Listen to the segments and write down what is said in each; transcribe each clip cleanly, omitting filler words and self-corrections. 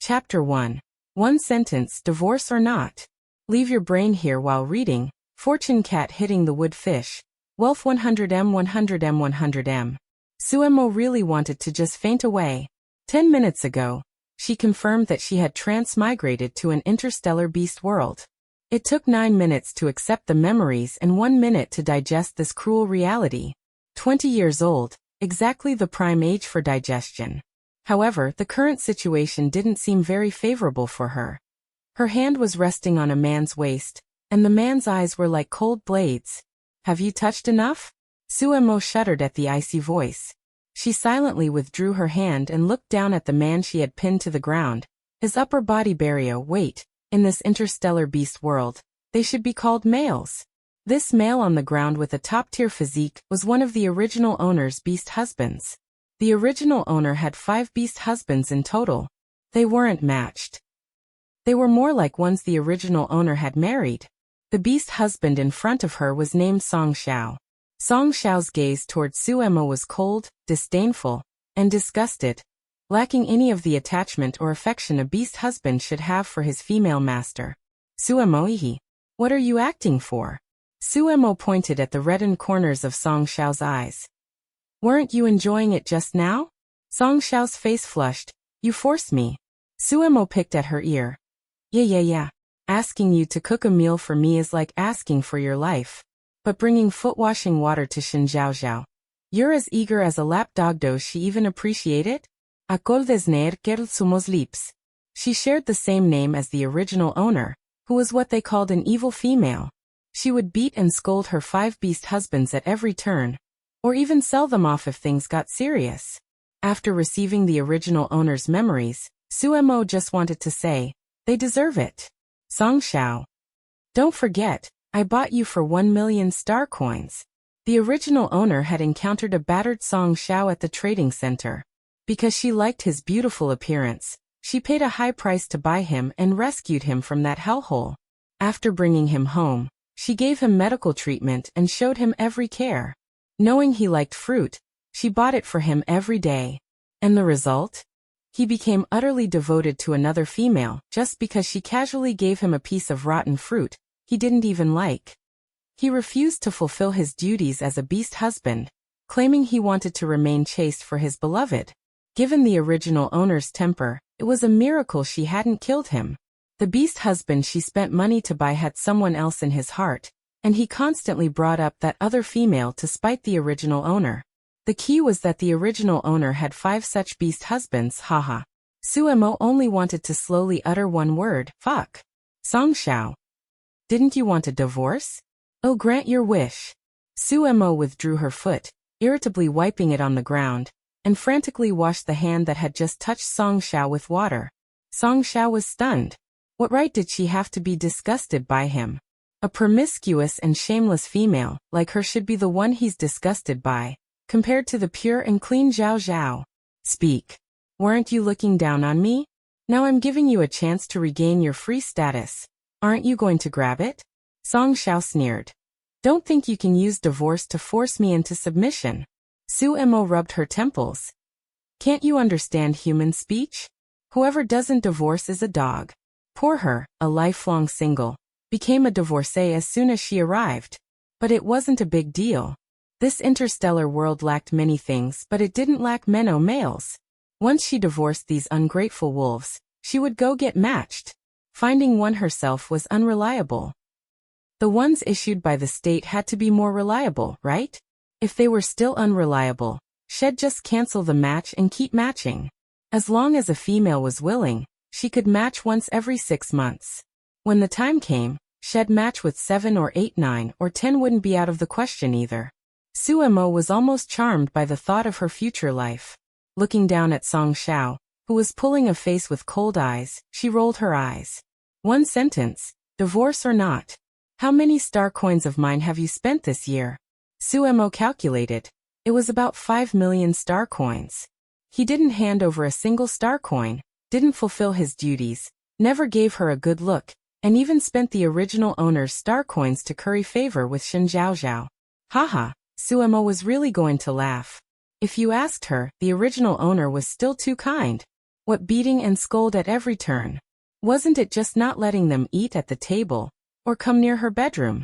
Chapter 1. One sentence, divorce or not. Leave your brain here while reading. Fortune cat hitting the wood fish. Wealth 100M 100M 100M. Suemo really wanted to just faint away. 10 minutes ago, she confirmed that she had transmigrated to an interstellar beast world. It took 9 minutes to accept the memories and 1 minute to digest this cruel reality. 20 years old, exactly the prime age for digestion. However, the current situation didn't seem very favorable for her. Her hand was resting on a man's waist, and the man's eyes were like cold blades. Have you touched enough? Suemo shuddered at the icy voice. She silently withdrew her hand and looked down at the man she had pinned to the ground. His upper body barrier, wait, in this interstellar beast world, they should be called males. This male on the ground with a top-tier physique was one of the original owner's beast husbands. The original owner had 5 beast husbands in total. They weren't matched. They were more like ones the original owner had married. The beast husband in front of her was named Song Xiao. Song Xiao's gaze toward Suemo was cold, disdainful, and disgusted, lacking any of the attachment or affection a beast husband should have for his female master. Suemo ihi. What are you acting for? Suemo pointed at the reddened corners of Song Xiao's eyes. Weren't you enjoying it just now? Song Xiao's face flushed. You forced me. Suemo picked at her ear. Yeah. Asking you to cook a meal for me is like asking for your life. But bringing foot-washing water to Shinjiaojiao. You're as eager as a lapdog. Does she even appreciate it? Acol de sneered quel sumos lips. She shared the same name as the original owner, who was what they called an evil female. She would beat and scold her 5 beast husbands at every turn, or even sell them off if things got serious. After receiving the original owner's memories, Suemo just wanted to say, they deserve it. Song Xiao. Don't forget, I bought you for 1 million star coins. The original owner had encountered a battered Song Xiao at the trading center. Because she liked his beautiful appearance, she paid a high price to buy him and rescued him from that hellhole. After bringing him home, she gave him medical treatment and showed him every care. Knowing he liked fruit, she bought it for him every day. And the result? He became utterly devoted to another female just because she casually gave him a piece of rotten fruit he didn't even like. He refused to fulfill his duties as a beast husband, claiming he wanted to remain chaste for his beloved. Given the original owner's temper, it was a miracle she hadn't killed him. The beast husband she spent money to buy had someone else in his heart, and he constantly brought up that other female to spite the original owner. The key was that the original owner had 5 such beast husbands, haha. Suemo only wanted to slowly utter one word, fuck. Song Xiao. Didn't you want a divorce? Oh, grant your wish. Suemo withdrew her foot, irritably wiping it on the ground, and frantically washed the hand that had just touched Song Xiao with water. Song Xiao was stunned. What right did she have to be disgusted by him? A promiscuous and shameless female like her should be the one he's disgusted by, compared to the pure and clean Zhao Zhao. Speak. Weren't you looking down on me? Now I'm giving you a chance to regain your free status. Aren't you going to grab it? Song Xiao sneered. Don't think you can use divorce to force me into submission. Suemo rubbed her temples. Can't you understand human speech? Whoever doesn't divorce is a dog. Poor her, a lifelong single, became a divorcee as soon as she arrived. But it wasn't a big deal. This interstellar world lacked many things, but it didn't lack males. Once she divorced these ungrateful wolves, she would go get matched. Finding one herself was unreliable. The ones issued by the state had to be more reliable, right? If they were still unreliable, she'd just cancel the match and keep matching. As long as a female was willing, she could match once every 6 months. When the time came, she'd match with 7 or 8, 9 or 10 wouldn't be out of the question either. Suemo was almost charmed by the thought of her future life. Looking down at Song Xiao, who was pulling a face with cold eyes, she rolled her eyes. One sentence, divorce or not. How many star coins of mine have you spent this year? Suemo calculated. It was about 5 million star coins. He didn't hand over a single star coin, didn't fulfill his duties, never gave her a good look, and even spent the original owner's star coins to curry favor with Shinjiaojiao. Haha, Suemo was really going to laugh. If you asked her, the original owner was still too kind. What beating and scold at every turn. Wasn't it just not letting them eat at the table, or come near her bedroom?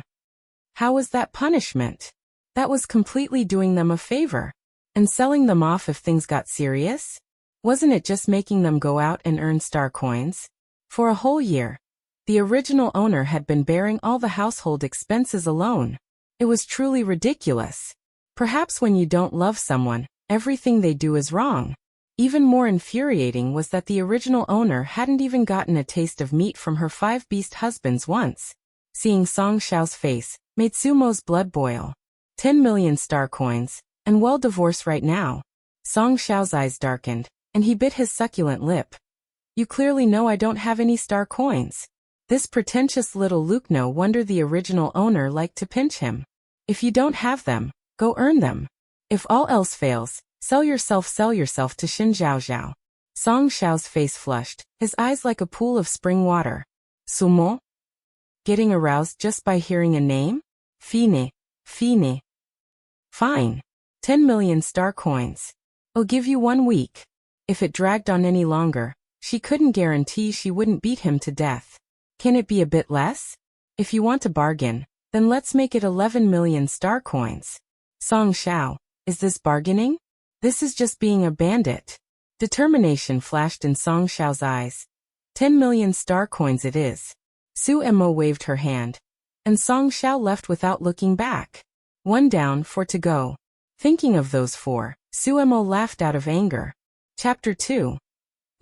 How was that punishment? That was completely doing them a favor. And selling them off if things got serious? Wasn't it just making them go out and earn star coins? For a whole year, the original owner had been bearing all the household expenses alone. It was truly ridiculous. Perhaps when you don't love someone, everything they do is wrong. Even more infuriating was that the original owner hadn't even gotten a taste of meat from her 5 beast husbands once. Seeing Song Xiao's face made Sumo's blood boil. 10 million star coins, and well divorced right now. Song Xiao's eyes darkened, and he bit his succulent lip. You clearly know I don't have any star coins. This pretentious little Luke, no wonder the original owner liked to pinch him. If you don't have them, go earn them. If all else fails, sell yourself to Xin Zhaozhao. Song Xiao's face flushed, his eyes like a pool of spring water. Sumo? Getting aroused just by hearing a name? Fine. Fine. 10 million star coins. I'll give you 1 week. If it dragged on any longer, she couldn't guarantee she wouldn't beat him to death. Can it be a bit less? If you want to bargain, then let's make it 11 million star coins. Song Xiao, is this bargaining? This is just being a bandit. Determination flashed in Song Xiao's eyes. 10 million star coins it is. Su Emo waved her hand, and Song Xiao left without looking back. 1 down, 4 to go. Thinking of those 4, Su Emo laughed out of anger. Chapter 2.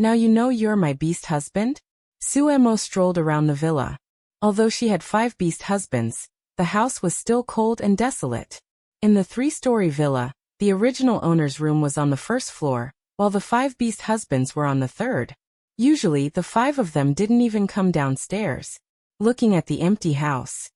Now you know you're my beast husband? Su Emo strolled around the villa. Although she had 5 beast husbands, the house was still cold and desolate. In the 3-story villa, the original owner's room was on the 1st floor, while the 5 beast husbands were on the 3rd. Usually the 5 of them didn't even come downstairs. Looking at the empty house,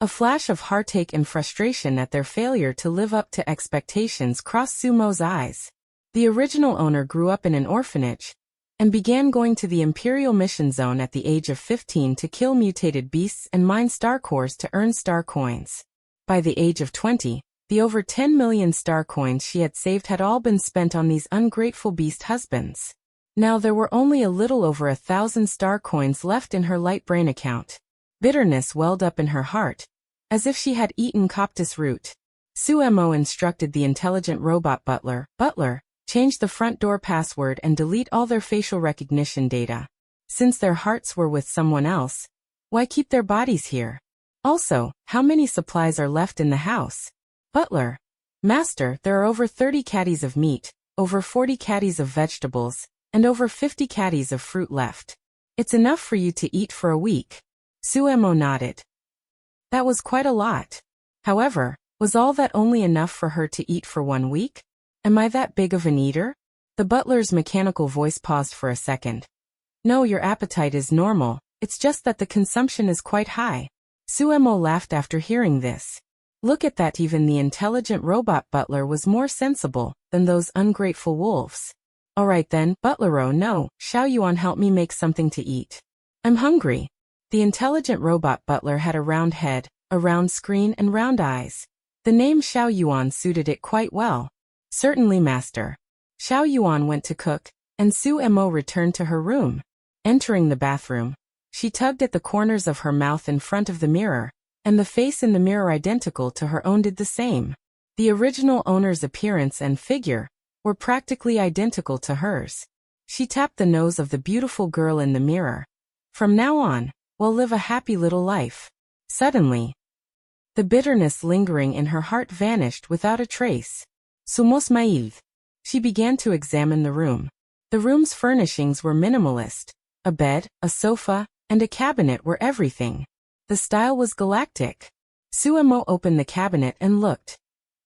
a flash of heartache and frustration at their failure to live up to expectations crossed Sumo's eyes. The original owner grew up in an orphanage and began going to the Imperial Mission Zone at the age of 15 to kill mutated beasts and mine star cores to earn star coins. By the age of 20, the over 10 million star coins she had saved had all been spent on these ungrateful beast husbands. Now there were only a little over 1,000 star coins left in her light brain account. Bitterness welled up in her heart, as if she had eaten coptis root. Su Emo instructed the intelligent robot butler, change the front door password and delete all their facial recognition data. Since their hearts were with someone else, why keep their bodies here? Also, how many supplies are left in the house? Butler. Master, there are over 30 caddies of meat, over 40 caddies of vegetables, and over 50 caddies of fruit left. It's enough for you to eat for a week. Su Emo nodded. That was quite a lot. However, was all that only enough for her to eat for 1 week? Am I that big of an eater? The butler's mechanical voice paused for a second. No, your appetite is normal, it's just that the consumption is quite high. Su Emo laughed after hearing this. Look at that, even the intelligent robot butler was more sensible than those ungrateful wolves. Alright then, Butlero, no, Xiao Yuan, help me make something to eat. I'm hungry. The intelligent robot butler had a round head, a round screen and round eyes. The name Xiao Yuan suited it quite well. Certainly, master. Xiao Yuan went to cook, and Su Emo returned to her room. Entering the bathroom, she tugged at the corners of her mouth in front of the mirror, and the face in the mirror identical to her own did the same. The original owner's appearance and figure were practically identical to hers. She tapped the nose of the beautiful girl in the mirror. From now on, we'll live a happy little life. Suddenly, the bitterness lingering in her heart vanished without a trace. Sumos Maïv. She began to examine the room. The room's furnishings were minimalist. A bed, a sofa, and a cabinet were everything. The style was galactic. Su Emo opened the cabinet and looked.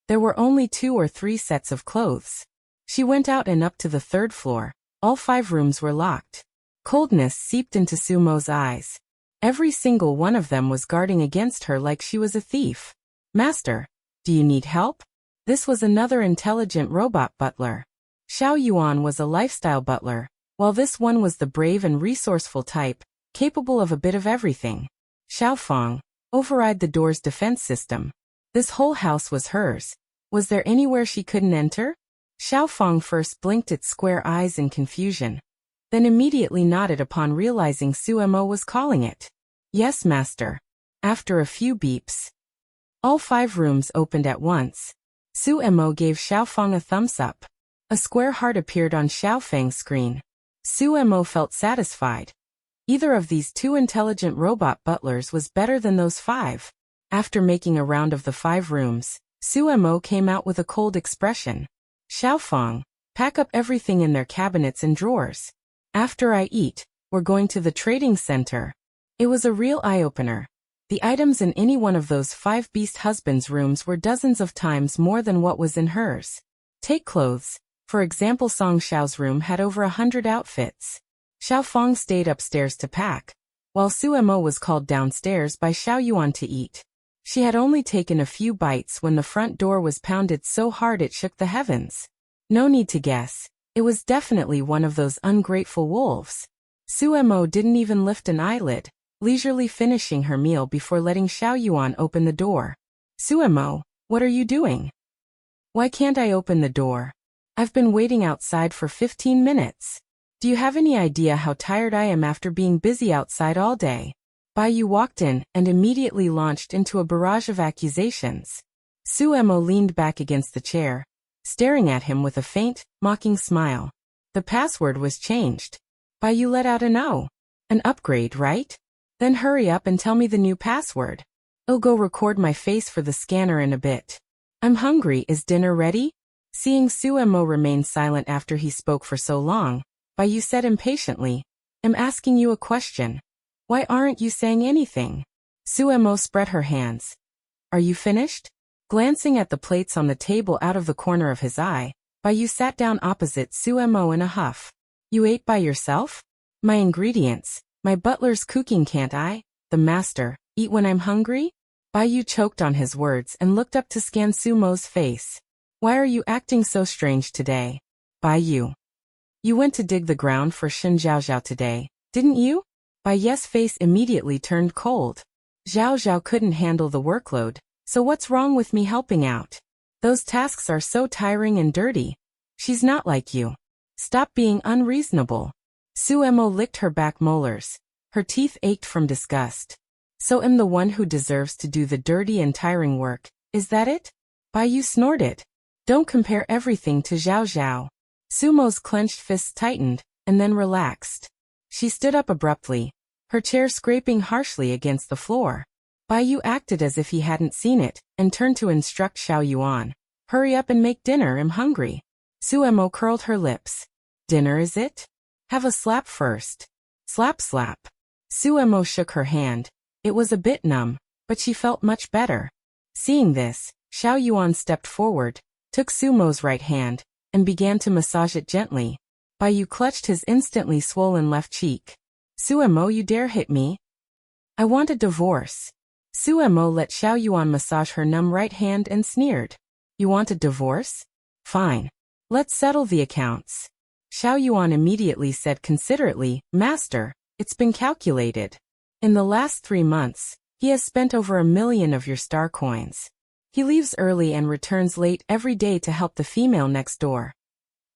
There were only 2 or 3 sets of clothes. She went out and up to the 3rd floor. All 5 rooms were locked. Coldness seeped into Sumo's eyes. Every single one of them was guarding against her like she was a thief. Master, do you need help? This was another intelligent robot butler. Xiao Yuan was a lifestyle butler, while this one was the brave and resourceful type, capable of a bit of everything. Xiao Fong, override the door's defense system. This whole house was hers. Was there anywhere she couldn't enter? Xiao Fong first blinked its square eyes in confusion, then immediately nodded upon realizing Suemo was calling it. Yes, master. After a few beeps, all 5 rooms opened at once. Suemo gave Xiaofang a thumbs up. A square heart appeared on Xiaofang's screen. Suemo felt satisfied. Either of these 2 intelligent robot butlers was better than those 5. After making a round of the 5 rooms, Suemo came out with a cold expression. Xiaofang, pack up everything in their cabinets and drawers. After I eat, we're going to the trading center. It was a real eye-opener. The items in any one of those 5 beast husbands' rooms were dozens of times more than what was in hers. Take clothes. For example, Song Xiao's room had over 100 outfits. Xiaofang stayed upstairs to pack, while Suemo was called downstairs by Xiao Yuan to eat. She had only taken a few bites when the front door was pounded so hard it shook the heavens. No need to guess. It was definitely one of those ungrateful wolves. Suemo didn't even lift an eyelid, leisurely finishing her meal before letting Xiao Yuan open the door. Suemo, what are you doing? Why can't I open the door? I've been waiting outside for 15 minutes. Do you have any idea how tired I am after being busy outside all day? Baiyu walked in and immediately launched into a barrage of accusations. Suemo leaned back against the chair, staring at him with a faint, mocking smile. The password was changed. Baiyu let out an "oh." An upgrade, right? Then hurry up and tell me the new password. I'll go record my face for the scanner in a bit. I'm hungry. Is dinner ready? Seeing Suemo remain silent after he spoke for so long, Baiyu said impatiently, I'm asking you a question. Why aren't you saying anything? Suemo spread her hands. Are you finished? Glancing at the plates on the table out of the corner of his eye, Baiyu sat down opposite Suemo in a huff. You ate by yourself? My ingredients, my butler's cooking, can't I, the master, eat when I'm hungry? Baiyu choked on his words and looked up to scan Sumo's face. Why are you acting so strange today? Baiyu. You went to dig the ground for Shen Zhaozhao today, didn't you? Baiyu's face immediately turned cold. Zhaozhao couldn't handle the workload, so what's wrong with me helping out? Those tasks are so tiring and dirty. She's not like you. Stop being unreasonable. Suemo licked her back molars. Her teeth ached from disgust. So I'm the one who deserves to do the dirty and tiring work, is that it? Baiyu snorted. Don't compare everything to Zhaozhao. Sumo's clenched fists tightened, and then relaxed. She stood up abruptly, her chair scraping harshly against the floor. Baiyu acted as if he hadn't seen it, and turned to instruct Xiao Yuan. Hurry up and make dinner, I'm hungry. Suemo curled her lips. Dinner is it? Have a slap first. Slap slap. Suemo shook her hand. It was a bit numb, but she felt much better. Seeing this, Xiao Yuan stepped forward, took Sumo's right hand, and began to massage it gently. Baiyu clutched his instantly swollen left cheek. Suemo, you dare hit me? I want a divorce. Suemo let Xiao Yuan massage her numb right hand and sneered. You want a divorce? Fine. Let's settle the accounts. Xiao Yuan immediately said considerately, Master, it's been calculated. In the last 3 months, he has spent over 1 million of your star coins. He leaves early and returns late every day to help the female next door.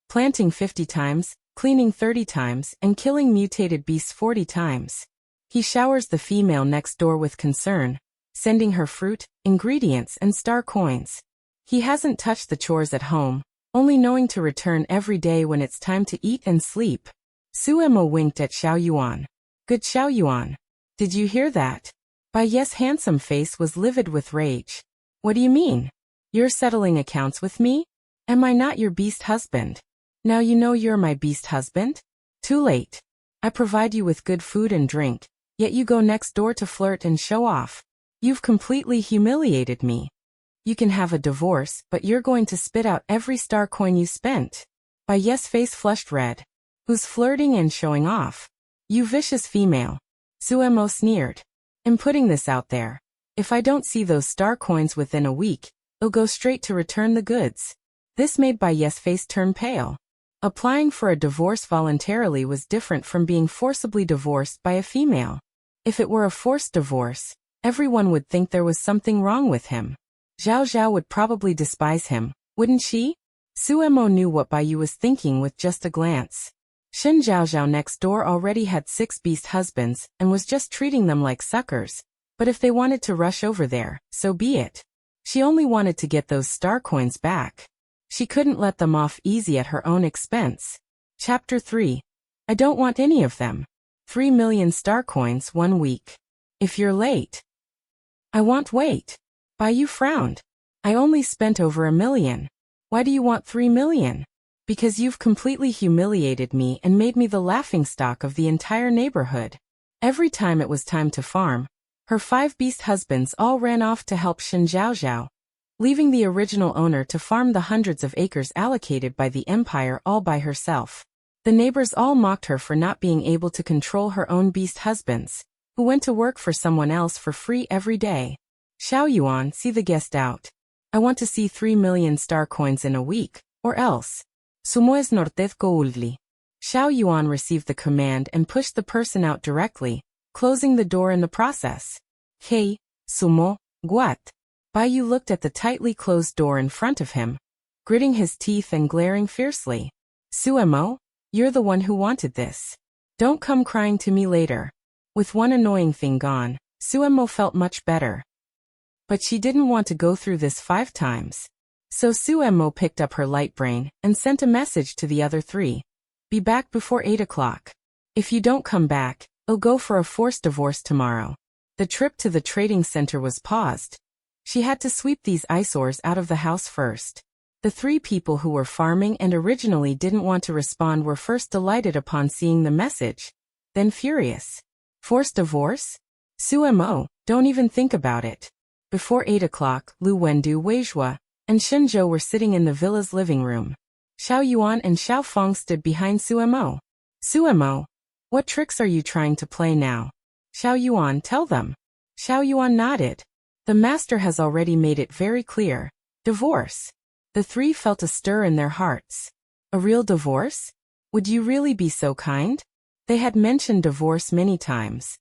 Planting 50 times, cleaning 30 times, and killing mutated beasts 40 times. He showers the female next door with concern, sending her fruit, ingredients, and star coins. He hasn't touched the chores at home, only knowing to return every day when it's time to eat and sleep. Suemo winked at Xiao Yuan. Good Xiao Yuan. Did you hear that? Baiyu's handsome face was livid with rage. What do you mean? You're settling accounts with me? Am I not your beast husband? Now you know you're my beast husband? Too late. I provide you with good food and drink, yet you go next door to flirt and show off. You've completely humiliated me. You can have a divorce, but you're going to spit out every star coin you spent. Baiyu's face flushed red. Who's flirting and showing off? You vicious female. Suemo sneered. I'm putting this out there. If I don't see those star coins within a week, I'll go straight to return the goods. This made Baiyu's face turn pale. Applying for a divorce voluntarily was different from being forcibly divorced by a female. If it were a forced divorce, everyone would think there was something wrong with him. Zhaozhao would probably despise him, wouldn't she? Suemo knew what Baiyu was thinking with just a glance. Shen Zhaozhao next door already had 6 beast husbands and was just treating them like suckers, but if they wanted to rush over there, so be it. She only wanted to get those star coins back. She couldn't let them off easy at her own expense. Chapter 3. I don't want any of them. 3 million star coins 1 week. If you're late. I won't wait. Baiyu frowned. I only spent over 1 million. Why do you want 3 million? Because you've completely humiliated me and made me the laughingstock of the entire neighborhood. Every time it was time to farm, her 5 beast husbands all ran off to help Shen Zhaozhao, leaving the original owner to farm the hundreds of acres allocated by the empire all by herself. The neighbors all mocked her for not being able to control her own beast husbands, who went to work for someone else for free every day. Xiao Yuan, see the guest out. I want to see 3 million star coins in a week, or else. Sumo es nortez coldly. Xiao Yuan received the command and pushed the person out directly, closing the door in the process. Hey, Sumo, what? Baiyu looked at the tightly closed door in front of him, gritting his teeth and glaring fiercely. Suemo, you're the one who wanted this. Don't come crying to me later. With one annoying thing gone, Suemo felt much better. But she didn't want to go through this 5 times. So Suemo picked up her light brain and sent a message to the other 3. Be back before 8 o'clock. If you don't come back, I'll go for a forced divorce tomorrow. The trip to the trading center was paused. She had to sweep these eyesores out of the house first. The 3 people who were farming and originally didn't want to respond were first delighted upon seeing the message, then furious. Forced divorce? Suemo, don't even think about it. Before 8 o'clock, Lu Wendu, Weizhua, and Shenzhou were sitting in the villa's living room. Xiao Yuan and Xiao Feng stood behind Suemo. Suemo, what tricks are you trying to play now? Xiao Yuan, tell them. Xiao Yuan nodded. The master has already made it very clear. Divorce. The 3 felt a stir in their hearts. A real divorce? Would you really be so kind? They had mentioned divorce many times.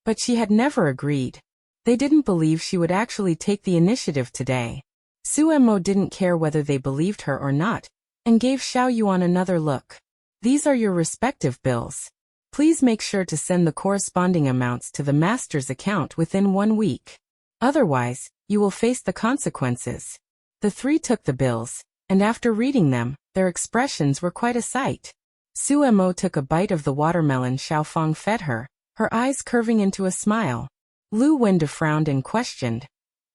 But she had never agreed. They didn't believe she would actually take the initiative today. Suemo didn't care whether they believed her or not, and gave Xiao Yuan another look. These are your respective bills. Please make sure to send the corresponding amounts to the master's account within 1 week. Otherwise, you will face the consequences. The 3 took the bills, and after reading them, their expressions were quite a sight. Suemo took a bite of the watermelon Xiao Feng fed her, her eyes curving into a smile. Lu Wendu frowned and questioned,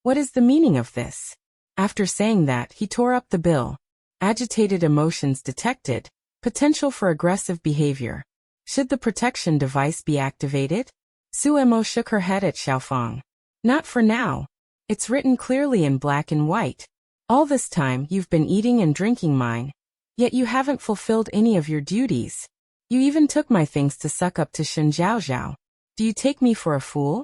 what is the meaning of this? After saying that, he tore up the bill. Agitated emotions detected. Potential for aggressive behavior. Should the protection device be activated? Suemo shook her head at Xiaofeng. Not for now. It's written clearly in black and white. All this time you've been eating and drinking mine. Yet you haven't fulfilled any of your duties. You even took my things to suck up to Shen Zhaozhao. Do you take me for a fool?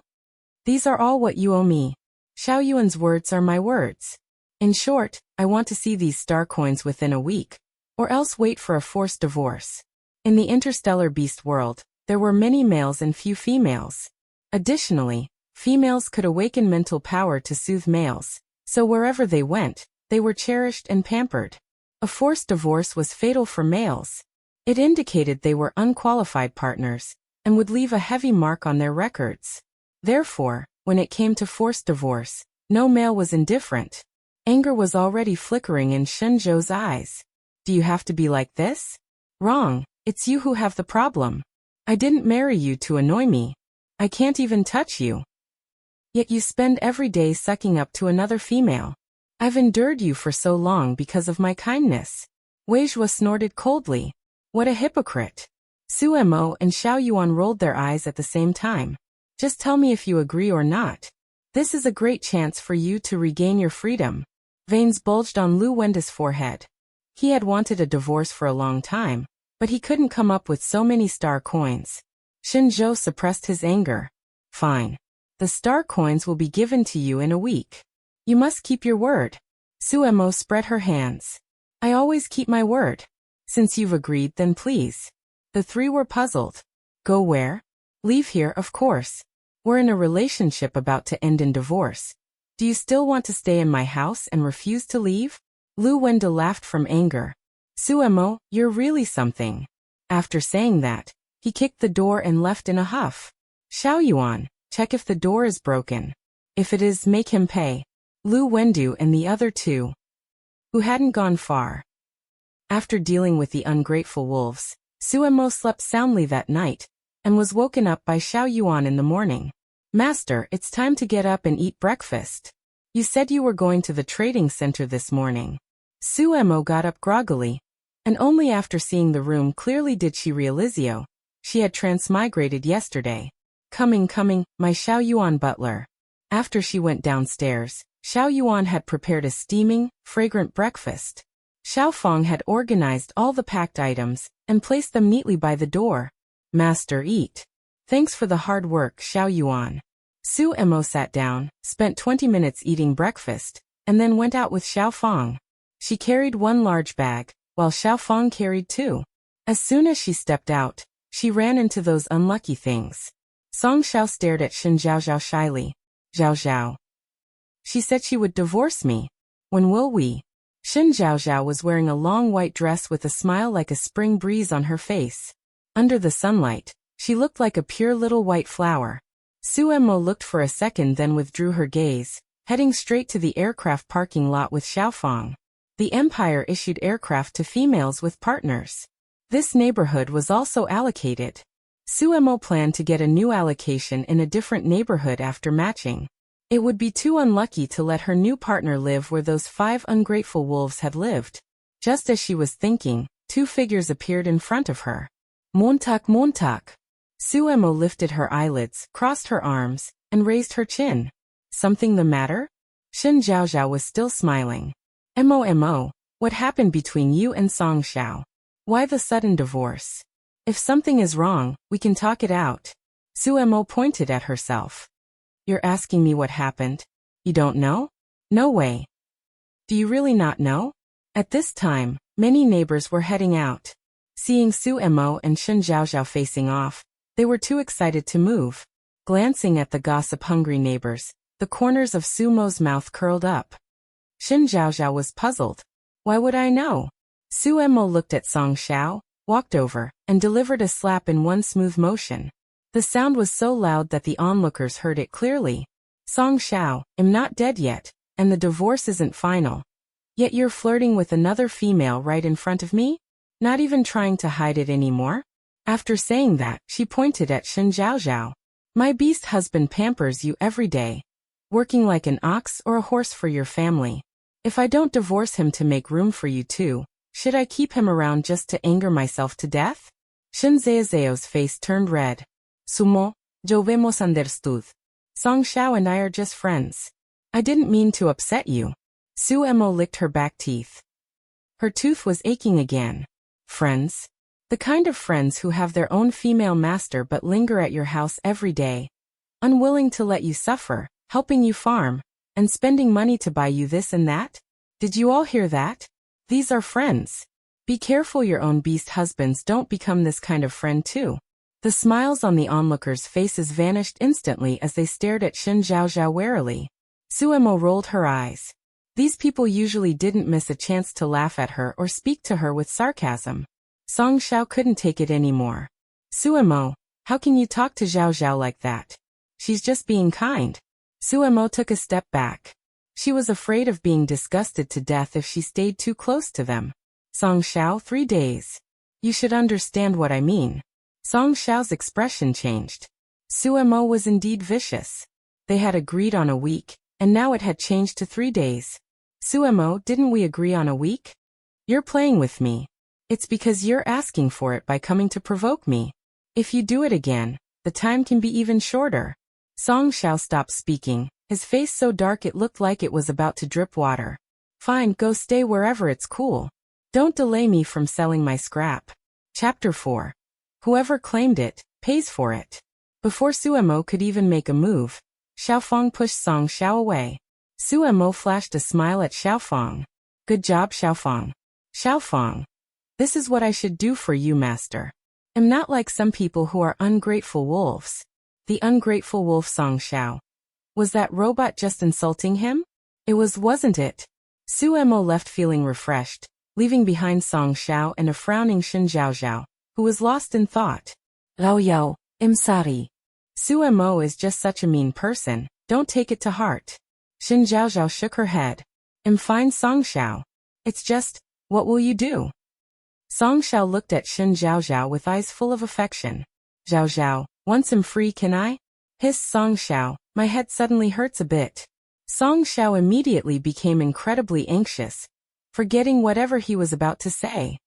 These are all what you owe me. Xiao Yuan's words are my words. In short, I want to see these star coins within a week, or else wait for a forced divorce. In the interstellar beast world, there were many males and few females. Additionally, females could awaken mental power to soothe males, so wherever they went, they were cherished and pampered. A forced divorce was fatal for males. It indicated they were unqualified partners, and would leave a heavy mark on their records. Therefore, when it came to forced divorce, no male was indifferent. Anger was already flickering in Shenzhou's eyes. Do you have to be like this? Wrong, it's you who have the problem. I didn't marry you to annoy me. I can't even touch you. Yet you spend every day sucking up to another female. I've endured you for so long because of my kindness. Weizhua snorted coldly. What a hypocrite. Suemo and Xiao Yuan rolled their eyes at the same time. Just tell me if you agree or not. This is a great chance for you to regain your freedom. Veins bulged on Lu Wenda's forehead. He had wanted a divorce for a long time, but he couldn't come up with so many star coins. Shenzhou suppressed his anger. Fine. The star coins will be given to you in a week. You must keep your word. Suemo spread her hands. I always keep my word. Since you've agreed, then please. The 3 were puzzled. Go where? Leave here, of course. We're in a relationship about to end in divorce. Do you still want to stay in my house and refuse to leave? Lu Wendu laughed from anger. Suemo, you're really something. After saying that, he kicked the door and left in a huff. Xiao Yuan, check if the door is broken. If it is, make him pay. Lu Wendu and the other two, who hadn't gone far. After dealing with the ungrateful wolves, Suemo slept soundly that night, and was woken up by Xiao Yuan in the morning. Master, it's time to get up and eat breakfast. You said you were going to the trading center this morning. Suemo got up groggily, and only after seeing the room clearly did she realize she had transmigrated yesterday. Coming, my Xiao Yuan butler. After she went downstairs, Xiao Yuan had prepared a steaming, fragrant breakfast. Xiao Fong had organized all the packed items and placed them neatly by the door. Master, eat. Thanks for the hard work, Xiao Yuan. Suemo sat down, spent 20 minutes eating breakfast, and then went out with Xiao Fong. She carried one large bag, while Xiao Fong carried two. As soon as she stepped out, she ran into those unlucky things. Song Xiao stared at Shen Zhaozhao shyly. Zhaozhao. She said she would divorce me. When will we? Shen Zhaozhao was wearing a long white dress with a smile like a spring breeze on her face. Under the sunlight, she looked like a pure little white flower. Suemo looked for a second, then withdrew her gaze, heading straight to the aircraft parking lot with Xiaofang. The Empire issued aircraft to females with partners. This neighborhood was also allocated. Suemo planned to get a new allocation in a different neighborhood after matching. It would be too unlucky to let her new partner live where those 5 ungrateful wolves had lived. Just as she was thinking, 2 figures appeared in front of her. Montak. Suemo lifted her eyelids, crossed her arms, and raised her chin. Something the matter? Shen Zhaozhao was still smiling. Mo, what happened between you and Song Xiao? Why the sudden divorce? If something is wrong, we can talk it out. Suemo pointed at herself. You're asking me what happened? You don't know? No way. Do you really not know? At this time, many neighbors were heading out. Seeing Suemo and Shen Zhaozhao facing off, they were too excited to move. Glancing at the gossip-hungry neighbors, the corners of Sumo's mouth curled up. Shen Zhaozhao was puzzled. Why would I know? Suemo looked at Song Xiao, walked over, and delivered a slap in one smooth motion. The sound was so loud that the onlookers heard it clearly. Song Xiao, I'm not dead yet, and the divorce isn't final. Yet you're flirting with another female right in front of me? Not even trying to hide it anymore? After saying that, she pointed at Shen Zhaozhao. My beast husband pampers you every day, working like an ox or a horse for your family. If I don't divorce him to make room for you too, should I keep him around just to anger myself to death? Shen Zhaozao's face turned red. Sumo, yo hemos understood. Song Xiao and I are just friends. I didn't mean to upset you. Suemo licked her back teeth. Her tooth was aching again. Friends? The kind of friends who have their own female master but linger at your house every day, unwilling to let you suffer, helping you farm, and spending money to buy you this and that? Did you all hear that? These are friends. Be careful your own beast husbands don't become this kind of friend too. The smiles on the onlookers' faces vanished instantly as they stared at Shen Zhaozhao warily. Suemo rolled her eyes. These people usually didn't miss a chance to laugh at her or speak to her with sarcasm. Song Xiao couldn't take it anymore. Suemo, how can you talk to Zhaozhao like that? She's just being kind. Suemo took a step back. She was afraid of being disgusted to death if she stayed too close to them. Song Xiao, 3 days. You should understand what I mean. Song Xiao's expression changed. Suemo was indeed vicious. They had agreed on a week, and now it had changed to 3 days. Suemo, didn't we agree on a week? You're playing with me. It's because you're asking for it by coming to provoke me. If you do it again, the time can be even shorter. Song Xiao stopped speaking, his face so dark it looked like it was about to drip water. Fine, go stay wherever it's cool. Don't delay me from selling my scrap. Chapter 4. Whoever claimed it, pays for it. Before Suemo could even make a move, Xiaofang pushed Song Xiao away. Suemo flashed a smile at Xiaofang. Good job, Xiaofang. Xiaofang. This is what I should do for you, master. I'm not like some people who are ungrateful wolves. The ungrateful wolf Song Xiao. Was that robot just insulting him? It was, wasn't it? Suemo left feeling refreshed, leaving behind Song Xiao and a frowning Shen Zhaozhao, who was lost in thought. Lao Yao, I'm sorry. Su Mo is just such a mean person, don't take it to heart. Shen Zhaozhao shook her head. I'm fine, Song Xiao. It's just, what will you do? Song Xiao looked at Shen Zhaozhao with eyes full of affection. Zhaozhao, once I'm free can I? Hissed Song Xiao, my head suddenly hurts a bit. Song Xiao immediately became incredibly anxious, forgetting whatever he was about to say.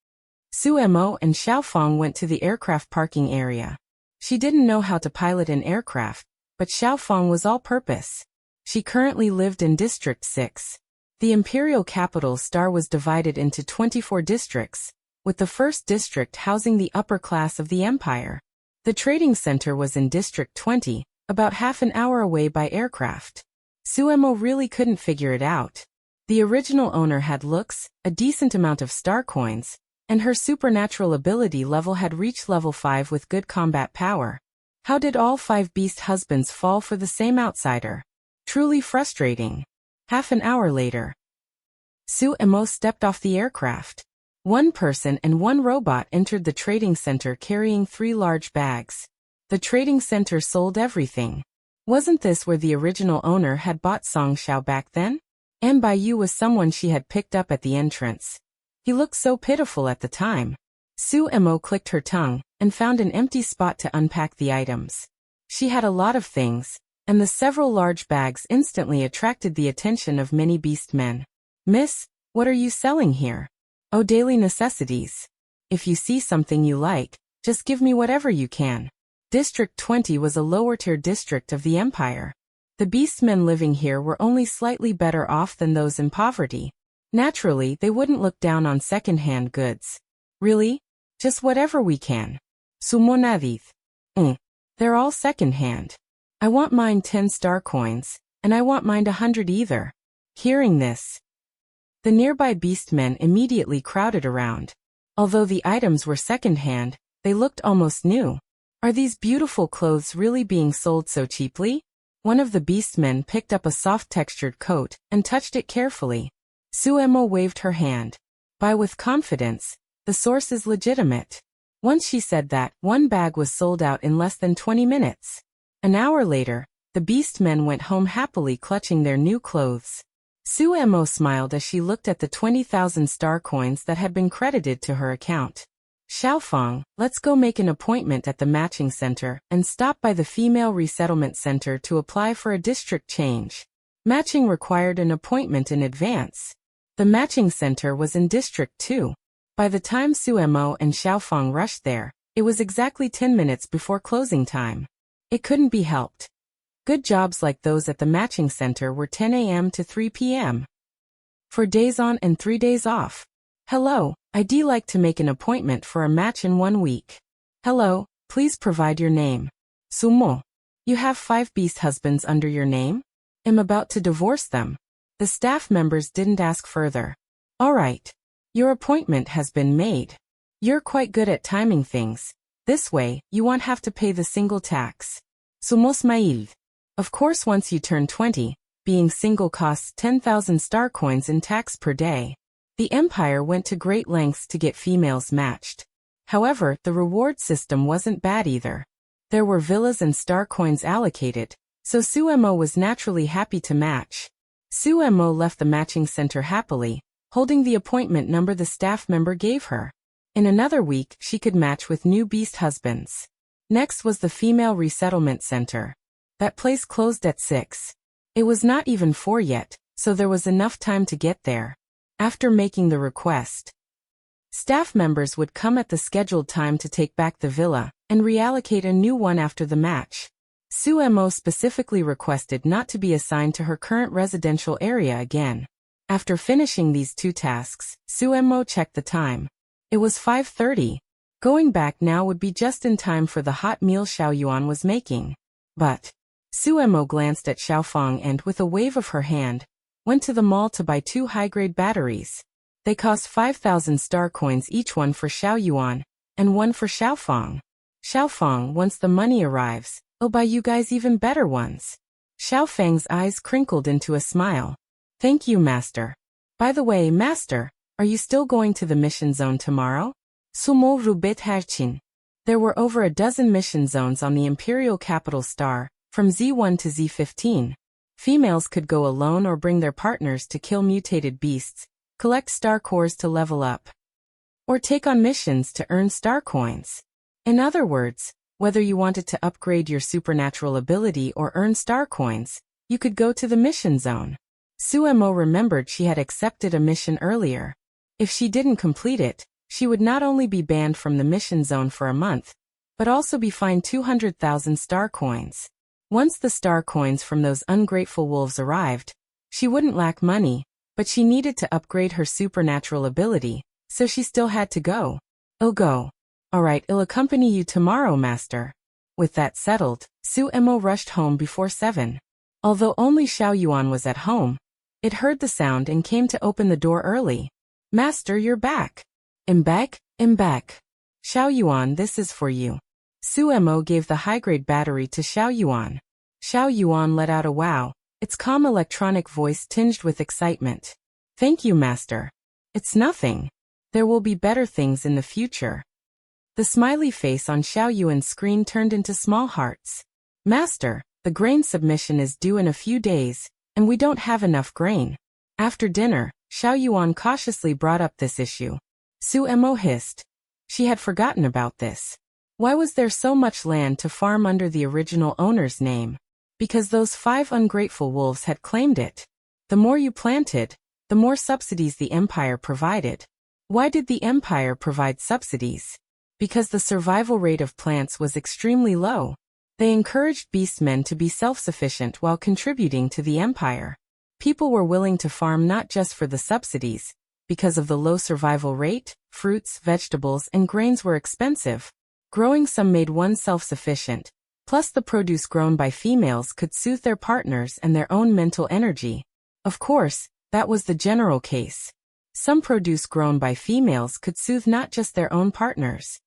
Su Mo and Xiaofang went to the aircraft parking area. She didn't know how to pilot an aircraft, but Xiaofang was all-purpose. She currently lived in District 6. The imperial capital Star was divided into 24 districts, with the first district housing the upper class of the empire. The trading center was in District 20, about half an hour away by aircraft. Su Mo really couldn't figure it out. The original owner had looks, a decent amount of star coins, and her supernatural ability level had reached level 5 with good combat power. How did all 5 beast husbands fall for the same outsider? Truly frustrating. Half an hour later, Su Mo stepped off the aircraft. One person and one robot entered the trading center carrying 3 large bags. The trading center sold everything. Wasn't this where the original owner had bought Song Xiao back then? And Baiyu was someone she had picked up at the entrance. He looked so pitiful at the time. Su Mo clicked her tongue and found an empty spot to unpack the items. She had a lot of things, and the several large bags instantly attracted the attention of many beastmen. Miss, what are you selling here? Oh, daily necessities. If you see something you like, just give me whatever you can. District 20 was a lower-tier district of the empire. The beastmen living here were only slightly better off than those in poverty. Naturally, they wouldn't look down on second-hand goods. Really? Just whatever we can. Sumonadith. They're all second-hand. I want mine 10 star coins, and I want mine 100 either. Hearing this, the nearby beastmen immediately crowded around. Although the items were second-hand, they looked almost new. Are these beautiful clothes really being sold so cheaply? One of the beastmen picked up a soft-textured coat and touched it carefully. Su Mo waved her hand. Buy with confidence. The source is legitimate. Once she said that, one bag was sold out in less than 20 minutes. An hour later, the beastmen went home happily clutching their new clothes. Su Mo smiled as she looked at the 20,000 star coins that had been credited to her account. Xiaofang, let's go make an appointment at the matching center and stop by the female resettlement center to apply for a district change. Matching required an appointment in advance. The matching center was in District 2. By the time Su Mo and Xiaofang rushed there, it was exactly 10 minutes before closing time. It couldn't be helped. Good jobs like those at the matching center were 10 a.m. to 3 p.m. For days on and 3 days off. Hello, I'd like to make an appointment for a match in 1 week. Hello, please provide your name. Sumo. You have 5 beast husbands under your name? I'm about to divorce them. The staff members didn't ask further. Alright. Your appointment has been made. You're quite good at timing things. This way, you won't have to pay the single tax. Sumo smiled. Of course, once you turn 20, being single costs 10,000 star coins in tax per day. The empire went to great lengths to get females matched. However, the reward system wasn't bad either. There were villas and star coins allocated, so Su Mo was naturally happy to match. Su Mo left the matching center happily, holding the appointment number the staff member gave her. In another week, she could match with new beast husbands. Next was the female resettlement center. That place closed at 6. It was not even 4 yet, so there was enough time to get there. After making the request, staff members would come at the scheduled time to take back the villa and reallocate a new one after the match. Su Mo specifically requested not to be assigned to her current residential area again. After finishing these 2 tasks, Su Mo checked the time. It was 5:30. Going back now would be just in time for the hot meal Xiao Yuan was making. But Su Mo glanced at Xiaofang and, with a wave of her hand, went to the mall to buy 2 high-grade batteries. They cost 5,000 star coins each, one for Xiao Yuan and one for Xiaofang. Xiaofang, once the money arrives, I'll buy you guys even better ones. Xiaofang's eyes crinkled into a smile. Thank you, Master. By the way, Master, are you still going to the mission zone tomorrow? Sumo rubet harchin. There were over a dozen mission zones on the Imperial Capital Star, from Z1 to Z15. Females could go alone or bring their partners to kill mutated beasts, collect star cores to level up, or take on missions to earn star coins. In other words, whether you wanted to upgrade your supernatural ability or earn star coins, you could go to the mission zone. Suemo remembered she had accepted a mission earlier. If she didn't complete it, she would not only be banned from the mission zone for a month, but also be fined 200,000 star coins. Once the star coins from those ungrateful wolves arrived, she wouldn't lack money, but she needed to upgrade her supernatural ability, so she still had to go. "I'll go. Alright, I'll accompany you tomorrow, master." With that settled, Suemo rushed home before 7. Although only Xiao Yuan was at home, it heard the sound and came to open the door early. "Master, you're back." "I'm back, I'm back. Xiao Yuan, this is for you." Suemo gave the high-grade battery to Xiao Yuan. Xiao Yuan let out a wow, its calm electronic voice tinged with excitement. "Thank you, master. It's nothing. There will be better things in the future." The smiley face on Xiao Yuan's screen turned into small hearts. "Master, the grain submission is due in a few days, and we don't have enough grain." After dinner, Xiao Yuan cautiously brought up this issue. Suemo hissed. She had forgotten about this. Why was there so much land to farm under the original owner's name? Because those 5 ungrateful wolves had claimed it. The more you planted, the more subsidies the empire provided. Why did the empire provide subsidies? Because the survival rate of plants was extremely low. They encouraged beastmen to be self-sufficient while contributing to the empire. People were willing to farm not just for the subsidies. Because of the low survival rate, fruits, vegetables, and grains were expensive. Growing some made one self-sufficient. Plus the produce grown by females could soothe their partners and their own mental energy. Of course, that was the general case. Some produce grown by females could soothe not just their own partners,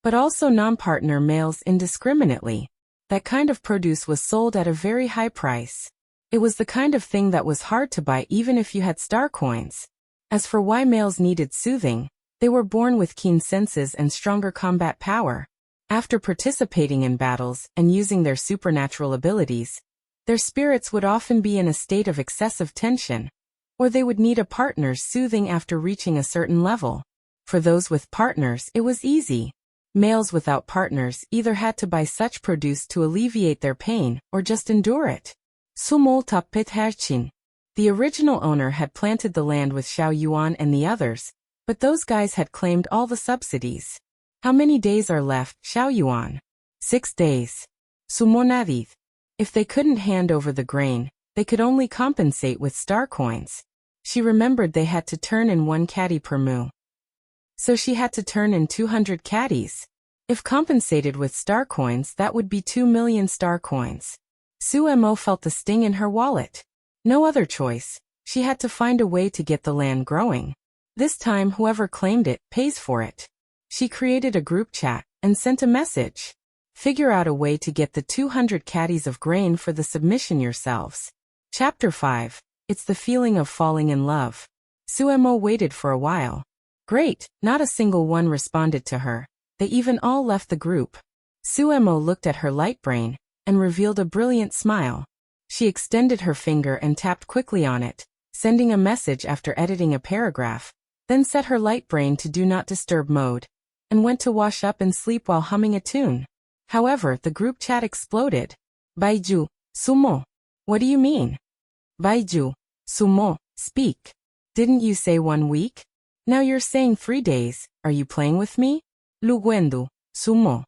but also non-partner males indiscriminately. That kind of produce was sold at a very high price. It was the kind of thing that was hard to buy even if you had star coins. As for why males needed soothing, they were born with keen senses and stronger combat power. After participating in battles and using their supernatural abilities, their spirits would often be in a state of excessive tension, or they would need a partner's soothing after reaching a certain level. For those with partners, it was easy. Males without partners either had to buy such produce to alleviate their pain or just endure it. Sumol tapet harchin. The original owner had planted the land with Xiao Yuan and the others, but those guys had claimed all the subsidies. "How many days are left, Xiao Yuan?" 6 days. Sumonadith. If they couldn't hand over the grain, they could only compensate with star coins. She remembered they had to turn in 1 caddy per moo. So she had to turn in 200 caddies. If compensated with star coins, that would be 2 million star coins. Suemo felt the sting in her wallet. No other choice. She had to find a way to get the land growing. This time whoever claimed it pays for it. She created a group chat and sent a message. "Figure out a way to get the 200 caddies of grain for the submission yourselves." Chapter 5. It's the feeling of falling in love. Suemo waited for a while. Great, not a single one responded to her. They even all left the group. Suemo looked at her light brain and revealed a brilliant smile. She extended her finger and tapped quickly on it, sending a message after editing a paragraph, then set her light brain to do not disturb mode, and went to wash up and sleep while humming a tune. However, the group chat exploded. "Baiju, Sumo. What do you mean?" "Baiju, Sumo, speak. Didn't you say 1 week? Now you're saying 3 days. Are you playing with me? Luguendu, Sumo.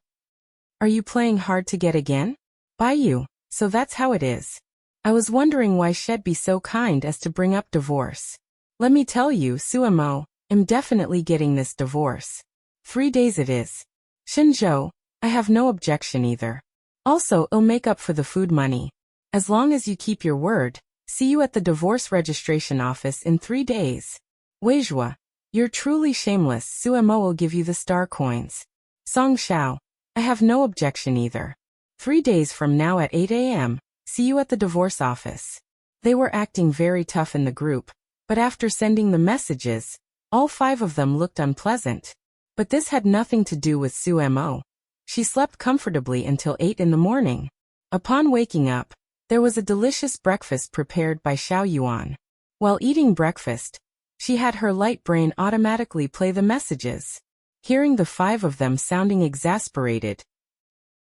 Are you playing hard to get again? Baiju, so that's how it is. I was wondering why she'd be so kind as to bring up divorce. Let me tell you, Suemo, I'm definitely getting this divorce. 3 days it is. Shinjo, I have no objection either. Also, I'll make up for the food money. As long as you keep your word. See you at the divorce registration office in 3 days. Weijua, you're truly shameless. Suemo will give you the star coins. Song Shao, I have no objection either. 3 days from now at 8 a.m., see you at the divorce office. They were acting very tough in the group, but after sending the messages, all 5 of them looked unpleasant. But this had nothing to do with Sumo. She slept comfortably until 8 in the morning. Upon waking up, there was a delicious breakfast prepared by Xiao Yuan. While eating breakfast, she had her light brain automatically play the messages. Hearing the 5 of them sounding exasperated,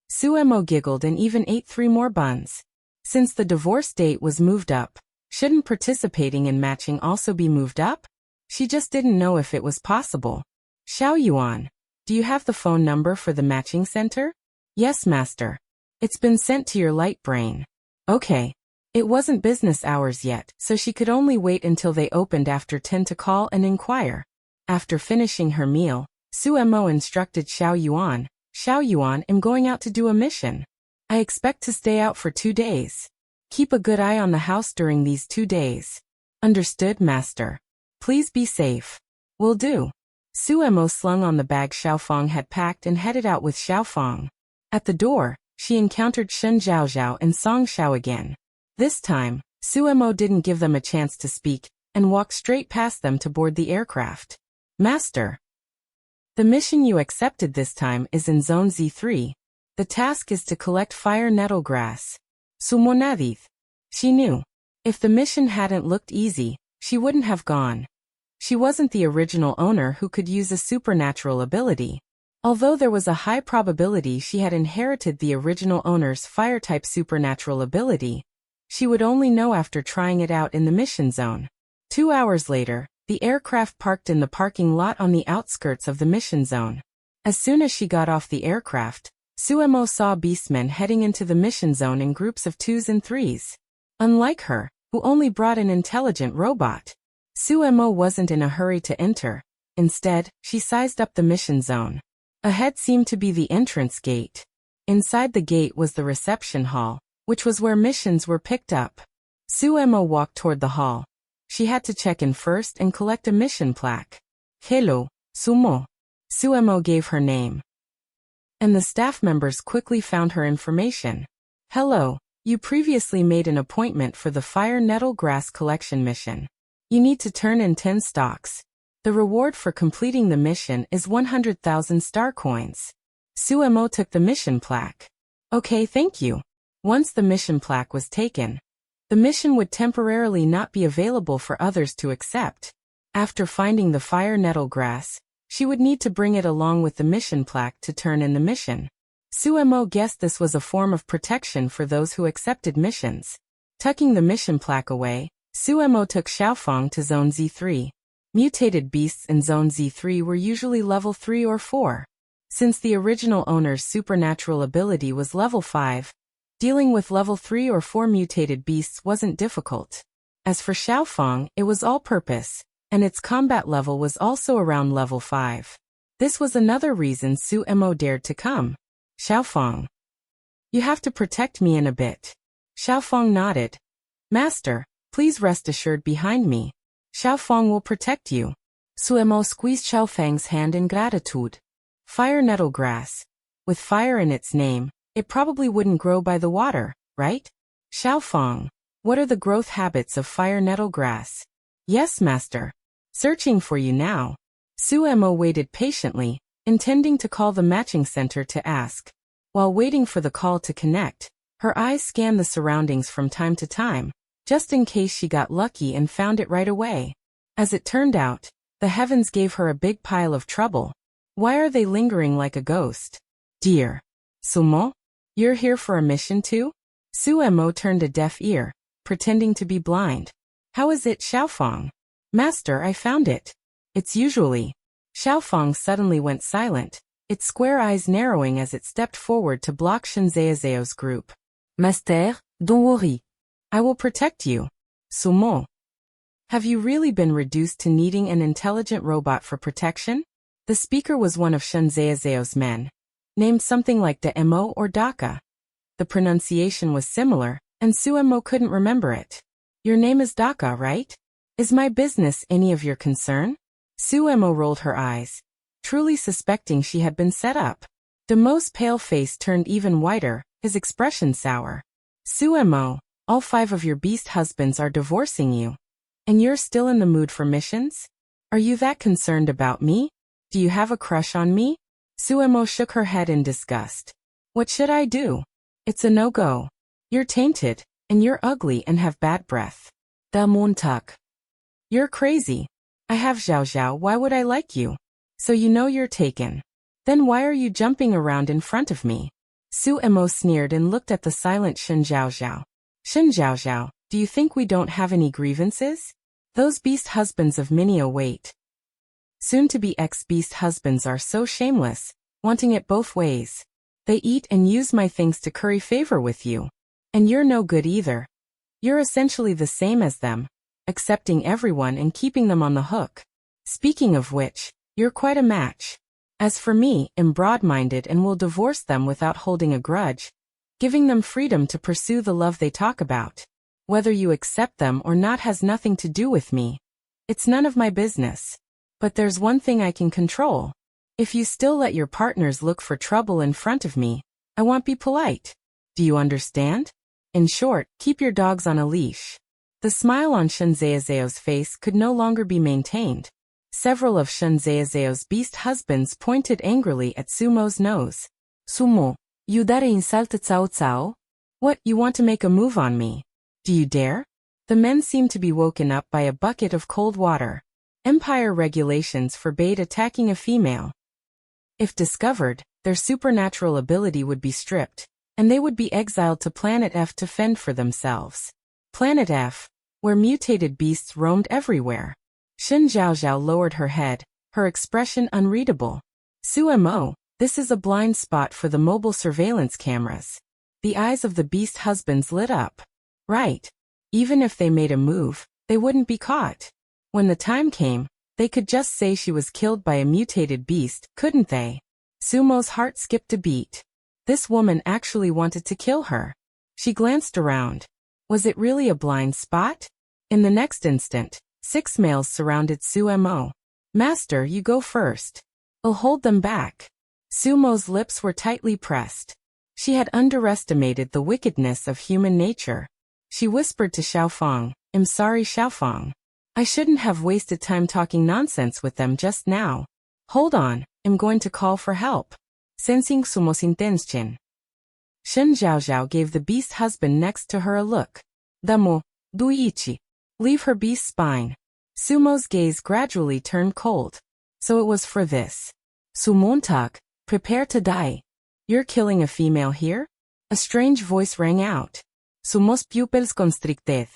Sumo giggled and even ate 3 more buns. Since the divorce date was moved up, shouldn't participating in matching also be moved up? She just didn't know if it was possible. Xiao Yuan, do you have the phone number for the matching center? Yes, master. It's been sent to your light brain. Okay. It wasn't business hours yet, so she could only wait until they opened after 10 to call and inquire. After finishing her meal, Sumo instructed Xiao Yuan, I'm going out to do a mission. I expect to stay out for 2 days. Keep a good eye on the house during these 2 days. Understood, master. Please be safe. Will do. Sumo slung on the bag Xiaofang had packed and headed out with Xiaofang. At the door, she encountered Shen Zhaozhao and Song Xiao again. This time, Sumo didn't give them a chance to speak, and walked straight past them to board the aircraft. Master. The mission you accepted this time is in Zone Z3. The task is to collect fire nettle grass. Sumonadith. She knew. If the mission hadn't looked easy, she wouldn't have gone. She wasn't the original owner who could use a supernatural ability. Although there was a high probability she had inherited the original owner's fire-type supernatural ability, she would only know after trying it out in the mission zone. 2 hours later, the aircraft parked in the parking lot on the outskirts of the mission zone. As soon as she got off the aircraft, Sumo saw beastmen heading into the mission zone in groups of 2s and 3s. Unlike her, who only brought an intelligent robot, Sumo wasn't in a hurry to enter. Instead, she sized up the mission zone. Ahead seemed to be the entrance gate. Inside the gate was the reception hall, which was where missions were picked up. Sumo walked toward the hall. She had to check in first and collect a mission plaque. Hello, Sumo. Sumo gave her name. And the staff members quickly found her information. Hello, you previously made an appointment for the fire nettle grass collection mission. You need to turn in 10 stocks. The reward for completing the mission is 100,000 star coins. Sumo took the mission plaque. Okay, thank you. Once the mission plaque was taken, the mission would temporarily not be available for others to accept. After finding the fire nettle grass, she would need to bring it along with the mission plaque to turn in the mission. Sumo guessed this was a form of protection for those who accepted missions. Tucking the mission plaque away, Sumo took Xiaofang to Zone Z3. Mutated beasts in Zone Z3 were usually level 3 or 4. Since the original owner's supernatural ability was level 5, dealing with level 3 or 4 mutated beasts wasn't difficult. As for Xiaofang, it was all-purpose, and its combat level was also around level 5. This was another reason Sumo dared to come. Xiaofang. You have to protect me in a bit. Xiaofang nodded. Master, please rest assured behind me. Xiaofang will protect you. Sumo squeezed Xiaofang's hand in gratitude. Fire nettle grass. With fire in its name, it probably wouldn't grow by the water, right? Xiaofang, what are the growth habits of fire nettle grass? Yes, master. Searching for you now. Sumo waited patiently, intending to call the matching center to ask. While waiting for the call to connect, her eyes scanned the surroundings from time to time, just in case she got lucky and found it right away. As it turned out, the heavens gave her a big pile of trouble. Why are they lingering like a ghost? Dear Sumo, you're here for a mission too? Sumo turned a deaf ear, pretending to be blind. How is it, Xiaofang? Master, I found it. It's usually. Xiaofang suddenly went silent, its square eyes narrowing as it stepped forward to block Shenzeazeo's group. Master, don't worry. I will protect you. Sumo. Have you really been reduced to needing an intelligent robot for protection? The speaker was one of Shenzeazeo's men, named something like Demo or Daka. The pronunciation was similar, and Sumo couldn't remember it. Your name is Daka, right? Is my business any of your concern? Sumo rolled her eyes, truly suspecting she had been set up. Demo's pale face turned even whiter, his expression sour. Sumo, all 5 of your beast husbands are divorcing you. And you're still in the mood for missions? Are you that concerned about me? Do you have a crush on me? Suemo shook her head in disgust. What should I do? It's a no-go. You're tainted, and you're ugly and have bad breath. Da Montag. You're crazy. I have Zhao Zhao, why would I like you? So you know you're taken. Then why are you jumping around in front of me? Suemo sneered and looked at the silent Shen Zhao Zhao. Shen Zhao Zhao, do you think we don't have any grievances? Those beast husbands of Minio wait. Soon-to-be ex-beast husbands are so shameless, wanting it both ways. They eat and use my things to curry favor with you. And you're no good either. You're essentially the same as them, accepting everyone and keeping them on the hook. Speaking of which, you're quite a match. As for me, I'm broad-minded and will divorce them without holding a grudge, giving them freedom to pursue the love they talk about. Whether you accept them or not has nothing to do with me. It's none of my business. But there's one thing I can control. If you still let your partners look for trouble in front of me, I won't be polite. Do you understand? In short, keep your dogs on a leash. The smile on Shen Zheo's face could no longer be maintained. Several of Shen Zheo's beast husbands pointed angrily at Sumo's nose. Sumo, you dare insult Cao Cao? What, you want to make a move on me? Do you dare? The men seemed to be woken up by a bucket of cold water. Empire regulations forbade attacking a female. If discovered, their supernatural ability would be stripped, and they would be exiled to Planet F to fend for themselves. Planet F, where mutated beasts roamed everywhere. Shen Zhao Zhao lowered her head, her expression unreadable. Suemo, this is a blind spot for the mobile surveillance cameras. The eyes of the beast husbands lit up. Right. Even if they made a move, they wouldn't be caught. When the time came, they could just say she was killed by a mutated beast, couldn't they? Sumo's heart skipped a beat. This woman actually wanted to kill her. She glanced around. Was it really a blind spot? In the next instant, 6 males surrounded Suemo. Master, you go first. I'll hold them back. Sumo's lips were tightly pressed. She had underestimated the wickedness of human nature. She whispered to Xiaofang, I'm sorry Xiaofang. I shouldn't have wasted time talking nonsense with them just now. Hold on, I'm going to call for help. Sensing Sumo's intention. Shen Zhao Zhao gave the beast husband next to her a look. Damo, Duichi. Leave her beast spine. Sumo's gaze gradually turned cold. So it was for this. Sumontag, prepare to die. You're killing a female here? A strange voice rang out. Sumos pupils constricted.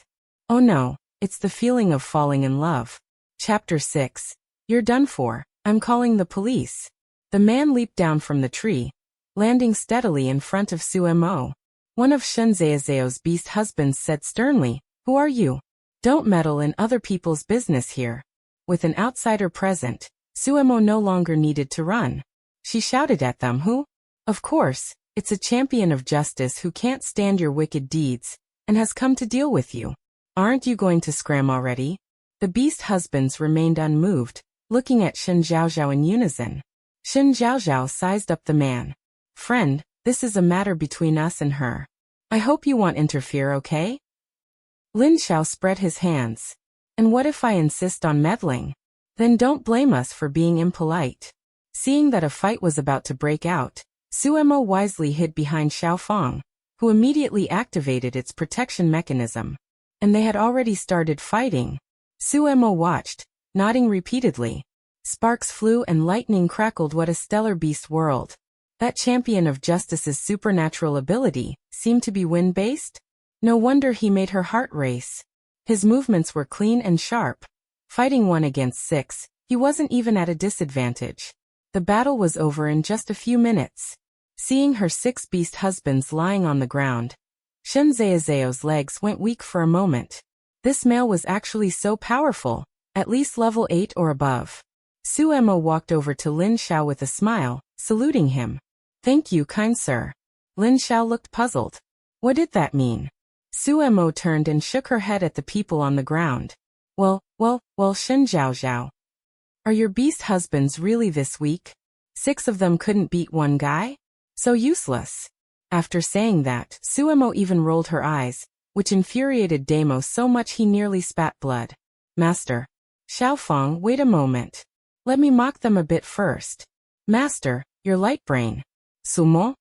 Oh no. It's the feeling of falling in love. Chapter 6. You're done for. I'm calling the police. The man leaped down from the tree, landing steadily in front of Suemo. One of Shen Zheo's beast husbands said sternly, Who are you? Don't meddle in other people's business here. With an outsider present, Suemo no longer needed to run. She shouted at them, Who? Of course, it's a champion of justice who can't stand your wicked deeds, and has come to deal with you. Aren't you going to scram already? The beast husbands remained unmoved, looking at Shen Zhao Zhao in unison. Shen Zhao Zhao sized up the man. Friend, this is a matter between us and her. I hope you won't interfere, okay? Lin Xiao spread his hands. And what if I insist on meddling? Then don't blame us for being impolite. Seeing that a fight was about to break out, Suemo wisely hid behind Xiaofang, who immediately activated its protection mechanism. And they had already started fighting. Suemo watched, nodding repeatedly. Sparks flew and lightning crackled. What a stellar beast world. That champion of justice's supernatural ability seemed to be wind-based? No wonder he made her heart race. His movements were clean and sharp. Fighting 1 against 6, he wasn't even at a disadvantage. The battle was over in just a few minutes. Seeing her 6 beast husbands lying on the ground, Shen Zheo's legs went weak for a moment. This male was actually so powerful, at least level 8 or above. Suemo walked over to Lin Xiao with a smile, saluting him. Thank you, kind sir. Lin Xiao looked puzzled. What did that mean? Suemo turned and shook her head at the people on the ground. Well, Shen Zhao Zhao. Are your beast husbands really this weak? 6 of them couldn't beat one guy? So useless. After saying that, Suemo even rolled her eyes, which infuriated Damo so much he nearly spat blood. Master. Xiaofang, wait a moment. Let me mock them a bit first. Master, your light brain. Sumo?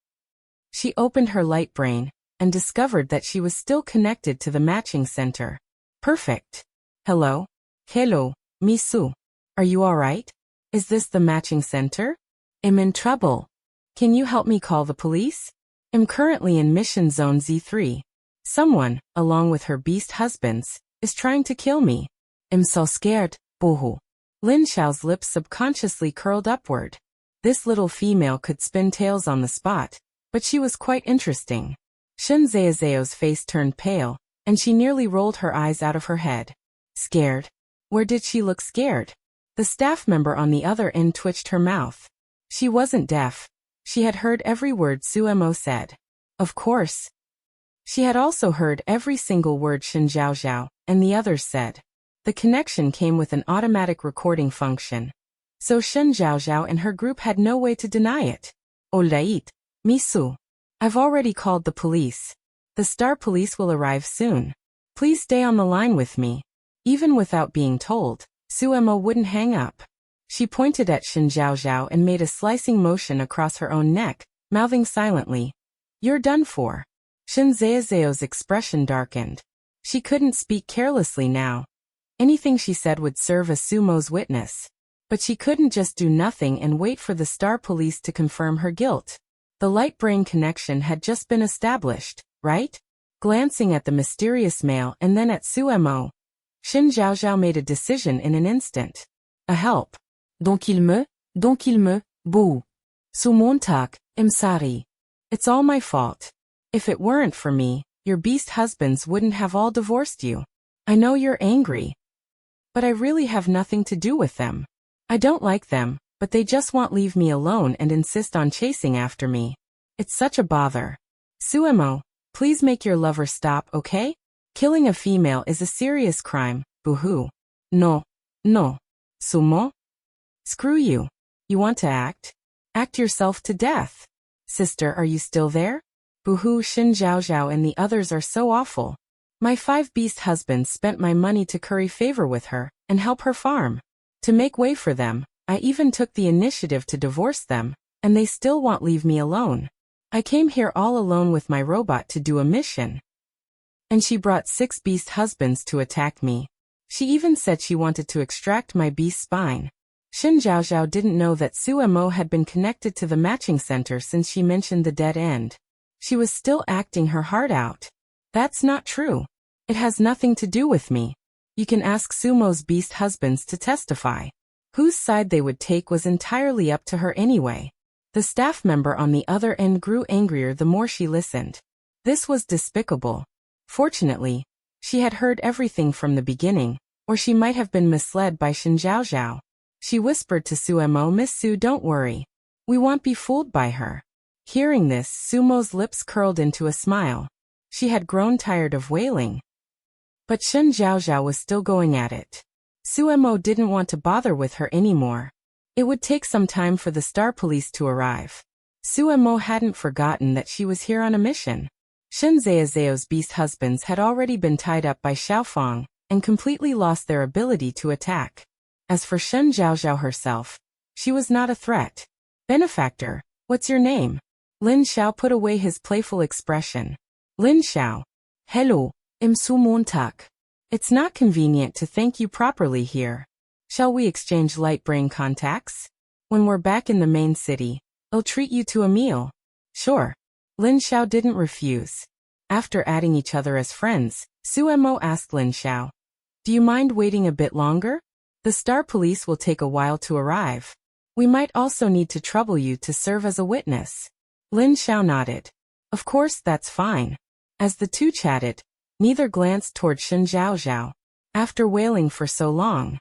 She opened her light brain and discovered that she was still connected to the matching center. Perfect. Hello? Hello, Misu. Are you alright? Is this the matching center? I'm in trouble. Can you help me call the police? I'm currently in Mission Zone Z3. Someone, along with her beast husbands, is trying to kill me. I'm so scared, boohoo. Lin Xiao's lips subconsciously curled upward. This little female could spin tales on the spot, but she was quite interesting. Shen Zaozao's face turned pale, and she nearly rolled her eyes out of her head. Scared? Where did she look scared? The staff member on the other end twitched her mouth. She wasn't deaf. She had heard every word Suemo said. Of course. She had also heard every single word Shen Zhaozhao and the others said. The connection came with an automatic recording function. So Shen Zhaozhao and her group had no way to deny it. Alright, Misu. I've already called the police. The Star Police will arrive soon. Please stay on the line with me. Even without being told, Suemo wouldn't hang up. She pointed at Shen Zhaozhao and made a slicing motion across her own neck, mouthing silently. You're done for. Shen Zaozao's expression darkened. She couldn't speak carelessly now. Anything she said would serve as Sumo's witness. But she couldn't just do nothing and wait for the Star Police to confirm her guilt. The light brain connection had just been established, right? Glancing at the mysterious male and then at Suemo, Shen Zhaozhao made a decision in an instant. A help. Donc il me, boo. Sumontak, I'm sorry. It's all my fault. If it weren't for me, your beast husbands wouldn't have all divorced you. I know you're angry. But I really have nothing to do with them. I don't like them, but they just won't leave me alone and insist on chasing after me. It's such a bother. Suemo, please make your lover stop, okay? Killing a female is a serious crime, boo-hoo. No. Sumo? Screw you. You want to act? Act yourself to death. Sister, are you still there? Boo-hoo, Shen Zhaozhao and the others are so awful. My 5 beast husbands spent my money to curry favor with her and help her farm. To make way for them, I even took the initiative to divorce them, and they still won't leave me alone. I came here all alone with my robot to do a mission. And she brought 6 beast husbands to attack me. She even said she wanted to extract my beast spine. Shen Zhaozhao didn't know that Suemo had been connected to the matching center since she mentioned the dead end. She was still acting her heart out. That's not true. It has nothing to do with me. You can ask Sumo's beast husbands to testify. Whose side they would take was entirely up to her anyway. The staff member on the other end grew angrier the more she listened. This was despicable. Fortunately, she had heard everything from the beginning, or she might have been misled by Shen Zhaozhao. She whispered to Suemo, Miss Su, don't worry. We won't be fooled by her. Hearing this, Sumo's lips curled into a smile. She had grown tired of wailing. But Shen Zhaozhao was still going at it. Suemo didn't want to bother with her anymore. It would take some time for the Star Police to arrive. Suemo hadn't forgotten that she was here on a mission. Shen Zaozao's beast husbands had already been tied up by Xiaofang and completely lost their ability to attack. As for Shen Zhaozhao herself, she was not a threat. Benefactor, what's your name? Lin Xiao put away his playful expression. Lin Xiao. Hello, I'm Sumontak. It's not convenient to thank you properly here. Shall we exchange light brain contacts? When we're back in the main city, I'll treat you to a meal. Sure. Lin Xiao didn't refuse. After adding each other as friends, Suemo asked Lin Xiao, do you mind waiting a bit longer? The Star Police will take a while to arrive. We might also need to trouble you to serve as a witness. Lin Xiao nodded. Of course, that's fine. As the two chatted, neither glanced toward Shen Zhaozhao. After wailing for so long,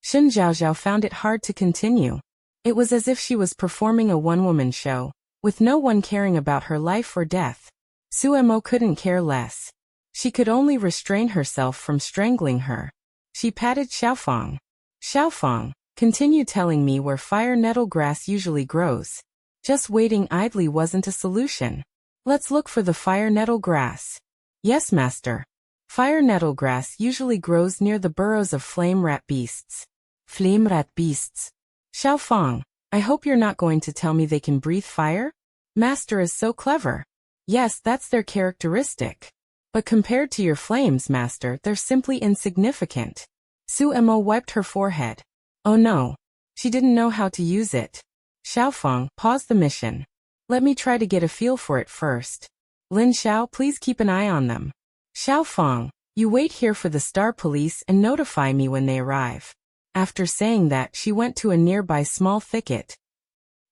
Shen Zhaozhao found it hard to continue. It was as if she was performing a one-woman show, with no one caring about her life or death. Suemo couldn't care less. She could only restrain herself from strangling her. She patted Xiaofang. Xiaofang, continue telling me where fire nettle grass usually grows. Just waiting idly wasn't a solution. Let's look for the fire nettle grass. Yes, master. Fire nettle grass usually grows near the burrows of flame rat beasts. Flame rat beasts. Xiao Fang, I hope you're not going to tell me they can breathe fire? Master is so clever. Yes, that's their characteristic. But compared to your flames, Master, they're simply insignificant. Su Emo wiped her forehead. Oh no. She didn't know how to use it. Xiaofeng, pause the mission. Let me try to get a feel for it first. Lin Xiao, please keep an eye on them. Xiaofeng, you wait here for the star police and notify me when they arrive. After saying that, she went to a nearby small thicket,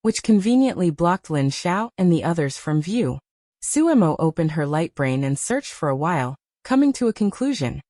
which conveniently blocked Lin Xiao and the others from view. Suemo opened her light brain and searched for a while, coming to a conclusion.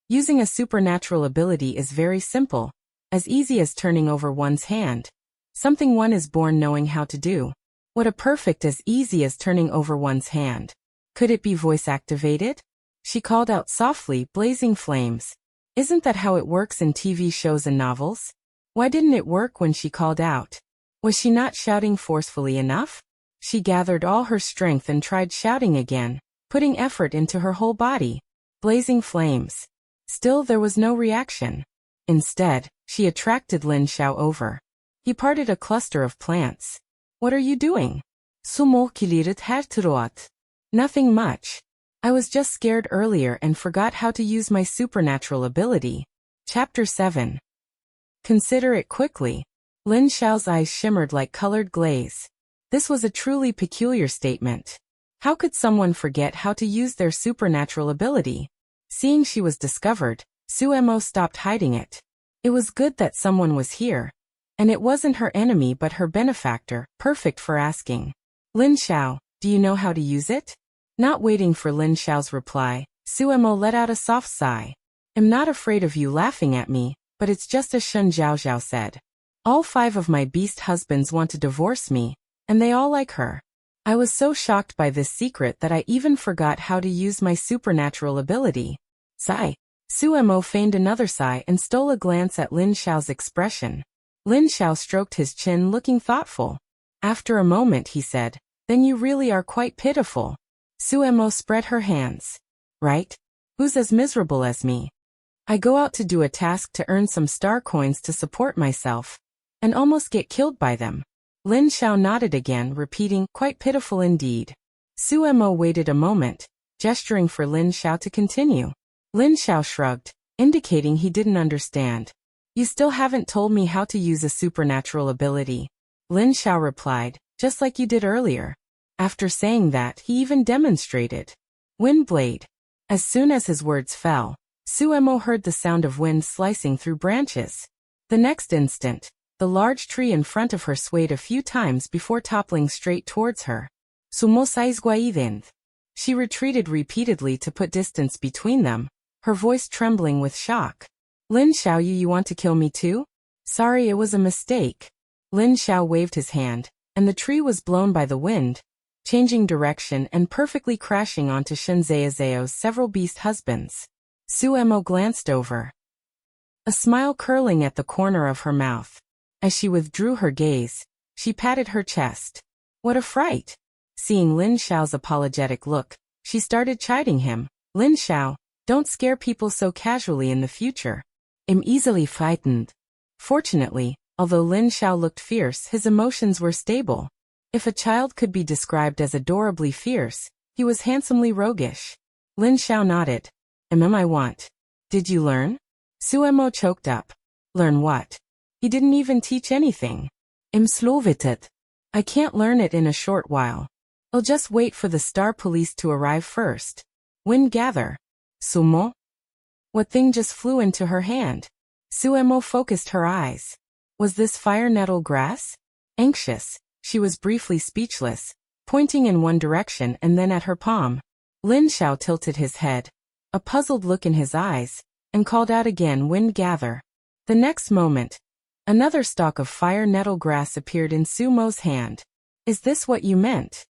Using a supernatural ability is very simple, as easy as turning over one's hand. Something one is born knowing how to do. What a perfect as easy as turning over one's hand. Could it be voice activated? She called out softly, blazing flames. Isn't that how it works in TV shows and novels? Why didn't it work when she called out? Was she not shouting forcefully enough? She gathered all her strength and tried shouting again, putting effort into her whole body. Blazing flames. Still there was no reaction. Instead, she attracted Lin Xiao over. He parted a cluster of plants. What are you doing? Sumo kilirit hertiroat. Nothing much. I was just scared earlier and forgot how to use my supernatural ability. Chapter 7. Consider it quickly. Lin Xiao's eyes shimmered like colored glaze. This was a truly peculiar statement. How could someone forget how to use their supernatural ability? Seeing she was discovered, Suemo stopped hiding it. It was good that someone was here. And it wasn't her enemy but her benefactor, perfect for asking. Lin Xiao, do you know how to use it? Not waiting for Lin Xiao's reply, Suemo let out a soft sigh. I'm not afraid of you laughing at me, but it's just as Shun Zhaozhao said. All 5 of my beast husbands want to divorce me, and they all like her. I was so shocked by this secret that I even forgot how to use my supernatural ability. Sigh. Suemo feigned another sigh and stole a glance at Lin Xiao's expression. Lin Xiao stroked his chin looking thoughtful. After a moment he said, then you really are quite pitiful. Suemo spread her hands. Right? Who's as miserable as me? I go out to do a task to earn some star coins to support myself, and almost get killed by them. Lin Xiao nodded again, repeating, quite pitiful indeed. Suemo waited a moment, gesturing for Lin Xiao to continue. Lin Xiao shrugged, indicating he didn't understand. You still haven't told me how to use a supernatural ability. Lin Xiao replied, just like you did earlier. After saying that, he even demonstrated. Wind blade. As soon as his words fell, Suemo heard the sound of wind slicing through branches. The next instant, the large tree in front of her swayed a few times before toppling straight towards her. Sumo. She retreated repeatedly to put distance between them, her voice trembling with shock. Lin Xiao, you want to kill me too? Sorry, it was a mistake. Lin Xiao waved his hand, and the tree was blown by the wind, changing direction and perfectly crashing onto Shinzayazao's several beast husbands. Suemo glanced over, a smile curling at the corner of her mouth. As she withdrew her gaze, she patted her chest. What a fright! Seeing Lin Xiao's apologetic look, she started chiding him. Lin Xiao, don't scare people so casually in the future. I'm easily frightened. Fortunately, although Lin Xiao looked fierce, his emotions were stable. If a child could be described as adorably fierce, he was handsomely roguish. Lin Xiao nodded. I want. Did you learn? Suemo choked up. Learn what? He didn't even teach anything. I'm slowited. I can't learn it in a short while. I'll just wait for the star police to arrive first. Wind gather. Sumo? What thing just flew into her hand? Suemo focused her eyes. Was this fire nettle grass? Anxious, she was briefly speechless, pointing in one direction and then at her palm. Lin Xiao tilted his head, a puzzled look in his eyes, and called out again, wind gather. The next moment, another stalk of fire nettle grass appeared in Sumo's hand. Is this what you meant?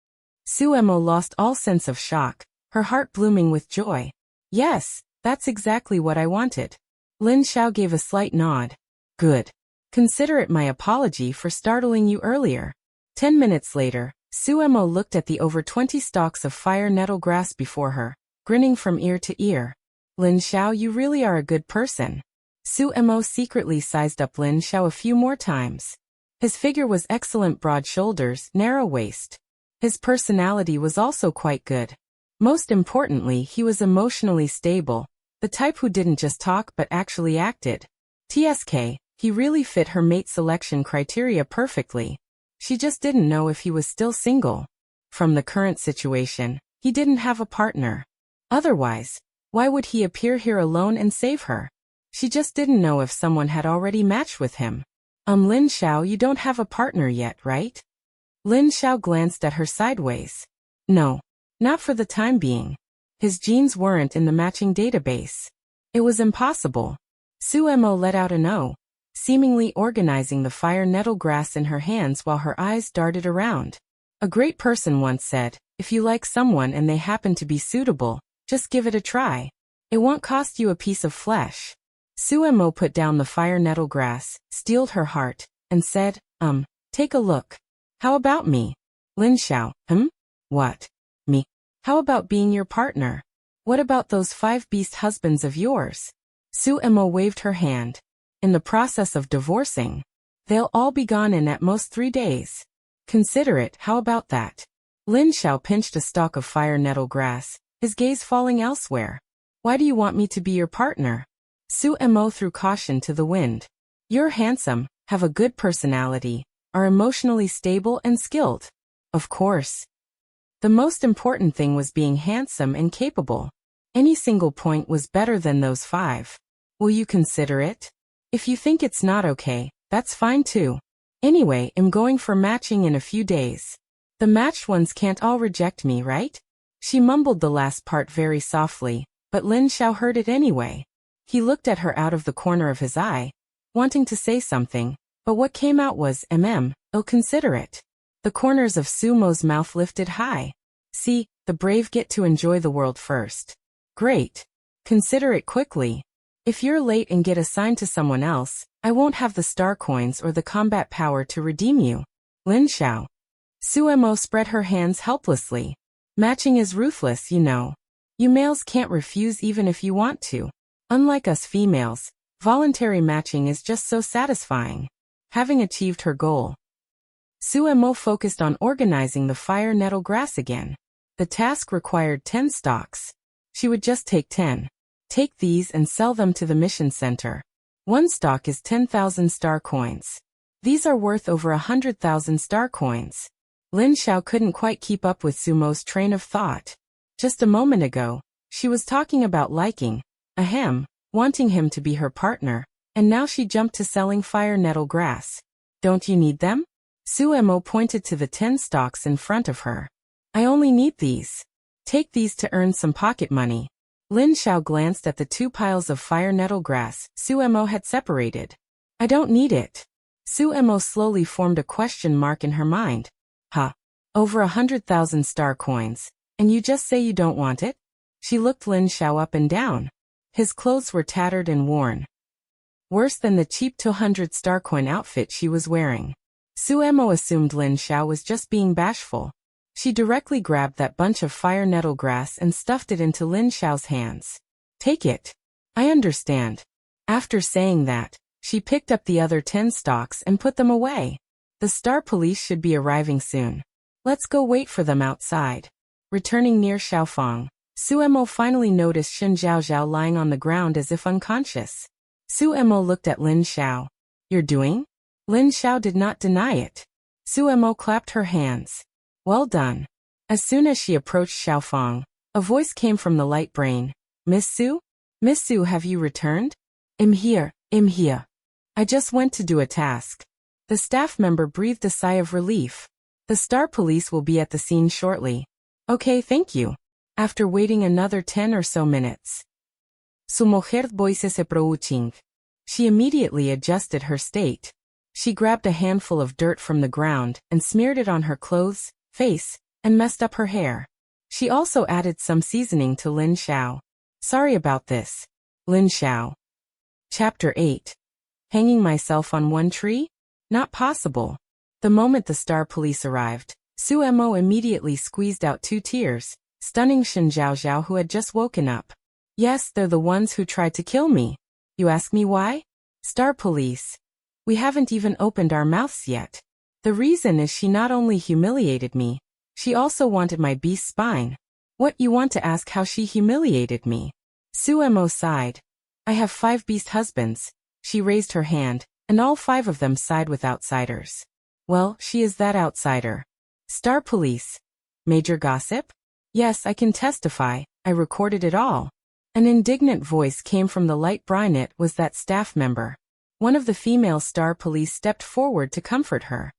Suemo lost all sense of shock, her heart blooming with joy. Yes, that's exactly what I wanted. Lin Xiao gave a slight nod. Good. Consider it my apology for startling you earlier. 10 minutes later, Suemo looked at the over 20 stalks of fire nettle grass before her, grinning from ear to ear. Lin Xiao, you really are a good person. Su Mo secretly sized up Lin Xiao a few more times. His figure was excellent, broad shoulders, narrow waist. His personality was also quite good. Most importantly, he was emotionally stable, the type who didn't just talk but actually acted. TSK, he really fit her mate selection criteria perfectly. She just didn't know if he was still single. From the current situation, he didn't have a partner. Otherwise, why would he appear here alone and save her? She just didn't know if someone had already matched with him. Lin Xiao, you don't have a partner yet, right? Lin Xiao glanced at her sideways. No, not for the time being. His genes weren't in the matching database. It was impossible. Su Mo let out an "oh," seemingly organizing the fire nettle grass in her hands while her eyes darted around. A great person once said, if you like someone and they happen to be suitable, just give it a try. It won't cost you a piece of flesh. Su Mo put down the fire nettle grass, steeled her heart, and said, take a look. How about me? Lin Xiao, What? Me? How about being your partner? What about those 5 beast husbands of yours? Su Mo waved her hand. In the process of divorcing. They'll all be gone in at most 3 days. Consider it, how about that? Lin Xiao pinched a stalk of fire nettle grass, his gaze falling elsewhere. Why do you want me to be your partner? Su Mo threw caution to the wind. You're handsome, have a good personality, are emotionally stable and skilled. Of course. The most important thing was being handsome and capable. Any single point was better than those 5. Will you consider it? If you think it's not okay, that's fine too. Anyway, I'm going for matching in a few days. The matched ones can't all reject me, right? She mumbled the last part very softly, but Lin Xiao heard it anyway. He looked at her out of the corner of his eye, wanting to say something, but what came out was, oh, consider it. The corners of Su Mo's mouth lifted high. See, the brave get to enjoy the world first. Great. Consider it quickly. If you're late and get assigned to someone else, I won't have the star coins or the combat power to redeem you. Lin Xiao. Su Mo spread her hands helplessly. Matching is ruthless, you know. You males can't refuse even if you want to. Unlike us females, voluntary matching is just so satisfying. Having achieved her goal, Su Mo focused on organizing the fire nettle grass again. The task required 10 stalks. She would just take 10. Take these and sell them to the mission center. 1 stalk is 10,000 star coins. These are worth over 100,000 star coins. Lin Xiao couldn't quite keep up with Su Mo's train of thought. Just a moment ago, she was talking about liking, wanting him to be her partner, and now she jumped to selling fire nettle grass. Don't you need them? Su Mo pointed to the 10 stalks in front of her. I only need these. Take these to earn some pocket money. Lin Xiao glanced at the 2 piles of fire nettle grass Su Mo had separated. I don't need it. Su Mo slowly formed a question mark in her mind. Over 100,000 star coins, and you just say you don't want it? She looked Lin Xiao up and down. His clothes were tattered and worn. Worse than the cheap 200 star coin outfit she was wearing. Su Mo assumed Lin Xiao was just being bashful. She directly grabbed that bunch of fire nettle grass and stuffed it into Lin Xiao's hands. Take it. I understand. After saying that, she picked up the other 10 stalks and put them away. The star police should be arriving soon. Let's go wait for them outside. Returning near Xiaofang, Su Mo finally noticed Shen Zhaozhao lying on the ground as if unconscious. Su Mo looked at Lin Xiao. You're doing? Lin Xiao did not deny it. Su Mo clapped her hands. Well done. As soon as she approached Xiaofang, a voice came from the light brain. Miss Su? Miss Su, have you returned? I'm here. I just went to do a task. The staff member breathed a sigh of relief. The star police will be at the scene shortly. Okay, thank you. After waiting another 10 or so minutes, su mujer voice se approaching. She immediately adjusted her state. She grabbed a handful of dirt from the ground and smeared it on her clothes, face, and messed up her hair. She also added some seasoning to Lin Xiao. Sorry about this. Lin Xiao. Chapter 8. Hanging myself on one tree? Not possible. The moment the star police arrived, Su Mo immediately squeezed out 2 tears, stunning Shen Zhaozhao who had just woken up. Yes, they're the ones who tried to kill me. You ask me why? Star Police. We haven't even opened our mouths yet. The reason is she not only humiliated me, she also wanted my beast spine. What, you want to ask how she humiliated me? Suemo sighed. I have 5 beast husbands. She raised her hand, and all 5 of them side with outsiders. Well, she is that outsider. Star Police. Major gossip? Yes, I can testify. I recorded it all. An indignant voice came from the light brunette. Was that staff member? One of the female Star Police stepped forward to comfort her.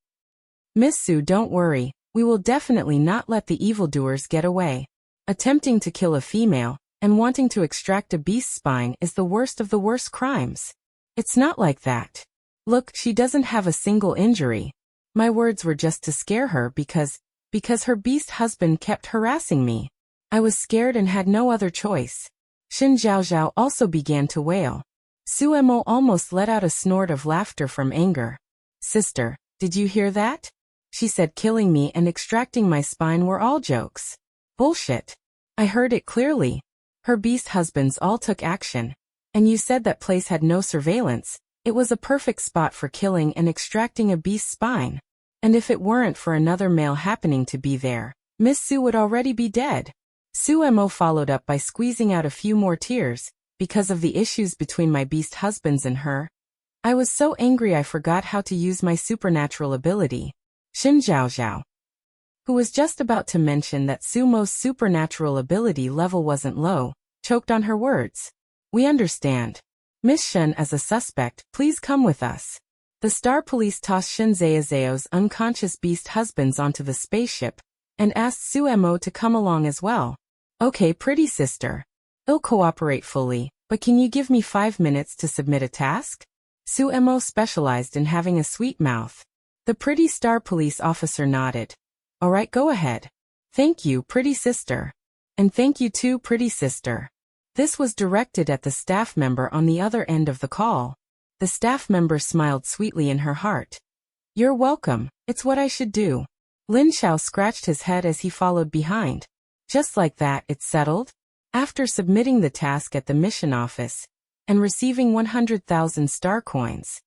Miss Sue, don't worry. We will definitely not let the evildoers get away. Attempting to kill a female and wanting to extract a beast's spine is the worst of the worst crimes. It's not like that. Look, she doesn't have a single injury. My words were just to scare her because her beast husband kept harassing me. I was scared and had no other choice. Shin Zhaozhao also began to wail. Suemo almost let out a snort of laughter from anger. Sister, did you hear that? She said killing me and extracting my spine were all jokes. Bullshit. I heard it clearly. Her beast husbands all took action. And you said that place had no surveillance. It was a perfect spot for killing and extracting a beast's spine. And if it weren't for another male happening to be there, Miss Sue would already be dead. Suemo followed up by squeezing out a few more tears, because of the issues between my beast husbands and her. I was so angry I forgot how to use my supernatural ability. Shin Zhaozhao, who was just about to mention that Sumo's supernatural ability level wasn't low, choked on her words. We understand. Miss Shen, as a suspect, please come with us. The Star Police tossed Shin Zhaozao's unconscious beast husbands onto the spaceship and asked Suemo to come along as well. Okay, pretty sister. I'll cooperate fully, but can you give me 5 minutes to submit a task? Suemo specialized in having a sweet mouth. The pretty Star Police officer nodded. All right, go ahead. Thank you, pretty sister. And thank you too, pretty sister. This was directed at the staff member on the other end of the call. The staff member smiled sweetly in her heart. You're welcome, it's what I should do. Lin Xiao scratched his head as he followed behind. Just like that, it's settled? After submitting the task at the mission office and receiving 100,000 star coins,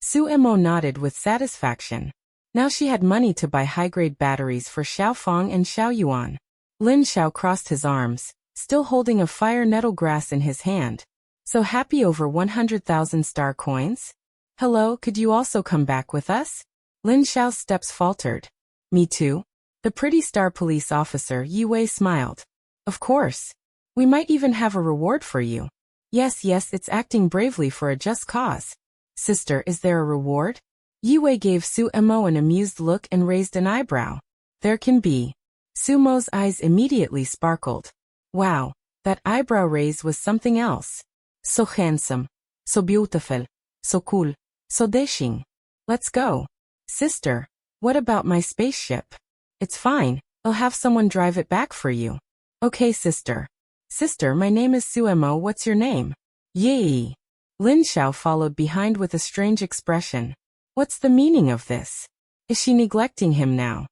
Suemo nodded with satisfaction. Now she had money to buy high-grade batteries for Xiaofeng and Xiaoyuan. Lin Xiao crossed his arms, still holding a fire nettle grass in his hand. So happy over 100,000 star coins? Hello, could you also come back with us? Lin Xiao's steps faltered. Me too? The pretty Star Police officer Yi Wei smiled. Of course. We might even have a reward for you. Yes, it's acting bravely for a just cause. Sister, is there a reward? Yi Wei gave Suemo an amused look and raised an eyebrow. There can be. Sumo's eyes immediately sparkled. Wow, that eyebrow raise was something else. So handsome, so beautiful, so cool, so dashing. Let's go. Sister, what about my spaceship? It's fine, I'll have someone drive it back for you. Okay, sister. Sister, my name is Suemo, what's your name? Yi. Lin Xiao followed behind with a strange expression. What's the meaning of this? Is she neglecting him now?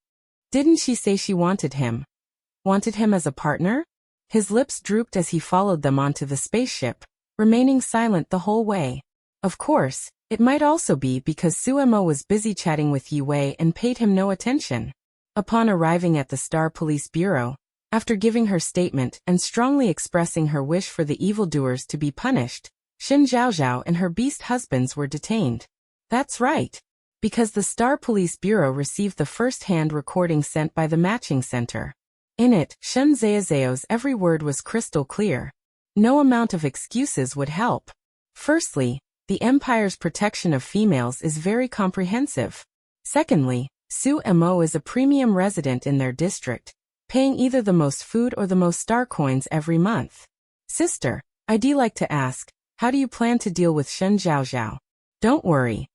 Didn't she say she wanted him? Wanted him as a partner? His lips drooped as he followed them onto the spaceship, remaining silent the whole way. Of course, it might also be because Suemo was busy chatting with Yi Wei and paid him no attention. Upon arriving at the Star Police Bureau, after giving her statement and strongly expressing her wish for the evildoers to be punished, Shin Zhaozhao and her beast husbands were detained. That's right. Because the Star Police Bureau received the first-hand recording sent by the matching center. In it, Shin Zhaozao's every word was crystal clear. No amount of excuses would help. Firstly, the Empire's protection of females is very comprehensive. Secondly, Suemo is a premium resident in their district, paying either the most food or the most star coins every month. Sister, I'd like to ask, how do you plan to deal with Shin Zhaozhao? Don't worry.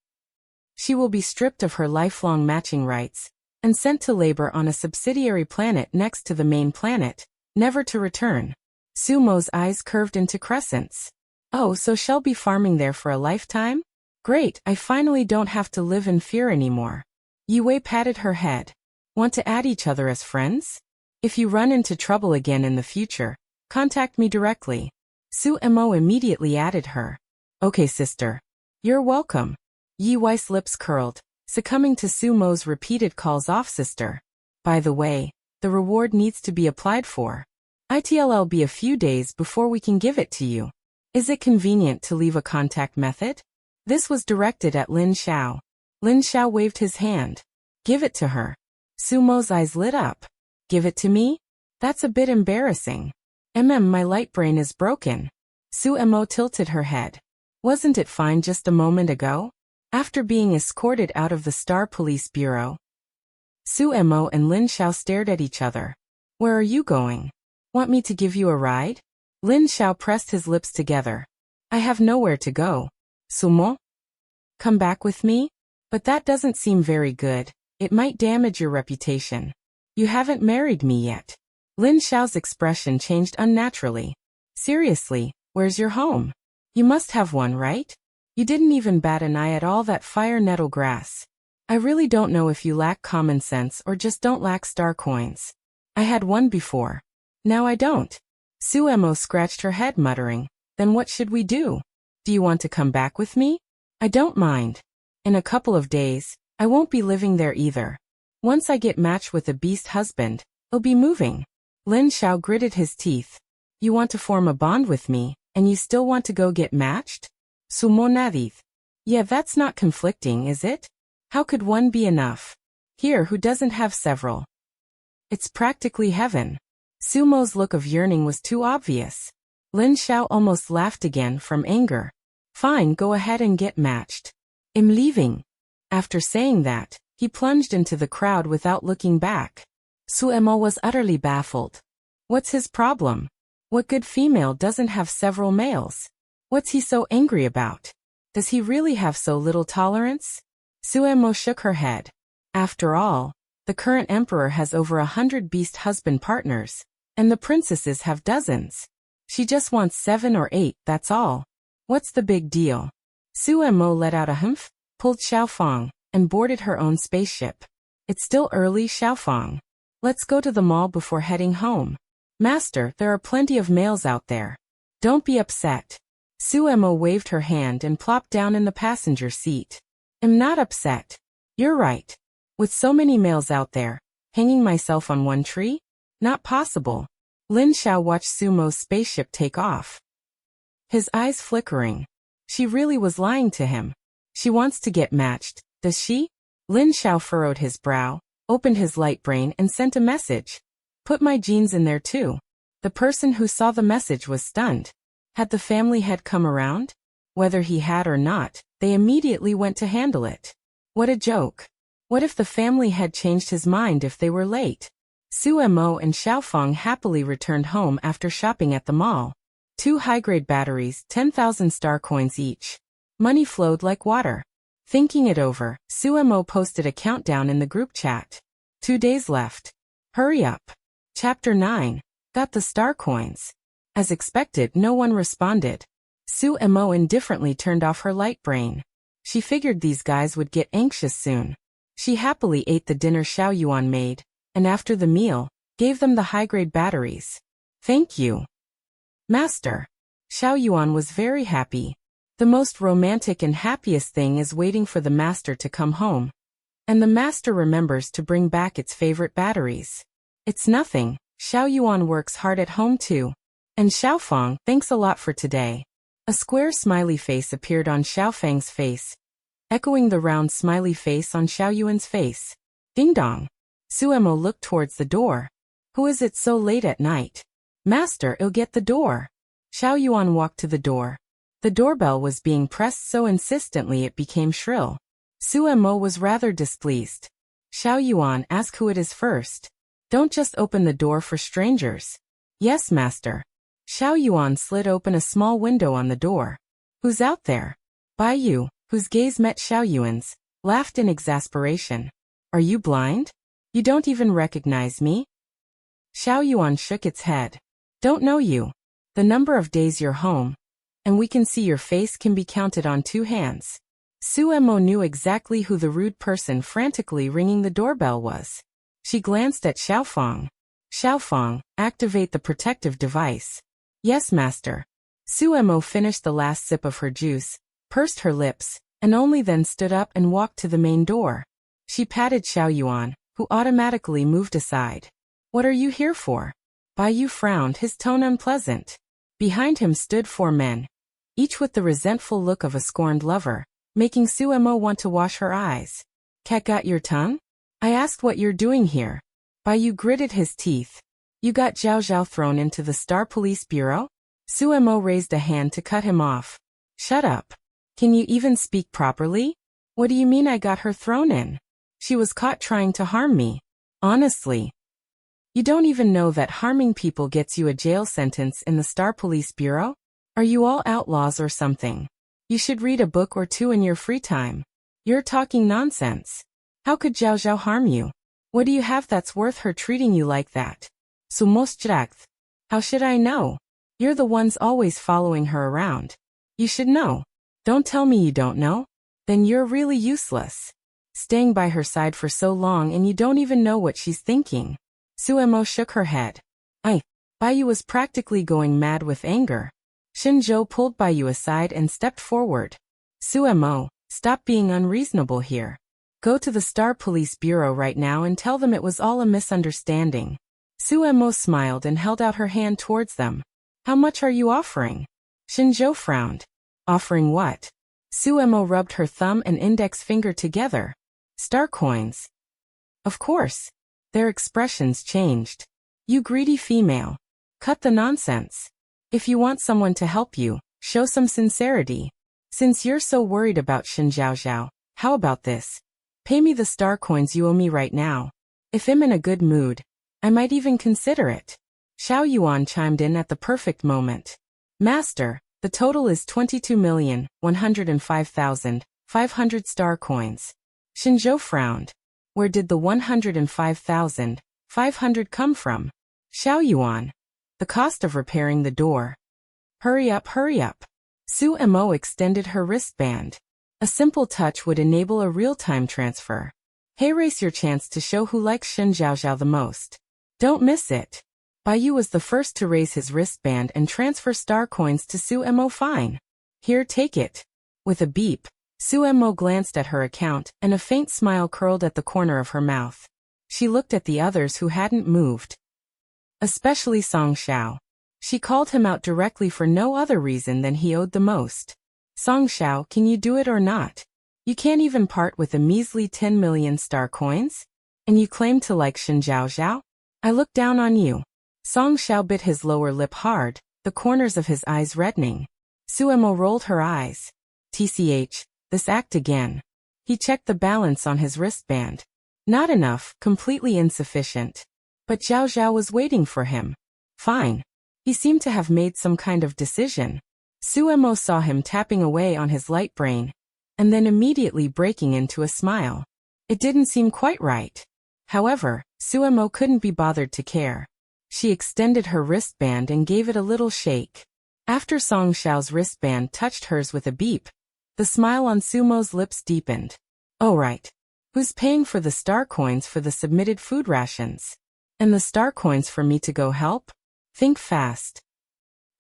She will be stripped of her lifelong matching rights and sent to labor on a subsidiary planet next to the main planet, never to return. Sumo's eyes curved into crescents. Oh, so she'll be farming there for a lifetime? Great, I finally don't have to live in fear anymore. Yi Wei patted her head. Want to add each other as friends? If you run into trouble again in the future, contact me directly. Suemo immediately added her. Okay, sister. You're welcome. Yi Wei's lips curled, succumbing to Su Mo's repeated calls off sister. By the way, the reward needs to be applied for. It'll be a few days before we can give it to you. Is it convenient to leave a contact method? This was directed at Lin Xiao. Lin Xiao waved his hand. Give it to her. Su Mo's eyes lit up. Give it to me? That's a bit embarrassing. My light brain is broken. Su Mo tilted her head. Wasn't it fine just a moment ago? After being escorted out of the Star Police Bureau. Su Mo and Lin Xiao stared at each other. Where are you going? Want me to give you a ride? Lin Xiao pressed his lips together. I have nowhere to go. Sumo? Come back with me? But that doesn't seem very good. It might damage your reputation. You haven't married me yet. Lin Xiao's expression changed unnaturally. Seriously, where's your home? You must have one, right? You didn't even bat an eye at all that fire nettle grass. I really don't know if you lack common sense or just don't lack star coins. I had one before. Now I don't. Su Mo scratched her head, muttering, Then what should we do? Do you want to come back with me? I don't mind. In a couple of days, I won't be living there either. Once I get matched with a beast husband, I'll be moving. Lin Xiao gritted his teeth. You want to form a bond with me, and you still want to go get matched? Sumo nadith. Yeah, that's not conflicting, is it? How could one be enough? Here, who doesn't have several? It's practically heaven. Sumo's look of yearning was too obvious. Lin Xiao almost laughed again from anger. Fine, go ahead and get matched. I'm leaving. After saying that, he plunged into the crowd without looking back. Su Mo was utterly baffled. What's his problem? What good female doesn't have several males? What's he so angry about? Does he really have so little tolerance? Su Mo shook her head. After all, the current emperor has over 100 beast husband partners, and the princesses have dozens. She just wants 7 or 8, that's all. What's the big deal? Su Mo let out a humph, pulled Xiaofang, and boarded her own spaceship. It's still early, Xiaofang. Let's go to the mall before heading home. Master, there are plenty of males out there. Don't be upset. Su Mo waved her hand and plopped down in the passenger seat. I'm not upset. You're right. With so many males out there, hanging myself on one tree? Not possible. Lin Xiao watched Su Mo's spaceship take off. His eyes flickering. She really was lying to him. She wants to get matched, does she? Lin Xiao furrowed his brow, opened his light brain and sent a message. Put my genes in there too. The person who saw the message was stunned. Had the family head come around? Whether he had or not, they immediately went to handle it. What a joke. What if the family had changed his mind if they were late? Su Mo and Xiaofang happily returned home after shopping at the mall. 2 high-grade batteries, 10,000 star coins each. Money flowed like water. Thinking it over, Su Mo posted a countdown in the group chat. 2 days left. Hurry up. Chapter 9. Got the star coins. As expected, no one responded. Su Mo indifferently turned off her light brain. She figured these guys would get anxious soon. She happily ate the dinner Xiao Yuan made, and after the meal, gave them the high-grade batteries. Thank you. Master. Xiao Yuan was very happy. The most romantic and happiest thing is waiting for the master to come home. And the master remembers to bring back its favorite batteries. It's nothing. Xiao Yuan works hard at home too. And Xiaofang, thanks a lot for today. A square smiley face appeared on Xiaofang's face, echoing the round smiley face on Xiao Yuan's face. Ding dong. Su Mo looked towards the door. Who is it so late at night? Master, I'll get the door. Xiao Yuan walked to the door. The doorbell was being pressed so insistently it became shrill. Su Mo was rather displeased. Xiao Yuan, ask who it is first. Don't just open the door for strangers. Yes, master. Xiao Yuan slid open a small window on the door. Who's out there? Bai Yu, whose gaze met Xiao Yuan's, laughed in exasperation. Are you blind? You don't even recognize me? Xiao Yuan shook its head. Don't know you. The number of days you're home, and we can see your face can be counted on 2 hands. Su Mo knew exactly who the rude person frantically ringing the doorbell was. She glanced at Xiaofang. Xiaofang, activate the protective device. Yes, master. Suemo finished the last sip of her juice, pursed her lips, and only then stood up and walked to the main door. She patted Xiao Yuan, who automatically moved aside. What are you here for? Bai Yu frowned, his tone unpleasant. Behind him stood 4 men, each with the resentful look of a scorned lover, making Suemo want to wash her eyes. Cat got your tongue? I asked what you're doing here. Bai Yu gritted his teeth. You got Zhao Zhao thrown into the Star Police Bureau? Suemo raised a hand to cut him off. Shut up. Can you even speak properly? What do you mean I got her thrown in? She was caught trying to harm me. Honestly. You don't even know that harming people gets you a jail sentence in the Star Police Bureau? Are you all outlaws or something? You should read a book or 2 in your free time. You're talking nonsense. How could Zhao Zhao harm you? What do you have that's worth her treating you like that? Sumostjakt. How should I know? You're the ones always following her around. You should know. Don't tell me you don't know. Then you're really useless. Staying by her side for so long and you don't even know what she's thinking. Suemo shook her head. Bai Yu was practically going mad with anger. Shinzhou pulled Bai Yu aside and stepped forward. Suemo, stop being unreasonable here. Go to the Star Police Bureau right now and tell them it was all a misunderstanding. Suemo smiled and held out her hand towards them. How much are you offering? Shinzhou frowned. Offering what? Suemo rubbed her thumb and index finger together. Star coins. Of course. Their expressions changed. You greedy female. Cut the nonsense. If you want someone to help you, show some sincerity. Since you're so worried about Shin Zhao Zhao, how about this? Pay me the star coins you owe me right now. If I'm in a good mood, I might even consider it. Xiao Yuan chimed in at the perfect moment. Master, the total is 22,105,500 star coins. Shinzhou frowned. Where did the 105,500 come from? Xiao Yuan. The cost of repairing the door. Hurry up, hurry up. Suemo extended her wristband. A simple touch would enable a real-time transfer. Hey, race your chance to show who likes Shin Zhao Zhao the most. Don't miss it. Bai Yu was the first to raise his wristband and transfer star coins to Suemo. Fine. Here, take it. With a beep, Suemo glanced at her account and a faint smile curled at the corner of her mouth. She looked at the others who hadn't moved. Especially Song Xiao. She called him out directly for no other reason than he owed the most. Song Xiao, can you do it or not? You can't even part with a measly 10 million star coins? And you claim to like Shin Zhao Zhao? I look down on you. Song Xiao bit his lower lip hard, the corners of his eyes reddening. Suemo rolled her eyes. TCH, this act again. He checked the balance on his wristband. Not enough, completely insufficient. But Zhao Zhao was waiting for him. Fine. He seemed to have made some kind of decision. Suemo saw him tapping away on his light brain, and then immediately breaking into a smile. It didn't seem quite right. However, Suemo couldn't be bothered to care. She extended her wristband and gave it a little shake. After Song Xiao's wristband touched hers with a beep, the smile on Sumo's lips deepened. Oh right. Who's paying for the star coins for the submitted food rations? And the star coins for me to go help? Think fast.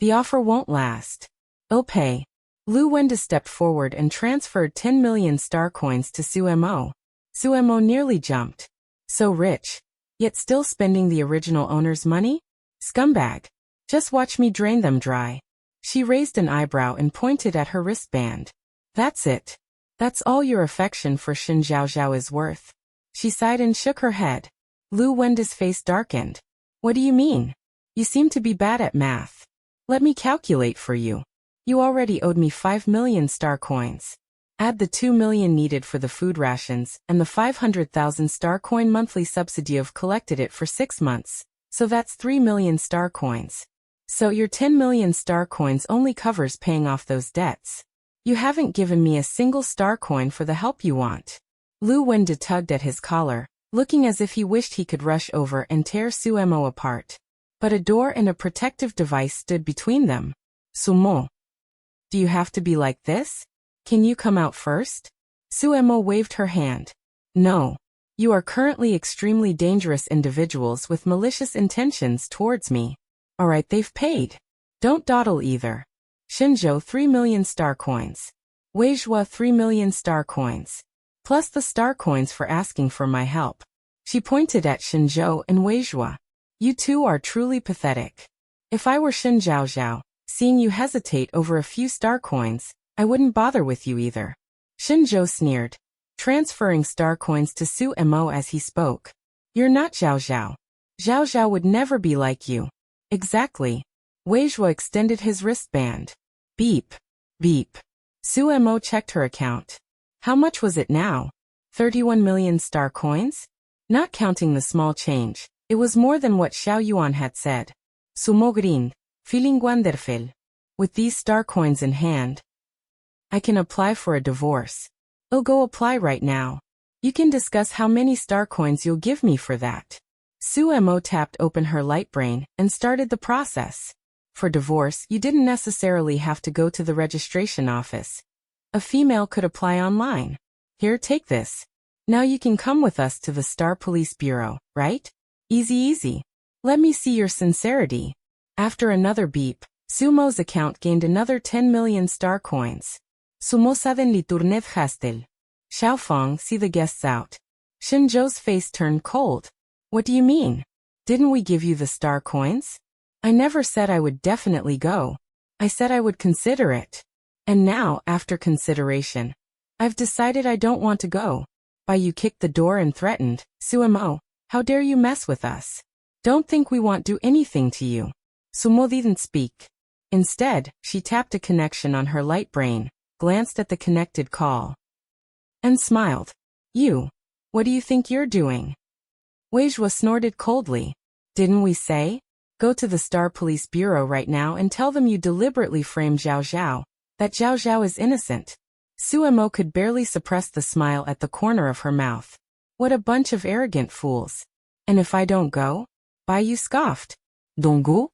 The offer won't last. I'll pay. Lu Wenda stepped forward and transferred 10 million star coins to Suemo. Suemo nearly jumped. So rich, yet still spending the original owner's money? Scumbag. Just watch me drain them dry. She raised an eyebrow and pointed at her wristband. That's it. That's all your affection for Shin Zhao Zhao is worth. She sighed and shook her head. Lu Wenda's face darkened. What do you mean? You seem to be bad at math. Let me calculate for you. You already owed me 5 million star coins. Add the 2 million needed for the food rations and the 500,000 star coin monthly subsidy of collected it for 6 months. So that's 3 million star coins. So your 10 million star coins only covers paying off those debts. You haven't given me a single star coin for the help you want. Lu Wenda tugged at his collar, looking as if he wished he could rush over and tear Suemo apart. But a door and a protective device stood between them. Sumo. Do you have to be like this? Can you come out first? Suemo waved her hand. No. You are currently extremely dangerous individuals with malicious intentions towards me. Alright, they've paid. Don't dawdle either. Shinjo 3 million star coins. Weijua 3 million star coins. Plus the star coins for asking for my help. She pointed at Shinjo and Weijua. You two are truly pathetic. If I were Shin Zhaozhao, seeing you hesitate over a few star coins, I wouldn't bother with you either. Shinjo sneered, transferring star coins to Su Mo as he spoke. You're not Zhaozhao. Zhaozhao would never be like you. Exactly. Weijua extended his wristband. Beep. Beep. Su Mo checked her account. How much was it now? 31 million star coins? Not counting the small change, it was more than what Xiao Yuan had said. Sumo grinned, feeling wonderful. With these star coins in hand, I can apply for a divorce. I'll go apply right now. You can discuss how many star coins you'll give me for that. Su Mo tapped open her light brain and started the process. For divorce, you didn't necessarily have to go to the registration office. A female could apply online. Here, take this. Now you can come with us to the Star Police Bureau, right? Easy easy. Let me see your sincerity. After another beep, Sumo's account gained another 10 million star coins. Sumo saden li turnev hastel. Xiaofeng, see the guests out. Shinjo's face turned cold. What do you mean? Didn't we give you the star coins? I never said I would definitely go. I said I would consider it. And now, after consideration, I've decided I don't want to go. You kicked the door and threatened, Sumo, how dare you mess with us? Don't think we won't do anything to you. Sumo didn't speak. Instead, she tapped a connection on her light brain, glanced at the connected call, and smiled. You. What do you think you're doing? Weijua snorted coldly. Didn't we say? Go to the Star Police Bureau right now and tell them you deliberately framed Zhaozhao, that Zhaozhao is innocent. Sumo could barely suppress the smile at the corner of her mouth. What a bunch of arrogant fools. And if I don't go? You scoffed. Don't go?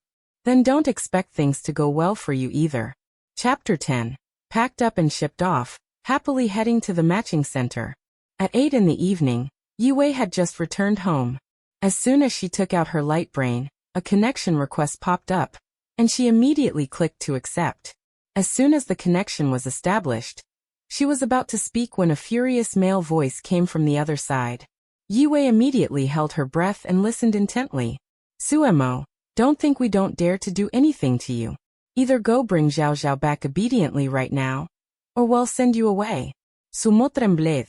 Then don't expect things to go well for you either. Chapter 10. Packed up and shipped off, happily heading to the matching center. At 8 in the evening, Yue had just returned home. As soon as she took out her light brain, a connection request popped up, and she immediately clicked to accept. As soon as the connection was established, she was about to speak when a furious male voice came from the other side. Yue immediately held her breath and listened intently. Sumo, don't think we don't dare to do anything to you. Either go bring Zhaozhao back obediently right now, or we'll send you away. Sumo trembled.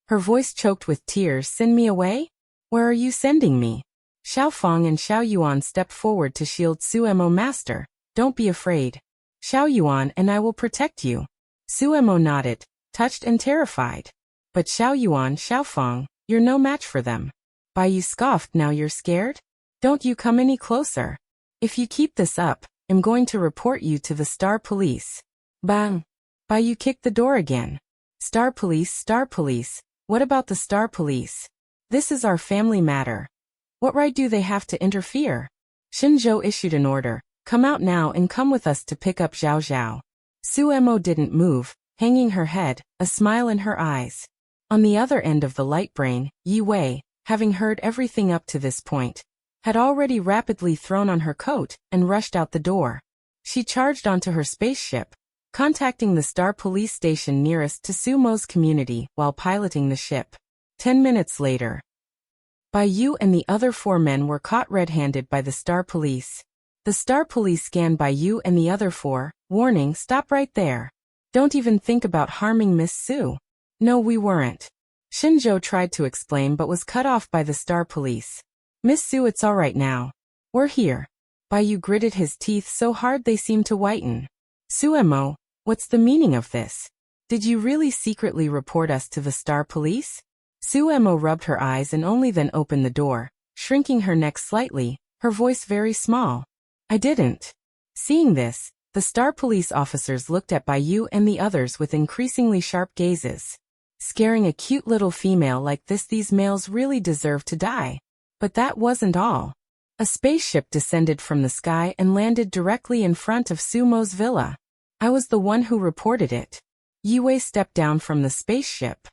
Her voice choked with tears. Send me away? Where are you sending me? Xiaofeng and Xiao Yuan stepped forward to shield Sumo. Master, don't be afraid. Xiao Yuan and I will protect you. Sumo nodded, touched and terrified. But Xiao Yuan, Xiaofeng, you're no match for them. You scoffed. Now you're scared? Don't you come any closer. If you keep this up, I'm going to report you to the Star Police. Bang. You kicked the door again. Star Police, what about the Star Police? This is our family matter. What right do they have to interfere? Shinjo issued an order. Come out now and come with us to pick up Zhaozhao. Sumo didn't move, hanging her head, a smile in her eyes. On the other end of the light brain, Yue, having heard everything up to this point, had already rapidly thrown on her coat and rushed out the door. She charged onto her spaceship, contacting the Star Police station nearest to Sumo's community while piloting the ship. 10 minutes later, Yu and the other 4 men were caught red-handed by the Star Police. The Star Police scanned Yu and the other 4, warning, stop right there. Don't even think about harming Miss Su. No, we weren't. Shinjo tried to explain but was cut off by the Star Police. Miss Su, it's all right now. We're here. Yu gritted his teeth so hard they seemed to whiten. Sumo, what's the meaning of this? Did you really secretly report us to the Star Police? Sumo rubbed her eyes and only then opened the door, shrinking her neck slightly, her voice very small. I didn't. Seeing this, the Star Police officers looked at Yu and the others with increasingly sharp gazes. Scaring a cute little female like this, these males really deserve to die. But that wasn't all. A spaceship descended from the sky and landed directly in front of Sumo's villa. I was the one who reported it. Yue stepped down from the spaceship,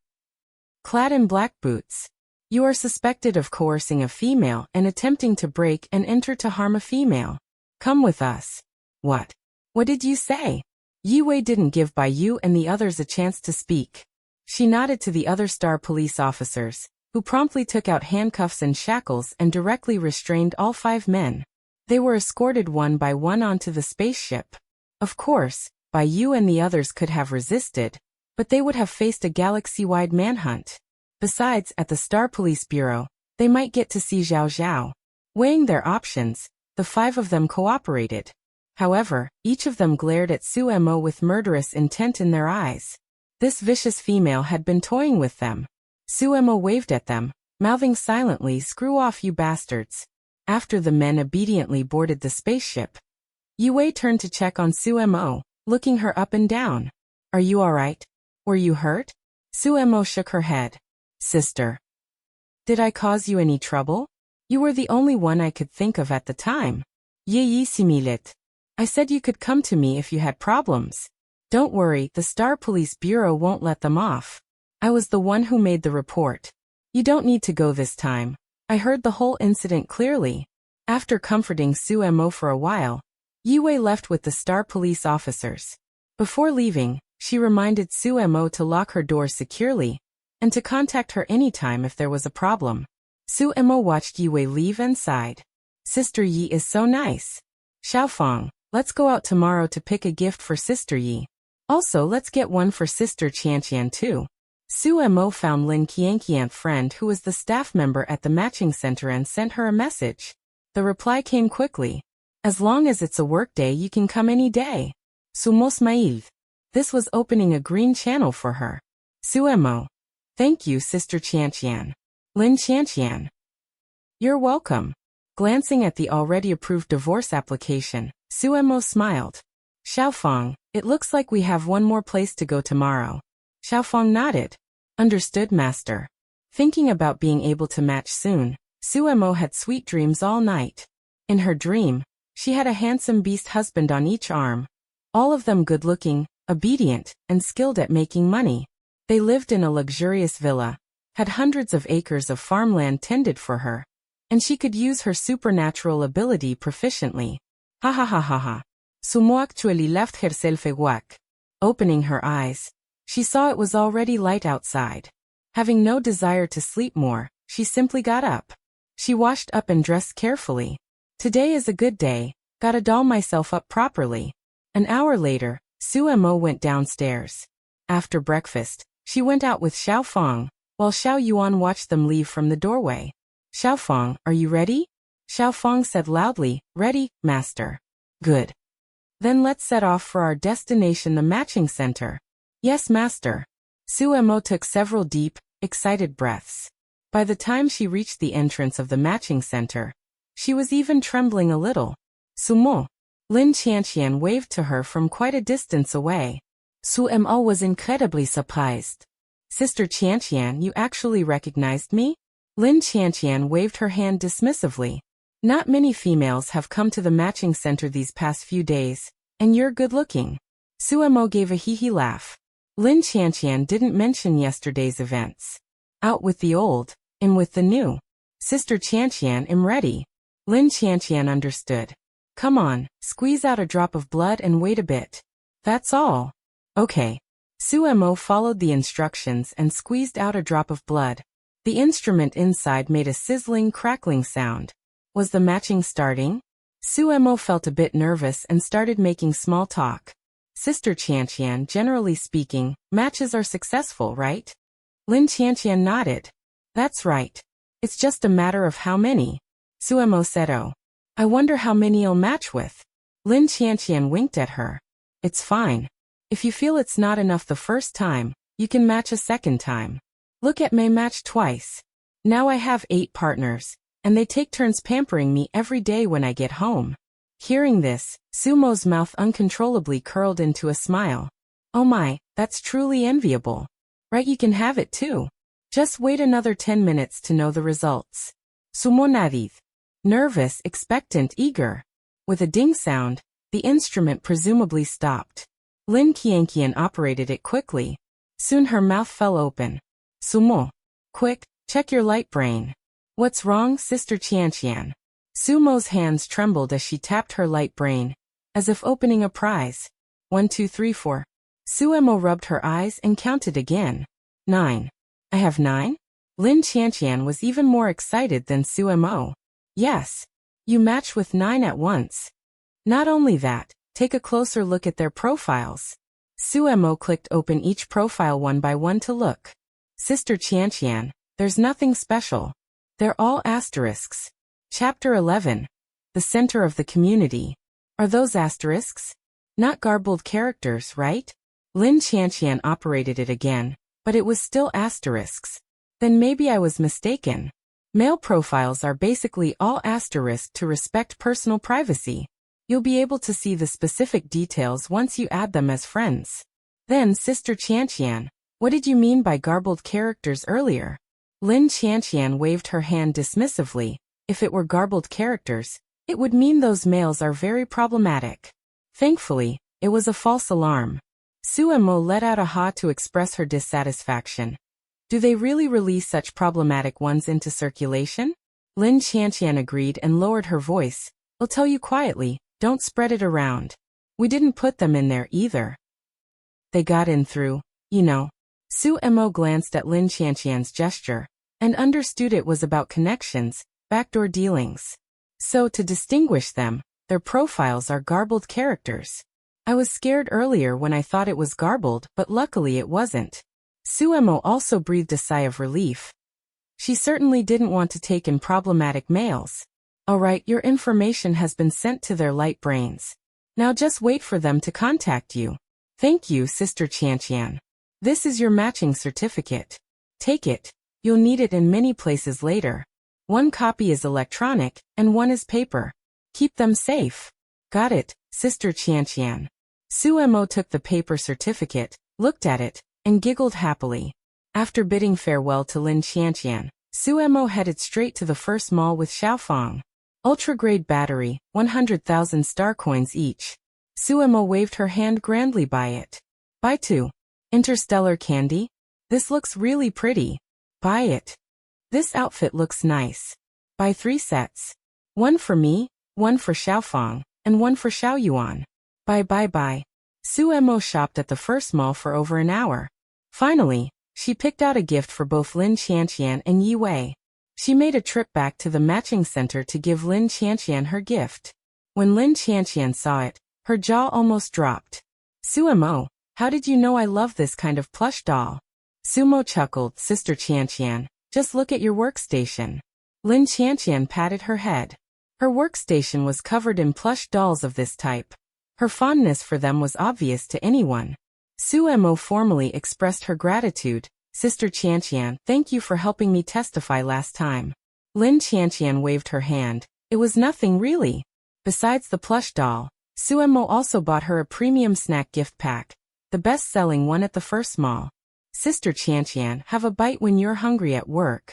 clad in black boots. You are suspected of coercing a female and attempting to break and enter to harm a female. Come with us. What? What did you say? Yue didn't give Bai Yu and the others a chance to speak. She nodded to the other star police officers, who promptly took out handcuffs and shackles and directly restrained all 5 men. They were escorted one by one onto the spaceship. Of course, Bai Yu and the others could have resisted, but they would have faced a galaxy-wide manhunt. Besides, at the Star Police Bureau, they might get to see Zhao Zhao. Weighing their options, the 5 of them cooperated. However, each of them glared at Su Mo with murderous intent in their eyes. This vicious female had been toying with them. Su Mo waved at them, mouthing silently, "Screw off, you bastards." After the men obediently boarded the spaceship, Yue turned to check on Su Mo, looking her up and down. "Are you alright? Were you hurt?" Su Mo shook her head. "Sister. Did I cause you any trouble? You were the only one I could think of at the time. Yi similit. I said you could come to me if you had problems. Don't worry, the Star Police Bureau won't let them off. I was the one who made the report. You don't need to go this time. I heard the whole incident clearly." After comforting Su Mo for a while, Yue left with the Star Police officers. Before leaving, she reminded Su Mo to lock her door securely, and to contact her anytime if there was a problem. Su Mo watched Yue leave and sighed. "Sister Yi is so nice. Xiaofang, let's go out tomorrow to pick a gift for Sister Yi. Also, let's get one for Sister Qianqian too." Su Mo found Lin Qianqian's friend who was the staff member at the matching center and sent her a message. The reply came quickly. "As long as it's a workday, you can come any day. Sumos mail." This was opening a green channel for her. Su Mo. "Thank you, Sister Qianqian." Lin Qianqian. "You're welcome." Glancing at the already approved divorce application, Su Mo smiled. "Xiaofang, it looks like we have one more place to go tomorrow." Xiaofang nodded. "Understood, Master." Thinking about being able to match soon, Su Mo had sweet dreams all night. In her dream, she had a handsome beast husband on each arm. All of them good-looking, obedient, and skilled at making money. They lived in a luxurious villa, had hundreds of acres of farmland tended for her, and she could use her supernatural ability proficiently. Ha ha ha ha ha. Sumo actually left herself a whack. Opening her eyes, she saw it was already light outside. Having no desire to sleep more, she simply got up. She washed up and dressed carefully. "Today is a good day, gotta doll myself up properly." An hour later, Su Mo went downstairs. After breakfast, she went out with Xiaofang, while Xiao Yuan watched them leave from the doorway. "Xiaofang, are you ready?" Xiaofang said loudly, "Ready, Master." "Good. Then let's set off for our destination, the matching center." "Yes, Master." Su Mo took several deep, excited breaths. By the time she reached the entrance of the matching center, she was even trembling a little. "Sumo." Lin Qianqian waved to her from quite a distance away. Su Mo was incredibly surprised. "Sister Qianqian, you actually recognized me?" Lin Qianqian waved her hand dismissively. "Not many females have come to the matching center these past few days, and you're good-looking." Su Mo gave a hee-hee laugh. Lin Qianqian didn't mention yesterday's events. "Out with the old, in with the new. Sister Qianqian, I'm ready." Lin Qianqian understood. "Come on, squeeze out a drop of blood and wait a bit. That's all." "Okay." Su Mo followed the instructions and squeezed out a drop of blood. The instrument inside made a sizzling, crackling sound. Was the matching starting? Su Mo felt a bit nervous and started making small talk. "Sister Qianqian, generally speaking, matches are successful, right?" Lin Qianqian nodded. "That's right. It's just a matter of how many." Su Mo said, "Oh. I wonder how many you'll match with." Lin Qianqian winked at her. "It's fine. If you feel it's not enough the first time, you can match a second time. Look at me match twice. Now I have 8 partners, and they take turns pampering me every day when I get home." Hearing this, Sumo's mouth uncontrollably curled into a smile. "Oh my, that's truly enviable. Right, you can have it too. Just wait another 10 minutes to know the results." Sumo nodded. Nervous, expectant, eager. With a ding sound, the instrument presumably stopped. Lin Qianqian operated it quickly. Soon her mouth fell open. "Sumo. Quick, check your light brain." "What's wrong, Sister Qianqian?" Sumo's hands trembled as she tapped her light brain. as if opening a prize. 1, 2, 3, 4. Suemo rubbed her eyes and counted again. 9. I have 9? Lin Qianqian was even more excited than Suemo. Yes. You match with 9 at once. Not only that, take a closer look at their profiles. Suemo clicked open each profile one by one to look. Sister Qianqian, there's nothing special. They're all asterisks. Chapter 11. The center of the community. Are those asterisks? Not garbled characters, right? Lin Qianqian operated it again, but it was still asterisks. Then maybe I was mistaken. Male profiles are basically all asterisk to respect personal privacy. You'll be able to see the specific details once you add them as friends. Then, Sister Qianqian, what did you mean by garbled characters earlier? Lin Qianqian waved her hand dismissively. If it were garbled characters, it would mean those males are very problematic. Thankfully, it was a false alarm. Suemo let out a ha to express her dissatisfaction. Do they really release such problematic ones into circulation? Lin Qianqian agreed and lowered her voice. I'll tell you quietly, don't spread it around. We didn't put them in there either. They got in through, you know. Suemo glanced at Lin Qianqian's gesture, and understood it was about connections, backdoor dealings. So to distinguish them, their profiles are garbled characters. I was scared earlier when I thought it was garbled, but luckily it wasn't. Suemo also breathed a sigh of relief. She certainly didn't want to take in problematic males. Alright, your information has been sent to their light brains. Now just wait for them to contact you. Thank you, Sister Qianqian. This is your matching certificate. Take it. You'll need it in many places later. One copy is electronic, and one is paper. Keep them safe. Got it, Sister Qianqian. Suemo took the paper certificate, looked at it, and giggled happily. After bidding farewell to Lin Qianqian, Suemo headed straight to the first mall with Xiaofang. Ultra-grade battery, 100,000 star coins each. Suemo waved her hand grandly by it. Buy 2. Interstellar candy? This looks really pretty. Buy it. This outfit looks nice. Buy 3 sets. 1 for me, 1 for Xiaofang, and 1 for Xiaoyuan. Buy. Suemo shopped at the first mall for over an hour. Finally, she picked out a gift for both Lin Qianqian and Yi Wei. She made a trip back to the matching center to give Lin Qianqian her gift. When Lin Qianqian saw it, her jaw almost dropped. Suemo, how did you know I love this kind of plush doll? Sumo chuckled. Sister Qianqian, just look at your workstation. Lin Qianqian patted her head. Her workstation was covered in plush dolls of this type. Her fondness for them was obvious to anyone. Suemo formally expressed her gratitude. Sister Qianqian, thank you for helping me testify last time. Lin Qianqian waved her hand. It was nothing really. Besides the plush doll, Suemo also bought her a premium snack gift pack, the best-selling one at the first mall. Sister Qianqian, have a bite when you're hungry at work.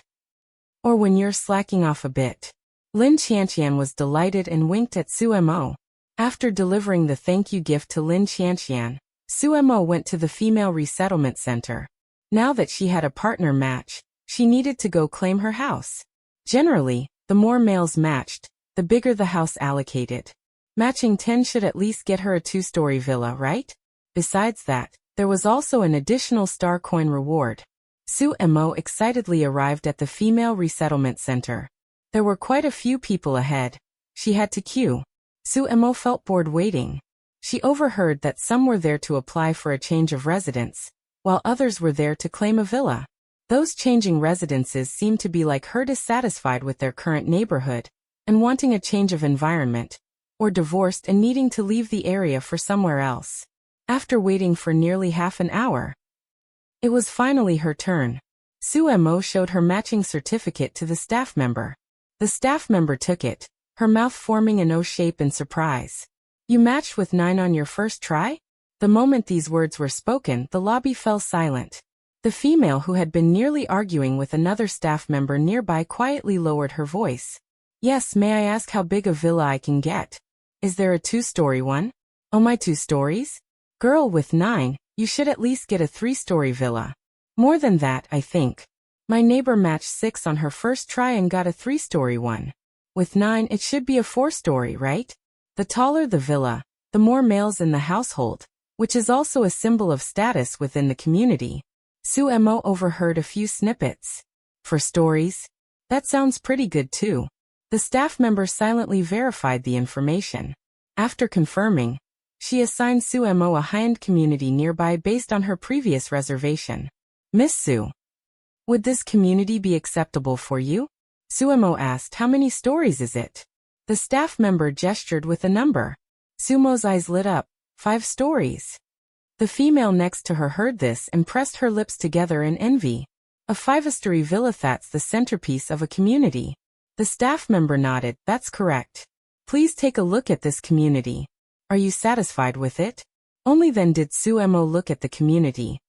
Or when you're slacking off a bit. Lin Qianqian was delighted and winked at Suemo. After delivering the thank you gift to Lin Qianqian, Suemo went to the female resettlement center. Now that she had a partner match, she needed to go claim her house. Generally, the more males matched, the bigger the house allocated. Matching 10 should at least get her a 2-story villa, right? Besides that, there was also an additional star coin reward. Suemo excitedly arrived at the female resettlement center. There were quite a few people ahead. She had to queue. Suemo felt bored waiting. She overheard that some were there to apply for a change of residence, while others were there to claim a villa. Those changing residences seemed to be like her, dissatisfied with their current neighborhood, and wanting a change of environment, or divorced and needing to leave the area for somewhere else. After waiting for nearly half an hour, it was finally her turn. Suemo showed her matching certificate to the staff member. The staff member took it, her mouth forming an O shape in surprise. You matched with 9 on your first try? The moment these words were spoken, the lobby fell silent. The female, who had been nearly arguing with another staff member nearby, quietly lowered her voice. Yes, may I ask how big a villa I can get? Is there a 2-story one? Oh, my 2 stories? Girl, with 9, you should at least get a 3-story villa. More than that, I think. My neighbor matched 6 on her first try and got a 3-story one. With 9, it should be a 4-story, right? The taller the villa, the more males in the household, which is also a symbol of status within the community. Suemo overheard a few snippets. For stories? That sounds pretty good too. The staff member silently verified the information. After confirming, she assigned Suemo a high-end community nearby based on her previous reservation. Miss Su, would this community be acceptable for you? Suemo asked. How many stories is it? The staff member gestured with a number. Sumo's eyes lit up. 5 stories. The female next to her heard this and pressed her lips together in envy. A 5-story villa, that's the centerpiece of a community. The staff member nodded. That's correct. Please take a look at this community. Are you satisfied with it? Only then did Suemo look at the community.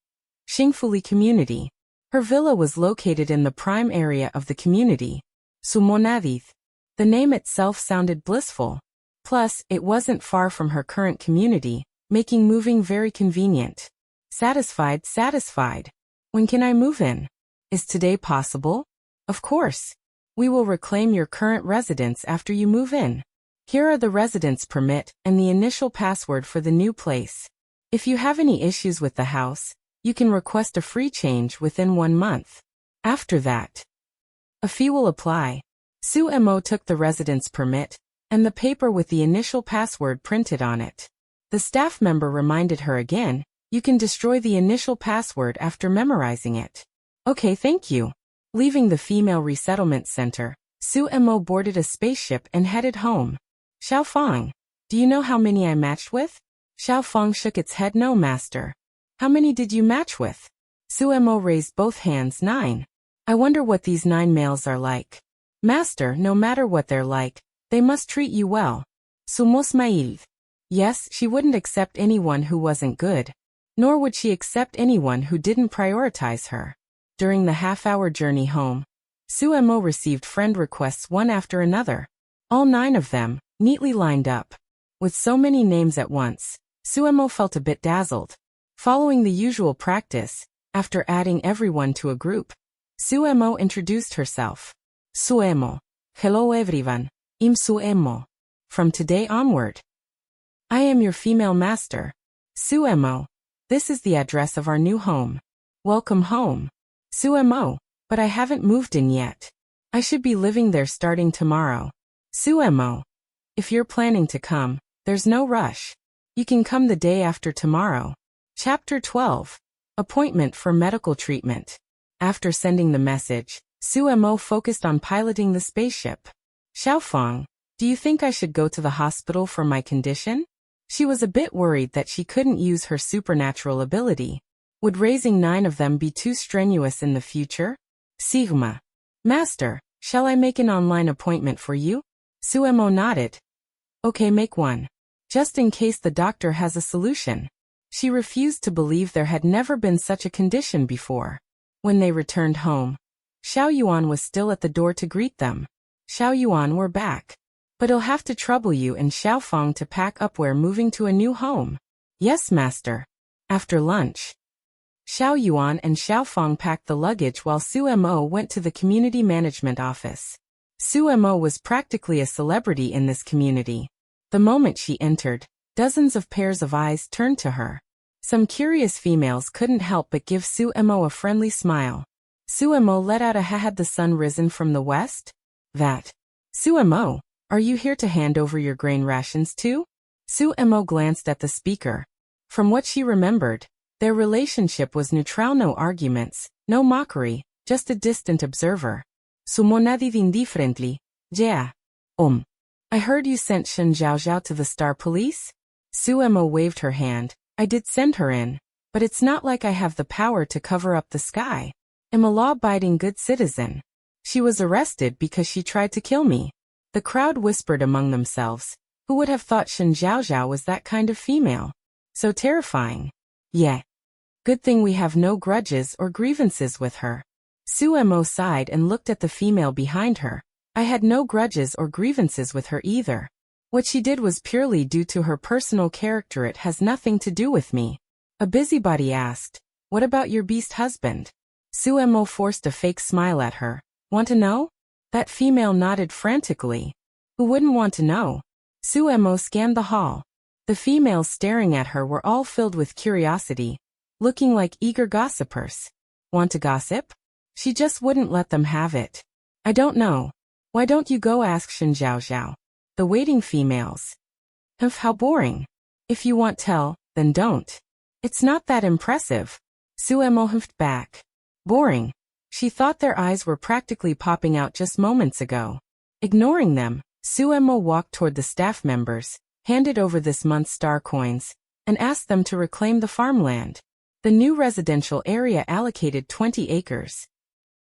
Xingfuli community. Her villa was located in the prime area of the community. Sumonadith. The name itself sounded blissful. Plus, it wasn't far from her current community, making moving very convenient. Satisfied, satisfied. When can I move in? Is today possible? Of course. We will reclaim your current residence after you move in. Here are the residence permit and the initial password for the new place. If you have any issues with the house, you can request a free change within 1 month. After that, a fee will apply. Suemo took the residence permit and the paper with the initial password printed on it. The staff member reminded her again, you can destroy the initial password after memorizing it. Okay, thank you. Leaving the female resettlement center, Suemo boarded a spaceship and headed home. Xiaofang, do you know how many I matched with? Xiaofang shook its head. No, master. How many did you match with? Suemo raised both hands. 9. I wonder what these 9 males are like. Master, no matter what they're like, they must treat you well. Sumosmail. Yes, she wouldn't accept anyone who wasn't good. Nor would she accept anyone who didn't prioritize her. During the half-hour journey home, Suemo received friend requests one after another. All 9 of them, neatly lined up. With so many names at once, Suemo felt a bit dazzled. Following the usual practice, after adding everyone to a group, Suemo introduced herself. Suemo. Hello everyone. I'm Suemo. From today onward, I am your female master. Suemo. This is the address of our new home. Welcome home. Suemo. But I haven't moved in yet. I should be living there starting tomorrow. Suemo. If you're planning to come, there's no rush. You can come the day after tomorrow. Chapter 12. Appointment for medical treatment. After sending the message, Suemo focused on piloting the spaceship. Xiaofang, do you think I should go to the hospital for my condition? She was a bit worried that she couldn't use her supernatural ability. Would raising 9 of them be too strenuous in the future? Sigma. Master, shall I make an online appointment for you? Suemo nodded. Okay, make one. Just in case the doctor has a solution. She refused to believe there had never been such a condition before. When they returned home, Xiao Yuan was still at the door to greet them. Xiao Yuan, we're back. But it'll have to trouble you and Xiaofang to pack up. We're moving to a new home. Yes, master. After lunch, Xiao Yuan and Xiaofang packed the luggage while Suemo went to the community management office. Suemo was practically a celebrity in this community. The moment she entered, dozens of pairs of eyes turned to her. Some curious females couldn't help but give Suemo a friendly smile. Suemo let out a ha. Had the sun risen from the west? That. Suemo, are you here to hand over your grain rations too? Suemo glanced at the speaker. From what she remembered, their relationship was neutral, no arguments, no mockery, just a distant observer. Sumonadid indifferently. Yeah. I heard you sent Shen Zhaozhao to the Star Police? Suemo waved her hand. I did send her in, but it's not like I have the power to cover up the sky. I'm a law-abiding good citizen. She was arrested because she tried to kill me. The crowd whispered among themselves. Who would have thought Shen Zhaozhao was that kind of female? So terrifying. Yeah. Good thing we have no grudges or grievances with her. Suemo sighed and looked at the female behind her. I had no grudges or grievances with her either. What she did was purely due to her personal character. It has nothing to do with me. A busybody asked, what about your beast husband? Suemo forced a fake smile at her. Want to know? That female nodded frantically. Who wouldn't want to know? Suemo scanned the hall. The The females staring at her were all filled with curiosity, looking like eager gossipers. Want to gossip? She just wouldn't let them have it. I don't know. Why don't you go ask Shen Zhao? The waiting females. How boring. If you want tell, then don't. It's not that impressive. Suemo humphed back. Boring. She thought their eyes were practically popping out just moments ago. Ignoring them, Suemo walked toward the staff members, handed over this month's star coins, and asked them to reclaim the farmland. The new residential area allocated 20 acres.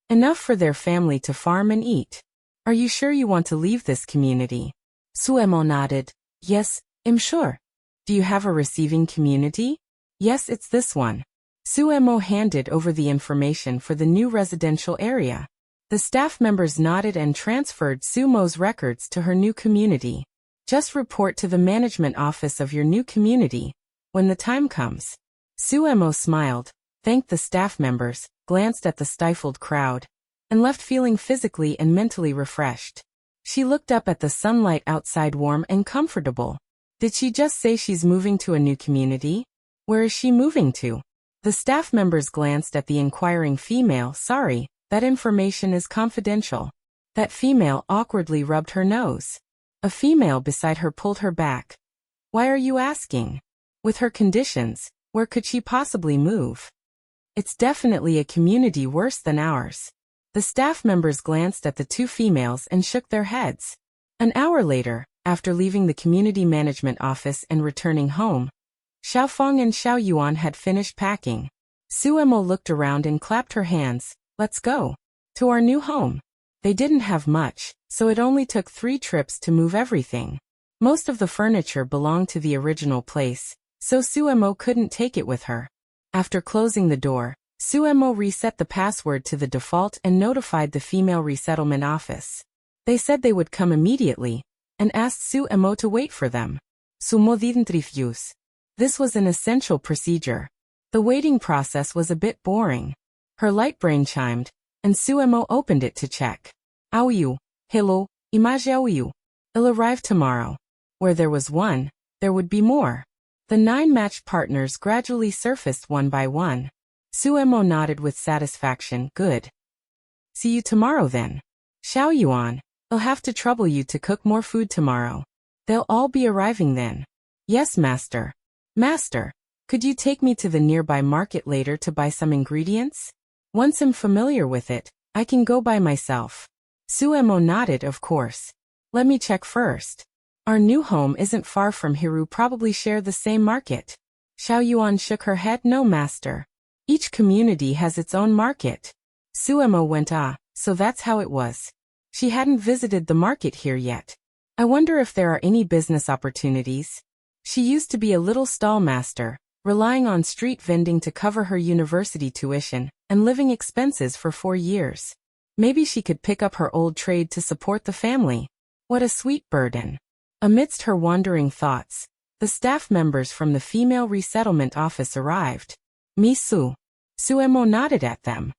Enough for their family to farm and eat. Are you sure you want to leave this community? Suemo nodded. Yes, I'm sure. Do you have a receiving community? Yes, it's this one. Suemo handed over the information for the new residential area. The staff members nodded and transferred Sumo's records to her new community. Just report to the management office of your new community when the time comes. Suemo smiled, thanked the staff members, glanced at the stifled crowd, and left feeling physically and mentally refreshed. She looked up at the sunlight outside, warm and comfortable. Did she just say she's moving to a new community? Where is she moving to? The staff members glanced at the inquiring female. Sorry, that information is confidential. That female awkwardly rubbed her nose. A female beside her pulled her back. Why are you asking? With her conditions, where could she possibly move? It's definitely a community worse than ours. The staff members glanced at the two females and shook their heads. An hour later, after leaving the community management office and returning home, Xiaofeng and Xiao Yuan had finished packing. Suemo looked around and clapped her hands. Let's go. To our new home. They didn't have much, so it only took 3 trips to move everything. Most of the furniture belonged to the original place, so Suemo couldn't take it with her. After closing the door, Suemo reset the password to the default and notified the female resettlement office. They said they would come immediately, and asked Suemo to wait for them. Sumo didn't refuse. This was an essential procedure. The waiting process was a bit boring. Her light brain chimed, and Suemo opened it to check. Aoyu, hello, image Aoyu. It'll arrive tomorrow. Where there was one, there would be more. The 9 matched partners gradually surfaced one by one. Suemo nodded with satisfaction. Good. See you tomorrow then. Xiao Yuan, I'll have to trouble you to cook more food tomorrow. They'll all be arriving then. Yes, master. Master, could you take me to the nearby market later to buy some ingredients? Once I'm familiar with it, I can go by myself. Suemo nodded, of course. Let me check first. Our new home isn't far from here. We probably share the same market. Xiao Yuan shook her head. No, master. Each community has its own market. Suemo went, so that's how it was. She hadn't visited the market here yet. I wonder if there are any business opportunities. She used to be a little stall master, relying on street vending to cover her university tuition and living expenses for 4 years. Maybe she could pick up her old trade to support the family. What a sweet burden. Amidst her wandering thoughts, the staff members from the female resettlement office arrived. Misu. Suemo nodded at them.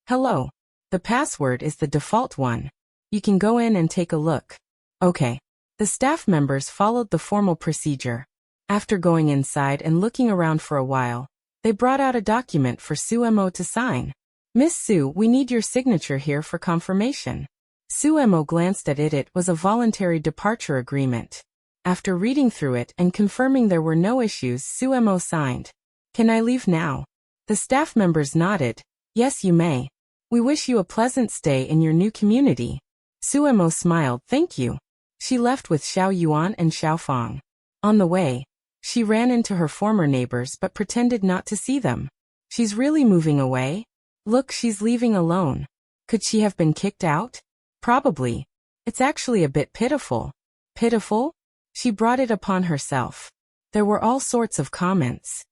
Hello. The password is the default one. You can go in and take a look. Okay. The staff members followed the formal procedure. After going inside and looking around for a while, they brought out a document for Suemo to sign. Miss Su, we need your signature here for confirmation. Suemo glanced at it. It was a voluntary departure agreement. After reading through it and confirming there were no issues, Suemo signed. Can I leave now? The staff members nodded. Yes, you may. We wish you a pleasant stay in your new community. Suemo smiled. Thank you. She left with Xiao Yuan and Xiaofeng. On the way, she ran into her former neighbors but pretended not to see them. She's really moving away? Look, she's leaving alone. Could she have been kicked out? Probably. It's actually a bit pitiful. Pitiful? She brought it upon herself. There were all sorts of comments.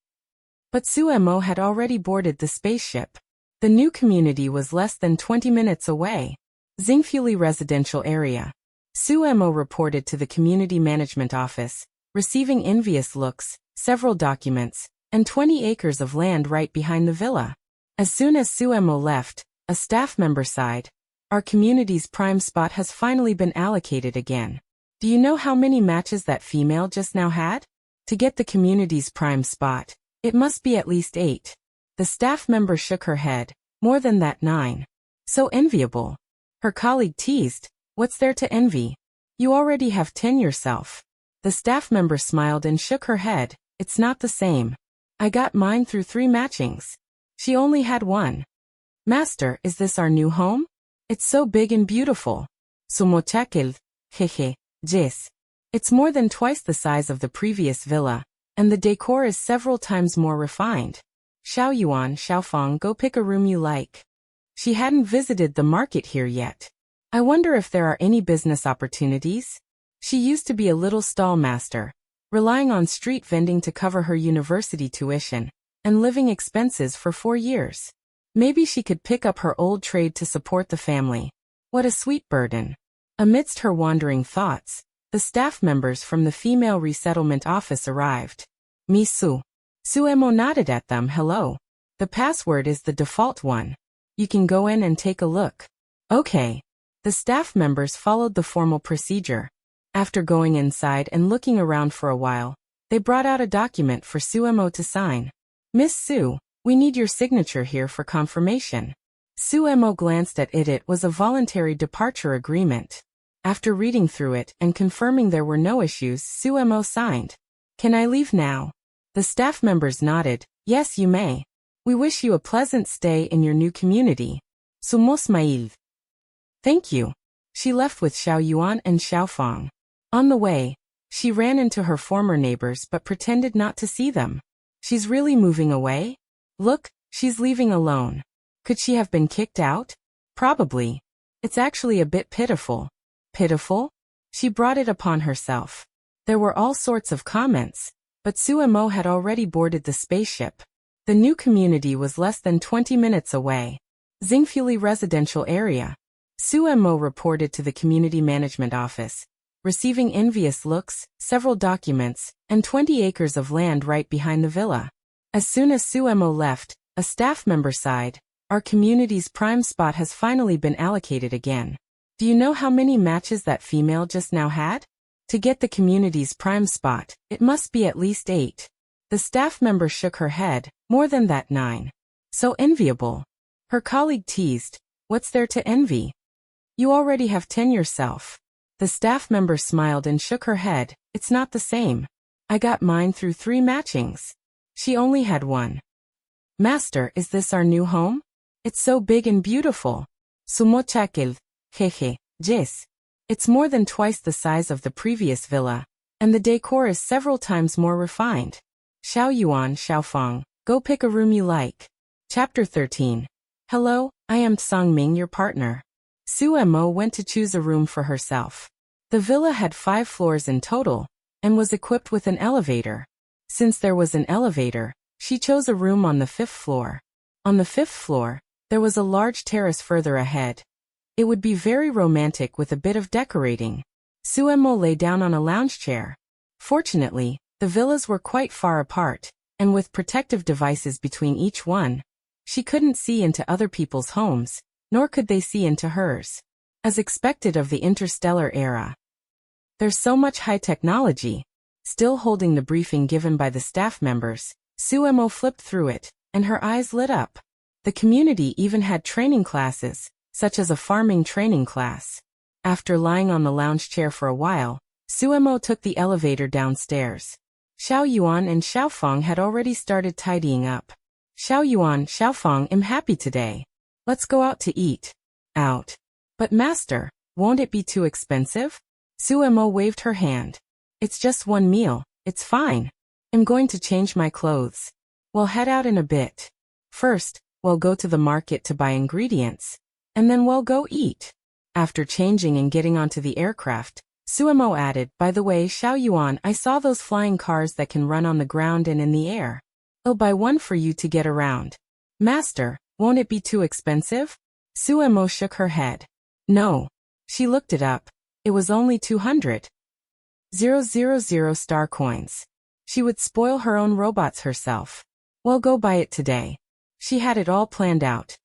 But Suemo had already boarded the spaceship. The new community was less than 20 minutes away. Xingfuli residential area. Suemo reported to the community management office, receiving envious looks, several documents, and 20 acres of land right behind the villa. As soon as Suemo left, a staff member sighed. Our community's prime spot has finally been allocated again. Do you know how many matches that female just now had? To get the community's prime spot, it must be at least 8. The staff member shook her head. More than that, 9. So enviable. Her colleague teased. What's there to envy? You already have 10 yourself. The staff member smiled and shook her head. It's not the same. I got mine through 3 matchings. She only had 1. Master, is this our new home? It's so big and beautiful. Sumochakil. Hehe. Jis. It's more than twice the size of the previous villa, and the decor is several times more refined. Xiao Yuan, Xiaofang, go pick a room you like. She hadn't visited the market here yet. I wonder if there are any business opportunities? She used to be a little stall master, relying on street vending to cover her university tuition and living expenses for 4 years. Maybe she could pick up her old trade to support the family. What a sweet burden. Amidst her wandering thoughts, the staff members from the female resettlement office arrived. Misu. Suemo nodded at them. Hello. The password is the default one. You can go in and take a look. Okay. The staff members followed the formal procedure. After going inside and looking around for a while, they brought out a document for Suemo to sign. Miss Su, we need your signature here for confirmation. Suemo glanced at it. It was a voluntary departure agreement. After reading through it and confirming there were no issues, Suemo signed. Can I leave now? The staff members nodded. Yes, you may. We wish you a pleasant stay in your new community. Sumosmail. Thank you. She left with Xiao Yuan and Xiaofang. On the way, she ran into her former neighbors but pretended not to see them. She's really moving away? Look, she's leaving alone. Could she have been kicked out? Probably. It's actually a bit pitiful. Pitiful? She brought it upon herself. There were all sorts of comments, but Suemo had already boarded the spaceship. The new community was less than 20 minutes away. Xingfuli residential area. Suemo reported to the community management office, receiving envious looks, several documents, and 20 acres of land right behind the villa. As soon as Suemo left, a staff member sighed. Our community's prime spot has finally been allocated again. Do you know how many matches that female just now had? To get the community's prime spot, it must be at least 8. The staff member shook her head. More than that, 9. So enviable. Her colleague teased. What's there to envy? You already have 10 yourself. The staff member smiled and shook her head. It's not the same. I got mine through 3 matchings. She only had 1. Master, is this our new home? It's so big and beautiful. Sumochakil. Hehe. Jis. It's more than twice the size of the previous villa, and the decor is several times more refined. Xiao Yuan, Xiaofang, go pick a room you like. Chapter 13. Hello, I am Tsang Ming, your partner. Suemo went to choose a room for herself. The villa had 5 floors in total, and was equipped with an elevator. Since there was an elevator, she chose a room on the 5th floor. On the 5th floor, there was a large terrace further ahead. It would be very romantic with a bit of decorating. Suemo lay down on a lounge chair. Fortunately, the villas were quite far apart, and with protective devices between each one, she couldn't see into other people's homes, nor could they see into hers. As expected of the Interstellar era. There's so much high technology. Still holding the briefing given by the staff members, Suemo flipped through it, and her eyes lit up. The community even had training classes, such as a farming training class. After lying on the lounge chair for a while, Suemo took the elevator downstairs. Xiao Yuan and Xiaofang had already started tidying up. Xiao Yuan, Xiaofang, I'm happy today. Let's go out to eat. Out. But master, won't it be too expensive? Suemo waved her hand. It's just one meal, it's fine. I'm going to change my clothes. We'll head out in a bit. First, we'll go to the market to buy ingredients, and then we'll go eat. After changing and getting onto the aircraft, Suemo added, by the way, Xiao Yuan, I saw those flying cars that can run on the ground and in the air. I'll buy one for you to get around. Master, won't it be too expensive? Suemo shook her head. No. She looked it up. It was only 200,000 star coins. She would spoil her own robots herself. Well, go buy it today. She had it all planned out.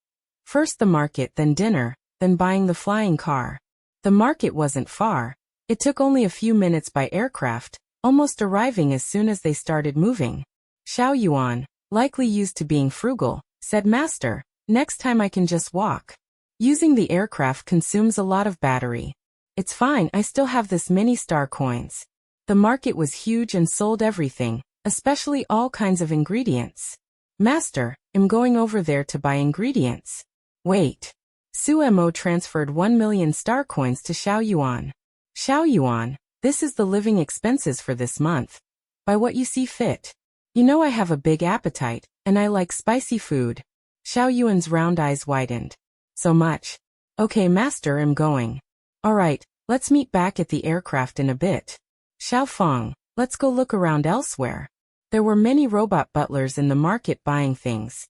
First the market, then dinner, then buying the flying car. The market wasn't far. It took only a few minutes by aircraft, almost arriving as soon as they started moving. Xiao Yuan, likely used to being frugal, said, "Master, next time I can just walk. Using the aircraft consumes a lot of battery. It's fine, I still have this many star coins." The market was huge and sold everything, especially all kinds of ingredients. "Master, I'm going over there to buy ingredients." "Wait." Suemo transferred 1 million star coins to Xiao Yuan. "Xiao Yuan, this is the living expenses for this month. Buy what you see fit. You know I have a big appetite, and I like spicy food." Xiao Yuan's round eyes widened. "So much. Okay, master, I'm going." "Alright, let's meet back at the aircraft in a bit." "Xiao Feng, let's go look around elsewhere." There were many robot butlers in the market buying things.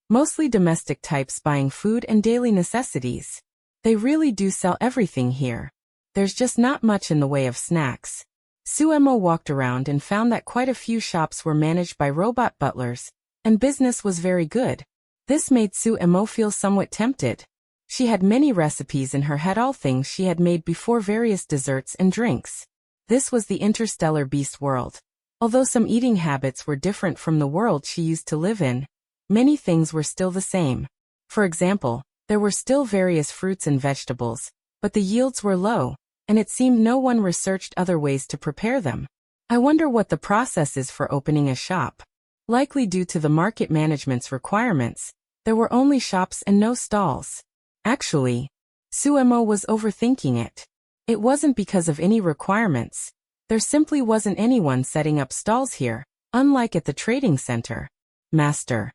Mostly domestic types buying food and daily necessities. They really do sell everything here. There's just not much in the way of snacks. Suemo walked around and found that quite a few shops were managed by robot butlers, and business was very good. This made Suemo feel somewhat tempted. She had many recipes in her head, all things she had made before, various desserts and drinks. This was the interstellar beast world. Although some eating habits were different from the world she used to live in, many things were still the same. For example, there were still various fruits and vegetables, but the yields were low, and it seemed no one researched other ways to prepare them. I wonder what the process is for opening a shop. Likely due to the market management's requirements, there were only shops and no stalls. Actually, Suemo was overthinking it. It wasn't because of any requirements. There simply wasn't anyone setting up stalls here, unlike at the trading center. "Master,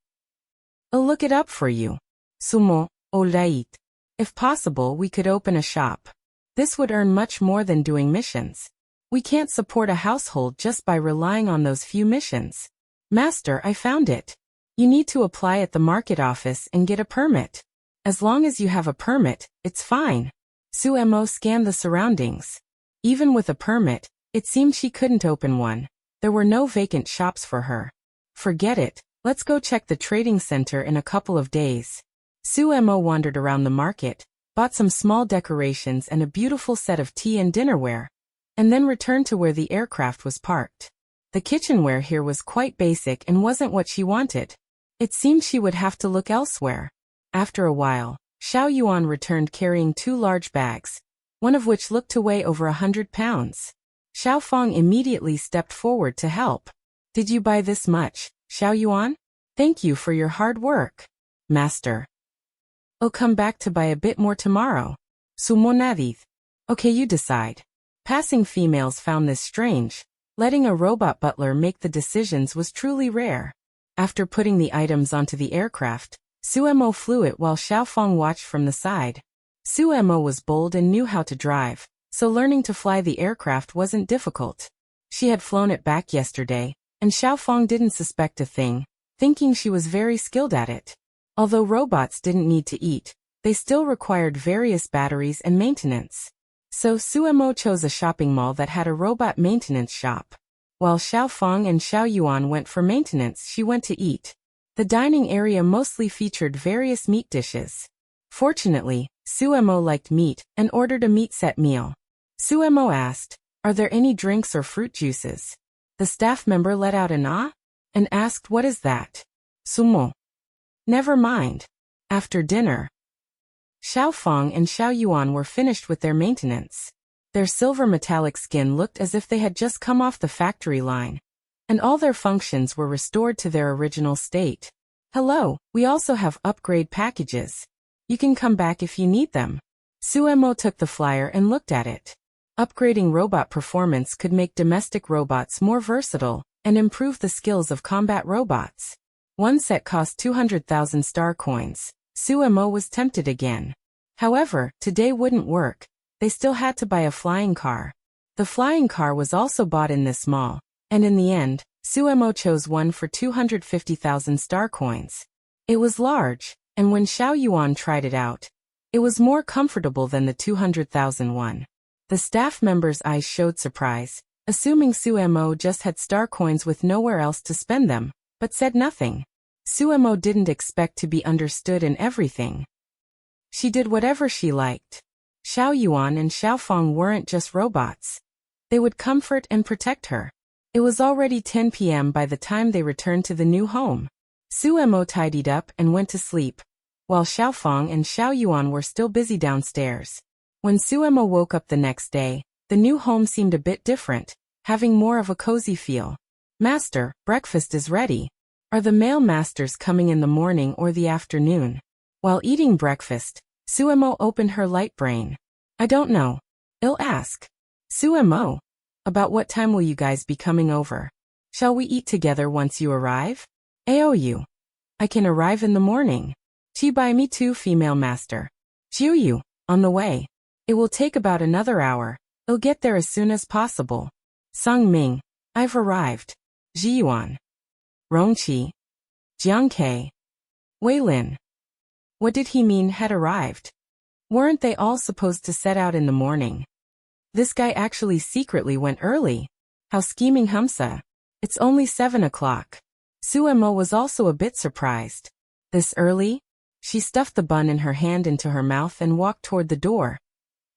I'll look it up for you." "Sumo, alright. If possible, we could open a shop. This would earn much more than doing missions. We can't support a household just by relying on those few missions." "Master, I found it. You need to apply at the market office and get a permit. As long as you have a permit, it's fine." Suemo scanned the surroundings. Even with a permit, it seemed she couldn't open one. There were no vacant shops for her. "Forget it, let's go check the trading center in a couple of days." Suemo wandered around the market, bought some small decorations and a beautiful set of tea and dinnerware, and then returned to where the aircraft was parked. The kitchenware here was quite basic and wasn't what she wanted. It seemed she would have to look elsewhere. After a while, Xiao Yuan returned carrying 2 large bags, one of which looked to weigh over 100 pounds. Xiao Feng immediately stepped forward to help. "Did you buy this much, Xiao Yuan? Thank you for your hard work." "Master, I'll come back to buy a bit more tomorrow." "Sumonadith." "Okay, you decide." Passing females found this strange. Letting a robot butler make the decisions was truly rare. After putting the items onto the aircraft, Suemo flew it while Xiaofeng watched from the side. Suemo was bold and knew how to drive, so learning to fly the aircraft wasn't difficult. She had flown it back yesterday, and Xiaofeng didn't suspect a thing, thinking she was very skilled at it. Although robots didn't need to eat, they still required various batteries and maintenance. So Suemo chose a shopping mall that had a robot maintenance shop. While Xiaofeng and Xiao Yuan went for maintenance, she went to eat. The dining area mostly featured various meat dishes. Fortunately, Suemo liked meat and ordered a meat-set meal. Suemo asked, "Are there any drinks or fruit juices?" The staff member let out an ah and asked, "What is that?" "Sumo." "Never mind." After dinner, Xiaofeng and Xiao Yuan were finished with their maintenance. Their silver metallic skin looked as if they had just come off the factory line, and all their functions were restored to their original state. "Hello, we also have upgrade packages. You can come back if you need them." Suemo took the flyer and looked at it. Upgrading robot performance could make domestic robots more versatile and improve the skills of combat robots. One set cost 200,000 star coins. Suemo was tempted again. However, today wouldn't work. They still had to buy a flying car. The flying car was also bought in this mall, and in the end, Suemo chose one for 250,000 star coins. It was large, and when Xiao Yuan tried it out, it was more comfortable than the 200,000 one. The staff member's eyes showed surprise, assuming Suemo just had star coins with nowhere else to spend them, but said nothing. Suemo didn't expect to be understood in everything. She did whatever she liked. Xiao Yuan and Xiaofeng weren't just robots. They would comfort and protect her. It was already 10 p.m. by the time they returned to the new home. Suemo tidied up and went to sleep, while Xiaofang and Xiao Yuan were still busy downstairs. When Suemo woke up the next day, the new home seemed a bit different, having more of a cozy feel. Master, breakfast is ready. Are the male masters coming in the morning or the afternoon? While eating breakfast, Suemo opened her light brain. I don't know. I'll ask. Suemo, about what time will you guys be coming over? Shall we eat together once you arrive? Aou. I can arrive in the morning. Chibai me too, female master. Jiuyu, on the way. It will take about another hour. I'll get there as soon as possible. Songming, I've arrived. Jiyuan. Rongqi. Jiangke. Weilin. What did he mean had arrived? Weren't they all supposed to set out in the morning? This guy actually secretly went early. How scheming Humsa. It's only 7 o'clock. Suemo was also a bit surprised. This early? She stuffed the bun in her hand into her mouth and walked toward the door.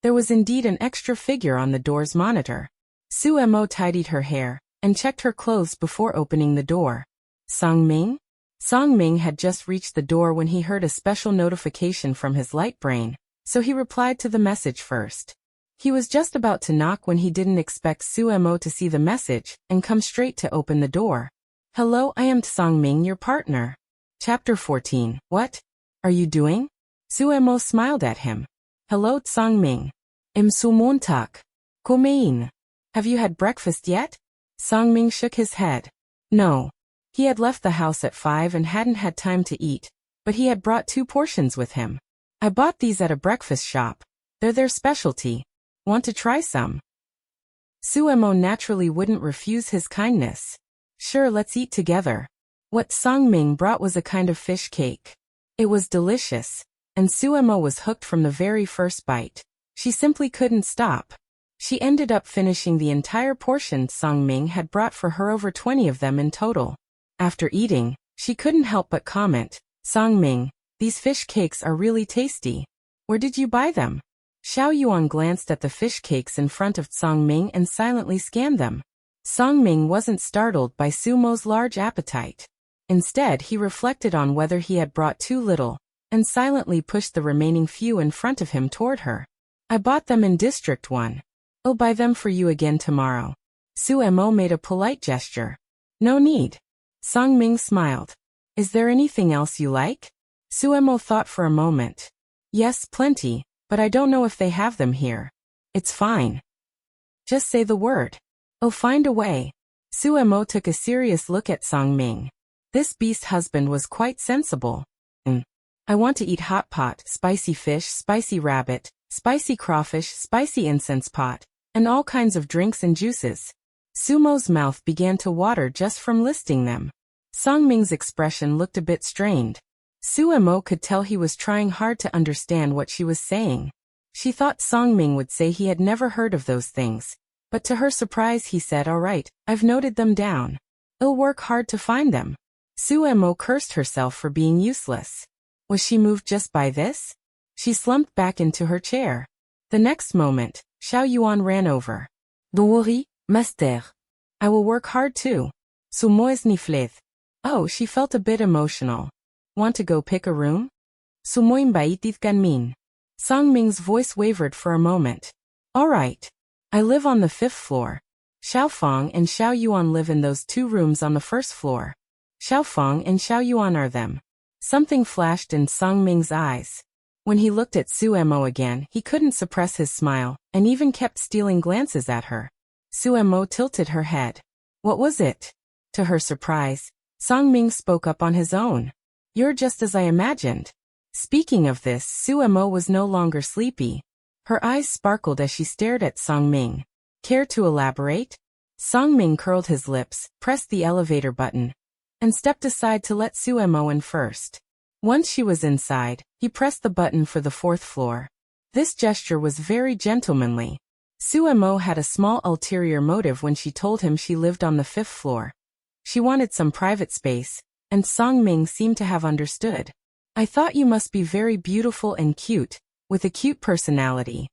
There was indeed an extra figure on the door's monitor. Suemo tidied her hair and checked her clothes before opening the door. Songming? Songming had just reached the door when he heard a special notification from his light brain, so he replied to the message first. He was just about to knock when he didn't expect Suemo to see the message and come straight to open the door. Hello, I am Songming, your partner. Chapter 14. What are you doing? Suemo smiled at him. Hello, Songming. Sumontak. Komein. Have you had breakfast yet? Songming shook his head. No. He had left the house at 5 and hadn't had time to eat, but he had brought 2 portions with him. I bought these at a breakfast shop. They're their specialty. Want to try some? Suemo naturally wouldn't refuse his kindness. Sure, let's eat together. What Songming brought was a kind of fish cake. It was delicious, and Suemo was hooked from the very first bite. She simply couldn't stop. She ended up finishing the entire portion Songming had brought for her, over 20 of them in total. After eating, she couldn't help but comment, Songming, these fish cakes are really tasty. Where did you buy them? Xiao Yuan glanced at the fish cakes in front of Songming and silently scanned them. Songming wasn't startled by Sumo's large appetite. Instead, he reflected on whether he had brought too little, and silently pushed the remaining few in front of him toward her. I bought them in District 1. I'll buy them for you again tomorrow. Suemo made a polite gesture. No need. Songming smiled. Is there anything else you like? Suemo thought for a moment. Yes, plenty, but I don't know if they have them here. It's fine. Just say the word. I'll find a way. Suemo took a serious look at Songming. This beast husband was quite sensible. I want to eat hot pot, spicy fish, spicy rabbit, spicy crawfish, spicy incense pot, and all kinds of drinks and juices. Sumo's mouth began to water just from listing them. Songming's expression looked a bit strained. Suemo could tell he was trying hard to understand what she was saying. She thought Songming would say he had never heard of those things, but to her surprise he said, all right, I've noted them down. I'll work hard to find them. Suemo cursed herself for being useless. Was she moved just by this? She slumped back into her chair. The next moment, Xiao Yuan ran over. Don't worry, master. I will work hard too. Sumo es nifleth. Oh, she felt a bit emotional. Want to go pick a room? Sumoim baitit ganmin. Songming's voice wavered for a moment. All right. I live on the 5th floor. Xiaofang and Xiao Yuan live in those 2 rooms on the 1st floor. Xiaofang and Xiao Yuan are them. Something flashed in Songming's eyes. When he looked at Suemo again, he couldn't suppress his smile, and even kept stealing glances at her. Suemo tilted her head. What was it? To her surprise, Songming spoke up on his own. You're just as I imagined. Speaking of this, Suemo was no longer sleepy. Her eyes sparkled as she stared at Songming. Care to elaborate? Songming curled his lips, pressed the elevator button, and stepped aside to let Suemo in first. Once she was inside, he pressed the button for the 4th floor. This gesture was very gentlemanly. Suemo had a small ulterior motive when she told him she lived on the 5th floor. She wanted some private space, and Songming seemed to have understood. I thought you must be very beautiful and cute, with a cute personality.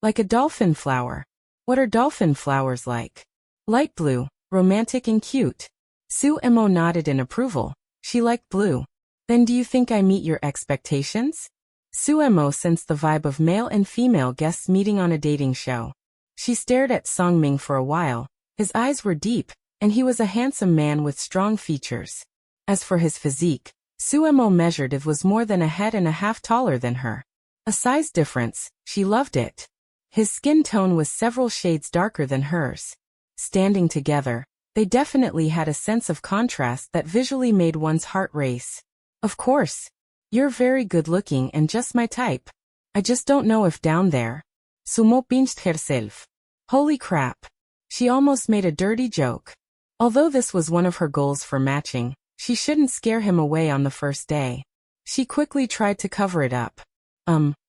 Like a dolphin flower. What are dolphin flowers like? Light blue, romantic and cute. Suemo nodded in approval. She liked blue. Then do you think I meet your expectations? Suemo sensed the vibe of male and female guests meeting on a dating show. She stared at Songming for a while. His eyes were deep, and he was a handsome man with strong features. As for his physique, Suemo measured it was more than a head and a half taller than her. A size difference, she loved it. His skin tone was several shades darker than hers. Standing together, they definitely had a sense of contrast that visually made one's heart race. Of course. You're very good-looking and just my type. I just don't know if down there. Sumo pinched herself. Holy crap. She almost made a dirty joke. Although this was one of her goals for matching, she shouldn't scare him away on the first day. She quickly tried to cover it up.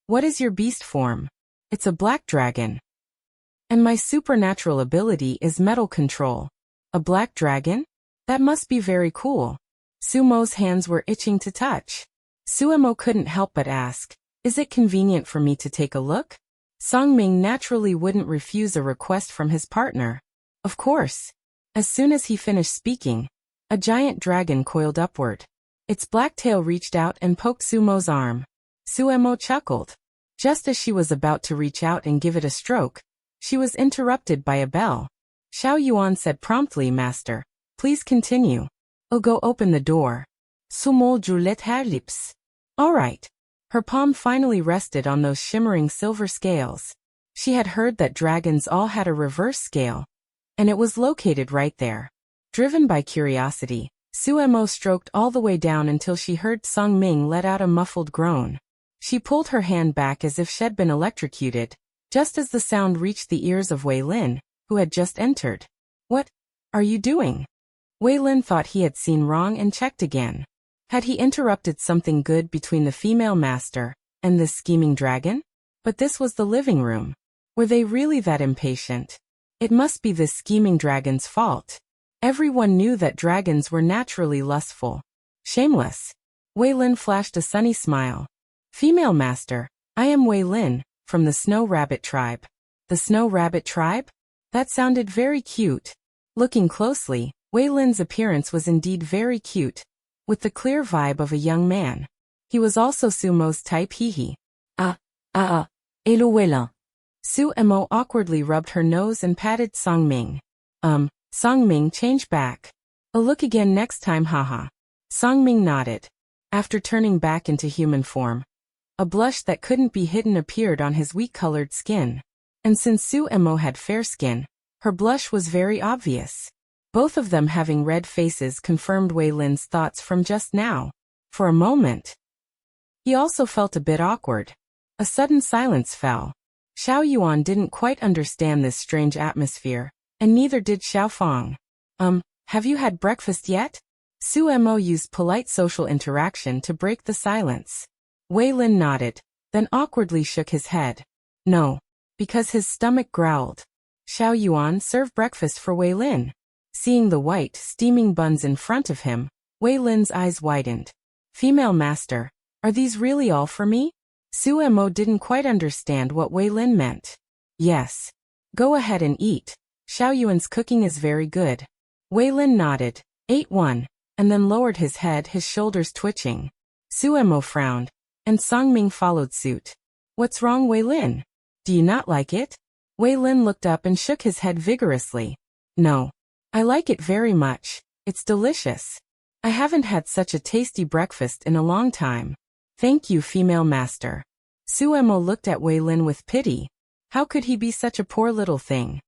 What is your beast form? It's a black dragon. And my supernatural ability is metal control. A black dragon? That must be very cool. Sumo's hands were itching to touch. Suemo couldn't help but ask, is it convenient for me to take a look? Songming naturally wouldn't refuse a request from his partner. Of course. As soon as he finished speaking, a giant dragon coiled upward. Its black tail reached out and poked Sumo's arm. Suemo chuckled. Just as she was about to reach out and give it a stroke, she was interrupted by a bell. Xiao Yuan said promptly, Master, please continue. I'll go open the door. Sumo joulet her lips. All right. Her palm finally rested on those shimmering silver scales. She had heard that dragons all had a reverse scale, and it was located right there. Driven by curiosity, Suemo stroked all the way down until she heard Songming let out a muffled groan. She pulled her hand back as if she'd been electrocuted, just as the sound reached the ears of Wei Lin, who had just entered. What are you doing? Wei Lin thought he had seen wrong and checked again. Had he interrupted something good between the female master and this scheming dragon? But this was the living room. Were they really that impatient? It must be this scheming dragon's fault. Everyone knew that dragons were naturally lustful. Shameless. Wei Lin flashed a sunny smile. Female master, I am Wei Lin, from the Snow Rabbit tribe. The Snow Rabbit tribe? That sounded very cute. Looking closely, Wei Lin's appearance was indeed very cute, with the clear vibe of a young man. He was also Sumo's type. Eluela. Suemo awkwardly rubbed her nose and patted Songming. Songming changed back. A look again next time, haha. Songming nodded. After turning back into human form, a blush that couldn't be hidden appeared on his weak-colored skin. And since Suemo had fair skin, her blush was very obvious. Both of them having red faces confirmed Wei Lin's thoughts from just now. For a moment, he also felt a bit awkward. A sudden silence fell. Xiao Yuan didn't quite understand this strange atmosphere, and neither did Xiao Fong. Have you had breakfast yet? Suemo used polite social interaction to break the silence. Wei Lin nodded, then awkwardly shook his head. No, because his stomach growled. Xiao Yuan served breakfast for Wei Lin. Seeing the white, steaming buns in front of him, Wei Lin's eyes widened. Female master, are these really all for me? Suemo didn't quite understand what Wei Lin meant. Yes. Go ahead and eat. Xiao Yuan's cooking is very good. Wei Lin nodded, ate one, and then lowered his head, his shoulders twitching. Suemo frowned, and Songming followed suit. What's wrong, Wei Lin? Do you not like it? Wei Lin looked up and shook his head vigorously. No. I like it very much. It's delicious. I haven't had such a tasty breakfast in a long time. Thank you, female master. Suemo looked at Wei Lin with pity. How could he be such a poor little thing?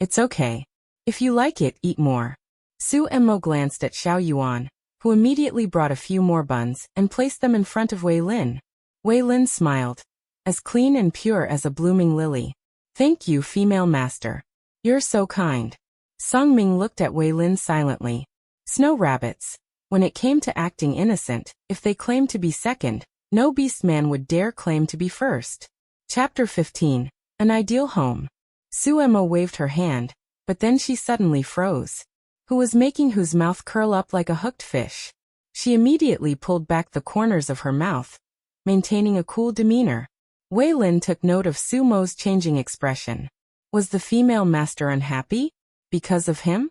It's okay. If you like it, eat more. Suemo glanced at Xiao Yuan, who immediately brought a few more buns and placed them in front of Wei Lin. Wei Lin smiled. As clean and pure as a blooming lily. Thank you, female master. You're so kind. Songming looked at Wei Lin silently. Snow rabbits. When it came to acting innocent, if they claimed to be second, no beastman would dare claim to be first. Chapter 15. An Ideal Home. Suemo waved her hand, but then she suddenly froze. Who was making whose mouth curl up like a hooked fish? She immediately pulled back the corners of her mouth, maintaining a cool demeanor. Wei Lin took note of Sumo's changing expression. Was the female master unhappy? Because of him?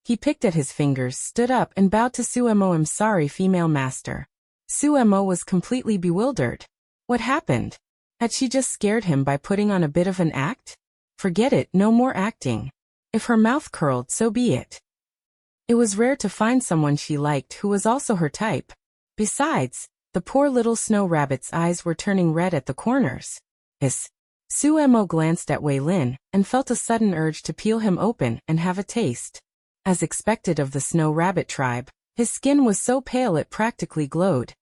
He picked at his fingers, stood up and bowed to Suemo. I'm sorry, female master. Suemo was completely bewildered. What happened? Had she just scared him by putting on a bit of an act? Forget it, no more acting. If her mouth curled, so be it. It was rare to find someone she liked who was also her type. Besides, the poor little snow rabbit's eyes were turning red at the corners. Suemo glanced at Wei Lin and felt a sudden urge to peel him open and have a taste. As expected of the snow rabbit tribe, his skin was so pale it practically glowed.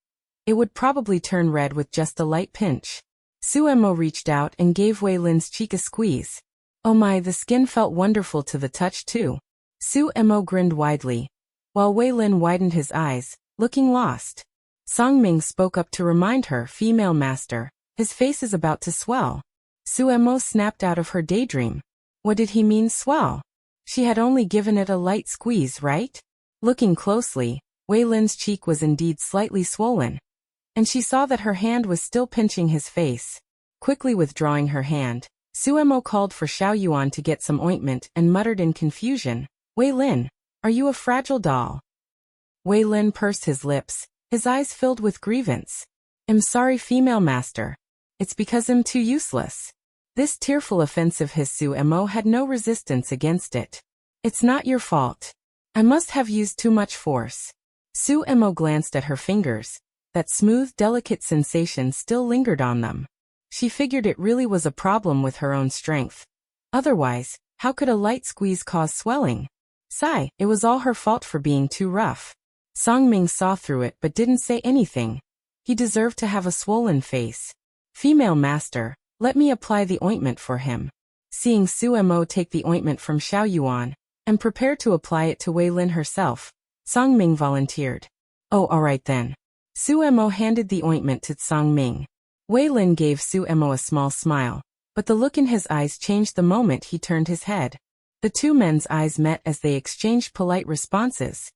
It would probably turn red with just a light pinch. Suemo reached out and gave Wei Lin's cheek a squeeze. Oh my, the skin felt wonderful to the touch too. Suemo grinned widely, while Wei Lin widened his eyes, looking lost. Songming spoke up to remind her, female master, his face is about to swell. Suemo snapped out of her daydream. What did he mean, swell? She had only given it a light squeeze, right? Looking closely, Wei Lin's cheek was indeed slightly swollen, and she saw that her hand was still pinching his face. Quickly withdrawing her hand, Suemo called for Xiao Yuan to get some ointment and muttered in confusion, Wei Lin, are you a fragile doll? Wei Lin pursed his lips, his eyes filled with grievance. I'm sorry, female master. It's because I'm too useless. This tearful offensive his Suemo had no resistance against it. It's not your fault. I must have used too much force. Suemo glanced at her fingers. That smooth, delicate sensation still lingered on them. She figured it really was a problem with her own strength. Otherwise, how could a light squeeze cause swelling? Sigh, it was all her fault for being too rough. Songming saw through it but didn't say anything. He deserved to have a swollen face. Female master, let me apply the ointment for him. Seeing Suemo take the ointment from Xiao Yuan and prepare to apply it to Wei Lin herself, Songming volunteered. Oh, alright then. Suemo handed the ointment to Songming. Wei Lin gave Suemo a small smile, but the look in his eyes changed the moment he turned his head. The two men's eyes met as they exchanged polite responses.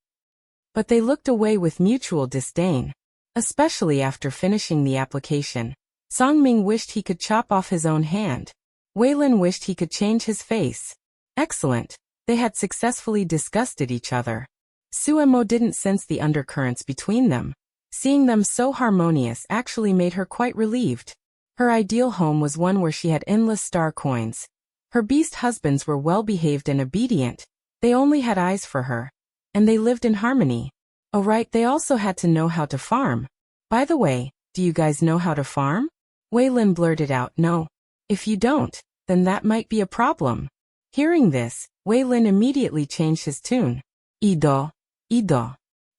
But they looked away with mutual disdain. Especially after finishing the application, Songming wished he could chop off his own hand. Wei Lin wished he could change his face. Excellent. They had successfully disgusted each other. Suemo didn't sense the undercurrents between them. Seeing them so harmonious actually made her quite relieved. Her ideal home was one where she had endless star coins. Her beast husbands were well-behaved and obedient. They only had eyes for her. And they lived in harmony. Oh right, they also had to know how to farm. By the way, do you guys know how to farm? Wei Lin blurted out, no. If you don't, then that might be a problem. Hearing this, Wei Lin immediately changed his tune. Ido.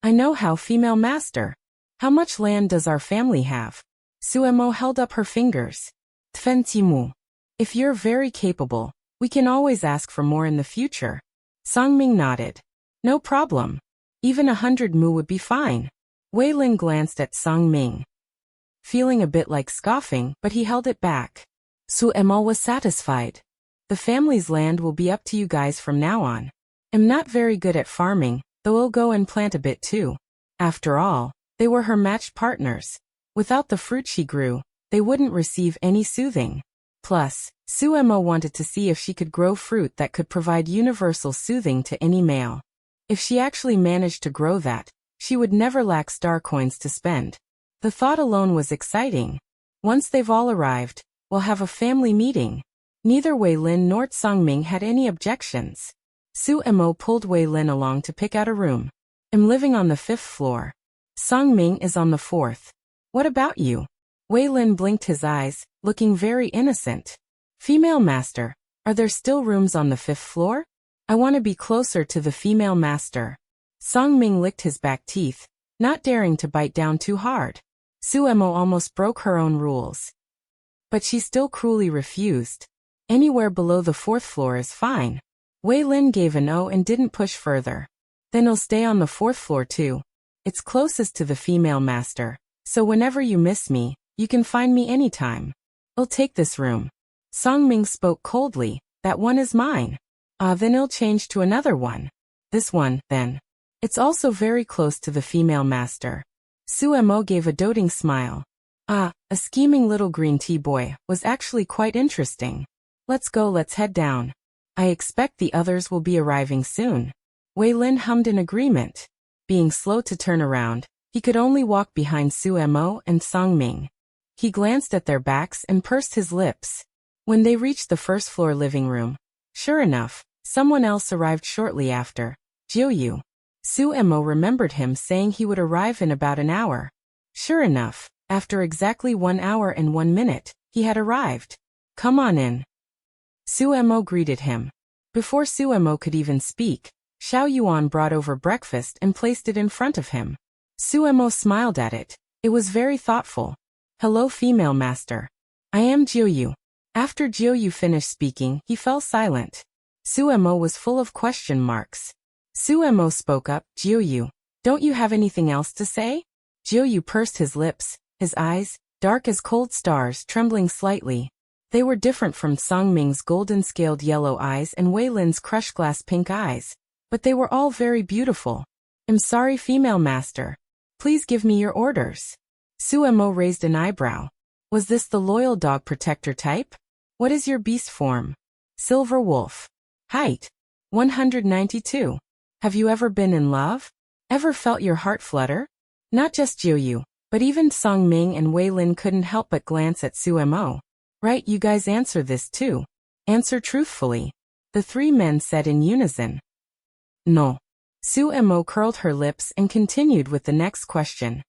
I know how, female master. How much land does our family have? Suemo held up her fingers. Tfentimu. If you're very capable, we can always ask for more in the future. Songming nodded. No problem. Even 100 mu would be fine. Wei Lin glanced at Songming, feeling a bit like scoffing, but he held it back. Suemo was satisfied. The family's land will be up to you guys from now on. I'm not very good at farming, though I'll go and plant a bit too. After all, they were her matched partners. Without the fruit she grew, they wouldn't receive any soothing. Plus, Suemo wanted to see if she could grow fruit that could provide universal soothing to any male. If she actually managed to grow that, she would never lack star coins to spend. The thought alone was exciting. Once they've all arrived, we'll have a family meeting. Neither Wei Lin nor Songming had any objections. Suemo pulled Wei Lin along to pick out a room. I'm living on the 5th floor. Songming is on the 4th. What about you? Wei Lin blinked his eyes, looking very innocent. Female master, are there still rooms on the 5th floor? I want to be closer to the female master. Songming licked his back teeth, not daring to bite down too hard. Suemo almost broke her own rules. But she still cruelly refused. Anywhere below the 4th floor is fine. Wei Lin gave an O and didn't push further. Then I'll stay on the 4th floor too. It's closest to the female master, so whenever you miss me, you can find me anytime. I'll take this room. Songming spoke coldly, that one is mine. Then I'll change to another one. This one, then. It's also very close to the female master. Suemo gave a doting smile. A scheming little green tea boy was actually quite interesting. Let's go, let's head down. I expect the others will be arriving soon. Wei Lin hummed in agreement. Being slow to turn around, he could only walk behind Su Mo and Song Ming. He glanced at their backs and pursed his lips. When they reached the first floor living room, sure enough, someone else arrived shortly after. Jiu. Su Mo remembered him saying he would arrive in about an hour. Sure enough, after exactly 1 hour and 1 minute, he had arrived. Come on in. Su Mo greeted him. Before Su Mo could even speak, Xiao Yuan brought over breakfast and placed it in front of him. Su Mo smiled at it. It was very thoughtful. Hello, female master. I am Jiu. After Jiu finished speaking, he fell silent. Su Mo was full of question marks. Su Mo spoke up. Jiu, don't you have anything else to say? Jiu pursed his lips, his eyes, dark as cold stars, trembling slightly. They were different from Song Ming's golden-scaled yellow eyes and Wei Lin's crushed glass pink eyes, but they were all very beautiful. I'm sorry, female master. Please give me your orders. Su Mo raised an eyebrow. Was this the loyal dog protector type? What is your beast form? Silver wolf. Height? 192. Have you ever been in love? Ever felt your heart flutter? Not just Jiu, but even Song Ming and Wei Lin couldn't help but glance at Su Mo. Right, you guys answer this too. Answer truthfully. The three men said in unison. No. Su Mo curled her lips and continued with the next question.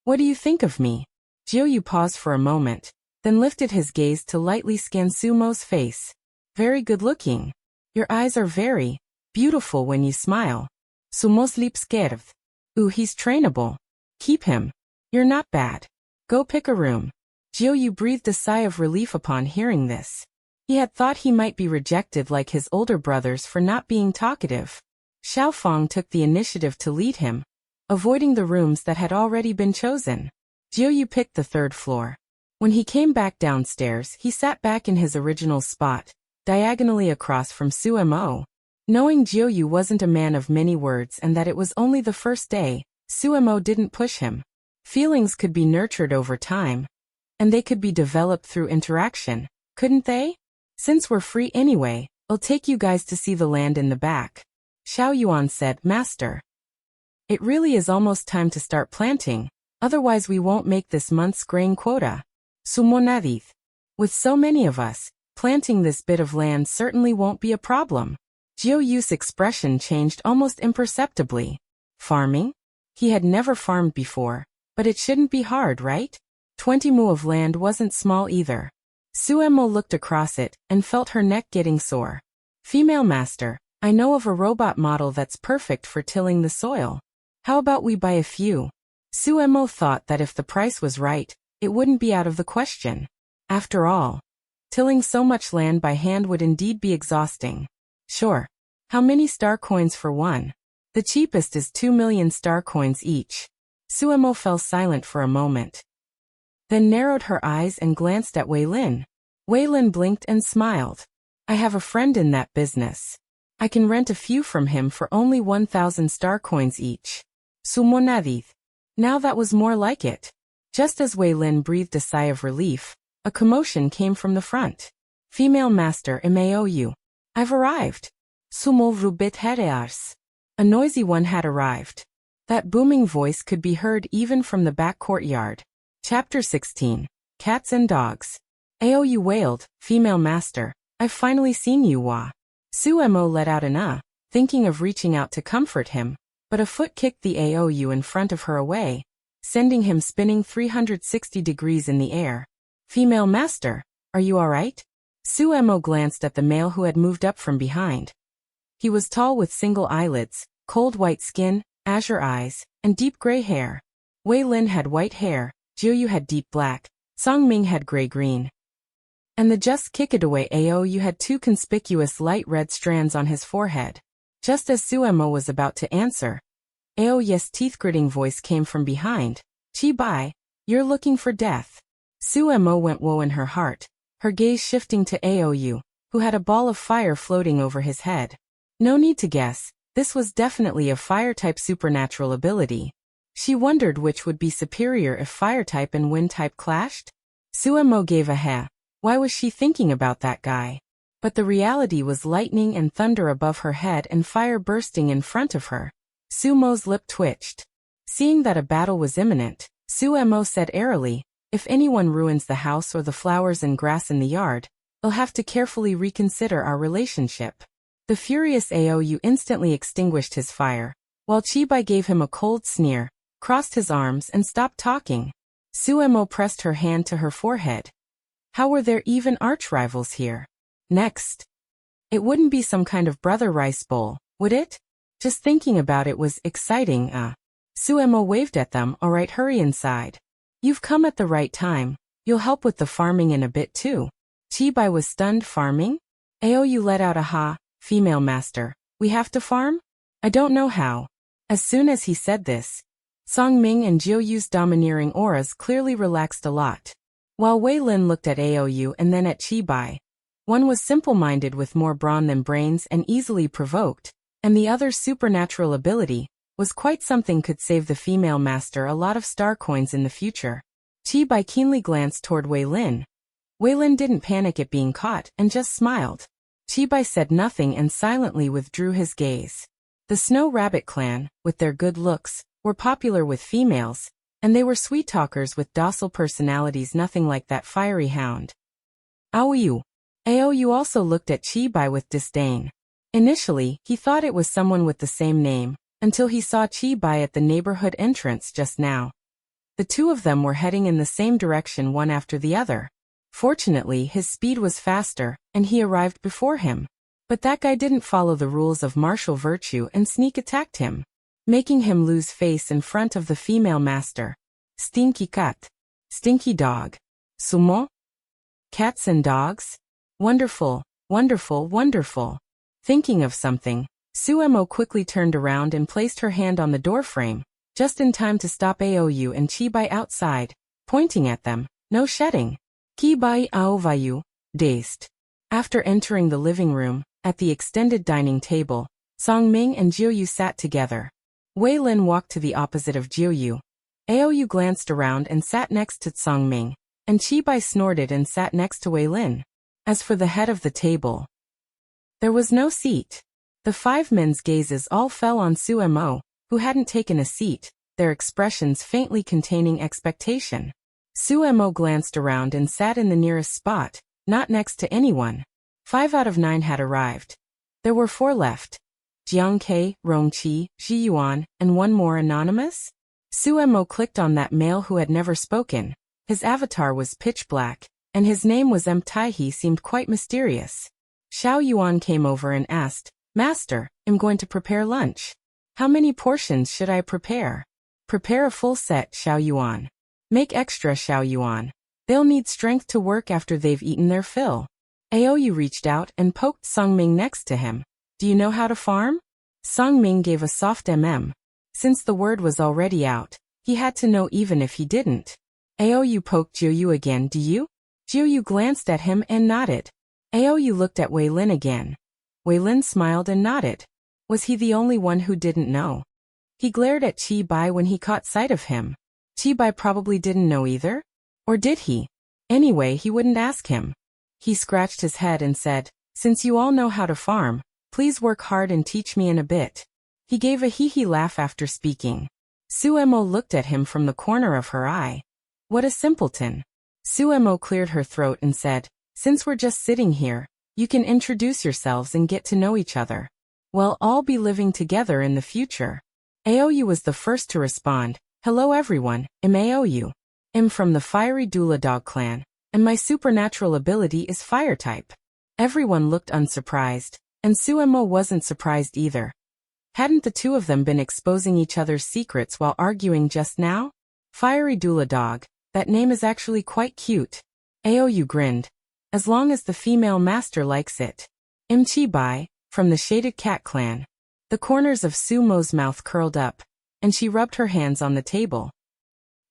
What do you think of me? Jiu paused for a moment, then lifted his gaze to lightly scan Su Mo's face. Very good looking. Your eyes are very beautiful when you smile. Su Mo's lips curved. Ooh, he's trainable. Keep him. You're not bad. Go pick a room. Jiu breathed a sigh of relief upon hearing this. He had thought he might be rejected like his older brothers for not being talkative. Xiao Fong took the initiative to lead him, avoiding the rooms that had already been chosen. Jiu picked the 3rd floor. When he came back downstairs, he sat back in his original spot, diagonally across from Su Mo. Knowing Jiu wasn't a man of many words and that it was only the first day, Su Mo didn't push him. Feelings could be nurtured over time. And they could be developed through interaction, couldn't they? Since we're free anyway, I'll take you guys to see the land in the back. Xiao Yuan said, Master. It really is almost time to start planting, otherwise we won't make this month's grain quota. Sumonadith. With so many of us, planting this bit of land certainly won't be a problem. Jiu-Yu's expression changed almost imperceptibly. Farming? He had never farmed before, but it shouldn't be hard, right? 20 mu of land wasn't small either. Su Mo looked across it and felt her neck getting sore. Female master, I know of a robot model that's perfect for tilling the soil. How about we buy a few? Su Mo thought that if the price was right, it wouldn't be out of the question. After all, tilling so much land by hand would indeed be exhausting. Sure. How many star coins for one? The cheapest is 2 million star coins each. Su Mo fell silent for a moment, then narrowed her eyes and glanced at Wei Lin. Wei Lin blinked and smiled. I have a friend in that business. I can rent a few from him for only 1,000 star coins each. Sumonadith. Now that was more like it. Just as Wei Lin breathed a sigh of relief, a commotion came from the front. Female master Mao. I've arrived. Sumo rubit herears. A noisy one had arrived. That booming voice could be heard even from the back courtyard. Chapter 16. Cats and Dogs. Aou wailed, Female master, I've finally seen you Wa. Su Mo let out an thinking of reaching out to comfort him, but a foot kicked the Aou in front of her away, sending him spinning 360 degrees in the air. Female master, are you alright? Su Mo glanced at the male who had moved up from behind. He was tall with single eyelids, cold white skin, azure eyes, and deep gray hair. Wei Lin had white hair, Jiu had deep black, Song Ming had gray-green. And the just kick-it-away Aou had 2 conspicuous light red strands on his forehead. Just as Su Mo was about to answer, Aou's teeth-gritting voice came from behind. Chi Bai, you're looking for death. Su Mo went woe in her heart, her gaze shifting to Aou, who had a ball of fire floating over his head. No need to guess, this was definitely a fire-type supernatural ability. She wondered which would be superior if fire-type and wind-type clashed. Su Mo gave a heh. Why was she thinking about that guy? But the reality was lightning and thunder above her head and fire bursting in front of her. Sumo's lip twitched. Seeing that a battle was imminent, Sumo said airily, "If anyone ruins the house or the flowers and grass in the yard, they'll have to carefully reconsider our relationship." The furious Aou instantly extinguished his fire, while Chibai gave him a cold sneer, crossed his arms and stopped talking. Sumo pressed her hand to her forehead. How were there even arch-rivals here? Next. It wouldn't be some kind of brother rice bowl, would it? Just thinking about it was exciting, Sumo waved at them. "Alright, hurry inside. You've come at the right time. You'll help with the farming in a bit too." Chibai was stunned. "Farming?" Aou let out a ha. "Female master. We have to farm? I don't know how." As soon as he said this, Songming and Jiuyu's domineering auras clearly relaxed a lot. While Wei Lin looked at Aou and then at Chibai. One was simple-minded with more brawn than brains and easily provoked, and the other's supernatural ability was quite something, could save the female master a lot of star coins in the future. Chibai keenly glanced toward Wei Lin. Wei Lin didn't panic at being caught and just smiled. Chibai said nothing and silently withdrew his gaze. The Snow Rabbit clan, with their good looks, were popular with females, and they were sweet talkers with docile personalities, nothing like that fiery hound. Aou. Aou also looked at Chibai with disdain. Initially, he thought it was someone with the same name, until he saw Chibai at the neighborhood entrance just now. The two of them were heading in the same direction, one after the other. Fortunately, his speed was faster, and he arrived before him. But that guy didn't follow the rules of martial virtue and sneak attacked him, making him lose face in front of the female master. Stinky cat. Stinky dog. Sumo? Cats and dogs? Wonderful, wonderful, wonderful. Thinking of something, Sumo quickly turned around and placed her hand on the doorframe, just in time to stop Aou and Chibai outside, pointing at them. "No shedding." Kibai Aovayu, dazed. After entering the living room, at the extended dining table, Songming and Jiuyu sat together. Wei Lin walked to the opposite of Jiuyu. Aou glanced around and sat next to Songming, and Chibai snorted and sat next to Wei Lin. As for the head of the table, there was no seat. The five men's gazes all fell on Sumo, who hadn't taken a seat, their expressions faintly containing expectation. Sumo glanced around and sat in the nearest spot, not next to anyone. 5 out of 9 had arrived. There were 4 left. Jiangke, Rongqi, Zhiyuan, and one more anonymous? Sumo clicked on that male who had never spoken. His avatar was pitch black, and his name was Tai. He seemed quite mysterious. Xiao Yuan came over and asked, "Master, I'm going to prepare lunch. How many portions should I prepare?" "Prepare a full set, Xiao Yuan. Make extra, Xiao Yuan. They'll need strength to work after they've eaten their fill." Aou reached out and poked Songming next to him. "Do you know how to farm?" Songming gave a soft mm. Since the word was already out, he had to know even if he didn't. Aou poked Jiuyu again. "Do you?" Jiuyu glanced at him and nodded. Aou looked at Wei Lin again. Wei Lin smiled and nodded. Was he the only one who didn't know? He glared at Chibai when he caught sight of him. Chibai probably didn't know either? Or did he? Anyway, he wouldn't ask him. He scratched his head and said, "Since you all know how to farm, please work hard and teach me in a bit." He gave a hee-hee laugh after speaking. Sumo looked at him from the corner of her eye. What a simpleton. Sumo cleared her throat and said, "Since we're just sitting here, you can introduce yourselves and get to know each other. We'll all be living together in the future." Aou was the first to respond. "Hello everyone, I'm Aou. I'm from the fiery Dula Dog clan, and my supernatural ability is fire type." Everyone looked unsurprised, and Sumo wasn't surprised either. Hadn't the two of them been exposing each other's secrets while arguing just now? Fiery Dula Dog, that name is actually quite cute. Aou grinned. As long as the female master likes it. I'm Chibai, from the Shaded Cat clan. The corners of Sumo's mouth curled up, and she rubbed her hands on the table.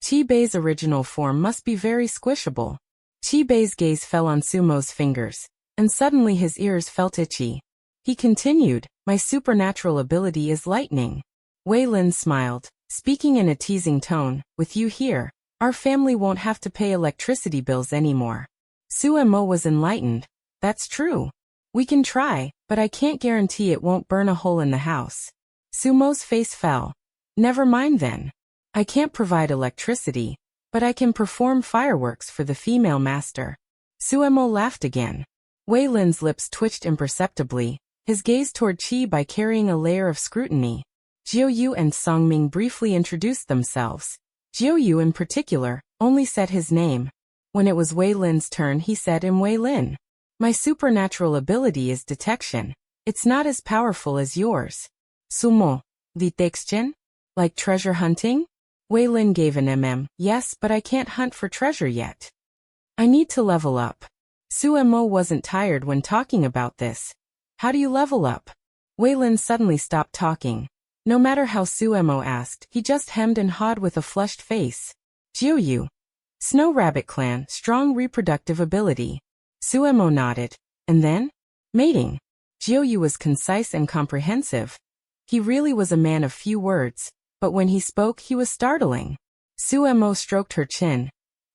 Chibai's original form must be very squishable. Chibai's gaze fell on Sumo's fingers, and suddenly his ears felt itchy. He continued, "My supernatural ability is lightning." Wei Lin smiled, speaking in a teasing tone, "With you here, our family won't have to pay electricity bills anymore." Sumo was enlightened. That's true. We can try, but I can't guarantee it won't burn a hole in the house. Sumo's face fell. Never mind then. I can't provide electricity, but I can perform fireworks for the female master. Suemo laughed again. Wei Lin's lips twitched imperceptibly, his gaze toward Chi by carrying a layer of scrutiny. Jiuyu and Songming briefly introduced themselves. Jiuyu in particular only said his name. When it was Wei Lin's turn, he said, "I'm Wei Lin. My supernatural ability is detection. It's not as powerful as yours." Sumo. Detection? Like treasure hunting? Wei Lin gave an yes, but I can't hunt for treasure yet. I need to level up. Suemo wasn't tired when talking about this. How do you level up? Wei Lin suddenly stopped talking. No matter how Suemo asked, he just hemmed and hawed with a flushed face. Jiuyu. Snow Rabbit Clan, strong reproductive ability. Suemo nodded. And then? Mating. Jiuyu was concise and comprehensive. He really was a man of few words, but when he spoke he was startling. Suemo stroked her chin.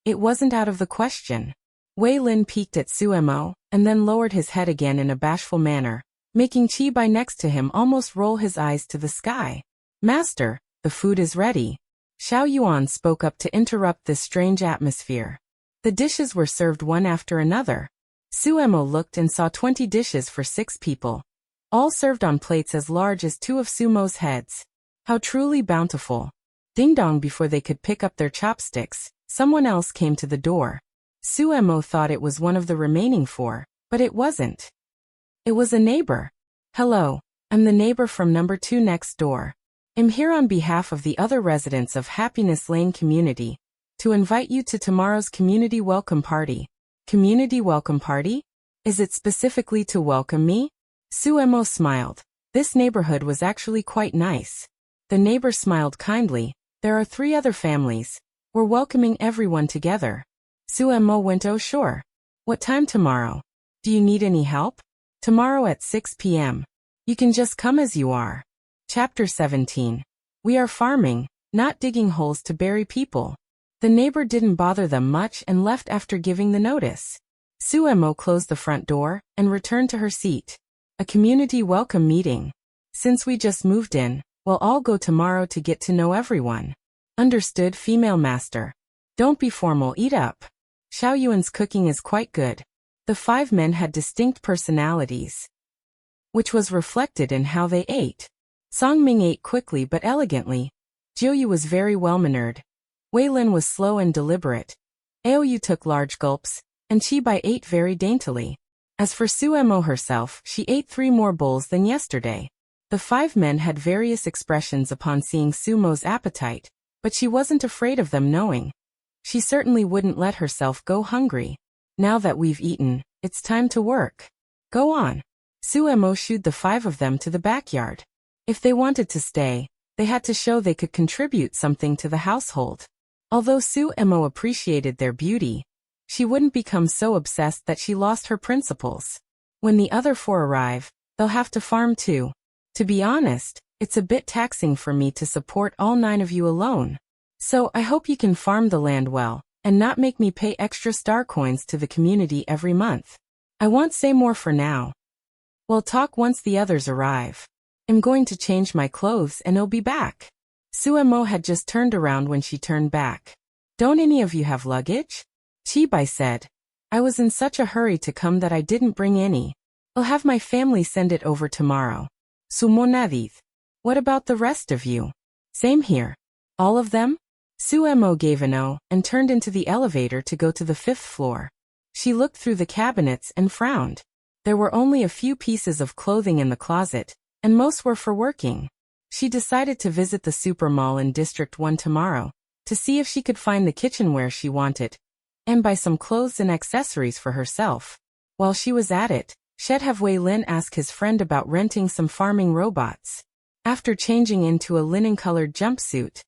It wasn't out of the question. Wei Lin peeked at Suemo, and then lowered his head again in a bashful manner, making Chi Bai next to him almost roll his eyes to the sky. "Master, the food is ready." Xiao Yuan spoke up to interrupt this strange atmosphere. The dishes were served one after another. Suemo looked and saw 20 dishes for 6 people. All served on plates as large as 2 of Sumo's heads. How truly bountiful. Ding dong, before they could pick up their chopsticks, someone else came to the door. Suemo thought it was one of the remaining 4, but it wasn't. It was a neighbor. "Hello, I'm the neighbor from number 2 next door. I'm here on behalf of the other residents of Happiness Lane community to invite you to tomorrow's community welcome party." Community welcome party? Is it specifically to welcome me? Suemo smiled. This neighborhood was actually quite nice. The neighbor smiled kindly. "There are 3 other families. We're welcoming everyone together." Suemo went, "Oh sure. What time tomorrow? Do you need any help?" "Tomorrow at 6 p.m. You can just come as you are." Chapter 17. We are farming, not digging holes to bury people. The neighbor didn't bother them much and left after giving the notice. Suemo closed the front door and returned to her seat. A community welcome meeting. Since we just moved in, we'll all go tomorrow to get to know everyone. Understood, female master. Don't be formal, eat up. Xiao Yuan's cooking is quite good. The 5 men had distinct personalities, which was reflected in how they ate. Songming ate quickly but elegantly. Jiuyu was very well-mannered. Wei Lin was slow and deliberate. Aoyu took large gulps, and Chi Bai ate very daintily. As for Suemo herself, she ate 3 more bowls than yesterday. The 5 men had various expressions upon seeing Sumo's appetite, but she wasn't afraid of them knowing. She certainly wouldn't let herself go hungry. "Now that we've eaten, it's time to work. Go on." Suemo shooed the 5 of them to the backyard. If they wanted to stay, they had to show they could contribute something to the household. Although Suemo appreciated their beauty, she wouldn't become so obsessed that she lost her principles. When the other 4 arrive, they'll have to farm too. To be honest, it's a bit taxing for me to support all 9 of you alone. So I hope you can farm the land well, and not make me pay extra star coins to the community every month. I won't say more for now. We'll talk once the others arrive. I'm going to change my clothes and I'll be back. Suemo had just turned around when she turned back. "Don't any of you have luggage?" Chi Bai said. "I was in such a hurry to come that I didn't bring any. I'll have my family send it over tomorrow." Sumonadith. "What about the rest of you?" "Same here." "All of them?" Suemo gave an O and turned into the elevator to go to the 5th floor. She looked through the cabinets and frowned. There were only a few pieces of clothing in the closet, and most were for working. She decided to visit the super mall in District 1 tomorrow, to see if she could find the kitchenware she wanted, and buy some clothes and accessories for herself. While she was at it, she'd have Wei Lin ask his friend about renting some farming robots. After changing into a linen-colored jumpsuit,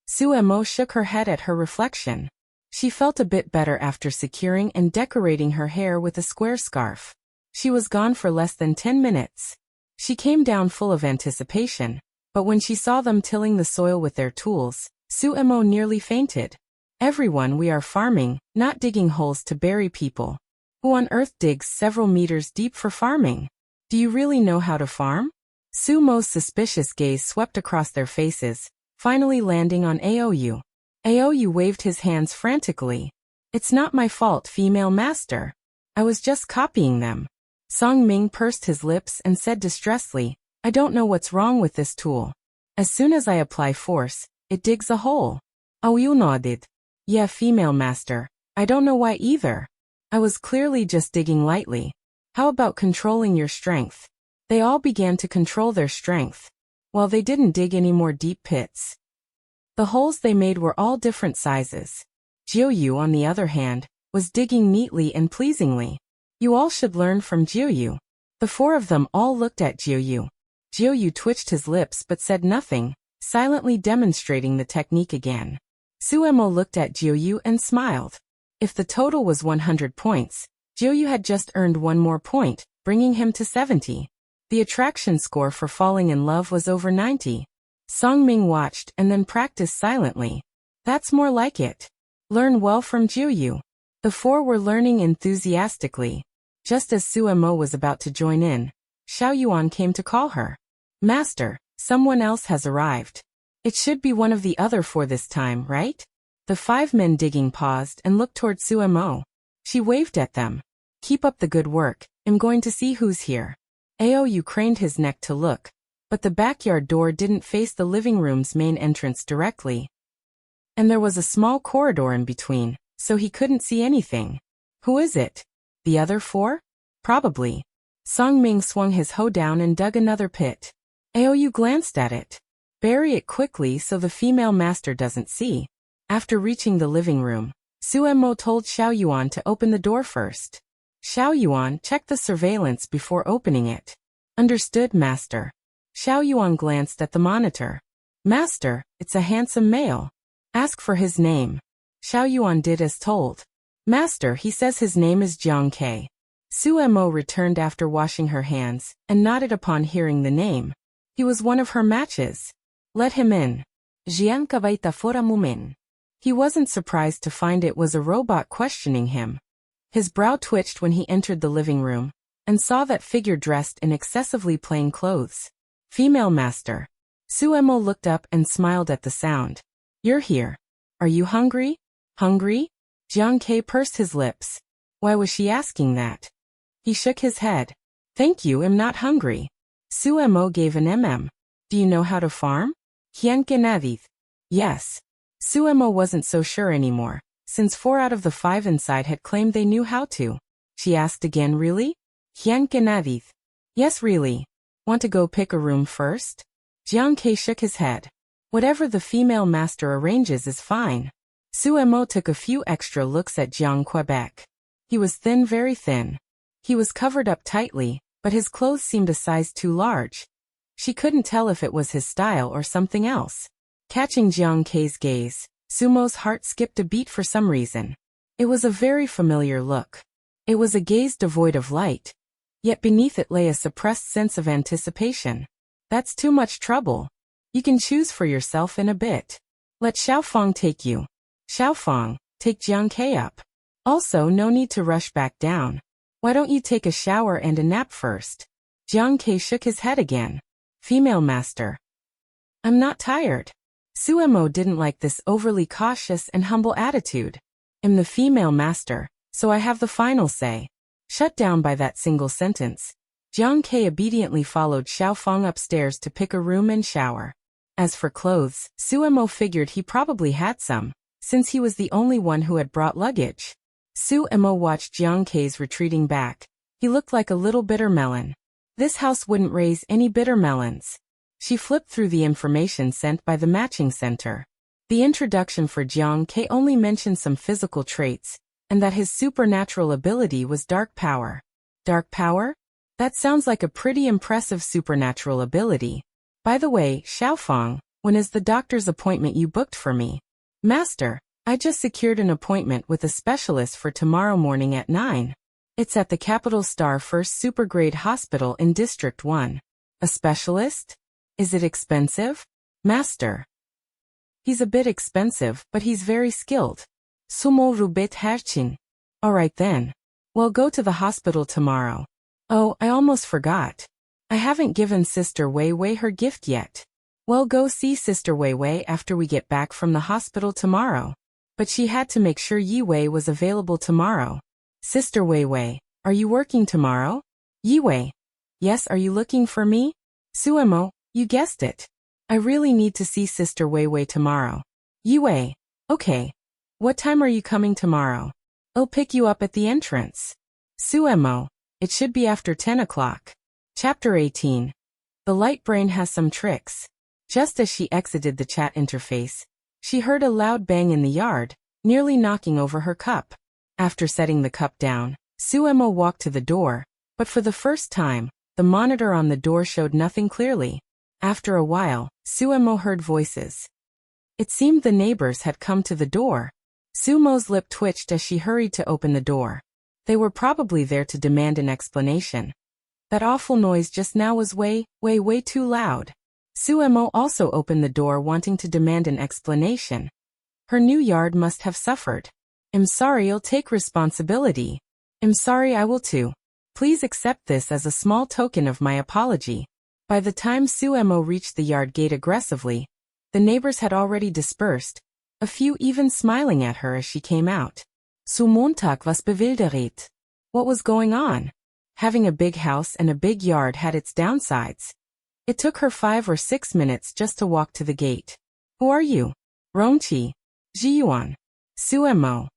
Suemo shook her head at her reflection. She felt a bit better after securing and decorating her hair with a square scarf. She was gone for less than 10 minutes. She came down full of anticipation, but when she saw them tilling the soil with their tools, Suemo nearly fainted. "Everyone, we are farming, not digging holes to bury people." Who on earth digs several meters deep for farming? Do you really know how to farm? Sumo's suspicious gaze swept across their faces, finally landing on Aou. Aou waved his hands frantically. It's not my fault, female master. I was just copying them. Song Ming pursed his lips and said distressfully, I don't know what's wrong with this tool. As soon as I apply force, it digs a hole. Aou nodded. Yeah, female master. I don't know why either. I was clearly just digging lightly. How about controlling your strength? They all began to control their strength, while they didn't dig any more deep pits. The holes they made were all different sizes. Jiuyu, on the other hand, was digging neatly and pleasingly. You all should learn from Jiuyu. The four of them all looked at Jiuyu. Jiuyu twitched his lips but said nothing, silently demonstrating the technique again. Suemo looked at Jiuyu and smiled. If the total was 100 points, Jiuyu had just earned one more point, bringing him to 70. The attraction score for falling in love was over 90. Songming watched and then practiced silently. That's more like it. Learn well from Jiuyu. The four were learning enthusiastically. Just as Suemo was about to join in, Xiaoyuan came to call her. Master, someone else has arrived. It should be one of the other four this time, right? The 5 men digging paused and looked toward Suemo. She waved at them. Keep up the good work, I'm going to see who's here. Aou craned his neck to look, but the backyard door didn't face the living room's main entrance directly. And there was a small corridor in between, so he couldn't see anything. Who is it? The other 4? Probably. Song Ming swung his hoe down and dug another pit. Aou glanced at it. Bury it quickly so the female master doesn't see. After reaching the living room, Suemo told Xiaoyuan to open the door first. Xiaoyuan checked the surveillance before opening it. Understood, master. Xiaoyuan glanced at the monitor. Master, it's a handsome male. Ask for his name. Xiaoyuan did as told. Master, he says his name is Jiang Ke. Suemo returned after washing her hands, and nodded upon hearing the name. He was one of her matches. Let him in. Jiang Ke vaita fora mumen. He wasn't surprised to find it was a robot questioning him. His brow twitched when he entered the living room, and saw that figure dressed in excessively plain clothes. Female master. Suemo looked up and smiled at the sound. You're here. Are you hungry? Hungry? Jiang Ke pursed his lips. Why was she asking that? He shook his head. Thank you, I'm not hungry. Suemo gave an Do you know how to farm? Hien que nadith. Yes. Suemo wasn't so sure anymore, since 4 out of the 5 inside had claimed they knew how to. She asked again, really? Hien que nadith. Yes, really. Want to go pick a room first? Jiang Ke shook his head. Whatever the female master arranges is fine. Suemo took a few extra looks at Jiang Quebec. He was thin, very thin. He was covered up tightly, but his clothes seemed a size too large. She couldn't tell if it was his style or something else. Catching Jiang Ke's gaze, Sumo's heart skipped a beat for some reason. It was a very familiar look. It was a gaze devoid of light, yet beneath it lay a suppressed sense of anticipation. That's too much trouble. You can choose for yourself in a bit. Let Xiaofang take you. Xiaofang, take Jiang Ke up. Also, no need to rush back down. Why don't you take a shower and a nap first? Jiang Ke shook his head again. Female master. I'm not tired. Suemo didn't like this overly cautious and humble attitude. I'm the female master, so I have the final say. Shut down by that single sentence. Jiang Ke obediently followed Xiaofang upstairs to pick a room and shower. As for clothes, Suemo figured he probably had some, since he was the only one who had brought luggage. Suemo watched Jiang Ke's retreating back. He looked like a little bitter melon. This house wouldn't raise any bitter melons. She flipped through the information sent by the matching center. The introduction for Jiang Ke only mentioned some physical traits, and that his supernatural ability was dark power. Dark power? That sounds like a pretty impressive supernatural ability. By the way, Xiaofang, when is the doctor's appointment you booked for me? Master, I just secured an appointment with a specialist for tomorrow morning at 9. It's at the Capital Star First Supergrade Hospital in District 1. A specialist? Is it expensive? Master. He's a bit expensive, but he's very skilled. Sumo rubet herchin. Alright then. Well, go to the hospital tomorrow. Oh, I almost forgot. I haven't given Sister Wei Wei her gift yet. Well, go see Sister Wei Wei after we get back from the hospital tomorrow. But she had to make sure Yi Wei was available tomorrow. Sister Wei Wei, are you working tomorrow? Yi Wei. Yes, are you looking for me? Suemo, you guessed it. I really need to see Sister Wei Wei tomorrow. Yi Wei. Okay. What time are you coming tomorrow? I'll pick you up at the entrance. Suemo. It should be after 10 o'clock. Chapter 18. The light brain has some tricks. Just as she exited the chat interface, she heard a loud bang in the yard, nearly knocking over her cup. After setting the cup down, Suemo walked to the door, but for the first time, the monitor on the door showed nothing clearly. After a while, Suemo heard voices. It seemed the neighbors had come to the door. Sumo's lip twitched as she hurried to open the door. They were probably there to demand an explanation. That awful noise just now was way too loud. Suemo also opened the door wanting to demand an explanation. Her new yard must have suffered. I'm sorry, I'll take responsibility. I'm sorry, I will too. Please accept this as a small token of my apology. By the time Suemo reached the yard gate aggressively, the neighbors had already dispersed, a few even smiling at her as she came out. Montag was bewildert. What was going on? Having a big house and a big yard had its downsides. It took her 5 or 6 minutes just to walk to the gate. Who are you? Rongqi. Jiyuan. Suemo.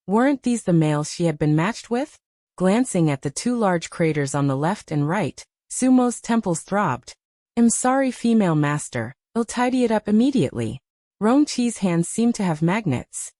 Weren't these the males she had been matched with? Glancing at the 2 large craters on the left and right, Sumo's temples throbbed. I'm sorry, female master, I'll tidy it up immediately. Rongqi's hands seemed to have magnets.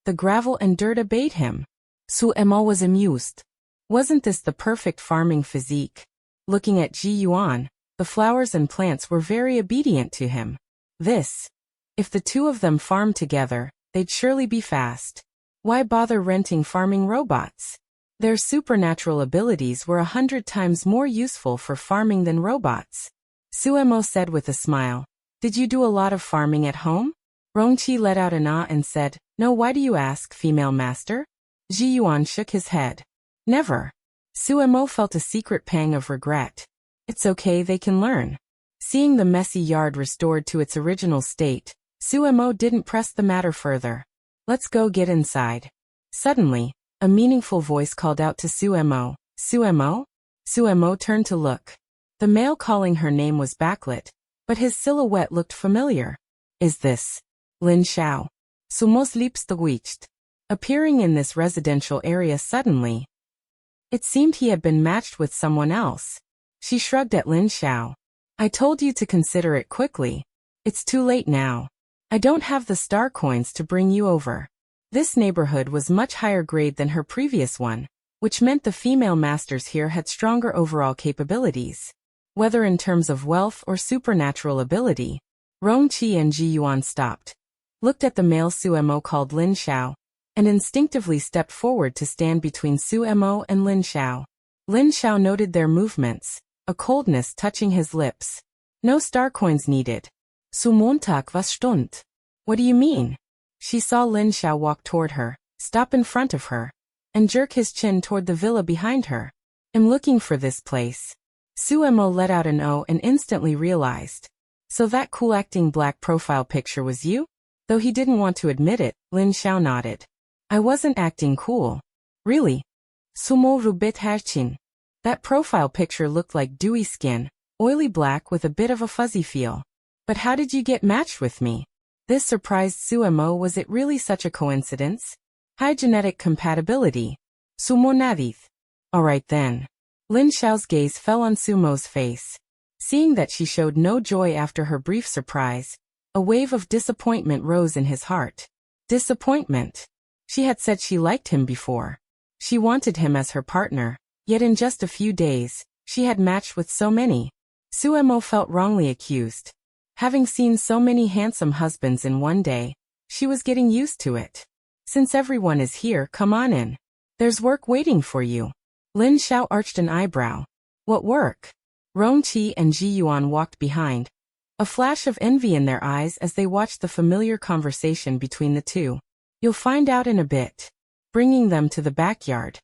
The gravel and dirt obeyed him. Suemo was amused. Wasn't this the perfect farming physique? Looking at Ji Yuan, the flowers and plants were very obedient to him. If the 2 of them farmed together, they'd surely be fast. Why bother renting farming robots? Their supernatural abilities were 100 times more useful for farming than robots. Suemo said with a smile. Did you do a lot of farming at home? Rongqi let out an ah and said, No, why do you ask, female master? Ji Yuan shook his head. Never. Suemo felt a secret pang of regret. It's okay, they can learn. Seeing the messy yard restored to its original state, Suemo didn't press the matter further. Let's go get inside. Suddenly, a meaningful voice called out to Suemo. Suemo? Suemo turned to look. The male calling her name was backlit, but his silhouette looked familiar. Is this Lin Xiao? Sumo's lips twitched. Appearing in this residential area suddenly. It seemed he had been matched with someone else. She shrugged at Lin Xiao. I told you to consider it quickly. It's too late now. I don't have the star coins to bring you over. This neighborhood was much higher grade than her previous one, which meant the female masters here had stronger overall capabilities. Whether in terms of wealth or supernatural ability. Rongqi and Ji Yuan stopped, looked at the male Suemo called Lin Xiao, and instinctively stepped forward to stand between Suemo and Lin Xiao. Lin Xiao noted their movements, a coldness touching his lips. No star coins needed. Montag was stund. What do you mean? She saw Lin Xiao walk toward her, stop in front of her, and jerk his chin toward the villa behind her. I'm looking for this place. Suemo let out an oh and instantly realized. So that cool-acting black profile picture was you? Though he didn't want to admit it, Lin Xiao nodded. I wasn't acting cool. Really? Sumo rubit hachin. That profile picture looked like dewy skin, oily black with a bit of a fuzzy feel. But how did you get matched with me? This surprised Suemo. Was it really such a coincidence? High genetic compatibility. Sumo nadith. Alright then. Lin Xiao's gaze fell on Sumo's face. Seeing that she showed no joy after her brief surprise, a wave of disappointment rose in his heart. Disappointment. She had said she liked him before. She wanted him as her partner, yet in just a few days, she had matched with so many. Suemo felt wrongly accused. Having seen so many handsome husbands in one day, she was getting used to it. Since everyone is here, come on in. There's work waiting for you. Lin Xiao arched an eyebrow. What work? Rongqi and Ji Yuan walked behind, a flash of envy in their eyes as they watched the familiar conversation between the 2. You'll find out in a bit. Bringing them to the backyard.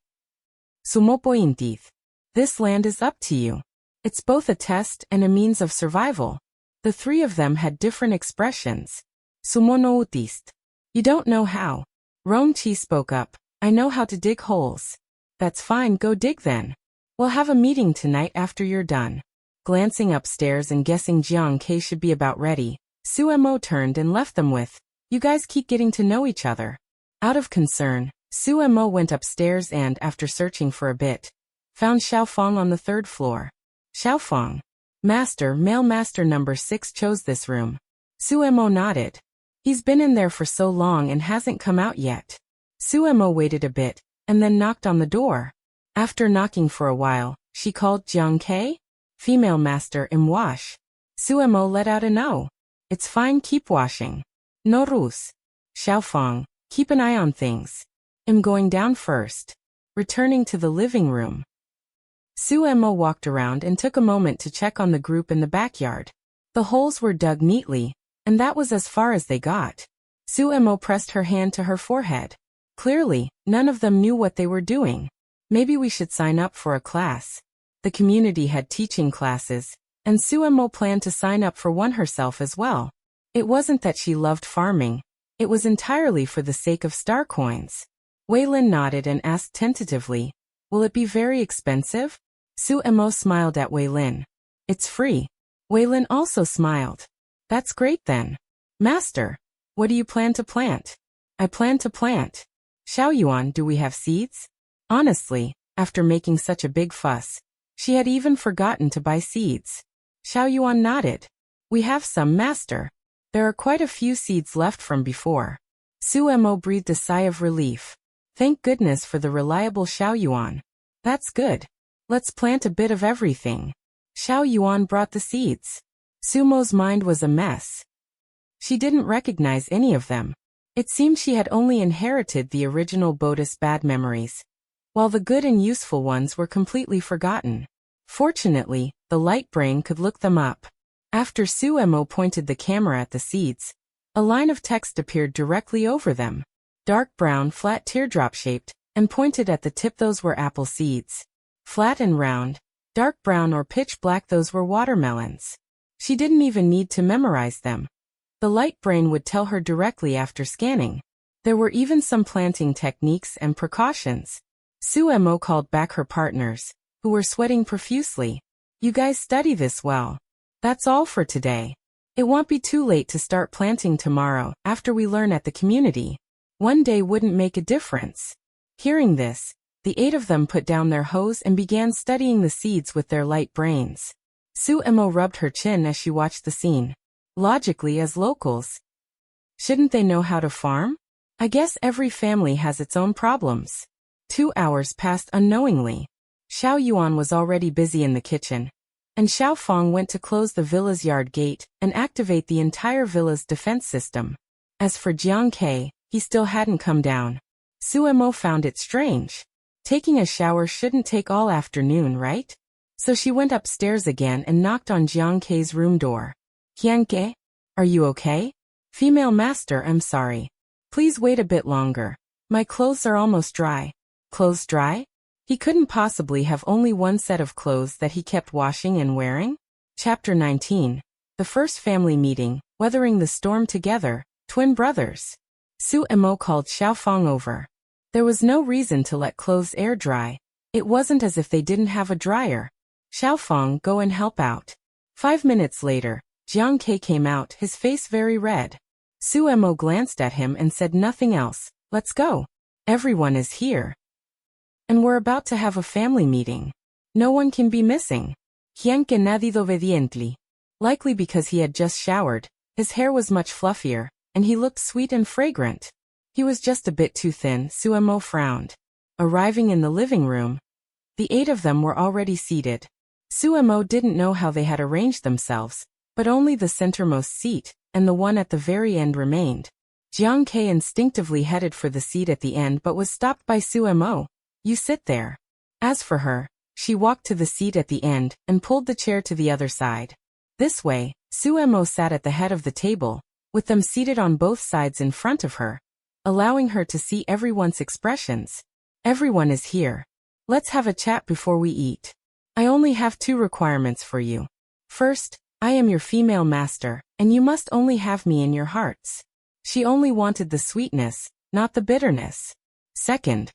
Sumopointith. This land is up to you. It's both a test and a means of survival. The three of them had different expressions. Sumonoutist. You don't know how. Rongchi spoke up. I know how to dig holes. That's fine, go dig then. We'll have a meeting tonight after you're done. Glancing upstairs and guessing Jiang Ke should be about ready, Suemo turned and left them with, you guys keep getting to know each other. Out of concern, Suemo went upstairs and, after searching for a bit, found Xiaofang on the third floor. Xiaofang. Master, male master number 6 chose this room. Suemo nodded. He's been in there for so long and hasn't come out yet. Suemo waited a bit, and then knocked on the door. After knocking for a while, she called Jiang Ke? Female master, wash. Suemo let out a no. It's fine, keep washing. No rus. Xiaofang, keep an eye on things. I'm going down first. Returning to the living room. Suemo walked around and took a moment to check on the group in the backyard. The holes were dug neatly, and that was as far as they got. Suemo pressed her hand to her forehead. Clearly, none of them knew what they were doing. Maybe we should sign up for a class. The community had teaching classes, and Suemo planned to sign up for one herself as well. It wasn't that she loved farming. It was entirely for the sake of star coins. Weilin nodded and asked tentatively, will it be very expensive? Suemo smiled at Weilin. It's free. Weilin also smiled. That's great then. Master, what do you plan to plant? I plan to plant. Xiaoyuan, do we have seeds? Honestly, after making such a big fuss, she had even forgotten to buy seeds. Xiaoyuan nodded. We have some, master. There are quite a few seeds left from before. Suemo breathed a sigh of relief. Thank goodness for the reliable Xiaoyuan. That's good. Let's plant a bit of everything. Xiaoyuan brought the seeds. Sumo's mind was a mess. She didn't recognize any of them. It seemed she had only inherited the original Bodhi's bad memories, while the good and useful ones were completely forgotten. Fortunately, the light brain could look them up. After Suemo pointed the camera at the seeds, a line of text appeared directly over them. Dark brown, flat teardrop-shaped, and pointed at the tip. Those were apple seeds. Flat and round, dark brown or pitch black, those were watermelons. She didn't even need to memorize them. The light brain would tell her directly after scanning. There were even some planting techniques and precautions. Suemo called back her partners, who were sweating profusely. You guys study this well. That's all for today. It won't be too late to start planting tomorrow, after we learn at the community. One day wouldn't make a difference. Hearing this, the 8 of them put down their hoes and began studying the seeds with their light brains. Suemo rubbed her chin as she watched the scene. Logically, as locals, shouldn't they know how to farm? I guess every family has its own problems. 2 hours passed unknowingly. Xiaoyuan was already busy in the kitchen, and Xiaofang went to close the villa's yard gate and activate the entire villa's defense system. As for Jiang Ke, he still hadn't come down. Suemo found it strange. Taking a shower shouldn't take all afternoon, right? So she went upstairs again and knocked on Jiang Ke's room door. Jiang Ke, are you okay? Female master, I'm sorry. Please wait a bit longer. My clothes are almost dry. Clothes dry? He couldn't possibly have only one set of clothes that he kept washing and wearing? Chapter 19. The first family meeting, weathering the storm together, twin brothers. Suemo called Xiaofang over. There was no reason to let clothes air dry. It wasn't as if they didn't have a dryer. Xiaofang, go and help out. 5 minutes later, Jiang Ke came out, his face very red. Suemo glanced at him and said nothing else. Let's go. Everyone is here. And we're about to have a family meeting. No one can be missing. Jiang Ke nodded obediently. Likely because he had just showered, his hair was much fluffier, and he looked sweet and fragrant. He was just a bit too thin, Suemo frowned. Arriving in the living room, the 8 of them were already seated. Suemo didn't know how they had arranged themselves, but only the centermost seat, and the one at the very end remained. Jiang Ke instinctively headed for the seat at the end but was stopped by Suemo. You sit there. As for her, she walked to the seat at the end and pulled the chair to the other side. This way, Suemo sat at the head of the table, with them seated on both sides in front of her, allowing her to see everyone's expressions. Everyone is here. Let's have a chat before we eat. I only have 2 requirements for you. First, I am your female master, and you must only have me in your hearts. She only wanted the sweetness, not the bitterness. Second,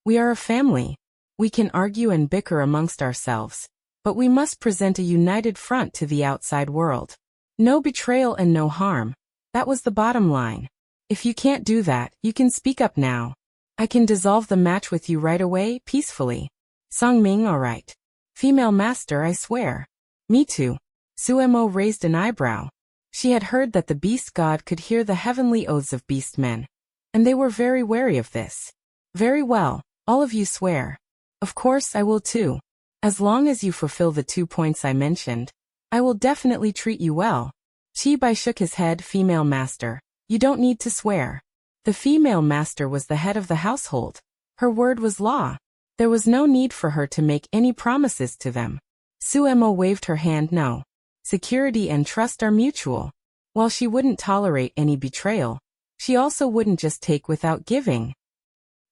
we are a family. We can argue and bicker amongst ourselves, but we must present a united front to the outside world. No betrayal and no harm. That was the bottom line. If you can't do that, you can speak up now. I can dissolve the match with you right away, peacefully. Songming, alright. Female master, I swear. Me too. Suemo raised an eyebrow. She had heard that the beast god could hear the heavenly oaths of beastmen, and they were very wary of this. Very well, all of you swear. Of course I will too. As long as you fulfill the 2 points I mentioned, I will definitely treat you well. Chibai shook his head. Female master, you don't need to swear. The female master was the head of the household. Her word was law. There was no need for her to make any promises to them. Suemo waved her hand. No. Security and trust are mutual. While she wouldn't tolerate any betrayal, she also wouldn't just take without giving,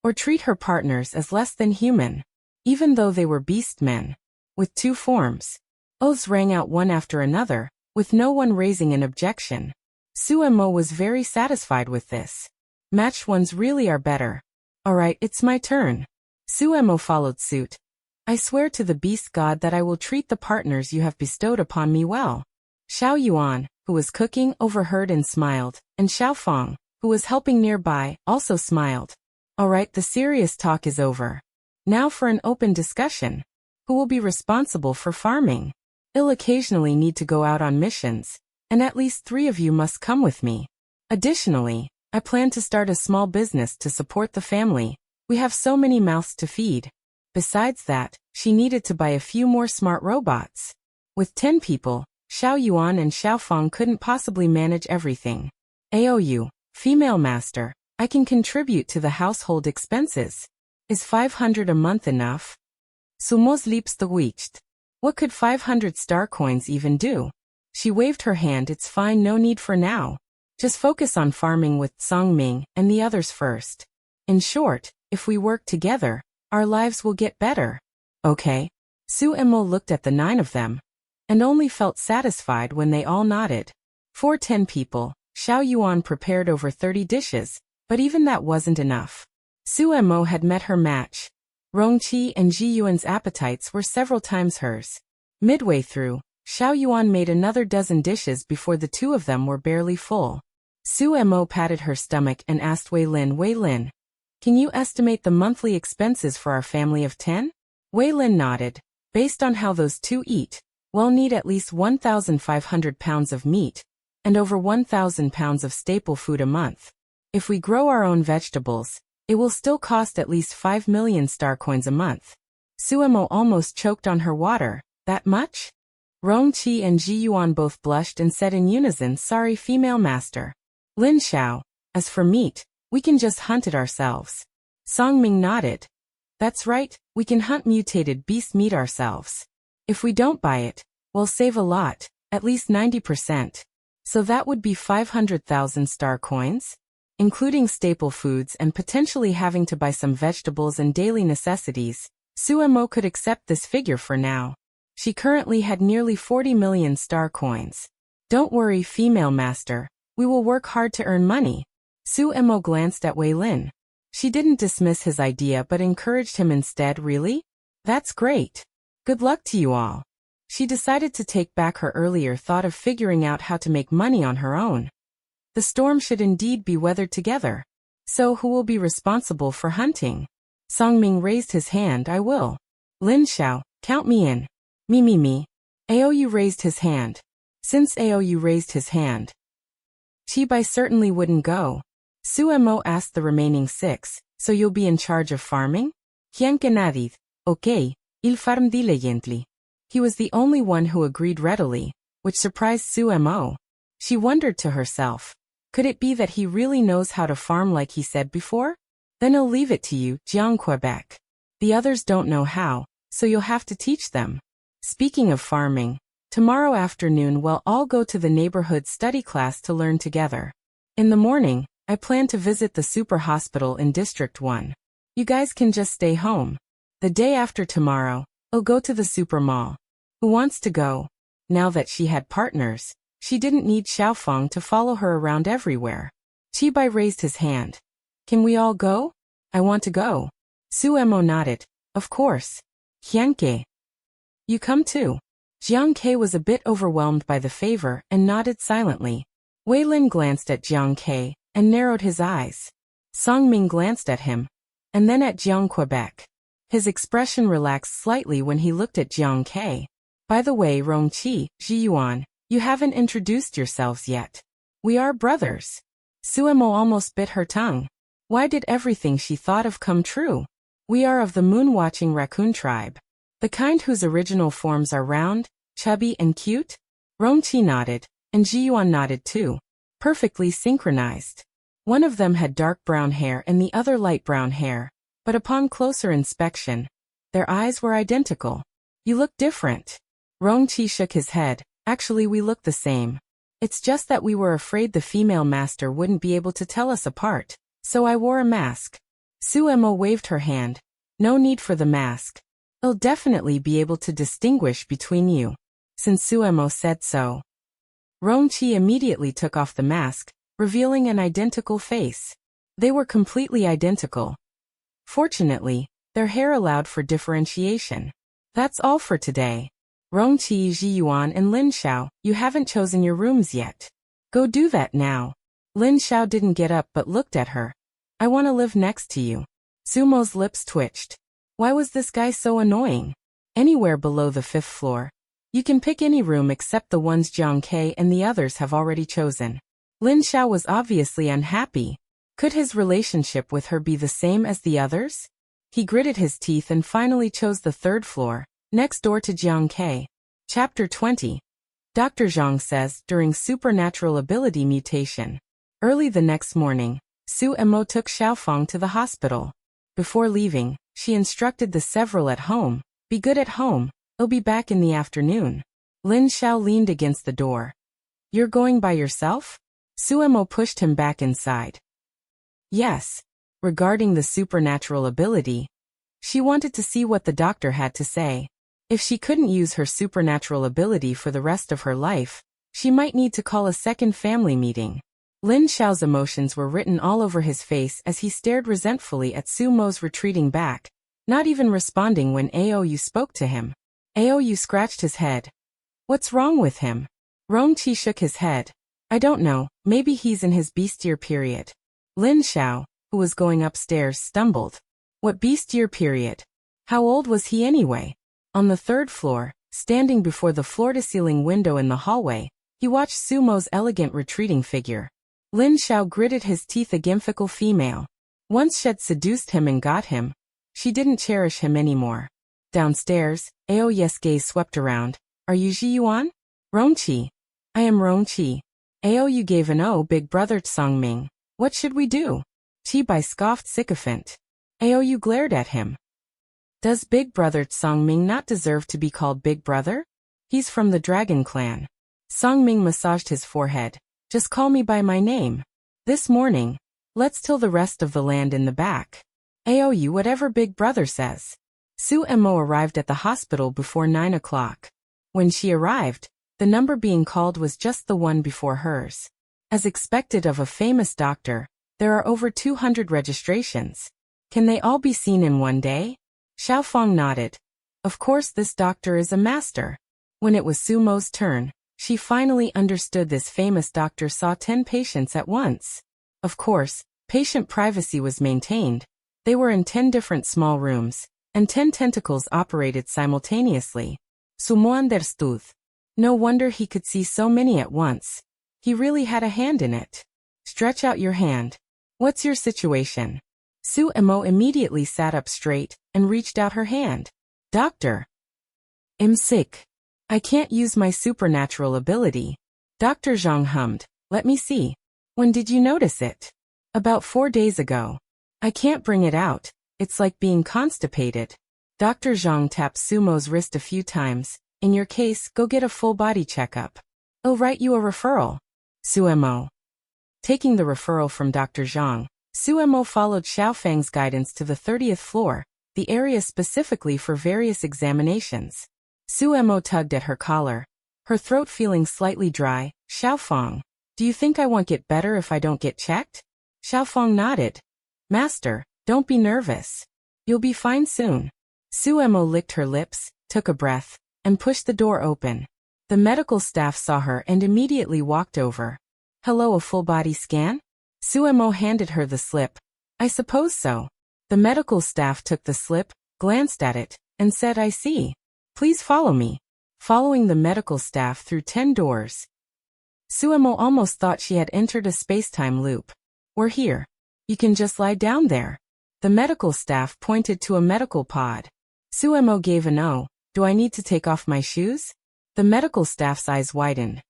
or treat her partners as less than human, even though they were beastmen. With 2 forms. Oaths rang out one after another, with no one raising an objection. Suemo was very satisfied with this. Matched ones really are better. Alright, it's my turn. Suemo followed suit. I swear to the beast god that I will treat the partners you have bestowed upon me well. Xiao Yuan, who was cooking, overheard and smiled, and Xiao Fong, who was helping nearby, also smiled. Alright, the serious talk is over. Now for an open discussion. Who will be responsible for farming? I'll occasionally need to go out on missions, and at least 3 of you must come with me. Additionally, I plan to start a small business to support the family. We have so many mouths to feed. Besides that, she needed to buy a few more smart robots. With 10 people, Xiao Yuan and Xiao Fong couldn't possibly manage everything. AOU, female master, I can contribute to the household expenses. Is 500 a month enough? Sumos liebstgewicht. What could 500 star coins even do? She waved her hand. It's fine, no need for now. Just focus on farming with Songming and the others first. In short, if we work together, our lives will get better. Okay. Suemo looked at the 9 of them, and only felt satisfied when they all nodded. For 10 people, Xiao Yuan prepared over 30 dishes, but even that wasn't enough. Suemo had met her match. Rongqi and Ji Yuan's appetites were several times hers. Midway through, Xiao Yuan made another dozen dishes before the 2 of them were barely full. Suemo patted her stomach and asked Wei Lin, can you estimate the monthly expenses for our family of 10? Wei Lin nodded. Based on how those 2 eat, we'll need at least 1,500 pounds of meat, and over 1,000 pounds of staple food a month. If we grow our own vegetables, it will still cost at least 5 million star coins a month. Suemo almost choked on her water. That much? Rongqi and Ji Yuan both blushed and said in unison, sorry, female master. Lin Xiao, as for meat, we can just hunt it ourselves. Songming nodded. That's right, we can hunt mutated beast meat ourselves. If we don't buy it, we'll save a lot, at least 90%. So that would be 500,000 star coins? Including staple foods and potentially having to buy some vegetables and daily necessities, Suemo could accept this figure for now. She currently had nearly 40 million star coins. Don't worry, female master, we will work hard to earn money. Suemo glanced at Wei Lin. She didn't dismiss his idea but encouraged him instead. Really? That's great. Good luck to you all. She decided to take back her earlier thought of figuring out how to make money on her own. The storm should indeed be weathered together. So who will be responsible for hunting? Songming raised his hand. I will. Lin Xiao, count me in. Me. Aou raised his hand. Since Aou raised his hand, Chibai certainly wouldn't go. Suemo asked the remaining 6, so you'll be in charge of farming? Quien que nadie. Okay, il farm diligently. He was the only one who agreed readily, which surprised Suemo. She wondered to herself, could it be that he really knows how to farm like he said before? Then I'll leave it to you, Jiang Quebec. The others don't know how, so you'll have to teach them. Speaking of farming, tomorrow afternoon we'll all go to the neighborhood study class to learn together. In the morning, I plan to visit the super hospital in District 1. You guys can just stay home. The day after tomorrow, I'll go to the super mall. Who wants to go? Now that she had partners, she didn't need Xiaofeng to follow her around everywhere. Chibai raised his hand. Can we all go? I want to go. Suemo nodded. Of course. Hyunke. You come too. Jiang Ke was a bit overwhelmed by the favor and nodded silently. Wei Lin glanced at Jiang Ke and narrowed his eyes. Song Ming glanced at him, and then at Jiang Quebec. His expression relaxed slightly when he looked at Jiang Ke. By the way, Rongqi, Ji Yuan, you haven't introduced yourselves yet. We are brothers. Suemo almost bit her tongue. Why did everything she thought of come true? We are of the moon-watching raccoon tribe. The kind whose original forms are round, chubby and cute? Rongqi nodded, and Ji Yuan nodded too. Perfectly synchronized. One of them had dark brown hair and the other light brown hair, but upon closer inspection, their eyes were identical. You look different. Rongqi shook his head. Actually, we look the same. It's just that we were afraid the female master wouldn't be able to tell us apart, so I wore a mask. Suemo waved her hand. No need for the mask. I'll definitely be able to distinguish between you. Since Suemo said so. Rongqi immediately took off the mask, revealing an identical face. They were completely identical. Fortunately, their hair allowed for differentiation. That's all for today. Rongqi, Ji Yuan and Lin Xiao, you haven't chosen your rooms yet. Go do that now. Lin Xiao didn't get up but looked at her. I want to live next to you. Sumo's lips twitched. Why was this guy so annoying? Anywhere below the 5th floor. You can pick any room except the ones Jiang Ke and the others have already chosen. Lin Xiao was obviously unhappy. Could his relationship with her be the same as the others? He gritted his teeth and finally chose the 3rd floor, next door to Jiang Ke. Chapter 20. Dr. Zhang says during supernatural ability mutation. Early the next morning, Su Emo took Xiaofeng to the hospital. Before leaving, she instructed the several at home, be good at home, I'll be back in the afternoon. Lin Xiao leaned against the door. You're going by yourself? Suemo pushed him back inside. Yes. Regarding the supernatural ability, she wanted to see what the doctor had to say. If she couldn't use her supernatural ability for the rest of her life, she might need to call a second family meeting. Lin Xiao's emotions were written all over his face as he stared resentfully at Sumo's retreating back, not even responding when Aou spoke to him. Aou scratched his head. What's wrong with him? Rongqi shook his head. I don't know, maybe he's in his beast year period. Lin Xiao, who was going upstairs, stumbled. What beast year period? How old was he anyway? On the 3rd floor, standing before the floor-to-ceiling window in the hallway, he watched Sumo's elegant retreating figure. Lin Xiao gritted his teeth. A gimfical female. Once she had seduced him and got him, she didn't cherish him anymore. Downstairs, Aoye's gaze swept around. Are you Ji Yuan? Rongqi. I am Rongqi. Aou gave an "Oh, big brother" to Song Ming. What should we do? Chibai scoffed sycophant. Aou glared at him. Does big brother Song Ming not deserve to be called big brother? He's from the dragon clan. Song Ming massaged his forehead. Just call me by my name. This morning, let's till the rest of the land in the back. Aou, whatever big brother says. Su Emo arrived at the hospital before 9 o'clock. When she arrived, the number being called was just the one before hers. As expected of a famous doctor, there are over 200 registrations. Can they all be seen in one day? Xiaofeng nodded. Of course, this doctor is a master. When it was Sumo's turn, she finally understood this famous doctor saw 10 patients at once. Of course, patient privacy was maintained. They were in 10 different small rooms, and 10 tentacles operated simultaneously. Sumo understood. No wonder he could see so many at once. He really had a hand in it. Stretch out your hand. What's your situation? Su Emo immediately sat up straight and reached out her hand. Doctor. I'm sick. I can't use my supernatural ability. Dr. Zhang hummed. Let me see. When did you notice it? About 4 days ago. I can't bring it out. It's like being constipated. Dr. Zhang tapped Sumo's wrist a few times. In your case, go get a full body checkup. I'll write you a referral. Suemo. Taking the referral from Dr. Zhang, Suemo followed Xiaofeng's guidance to the 30th floor, the area specifically for various examinations. Suemo tugged at her collar, her throat feeling slightly dry. Xiaofeng, do you think I won't get better if I don't get checked? Xiaofeng nodded. Master, don't be nervous. You'll be fine soon. Suemo licked her lips, took a breath, and pushed the door open. The medical staff saw her and immediately walked over. Hello, a full-body scan? Suemo handed her the slip. I suppose so. The medical staff took the slip, glanced at it, and said, I see. Please follow me. Following the medical staff through 10 doors. Suemo almost thought she had entered a space-time loop. We're here. You can just lie down there. The medical staff pointed to a medical pod. Suemo gave an "Oh, do I need to take off my shoes?" The medical staff's eyes widened.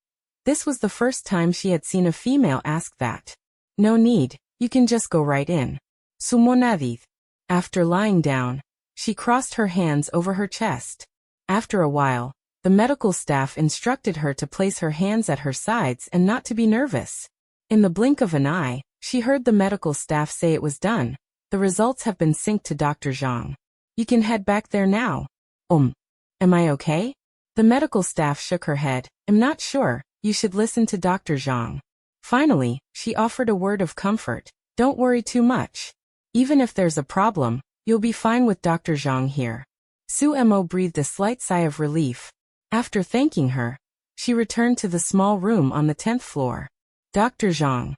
This was the first time she had seen a female ask that. No need, you can just go right in. Sumonadith. After lying down, she crossed her hands over her chest. After a while, the medical staff instructed her to place her hands at her sides and not to be nervous. In the blink of an eye, she heard the medical staff say it was done. The results have been synced to Dr. Zhang. You can head back there now. Am I okay? The medical staff shook her head. I'm not sure, you should listen to Dr. Zhang. Finally, she offered a word of comfort. Don't worry too much. Even if there's a problem, you'll be fine with Dr. Zhang here. Suemo breathed a slight sigh of relief. After thanking her, she returned to the small room on the 10th floor. Dr. Zhang.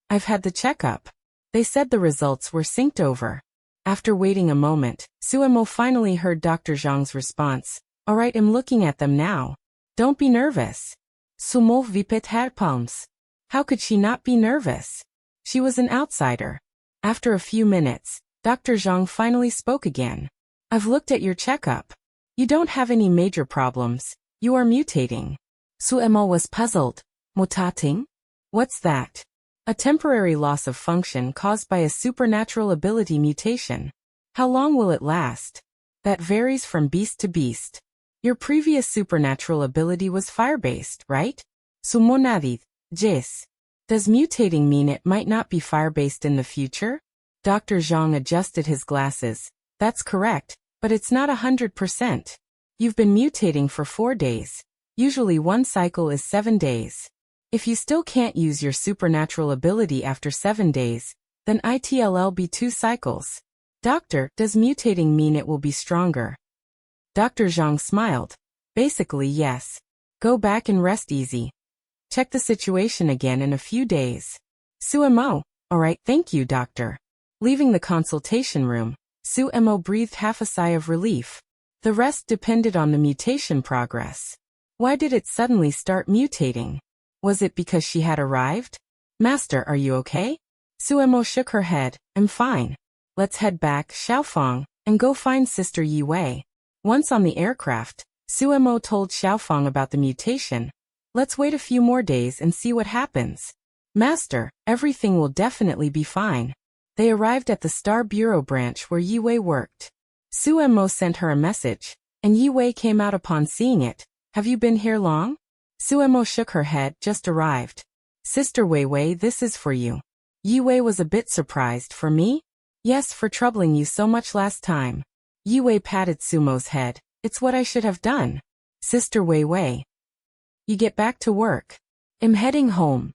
I've had the checkup. They said the results were synced over. After waiting a moment, Suemo finally heard Dr. Zhang's response. Alright, I'm looking at them now. Don't be nervous. Sumo vipet palms. How could she not be nervous? She was an outsider. After a few minutes, Dr. Zhang finally spoke again. I've looked at your checkup. You don't have any major problems. You are mutating. Suemo was puzzled. Mutating? What's that? A temporary loss of function caused by a supernatural ability mutation. How long will it last? That varies from beast to beast. Your previous supernatural ability was fire-based, right? Sumonadith, Jis. Does mutating mean it might not be fire-based in the future? Dr. Zhang adjusted his glasses. That's correct, but it's not 100%. You've been mutating for 4 days. Usually one cycle is 7 days. If you still can't use your supernatural ability after 7 days, then it'll be 2 cycles. Doctor, does mutating mean it will be stronger? Dr. Zhang smiled. Basically, yes. Go back and rest easy. Check the situation again in a few days. Suemo. Alright, thank you, doctor. Leaving the consultation room, Suemo breathed half a sigh of relief. The rest depended on the mutation progress. Why did it suddenly start mutating? Was it because she had arrived? Master, are you okay? Suemo shook her head. I'm fine. Let's head back, Xiaofeng, and go find Sister Yi Wei. Once on the aircraft, Suemo told Xiaofeng about the mutation. Let's wait a few more days and see what happens. Master, everything will definitely be fine. They arrived at the Star Bureau branch where Yi Wei worked. Suemo sent her a message, and Yi Wei came out upon seeing it. Have you been here long? Suemo shook her head. Just arrived. Sister Wei Wei, this is for you. Yi Wei was a bit surprised. For me? Yes, for troubling you so much last time. Yi Wei patted Sumo's head. It's what I should have done. Sister Wei Wei. You get back to work. I'm heading home.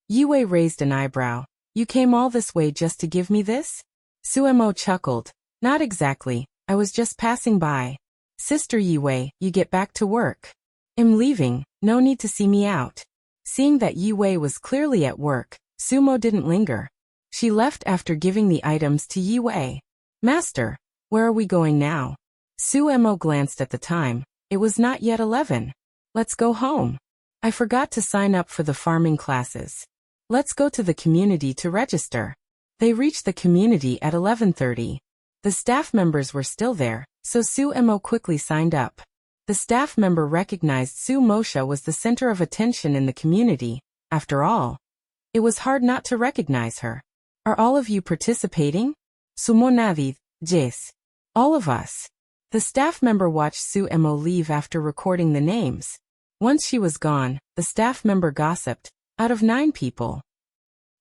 Yi Wei raised an eyebrow. You came all this way just to give me this? Suemo chuckled. Not exactly, I was just passing by. Sister Yi Wei, you get back to work. I'm leaving, no need to see me out. Seeing that Yi Wei was clearly at work, Sumo didn't linger. She left after giving the items to Yi Wei. Master, where are we going now? Suemo glanced at the time. It was not yet 11. Let's go home. I forgot to sign up for the farming classes. Let's go to the community to register. They reached the community at 11:30. The staff members were still there, so Suemo quickly signed up. The staff member recognized Su Mosha was the center of attention in the community. After all, it was hard not to recognize her. Are all of you participating? Sumonavid, Jis. All of us. The staff member watched Suemo leave after recording the names. Once she was gone, the staff member gossiped. Out of 9 people,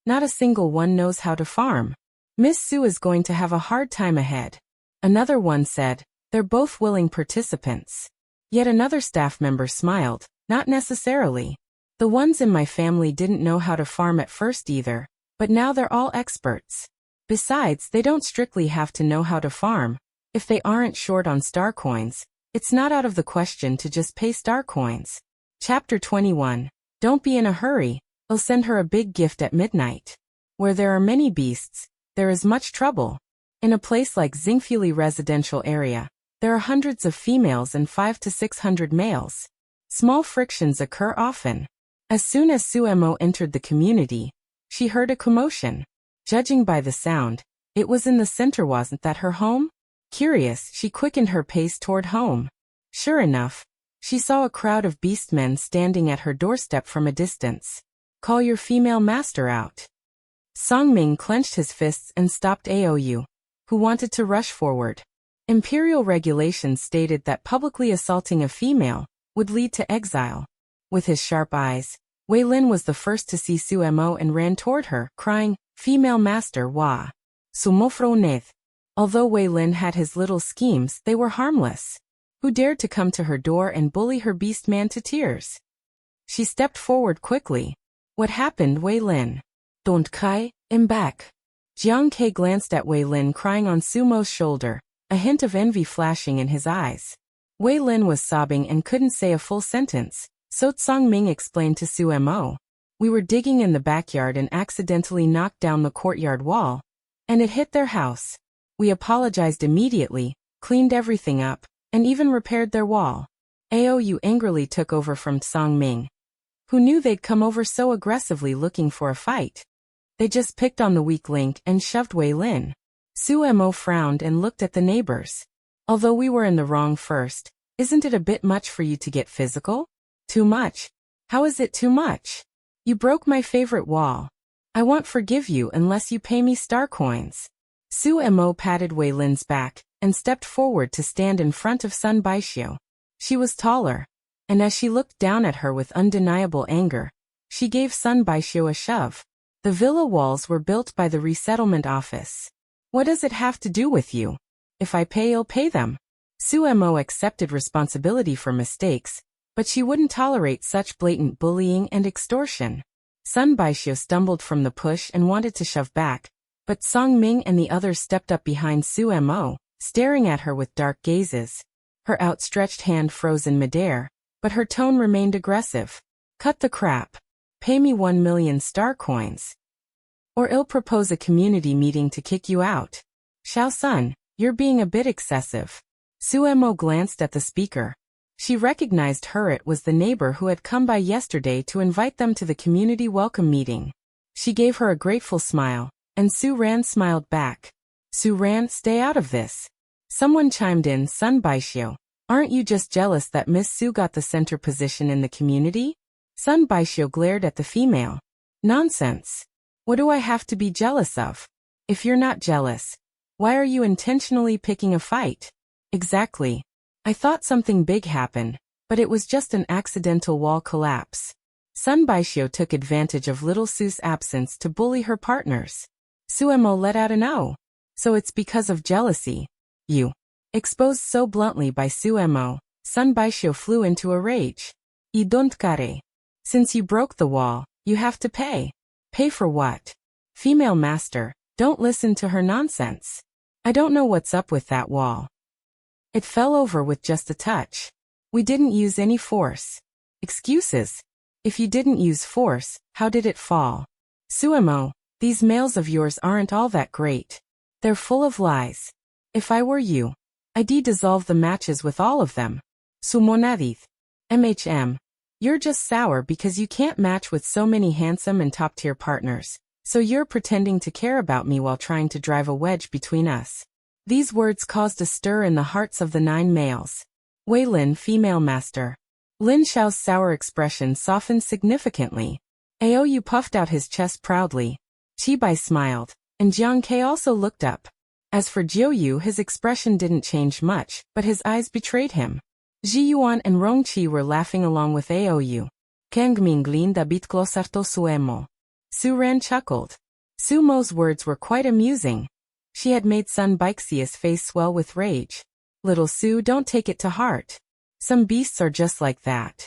not a single one knows how to farm. Miss Su is going to have a hard time ahead. Another one said, they're both willing participants. Yet another staff member smiled, not necessarily. The ones in my family didn't know how to farm at first either, but now they're all experts. Besides, they don't strictly have to know how to farm. If they aren't short on star coins, it's not out of the question to just pay star coins. Chapter 21. Don't be in a hurry, I'll send her a big gift at midnight. Where there are many beasts, there is much trouble. In a place like Xingfuli residential area, there are hundreds of females and 500 to 600 males. Small frictions occur often. As soon as Suemo entered the community, she heard a commotion. Judging by the sound, it was in the center. Wasn't that her home? Curious, she quickened her pace toward home. Sure enough, she saw a crowd of beastmen standing at her doorstep from a distance. Call your female master out. Songming clenched his fists and stopped Aou, who wanted to rush forward. Imperial regulations stated that publicly assaulting a female would lead to exile. With his sharp eyes, Wei Lin was the first to see Suemo and ran toward her, crying, "Female master wa. Sumofro neth." Although Wei Lin had his little schemes, they were harmless. Who dared to come to her door and bully her beastman to tears? She stepped forward quickly. What happened, Wei Lin? Don't cry, I'm back. Jiang Ke glanced at Wei Lin crying on Sumo's shoulder, a hint of envy flashing in his eyes. Wei Lin was sobbing and couldn't say a full sentence, so Songming explained to Suemo. We were digging in the backyard and accidentally knocked down the courtyard wall, and it hit their house. We apologized immediately, cleaned everything up, and even repaired their wall. Aou angrily took over from Songming. Who knew they'd come over so aggressively looking for a fight? They just picked on the weak link and shoved Wei Lin. Suemo frowned and looked at the neighbors. Although we were in the wrong first, isn't it a bit much for you to get physical? Too much? How is it too much? You broke my favorite wall. I won't forgive you unless you pay me star coins. Suemo patted Wei Lin's back and stepped forward to stand in front of Sun Baixio. She was taller, and as she looked down at her with undeniable anger, she gave Sun Baixio a shove. The villa walls were built by the resettlement office. What does it have to do with you? If I pay, I'll pay them. Suemo accepted responsibility for mistakes, but she wouldn't tolerate such blatant bullying and extortion. Sun Baixio stumbled from the push and wanted to shove back, but Songming and the others stepped up behind Suemo, staring at her with dark gazes. Her outstretched hand froze in midair, but her tone remained aggressive. Cut the crap. Pay me 1 million star coins. Or I'll propose a community meeting to kick you out. Xiao Sun, you're being a bit excessive. Suemo glanced at the speaker. She recognized her. It was the neighbor who had come by yesterday to invite them to the community welcome meeting. She gave her a grateful smile, and Su Ran smiled back. Su Ran, stay out of this. Someone chimed in, Sun Baixio. Aren't you just jealous that Miss Su got the center position in the community? Sun Baixio glared at the female. Nonsense. What do I have to be jealous of? If you're not jealous, why are you intentionally picking a fight? Exactly. I thought something big happened, but it was just an accidental wall collapse. Sun Baixio took advantage of little Su's absence to bully her partners. Suemo let out an "oh." So it's because of jealousy. You. Exposed so bluntly by Suemo, Sun Baixio flew into a rage. I don't care. Since you broke the wall, you have to pay. Pay for what? Female master, don't listen to her nonsense. I don't know what's up with that wall. It fell over with just a touch. We didn't use any force. Excuses. If you didn't use force, how did it fall? Suemo, these males of yours aren't all that great. They're full of lies. If I were you, I'd dissolve the matches with all of them. Sumonadith. You're just sour because you can't match with so many handsome and top-tier partners, so you're pretending to care about me while trying to drive a wedge between us. These words caused a stir in the hearts of the 9 males. Wei Lin, female master. Lin Xiao's sour expression softened significantly. Aou puffed out his chest proudly. Qibai smiled, and Jiang Ke also looked up. As for Jiuyu, his expression didn't change much, but his eyes betrayed him. Ji Yuan and Rong Qi were laughing along with Aou. Kangming Lin da bitklosarto suemo. Su Ran chuckled. Sumo's words were quite amusing. She had made Sun Baixia's face swell with rage. Little Sue, don't take it to heart. Some beasts are just like that.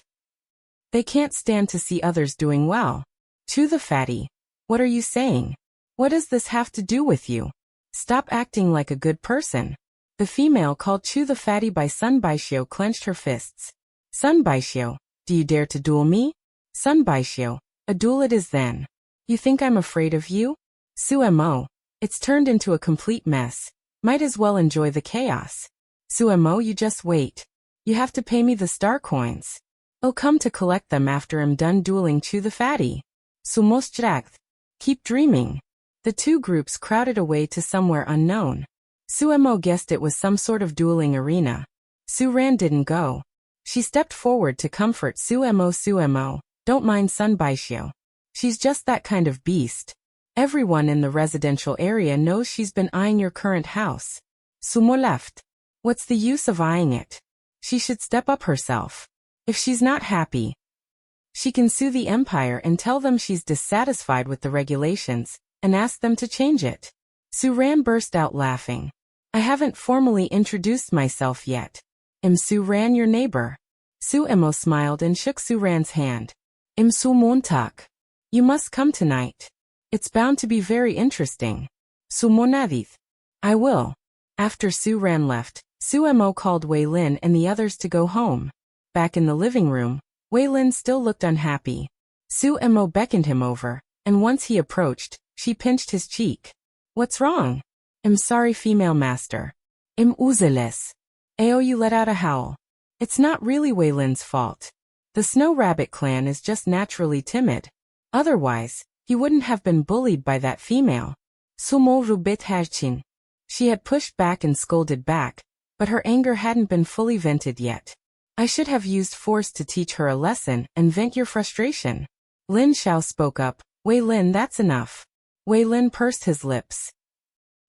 They can't stand to see others doing well. Chew the fatty. What are you saying? What does this have to do with you? Stop acting like a good person. The female called Chew the fatty by Sun Baixio clenched her fists. Sun Baixio, do you dare to duel me? Sun Baixio, a duel it is then. You think I'm afraid of you? Suemo. It's turned into a complete mess. Might as well enjoy the chaos. Suemo, you just wait. You have to pay me the star coins. I'll come to collect them after I'm done dueling Chew the fatty. Sumostrakt. Keep dreaming. The two groups crowded away to somewhere unknown. Suemo guessed it was some sort of dueling arena. Suran didn't go. She stepped forward to comfort Suemo. Suemo, don't mind Sun Baixio. She's just that kind of beast. Everyone in the residential area knows she's been eyeing your current house. Sumo left. What's the use of eyeing it? She should step up herself. If she's not happy, she can sue the Empire and tell them she's dissatisfied with the regulations, and ask them to change it. Suran burst out laughing. I haven't formally introduced myself yet. I'm Suran, your neighbor. Suemo smiled and shook Suran's hand. I'm Sumontak. You must come tonight. It's bound to be very interesting. Sumonadith. I will. After Suran left, Suemo called Wei Lin and the others to go home. Back in the living room, Wei Lin still looked unhappy. Suemo beckoned him over, and once he approached, she pinched his cheek. What's wrong? I'm sorry, female master. I'm uzeles. You let out a howl. It's not really Wei Lin's fault. The Snow Rabbit clan is just naturally timid. Otherwise, he wouldn't have been bullied by that female. Sumo rubit hajchin. She had pushed back and scolded back, but her anger hadn't been fully vented yet. I should have used force to teach her a lesson and vent your frustration. Lin Xiao spoke up. Wei Lin, that's enough. Wei Lin pursed his lips,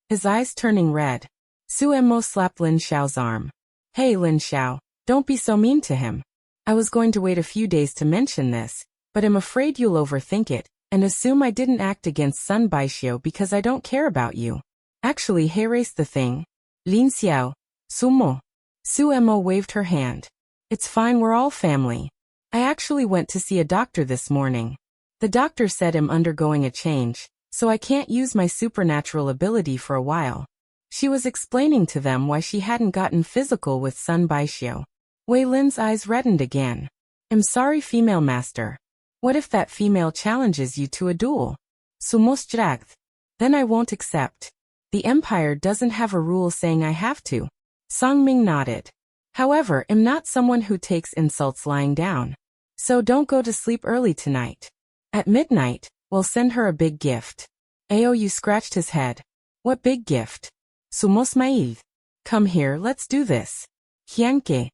his eyes turning red. Suemo slapped Lin Xiao's arm. Hey Lin Xiao, don't be so mean to him. I was going to wait a few days to mention this, but I'm afraid you'll overthink it, and assume I didn't act against Sun Baixio because I don't care about you. Actually, hey, race the thing. Lin Xiao. Sumo. Suemo waved her hand. It's fine, we're all family. I actually went to see a doctor this morning. The doctor said I'm undergoing a change, so I can't use my supernatural ability for a while. She was explaining to them why she hadn't gotten physical with Sun Baixio. Wei Lin's eyes reddened again. I'm sorry, female master. What if that female challenges you to a duel? Sumostrakt. Then I won't accept. The Empire doesn't have a rule saying I have to. Songming nodded. However, I'm not someone who takes insults lying down. So don't go to sleep early tonight. At midnight, we'll send her a big gift. Aoyu scratched his head. What big gift? Sumosmail. Come here, let's do this. Hyangke.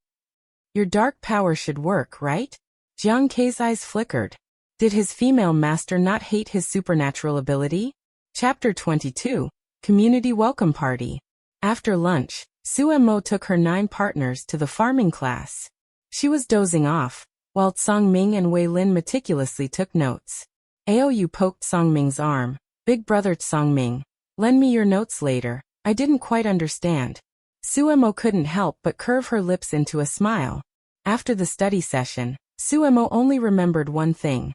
Your dark power should work, right? Jiang Kei's eyes flickered. Did his female master not hate his supernatural ability? Chapter 22, Community Welcome Party. After lunch, Suemo took her 9 partners to the farming class. She was dozing off, while Songming and Wei Lin meticulously took notes. Aoyu poked Songming's arm. Big brother Songming, lend me your notes later, I didn't quite understand. Suemo couldn't help but curve her lips into a smile. After the study session, Suemo only remembered one thing.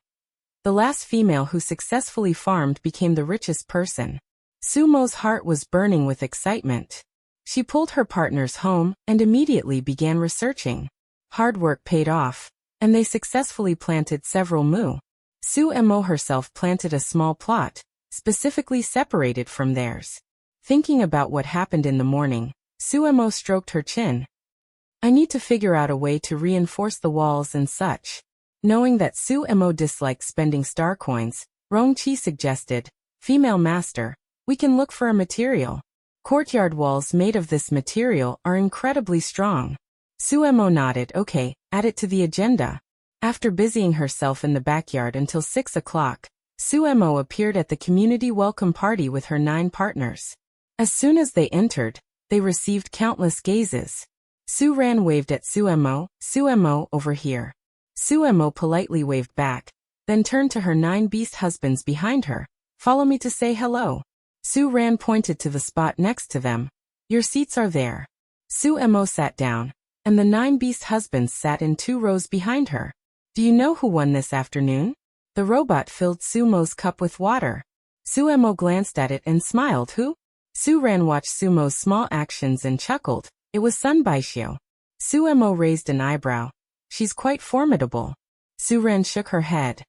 The last female who successfully farmed became the richest person. Sumo's heart was burning with excitement. She pulled her partners home and immediately began researching. Hard work paid off, and they successfully planted several mu. Suemo herself planted a small plot, specifically separated from theirs. Thinking about what happened in the morning, Suemo stroked her chin. I need to figure out a way to reinforce the walls and such. Knowing that Suemo disliked spending star coins, Rongqi suggested, Female master, we can look for a material. Courtyard walls made of this material are incredibly strong. Suemo nodded. Okay, add it to the agenda. After busying herself in the backyard until 6 o'clock, Suemo appeared at the community welcome party with her 9 partners. As soon as they entered, they received countless gazes. Suran waved at Suemo, Suemo, over here. Suemo politely waved back, then turned to her 9 beast husbands behind her. Follow me to say hello. Su-ran pointed to the spot next to them. Your seats are there. Su-mo sat down, and the 9 beast husbands sat in 2 rows behind her. Do you know who won this afternoon? The robot filled Sumo's cup with water. Su-mo glanced at it and smiled. Who? Su-ran watched Sumo's small actions and chuckled. It was Sun Baishio. Su-mo raised an eyebrow. She's quite formidable. Su-ran shook her head.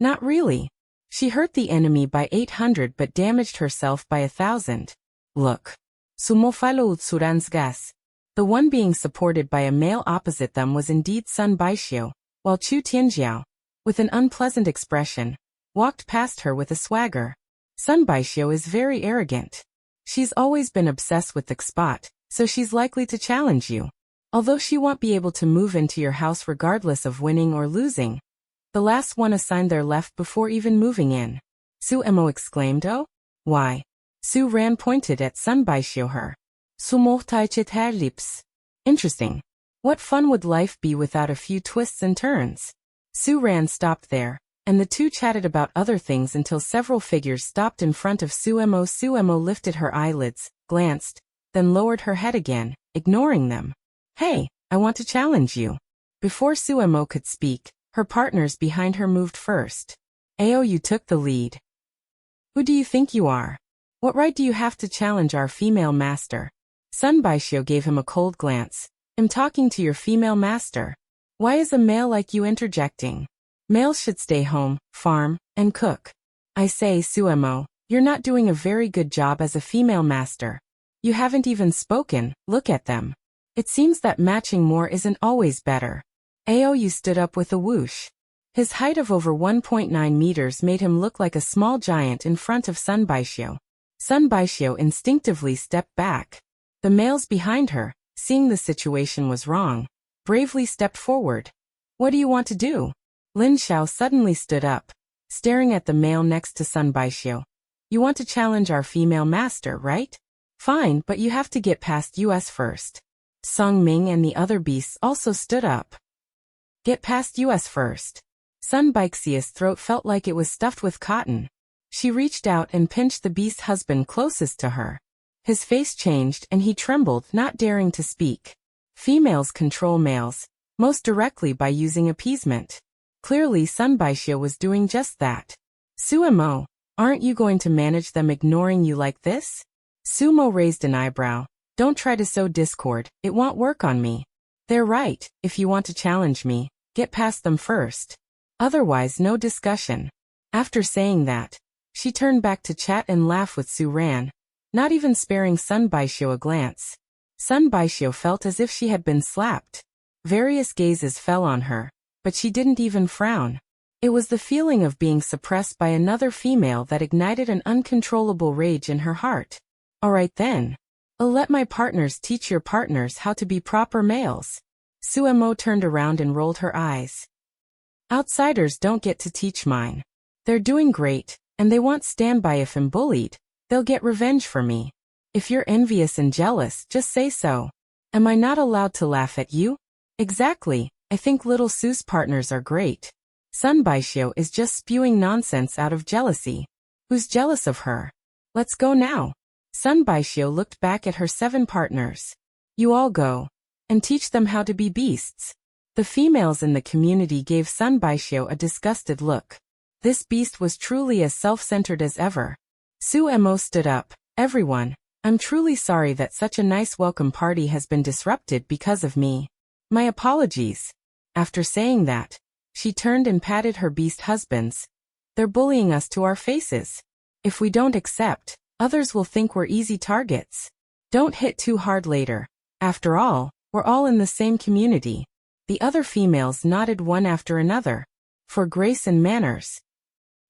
Not really. She hurt the enemy by 800 but damaged herself by 1,000. Look. Sumo followed Suran's gas. The one being supported by a male opposite them was indeed Sun Baishio, while Chu Tianjiao, with an unpleasant expression, walked past her with a swagger. Sun Baishio is very arrogant. She's always been obsessed with the spot, so she's likely to challenge you. Although she won't be able to move into your house regardless of winning or losing. The last one assigned their left before even moving in. Su-mo exclaimed. Oh? Why? Su-ran pointed at Sun Baishio her. Lips. Interesting. What fun would life be without a few twists and turns? Su-ran stopped there, and the 2 chatted about other things until several figures stopped in front of Su-mo. Su-mo lifted her eyelids, glanced, then lowered her head again, ignoring them. Hey, I want to challenge you. Before Su-mo could speak, her partners behind her moved first. Ao, you took the lead. Who do you think you are? What right do you have to challenge our female master? Sun Baishio gave him a cold glance. I'm talking to your female master. Why is a male like you interjecting? Males should stay home, farm, and cook. I say, Su-mo, you're not doing a very good job as a female master. You haven't even spoken, look at them. It seems that matching more isn't always better. Aoyu stood up with a whoosh. His height of over 1.9 meters made him look like a small giant in front of Sun Baishio. Sun Baishio instinctively stepped back. The males behind her, seeing the situation was wrong, bravely stepped forward. What do you want to do? Lin Xiao suddenly stood up, staring at the male next to Sun Baishio. You want to challenge our female master, right? Fine, but you have to get past us first. Song Ming and the other beasts also stood up. Get past us first. Sun Baixia's throat felt like it was stuffed with cotton. She reached out and pinched the beast husband closest to her. His face changed and he trembled, not daring to speak. Females control males, most directly by using appeasement. Clearly Sun Baishio was doing just that. Sumo, aren't you going to manage them ignoring you like this? Sumo raised an eyebrow. Don't try to sow discord, it won't work on me. They're right, if you want to challenge me, get past them first. Otherwise no discussion. After saying that, she turned back to chat and laugh with Su-ran, not even sparing Sun Baishio a glance. Sun Baishio felt as if she had been slapped. Various gazes fell on her, but she didn't even frown. It was the feeling of being suppressed by another female that ignited an uncontrollable rage in her heart. Alright then. I'll let my partners teach your partners how to be proper males. Sumo turned around and rolled her eyes. Outsiders don't get to teach mine. They're doing great, and they won't stand by if I'm bullied. They'll get revenge for me. If you're envious and jealous, just say so. Am I not allowed to laugh at you? Exactly, I think little Su's partners are great. Sun Baishio is just spewing nonsense out of jealousy. Who's jealous of her? Let's go now. Sun Baishio looked back at her 7 partners. You all go. And teach them how to be beasts. The females in the community gave Sun Baishio a disgusted look. This beast was truly as self-centered as ever. Su-mo stood up. Everyone, I'm truly sorry that such a nice welcome party has been disrupted because of me. My apologies. After saying that, she turned and patted her beast husbands. They're bullying us to our faces. If we don't accept, others will think we're easy targets. Don't hit too hard later. After all, we're all in the same community. The other females nodded one after another. For grace and manners.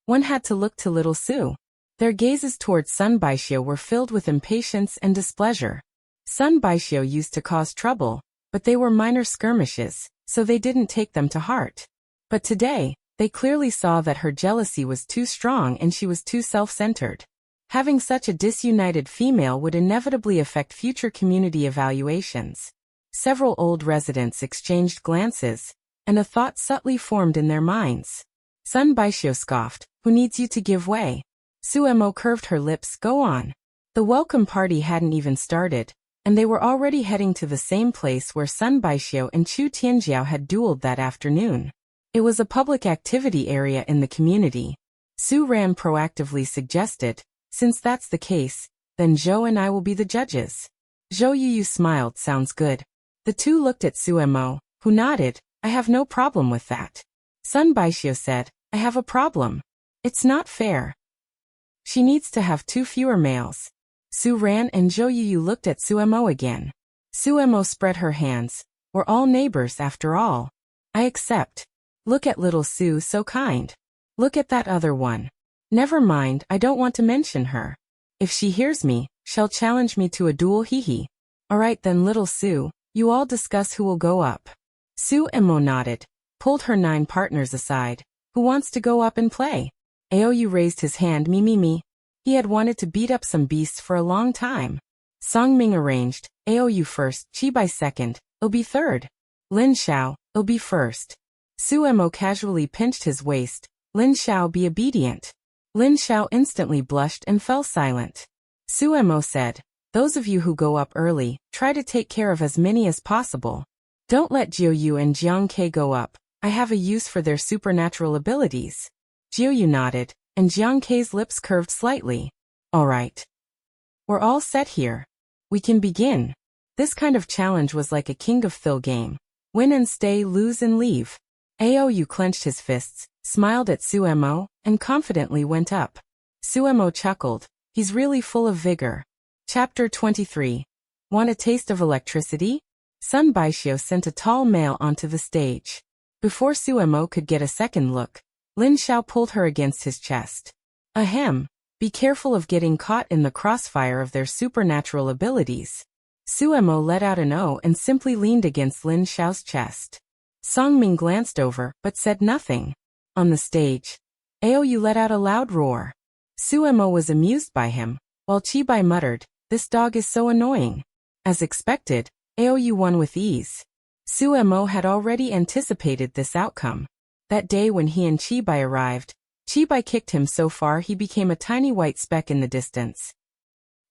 One had to look to little Su. Their gazes towards Sun Baishio were filled with impatience and displeasure. Sun Baishio used to cause trouble, but they were minor skirmishes, so they didn't take them to heart. But today, they clearly saw that her jealousy was too strong and she was too self-centered. Having such a disunited female would inevitably affect future community evaluations. Several old residents exchanged glances, and a thought subtly formed in their minds. Sun Baishio scoffed, who needs you to give way? Suemo curved her lips. Go on. The welcome party hadn't even started, and they were already heading to the same place where Sun Baixio and Chu Tianjiao had dueled that afternoon. It was a public activity area in the community. Su Ran proactively suggested, since that's the case, then Zhou and I will be the judges. Zhou Yuyu smiled. Sounds good. The two looked at Suemo, who nodded. I have no problem with that. Sun Baixio said, I have a problem. It's not fair. She needs to have 2 fewer males. Su Ran and Zhou Yuyu looked at Suemo again. Suemo spread her hands. We're all neighbors after all. I accept. Look at little Su, so kind. Look at that other one. Never mind, I don't want to mention her. If she hears me, she'll challenge me to a duel. Hee. Alright then, little Su, you all discuss who will go up. Suemo nodded, pulled her 9 partners aside. Who wants to go up and play? Aoyu raised his hand. Me. He had wanted to beat up some beasts for a long time. Songming arranged, Aoyu first, Chibai second, Obi third. Lin Xiao, Obi first. Suemo casually pinched his waist. Lin Xiao, be obedient. Lin Xiao instantly blushed and fell silent. Suemo said, those of you who go up early, try to take care of as many as possible. Don't let Jiuyu and Jiang Ke go up. I have a use for their supernatural abilities. Jiuyu nodded, and Jiang Ke's lips curved slightly. All right. We're all set here. We can begin. This kind of challenge was like a King of Thil game. Win and stay, lose and leave. Aoyu clenched his fists, smiled at Suemo, and confidently went up. Suemo chuckled. He's really full of vigor. Chapter 23. Want a taste of electricity? Sun Baixio sent a tall male onto the stage. Before Suemo could get a second look, Lin Xiao pulled her against his chest. Ahem. Be careful of getting caught in the crossfire of their supernatural abilities. Suemo let out an "oh" and simply leaned against Lin Xiao's chest. Songming glanced over, but said nothing. On the stage, Aoyu let out a loud roar. Suemo was amused by him, while Chibai muttered, this dog is so annoying. As expected, Aoyu won with ease. Suemo had already anticipated this outcome. That day when he and Chibai arrived, Chibai kicked him so far he became a tiny white speck in the distance.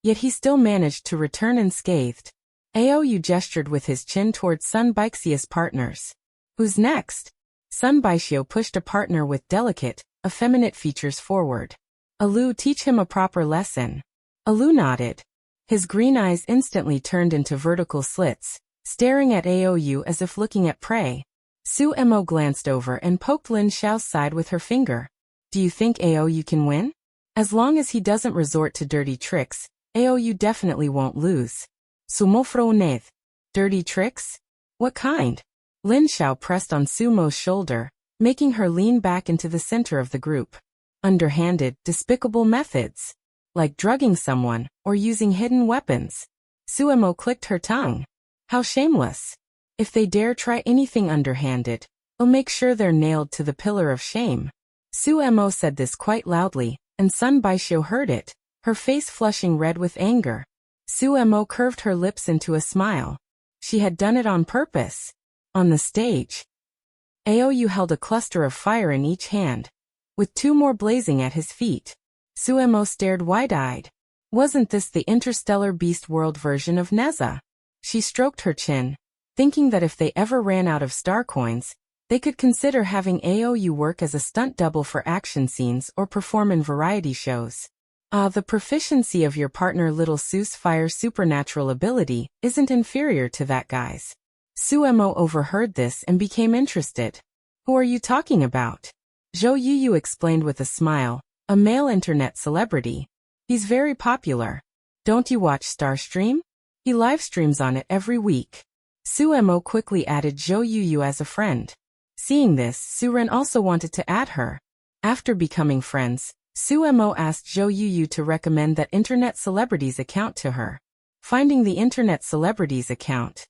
Yet he still managed to return unscathed. Aoyu gestured with his chin towards Sun Baixia's partners. Who's next? Sun Baixio pushed a partner with delicate, effeminate features forward. Alu, teach him a proper lesson. Alu nodded. His green eyes instantly turned into vertical slits, staring at Aoyu as if looking at prey. Suemo glanced over and poked Lin Xiao's side with her finger. Do you think Aoyu can win? As long as he doesn't resort to dirty tricks, Aoyu definitely won't lose. Sumofroneth. Dirty tricks? What kind? Lin Xiao pressed on Sumo's shoulder, making her lean back into the center of the group. Underhanded, despicable methods. Like drugging someone, or using hidden weapons. Suemo clicked her tongue. How shameless. If they dare try anything underhanded, I'll make sure they're nailed to the pillar of shame. Suemo said this quite loudly, and Sun Baixio heard it, her face flushing red with anger. Suemo curved her lips into a smile. She had done it on purpose. On the stage, Aoyu held a cluster of fire in each hand, with 2 more blazing at his feet. Suemo stared wide-eyed. Wasn't this the Interstellar Beast World version of Neza? She stroked her chin, thinking that if they ever ran out of star coins, they could consider having Aoyu work as a stunt double for action scenes or perform in variety shows. The proficiency of your partner Little Su's fire supernatural ability isn't inferior to that guy's. Suemo overheard this and became interested. Who are you talking about? Zhou Yuyu explained with a smile, a male internet celebrity. He's very popular. Don't you watch Starstream? He live streams on it every week. Suemo quickly added Zhou Yuyu as a friend. Seeing this, Suren also wanted to add her. After becoming friends, Suemo asked Zhou Yuyu to recommend that internet celebrity's account to her. Finding the internet celebrity's account,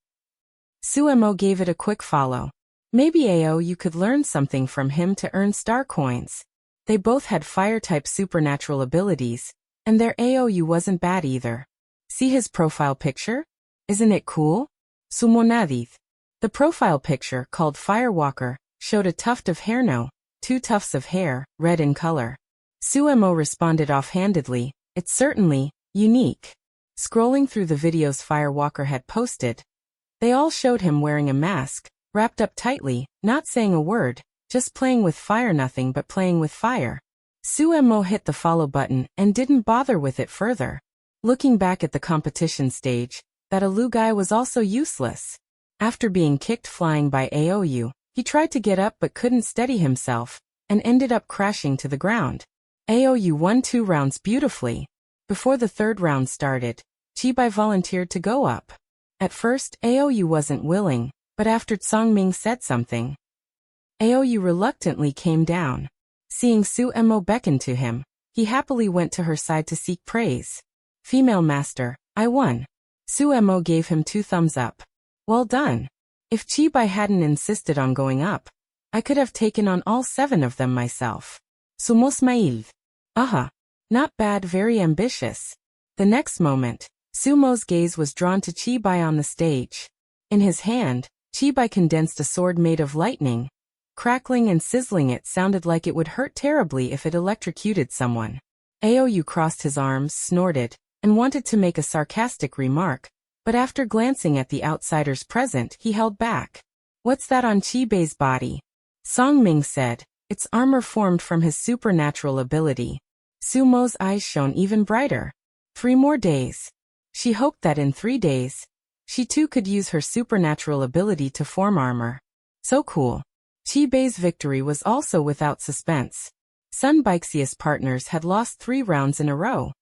Suemo gave it a quick follow. Maybe Aoyu could learn something from him to earn star coins. They both had fire-type supernatural abilities, and their Aoyu wasn't bad either. See his profile picture? Isn't it cool? Sumonadith. The profile picture, called Firewalker, showed a tuft of hair. No, 2 tufts of hair, red in color. Suemo responded offhandedly, "It's certainly unique." Scrolling through the videos Firewalker had posted, they all showed him wearing a mask, wrapped up tightly, not saying a word, just playing with fire, nothing but playing with fire. Suemo hit the follow button and didn't bother with it further. Looking back at the competition stage, that Alu guy was also useless. After being kicked flying by Aou, he tried to get up but couldn't steady himself, and ended up crashing to the ground. Aou won 2 rounds beautifully. Before the 3rd round started, Chibai volunteered to go up. At first, Aou wasn't willing, but after Tsongming said something, Aou reluctantly came down. Seeing Suemo beckon to him, he happily went to her side to seek praise. "Female master, I won." Suemo gave him 2 thumbs up. "Well done. If Chibai hadn't insisted on going up, I could have taken on all 7 of them myself." Sumo smiled. Not bad, very ambitious. The next moment, Sumo's gaze was drawn to Chibai on the stage. In his hand, Chibai condensed a sword made of lightning. Crackling and sizzling, it sounded like it would hurt terribly if it electrocuted someone. Aou crossed his arms, snorted, and wanted to make a sarcastic remark, but after glancing at the outsiders present, he held back. "What's that on Chibai's body?" Songming said, "It's armor formed from his supernatural ability." Sumo's eyes shone even brighter. 3 more days. She hoped that in 3 days, she too could use her supernatural ability to form armor. So cool. Chibai's victory was also without suspense. Sun Baixia's partners had lost 3 rounds in a row,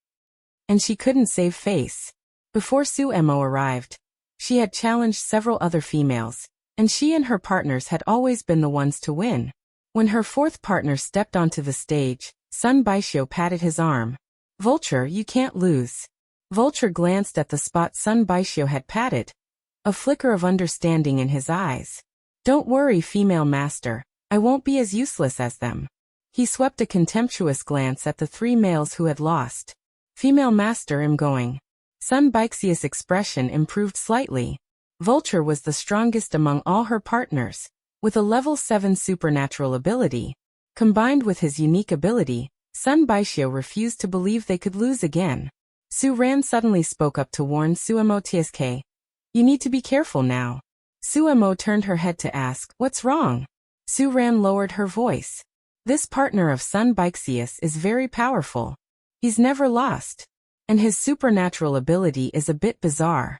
and she couldn't save face. Before Suemo arrived, she had challenged several other females, and she and her partners had always been the ones to win. When her 4th partner stepped onto the stage, Sun Baixio patted his arm. "Vulture, you can't lose." Vulture glanced at the spot Sun Baixio had patted, a flicker of understanding in his eyes. "Don't worry, female master, I won't be as useless as them." He swept a contemptuous glance at the 3 males who had lost. "Female master, I'm going." Sun Baixia's expression improved slightly. Vulture was the strongest among all her partners, with a level 7 supernatural ability. Combined with his unique ability, Sun Baixio refused to believe they could lose again. Su Ran suddenly spoke up to warn Suemo Tsk. "You need to be careful now." Suemo turned her head to ask, "What's wrong?" Su Ran lowered her voice. "This partner of Sun Baixia's is very powerful. He's never lost. And his supernatural ability is a bit bizarre.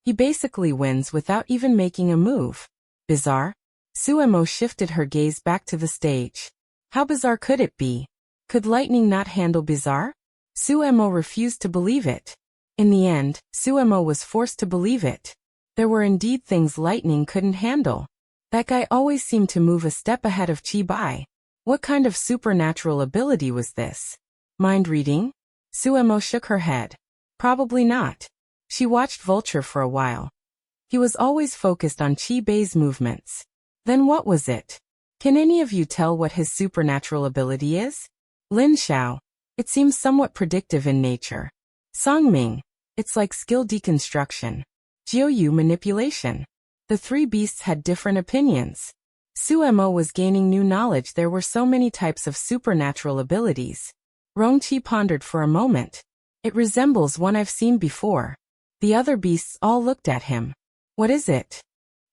He basically wins without even making a move." "Bizarre?" Suemo shifted her gaze back to the stage. "How bizarre could it be? Could lightning not handle bizarre?" Suemo refused to believe it. In the end, Suemo was forced to believe it. There were indeed things lightning couldn't handle. That guy always seemed to move a step ahead of Chibai. What kind of supernatural ability was this? Mind reading? Suemo shook her head. Probably not. She watched Vulture for a while. He was always focused on Chibai's movements. Then what was it? Can any of you tell what his supernatural ability is? Lin Xiao. It seems somewhat predictive in nature. Songming. It's like skill deconstruction. Jiuyu manipulation. The 3 beasts had different opinions. Suemo was gaining new knowledge. There were so many types of supernatural abilities. Rongqi pondered for a moment. It resembles one I've seen before. The other beasts all looked at him. What is it?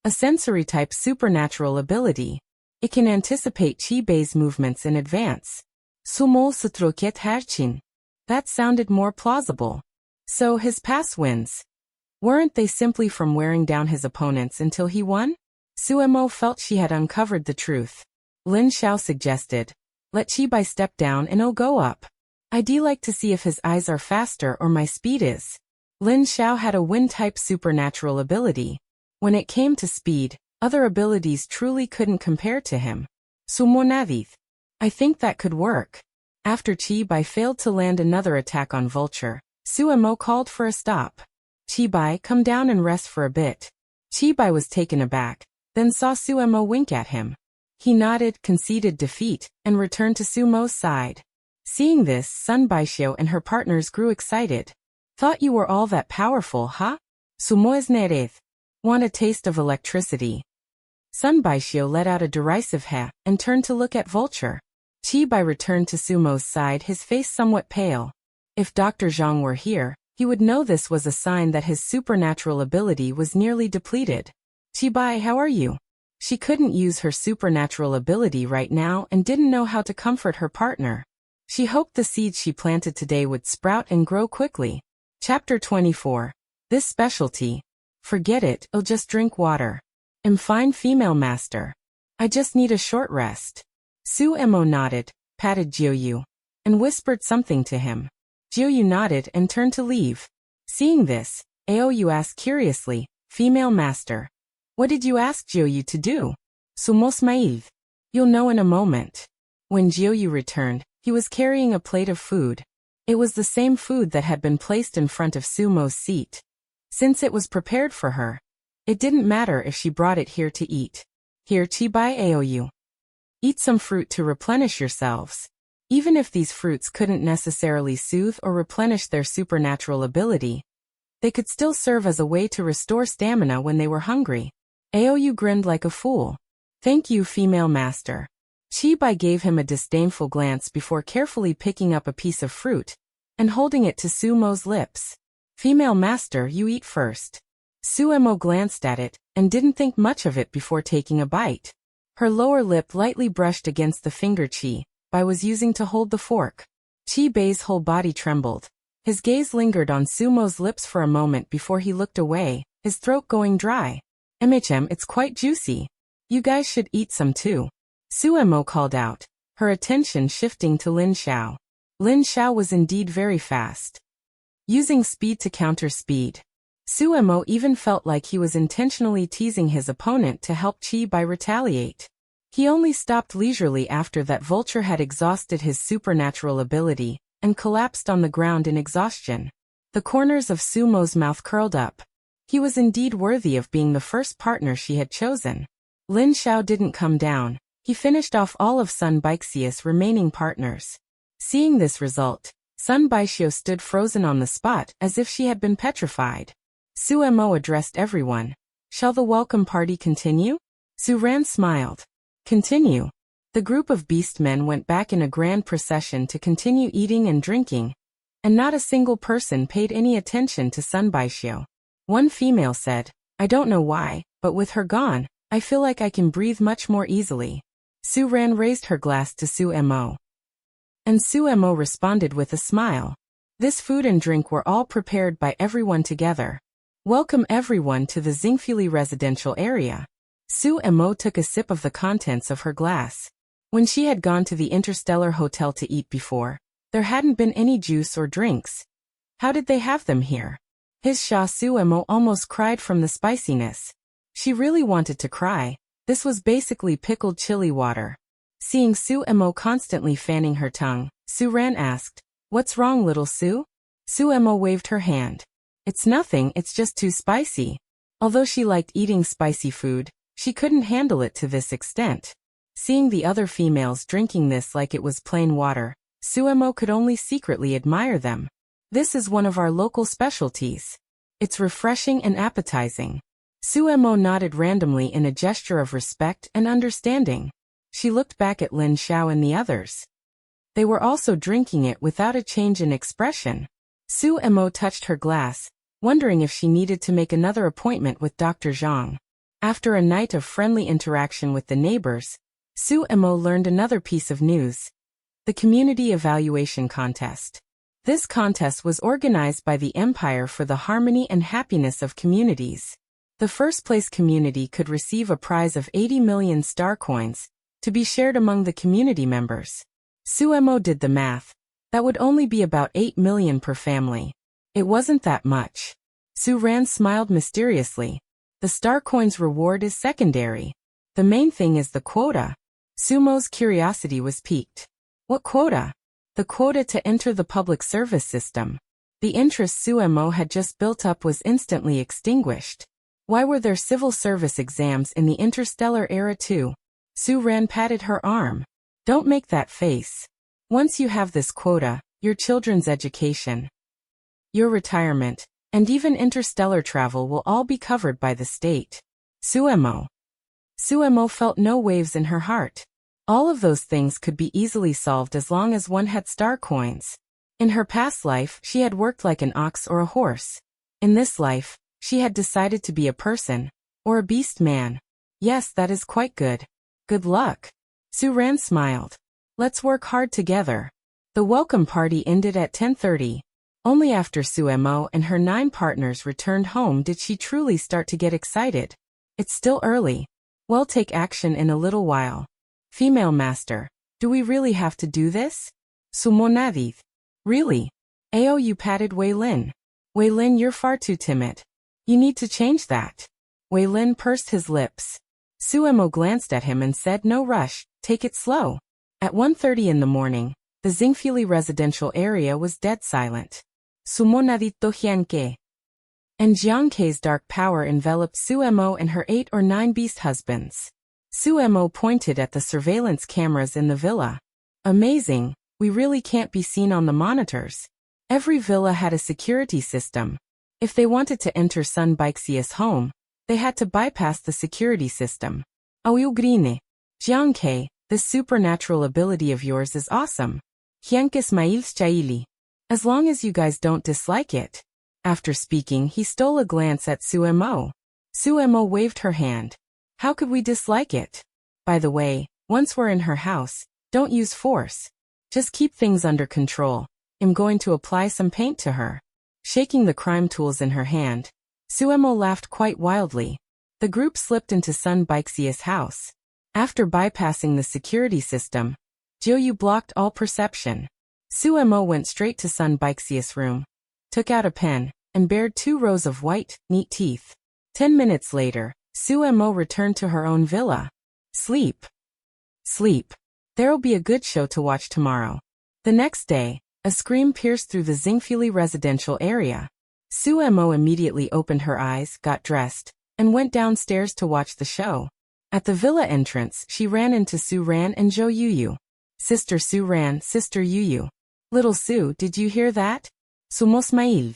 A sensory-type supernatural ability. It can anticipate Chibai's movements in advance. Sumol sutroket harchin. That sounded more plausible. So his past wins. Weren't they simply from wearing down his opponents until he won? Suemo felt she had uncovered the truth. Lin Xiao suggested, "Let Chibai step down and I'll go up. I'd like to see if his eyes are faster or my speed is." Lin Xiao had a wind-type supernatural ability. When it came to speed, other abilities truly couldn't compare to him. Sumonadith. I think that could work. After Chibai failed to land another attack on Vulture, Suemo called for a stop. "Chibai, come down and rest for a bit." Chibai was taken aback, then saw Suemo wink at him. He nodded, conceded defeat, and returned to Sumo's side. Seeing this, Sun Baixio and her partners grew excited. "Thought you were all that powerful, huh? Sumo is nereth. Want a taste of electricity?" Sun Baixio let out a derisive heh and turned to look at Vulture. Chi-Bai returned to Sumo's side, his face somewhat pale. If Dr. Zhang were here, he would know this was a sign that his supernatural ability was nearly depleted. Chi-Bai, how are you? She couldn't use her supernatural ability right now and didn't know how to comfort her partner. She hoped the seeds she planted today would sprout and grow quickly. Chapter 24. This specialty. Forget it, I'll just drink water. I'm fine, female master. I just need a short rest. Su-Mo nodded, patted Jiuyu, and whispered something to him. Jiuyu nodded and turned to leave. Seeing this, Aoyu asked curiously, female master. What did you ask Jiuyu to do? Sumos maïv. You'll know in a moment. When Jiuyu returned, he was carrying a plate of food. It was the same food that had been placed in front of Sumo's seat. Since it was prepared for her, it didn't matter if she brought it here to eat. Here, Chi-Bai Aoyu. Eat some fruit to replenish yourselves. Even if these fruits couldn't necessarily soothe or replenish their supernatural ability, they could still serve as a way to restore stamina when they were hungry. Aoyu grinned like a fool. Thank you, female master. Chi-Bai gave him a disdainful glance before carefully picking up a piece of fruit and holding it to Sumo's lips. Female master, you eat first. Su-Mo glanced at it and didn't think much of it before taking a bite. Her lower lip lightly brushed against the finger Chi-Bai was using to hold the fork. Chi-Bai's whole body trembled. His gaze lingered on Sumo's lips for a moment before he looked away, his throat going dry. It's quite juicy. You guys should eat some too. Su-Mo called out, her attention shifting to Lin Xiao. Lin Xiao was indeed very fast, using speed to counter speed. Su-Mo even felt like he was intentionally teasing his opponent to help Chi-Bai retaliate. He only stopped leisurely after that vulture had exhausted his supernatural ability and collapsed on the ground in exhaustion. The corners of Sumo's mouth curled up. He was indeed worthy of being the first partner she had chosen. Lin Xiao didn't come down. He finished off all of Sun Baixia's remaining partners. Seeing this result, Sun Baixio stood frozen on the spot as if she had been petrified. Su-Mo addressed everyone. Shall the welcome party continue? Su-Ran smiled. Continue. The group of beastmen went back in a grand procession to continue eating and drinking, and not a single person paid any attention to Sun Baixio. One female said, I don't know why, but with her gone, I feel like I can breathe much more easily. Su-Ran raised her glass to Su-Mo. And Su-Mo responded with a smile. This food and drink were all prepared by everyone together. Welcome everyone to the Xingfuli residential area. Su-Mo took a sip of the contents of her glass. When she had gone to the Interstellar Hotel to eat before, there hadn't been any juice or drinks. How did they have them here? His Sha Su-Mo almost cried from the spiciness. She really wanted to cry. This was basically pickled chili water. Seeing Su-Mo constantly fanning her tongue, Su-Ran asked, What's wrong, little Su? Su-Mo waved her hand. It's nothing, it's just too spicy. Although she liked eating spicy food, she couldn't handle it to this extent. Seeing the other females drinking this like it was plain water, Su-Mo could only secretly admire them. This is one of our local specialties. It's refreshing and appetizing. Su-Mo nodded randomly in a gesture of respect and understanding. She looked back at Lin Xiao and the others. They were also drinking it without a change in expression. Su-Mo touched her glass, wondering if she needed to make another appointment with Dr. Zhang. After a night of friendly interaction with the neighbors, Su-Mo learned another piece of news. The Community Evaluation Contest. This contest was organized by the Empire for the harmony and happiness of communities. The first-place community could receive a prize of 80 million star coins, to be shared among the community members. Su-Mo did the math. That would only be about 8 million per family. It wasn't that much. Su-Ran smiled mysteriously. The star coins reward is secondary. The main thing is the quota. Sumo's curiosity was piqued. What quota? The quota to enter the public service system. The interest Su-Mo had just built up was instantly extinguished. Why were there civil service exams in the interstellar era too? Su-Ran patted her arm. Don't make that face. Once you have this quota, your children's education, your retirement, and even interstellar travel will all be covered by the state. Su-Mo. Su-Mo felt no waves in her heart. All of those things could be easily solved as long as one had star coins. In her past life, she had worked like an ox or a horse. In this life, she had decided to be a person, or a beast man. Yes, that is quite good. Good luck. Su-ran smiled. Let's work hard together. The welcome party ended at 10:30. Only after Suemo and her 9 partners returned home did she truly start to get excited. It's still early. Well, take action in a little while. Female master, do we really have to do this? Sumonadith. Really? Ao, you patted Wei Lin. Wei Lin, you're far too timid. You need to change that. Wei Lin pursed his lips. Suemo glanced at him and said, no rush, take it slow. At 1:30 in the morning, the Xingfili residential area was dead silent. Sumonadito Jianke. And Jiankei's dark power enveloped Suemo and her 8 or 9 beast husbands. Suemo pointed at the surveillance cameras in the villa. Amazing, we really can't be seen on the monitors. Every villa had a security system. If they wanted to enter Sun Baixia's home, they had to bypass the security system. Auugrine. Jiankei, this supernatural ability of yours is awesome. Jiankes Mails Chaili. As long as you guys don't dislike it. After speaking, he stole a glance at Suemo. Suemo waved her hand. How could we dislike it? By the way, once we're in her house, don't use force. Just keep things under control. I'm going to apply some paint to her. Shaking the crime tools in her hand, Suemo laughed quite wildly. The group slipped into Sun Baixia's house. After bypassing the security system, Jiuyu blocked all perception. Suemo went straight to Sun Baixia's room, took out a pen, and bared 2 rows of white, neat teeth. 10 minutes later, Suemo returned to her own villa. Sleep. Sleep. There'll be a good show to watch tomorrow. The next day, a scream pierced through the Xingfili residential area. Suemo immediately opened her eyes, got dressed, and went downstairs to watch the show. At the villa entrance, she ran into Su-ran and Zhou Yuyu. Sister Su-ran, Sister Yuyu. Little Su, did you hear that? Sumosmail.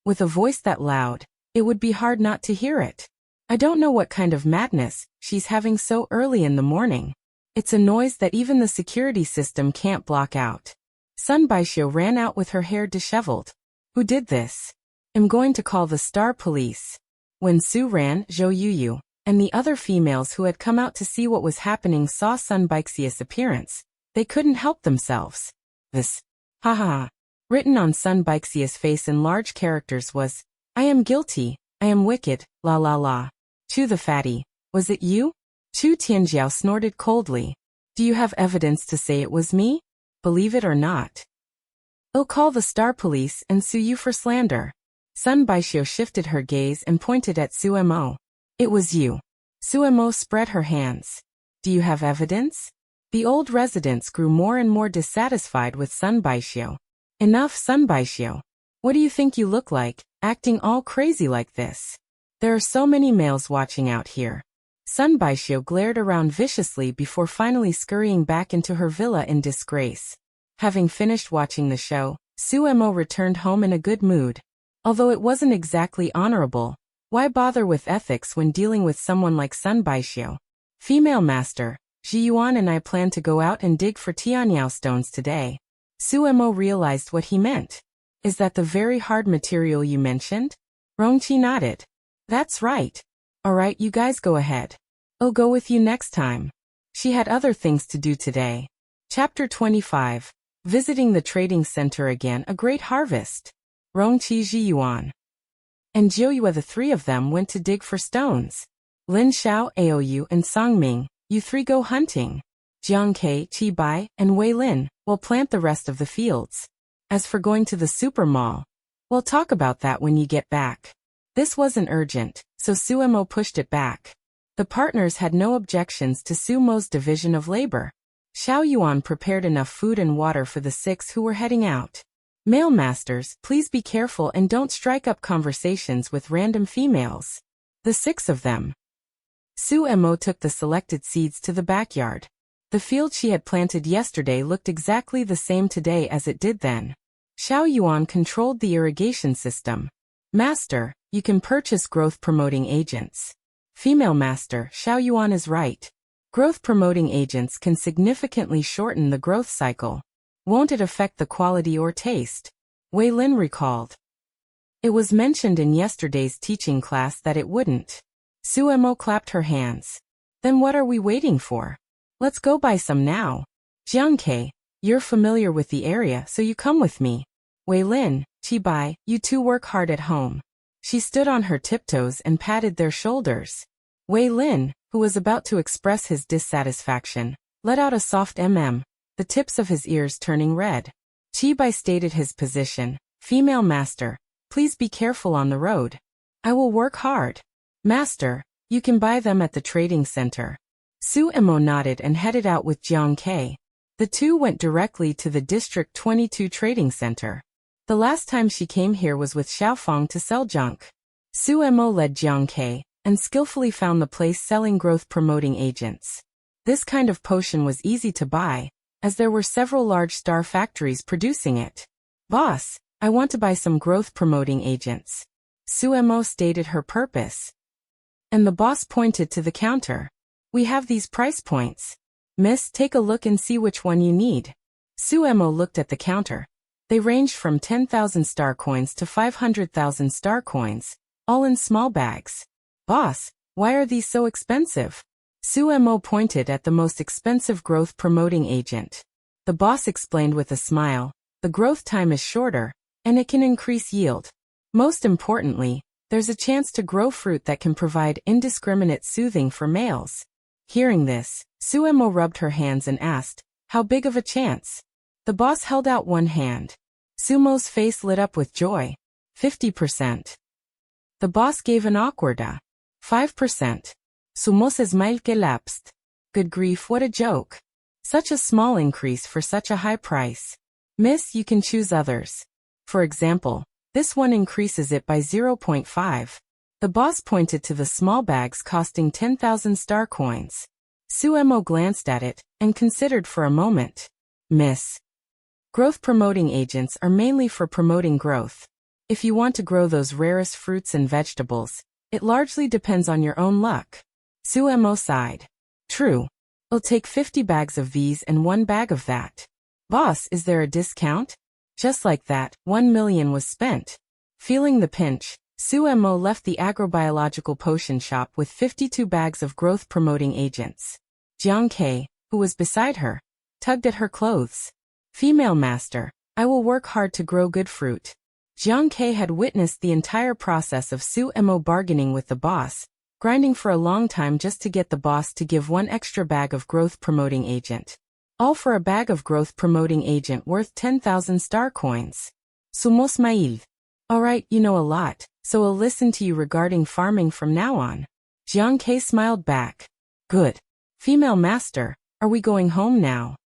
With a voice that loud, it would be hard not to hear it. I don't know what kind of madness she's having so early in the morning. It's a noise that even the security system can't block out. Sun Baixio ran out with her hair disheveled. Who did this? I'm going to call the star police. When Su-ran, Zhou Yuyu, and the other females who had come out to see what was happening saw Sun Baixia's appearance, they couldn't help themselves. This, ha ha ha, written on Sun Baixia's face in large characters was, I am guilty, I am wicked, la la la. Chu the fatty, was it you? Chu Tianjiao snorted coldly. Do you have evidence to say it was me? Believe it or not. I'll call the star police and sue you for slander. Sun Baixio shifted her gaze and pointed at Suemo. It was you. Suemo spread her hands. Do you have evidence? The old residents grew more and more dissatisfied with Sun Baixio. Enough, Sun Baixio. What do you think you look like, acting all crazy like this? There are so many males watching out here. Sun Baixio glared around viciously before finally scurrying back into her villa in disgrace. Having finished watching the show, Suemo returned home in a good mood. Although it wasn't exactly honorable, why bother with ethics when dealing with someone like Sun Baixio? Female master, Ji Yuan and I plan to go out and dig for Tianyao stones today. Suemo realized what he meant. Is that the very hard material you mentioned? Rongqi nodded. That's right. Alright, you guys go ahead. I'll go with you next time. She had other things to do today. Chapter 25. Visiting the trading center again, a great harvest. Rongqi, Ji Yuan, and Jiuyue, the 3 of them went to dig for stones. Lin Xiao, Aou, and Songming, you 3 go hunting. Jiangke, Qi Bai, and Wei Lin will plant the rest of the fields. As for going to the super mall, we'll talk about that when you get back. This wasn't urgent, so Suemo pushed it back. The partners had no objections to Sumo's division of labor. Xiao Yuan prepared enough food and water for the 6 who were heading out. Male masters, please be careful and don't strike up conversations with random females. The 6 of them. Suemo took the selected seeds to the backyard. The field she had planted yesterday looked exactly the same today as it did then. Xiao Yuan controlled the irrigation system. Master, you can purchase growth-promoting agents. Female master, Xiao Yuan is right. Growth-promoting agents can significantly shorten the growth cycle. Won't it affect the quality or taste? Wei Lin recalled. It was mentioned in yesterday's teaching class that it wouldn't. Suemo clapped her hands. Then what are we waiting for? Let's go buy some now. Jiangke, you're familiar with the area, so you come with me. Wei Lin, Chibai, you two work hard at home. She stood on her tiptoes and patted their shoulders. Wei Lin, who was about to express his dissatisfaction, let out a soft the tips of his ears turning red. Chibai stated his position. Female master, please be careful on the road. I will work hard. Master, you can buy them at the trading center. Suemo nodded and headed out with Jiang Ke. The two went directly to the District 22 trading center. The last time she came here was with Xiaofang to sell junk. Suemo led Jiang Ke and skillfully found the place selling growth-promoting agents. This kind of potion was easy to buy, as there were several large star factories producing it. Boss, I want to buy some growth-promoting agents. Suemo stated her purpose. And the boss pointed to the counter. We have these price points. Miss, take a look and see which one you need. Suemo looked at the counter. They ranged from 10,000 star coins to 500,000 star coins, all in small bags. Boss, why are these so expensive? Suemo pointed at the most expensive growth-promoting agent. The boss explained with a smile, the growth time is shorter, and it can increase yield. Most importantly, there's a chance to grow fruit that can provide indiscriminate soothing for males. Hearing this, Suemo rubbed her hands and asked, how big of a chance? The boss held out one hand. Sumo's face lit up with joy. 50%. The boss gave an awkward 5%. Sumo's smile collapsed. Good grief, what a joke. Such a small increase for such a high price. Miss, you can choose others. For example, this one increases it by 0.5. The boss pointed to the small bags costing 10,000 star coins. Suemo glanced at it and considered for a moment. Miss. Growth-promoting agents are mainly for promoting growth. If you want to grow those rarest fruits and vegetables, it largely depends on your own luck. Suemo sighed. True. I'll take 50 bags of these and 1 bag of that. Boss, is there a discount? Just like that, 1 million was spent. Feeling the pinch, Suemo left the agrobiological potion shop with 52 bags of growth-promoting agents. Jiang Ke, who was beside her, tugged at her clothes. Female master, I will work hard to grow good fruit. Jiang Ke had witnessed the entire process of Suemo bargaining with the boss, grinding for a long time just to get the boss to give 1 extra bag of growth-promoting agent. All for a bag of growth-promoting agent worth 10,000 star coins. Sumo smiled. Alright, you know a lot, so I'll listen to you regarding farming from now on. Jiang Ke smiled back. Good. Female master, are we going home now?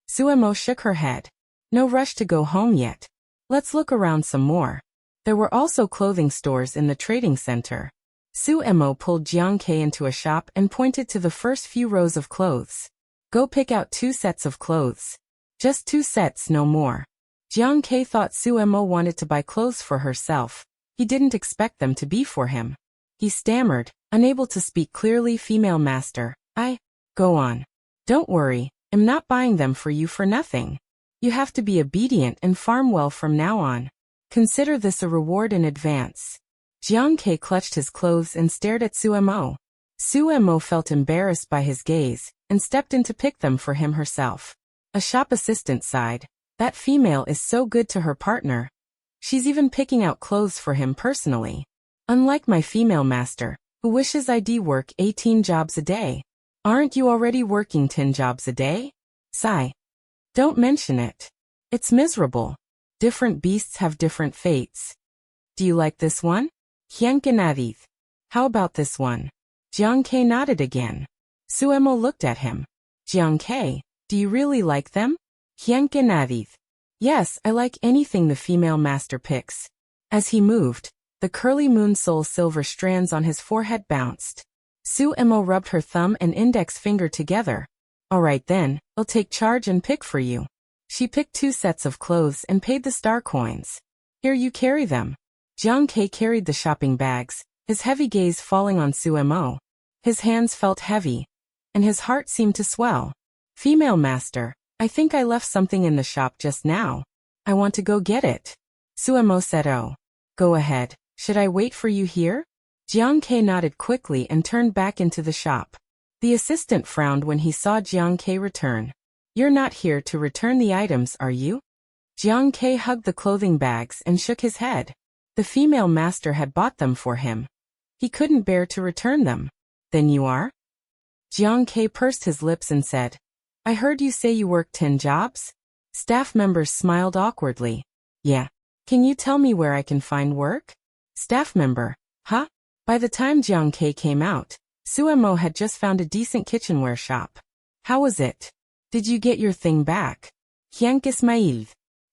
Suemo shook her head. No rush to go home yet. Let's look around some more. There were also clothing stores in the trading center. Suemo pulled Jiang Ke into a shop and pointed to the first few rows of clothes. Go pick out 2 sets of clothes. Just 2 sets, no more. Jiang Ke thought Suemo wanted to buy clothes for herself. He didn't expect them to be for him. He stammered, unable to speak clearly. Female master, go on. Don't worry, I'm not buying them for you for nothing. You have to be obedient and farm well from now on. Consider this a reward in advance. Jiang Ke clutched his clothes and stared at Suemo. Suemo felt embarrassed by his gaze and stepped in to pick them for him herself. A shop assistant sighed. That female is so good to her partner. She's even picking out clothes for him personally. Unlike my female master, who wishes I'd work 18 jobs a day. Aren't you already working 10 jobs a day? Sigh. Don't mention it. It's miserable. Different beasts have different fates. Do you like this one? Hienkenadith. How about this one? Jiang Ke nodded again. Suemo looked at him. Jiang Ke, do you really like them? Hienkenadith. Yes, I like anything the female master picks. As he moved, the curly moon soul silver strands on his forehead bounced. Suemo rubbed her thumb and index finger together. Alright then, I'll take charge and pick for you. She picked 2 sets of clothes and paid the star coins. Here, you carry them. Jiang Ke carried the shopping bags, his heavy gaze falling on Suemo. His hands felt heavy. and his heart seemed to swell. Female master, I think I left something in the shop just now. I want to go get it. Suemo said, oh. Go ahead. Should I wait for you here? Jiang Ke nodded quickly and turned back into the shop. The assistant frowned when he saw Jiang Ke return. You're not here to return the items, are you? Jiang Ke hugged the clothing bags and shook his head. The female master had bought them for him. He couldn't bear to return them. Then you are? Jiang Ke pursed his lips and said, I heard you say you work 10 jobs? Staff members smiled awkwardly. Yeah. Can you tell me where I can find work? Staff member, huh? By the time Jiang Ke came out, Suemo had just found a decent kitchenware shop. How was it? Did you get your thing back? Hyang Ismail.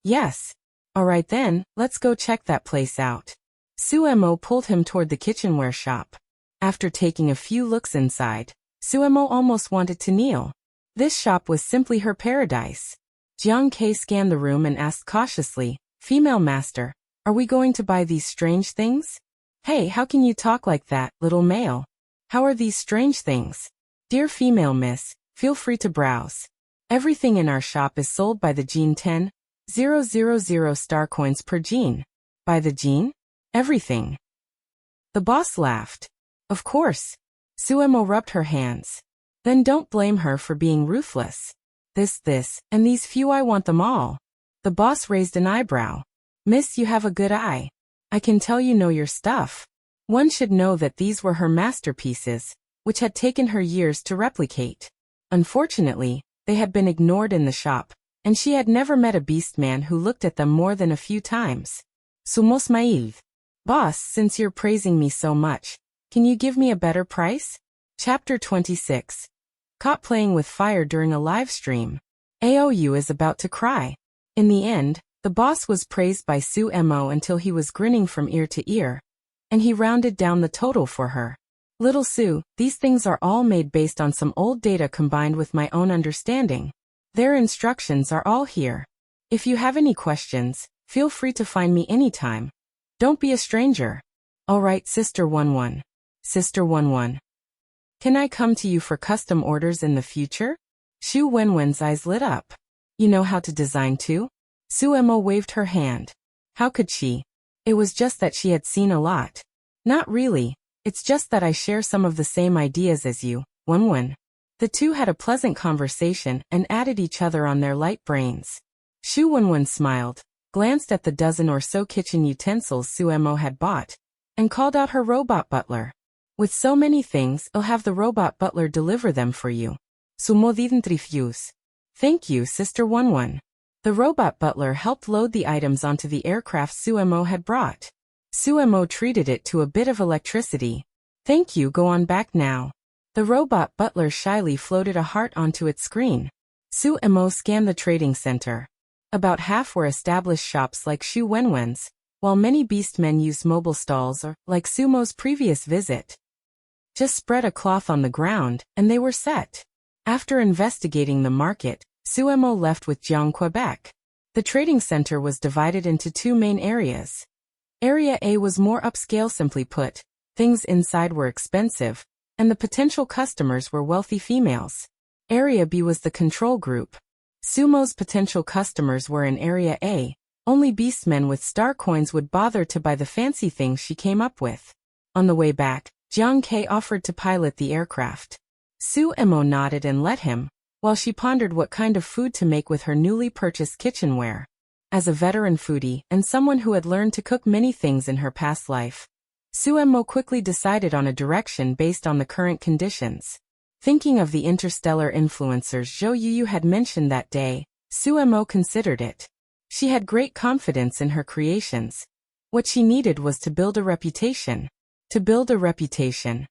Yes. Alright then, let's go check that place out. Suemo pulled him toward the kitchenware shop. After taking a few looks inside, Suemo almost wanted to kneel. This shop was simply her paradise. Jiang Ke scanned the room and asked cautiously, Female master, are we going to buy these strange things? Hey, how can you talk like that, little male? How are these strange things? Dear female miss, feel free to browse. Everything in our shop is sold by the gene 10,000 star coins per gene. By the gene? Everything. The boss laughed. Of course. Suemo rubbed her hands. Then don't blame her for being ruthless. This, and these few I want them all. The boss raised an eyebrow. Miss, you have a good eye. I can tell you know your stuff. One should know that these were her masterpieces, which had taken her years to replicate. Unfortunately, they had been ignored in the shop, and she had never met a beastman who looked at them more than a few times. Sumosmail. Boss, since you're praising me so much, can you give me a better price? Chapter 26. Caught playing with fire during a live stream. Aou is about to cry. In the end, the boss was praised by Suemo until he was grinning from ear to ear, and he rounded down the total for her. Little Sue, these things are all made based on some old data combined with my own understanding. Their instructions are all here. If you have any questions, feel free to find me anytime. Don't be a stranger. Alright, Sister 11. Sister 11. Can I come to you for custom orders in the future? Shu Wenwen's eyes lit up. You know how to design too? Suemo waved her hand. How could she? It was just that she had seen a lot. Not really, it's just that I share some of the same ideas as you, Wenwen. The two had a pleasant conversation and added each other on their light brains. Shu Wenwen smiled, glanced at the dozen or so kitchen utensils Suemo had bought, and called out her robot butler. With so many things, I'll have the robot butler deliver them for you. Sumodidntrifuse. Thank you, Sister 11. The robot butler helped load the items onto the aircraft Suemo had brought. Suemo treated it to a bit of electricity. Thank you, go on back now. The robot butler shyly floated a heart onto its screen. Suemo scanned the trading center. About half were established shops like Shu Wenwen's, while many beastmen used mobile stalls or, like Sumo's previous visit, just spread a cloth on the ground, and they were set. After investigating the market, Suemo left with Jiang Quebec. The trading center was divided into two main areas. Area A was more upscale, simply put. Things inside were expensive, and the potential customers were wealthy females. Area B was the control group. Sumo's potential customers were in Area A. Only beastmen with star coins would bother to buy the fancy things she came up with. On the way back, Jiang Ke offered to pilot the aircraft. Suemo nodded and let him, while she pondered what kind of food to make with her newly purchased kitchenware. As a veteran foodie and someone who had learned to cook many things in her past life, Suemo quickly decided on a direction based on the current conditions. Thinking of the interstellar influencers Zhou Yu had mentioned that day, Suemo considered it. She had great confidence in her creations. What she needed was to build a reputation. To build a reputation.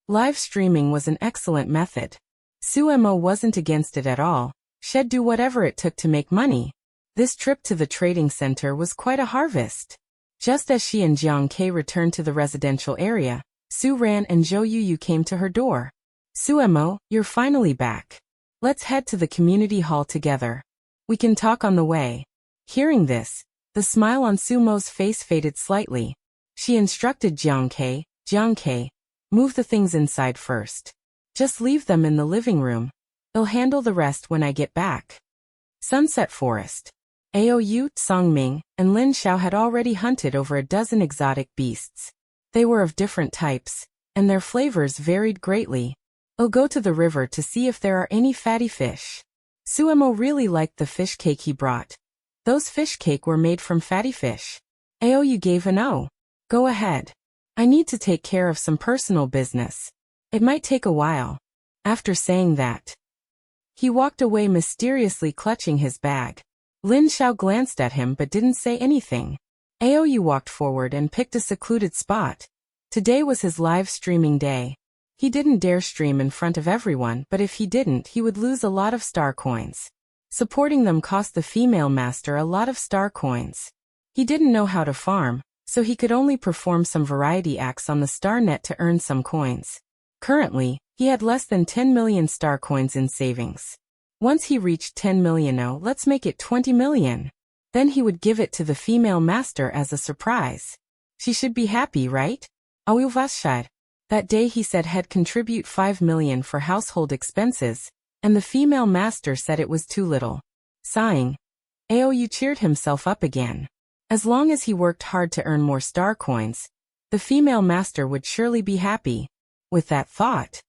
Live streaming was an excellent method. Suemo wasn't against it at all. She'd do whatever it took to make money. This trip to the trading center was quite a harvest. Just as she and Jiang Ke returned to the residential area, Su Ran and Zhou Yu came to her door. Suemo, you're finally back. Let's head to the community hall together. We can talk on the way. Hearing this, the smile on Sumo's face faded slightly. She instructed Jiang Ke, move the things inside first. Just leave them in the living room. I'll handle the rest when I get back. Sunset Forest. Aou, Songming, and Lin Xiao had already hunted over a dozen exotic beasts. They were of different types, and their flavors varied greatly. I'll go to the river to see if there are any fatty fish. Suemo really liked the fish cake he brought. Those fish cake were made from fatty fish. Aou gave an "Oh. Go ahead. I need to take care of some personal business. It might take a while." After saying that, he walked away mysteriously clutching his bag. Lin Xiao glanced at him but didn't say anything. Aou walked forward and picked a secluded spot. Today was his live streaming day. He didn't dare stream in front of everyone, but if he didn't, he would lose a lot of star coins. Supporting them cost the female master a lot of star coins. He didn't know how to farm, so he could only perform some variety acts on the star net to earn some coins. Currently, he had less than 10 million star coins in savings. Once he reached 10 million, let's make it 20 million. Then he would give it to the female master as a surprise. She should be happy, right? That day he said he'd contribute 5 million for household expenses, and the female master said it was too little. Sighing, Aou cheered himself up again. As long as he worked hard to earn more star coins, the female master would surely be happy. With that thought,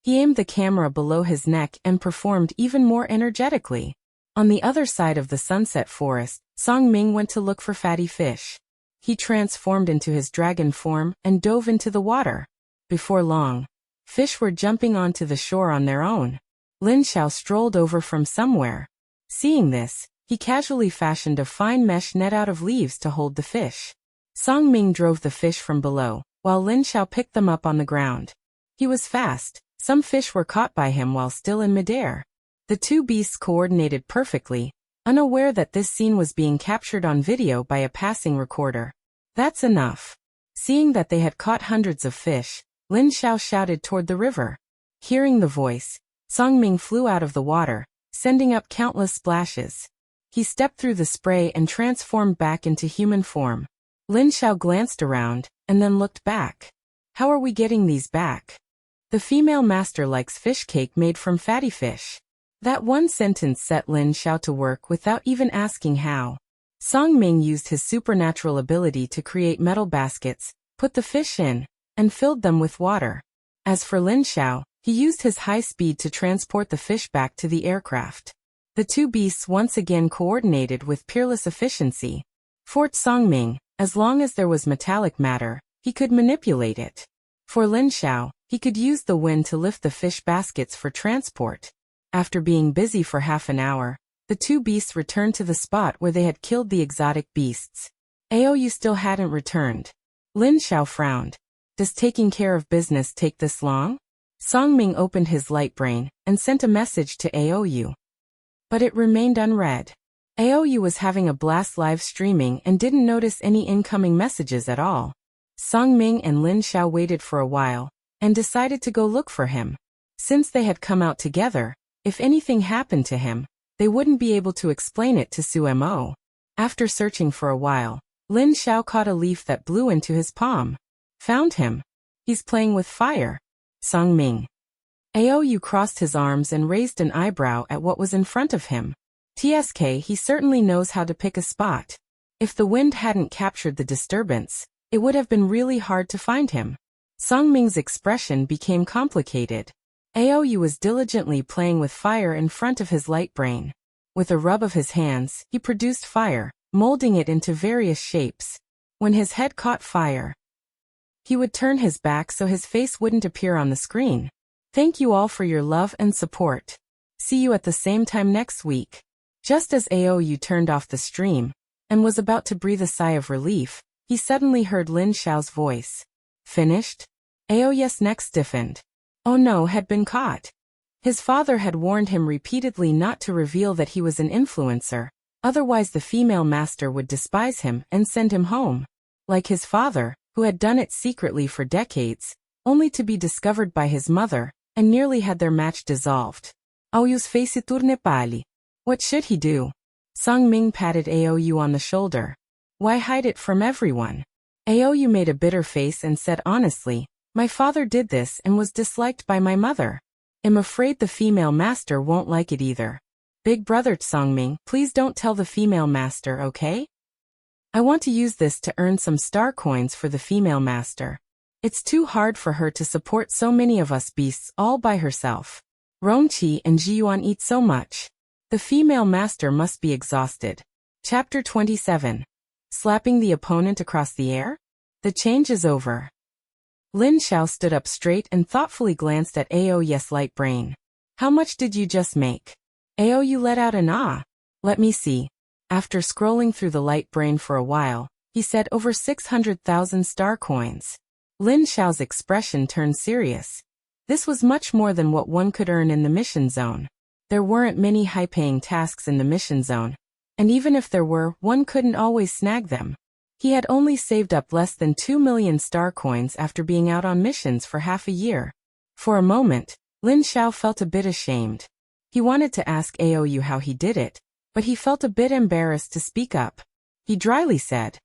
he aimed the camera below his neck and performed even more energetically. On the other side of the sunset forest, Song Ming went to look for fatty fish. He transformed into his dragon form and dove into the water. Before long, fish were jumping onto the shore on their own. Lin Xiao strolled over from somewhere. Seeing this, he casually fashioned a fine mesh net out of leaves to hold the fish. Song Ming drove the fish from below, while Lin Xiao picked them up on the ground. He was fast. Some fish were caught by him while still in midair. The two beasts coordinated perfectly, unaware that this scene was being captured on video by a passing recorder. That's enough. Seeing that they had caught hundreds of fish, Lin Xiao shouted toward the river. Hearing the voice, Song Ming flew out of the water, sending up countless splashes. He stepped through the spray and transformed back into human form. Lin Xiao glanced around, and then looked back. How are we getting these back? The female master likes fish cake made from fatty fish. That one sentence set Lin Xiao to work without even asking how. Song Ming used his supernatural ability to create metal baskets, put the fish in, and filled them with water. As for Lin Xiao, he used his high speed to transport the fish back to the aircraft. The two beasts once again coordinated with peerless efficiency. For Song Ming, as long as there was metallic matter, he could manipulate it. For Lin Xiao, he could use the wind to lift the fish baskets for transport. After being busy for half an hour, the two beasts returned to the spot where they had killed the exotic beasts. Aou still hadn't returned. Lin Xiao frowned. Does taking care of business take this long? Song Ming opened his light brain and sent a message to Aou. But it remained unread. Aou was having a blast live streaming and didn't notice any incoming messages at all. Song Ming and Lin Xiao waited for a while and decided to go look for him. Since they had come out together, if anything happened to him, they wouldn't be able to explain it to Suemo. After searching for a while, Lin Xiao caught a leaf that blew into his palm. Found him. He's playing with fire. Song Ming. Aou crossed his arms and raised an eyebrow at what was in front of him. TSK, he certainly knows how to pick a spot. If the wind hadn't captured the disturbance, it would have been really hard to find him. Song Ming's expression became complicated. Aou was diligently playing with fire in front of his light brain. With a rub of his hands, he produced fire, molding it into various shapes. When his head caught fire, he would turn his back so his face wouldn't appear on the screen. Thank you all for your love and support. See you at the same time next week. Just as Aou turned off the stream and was about to breathe a sigh of relief, he suddenly heard Lin Xiao's voice. Finished? Aou's neck stiffened. Oh no, had been caught. His father had warned him repeatedly not to reveal that he was an influencer, otherwise the female master would despise him and send him home. Like his father, who had done it secretly for decades, only to be discovered by his mother, and nearly had their match dissolved. Aou's face tourne pâle. What should he do? Song Ming patted Aou on the shoulder. Why hide it from everyone? Aou made a bitter face and said honestly, My father did this and was disliked by my mother. I'm afraid the female master won't like it either. Big brother Songming, please don't tell the female master, okay? I want to use this to earn some star coins for the female master. It's too hard for her to support so many of us beasts all by herself. Rongqi and Jiyuan eat so much. The female master must be exhausted. Chapter 27. Slapping the opponent across the air? The change is over. Lin Xiao stood up straight and thoughtfully glanced at Ao Yes light brain. How much did you just make? Ao Yu let out an ah. Let me see. After scrolling through the light brain for a while, he said over 600,000 star coins. Lin Xiao's expression turned serious. This was much more than what one could earn in the mission zone. There weren't many high-paying tasks in the mission zone, and even if there were, one couldn't always snag them. He had only saved up less than 2 million star coins after being out on missions for half a year. For a moment, Lin Xiao felt a bit ashamed. He wanted to ask Ao Yu how he did it, but he felt a bit embarrassed to speak up. He dryly said,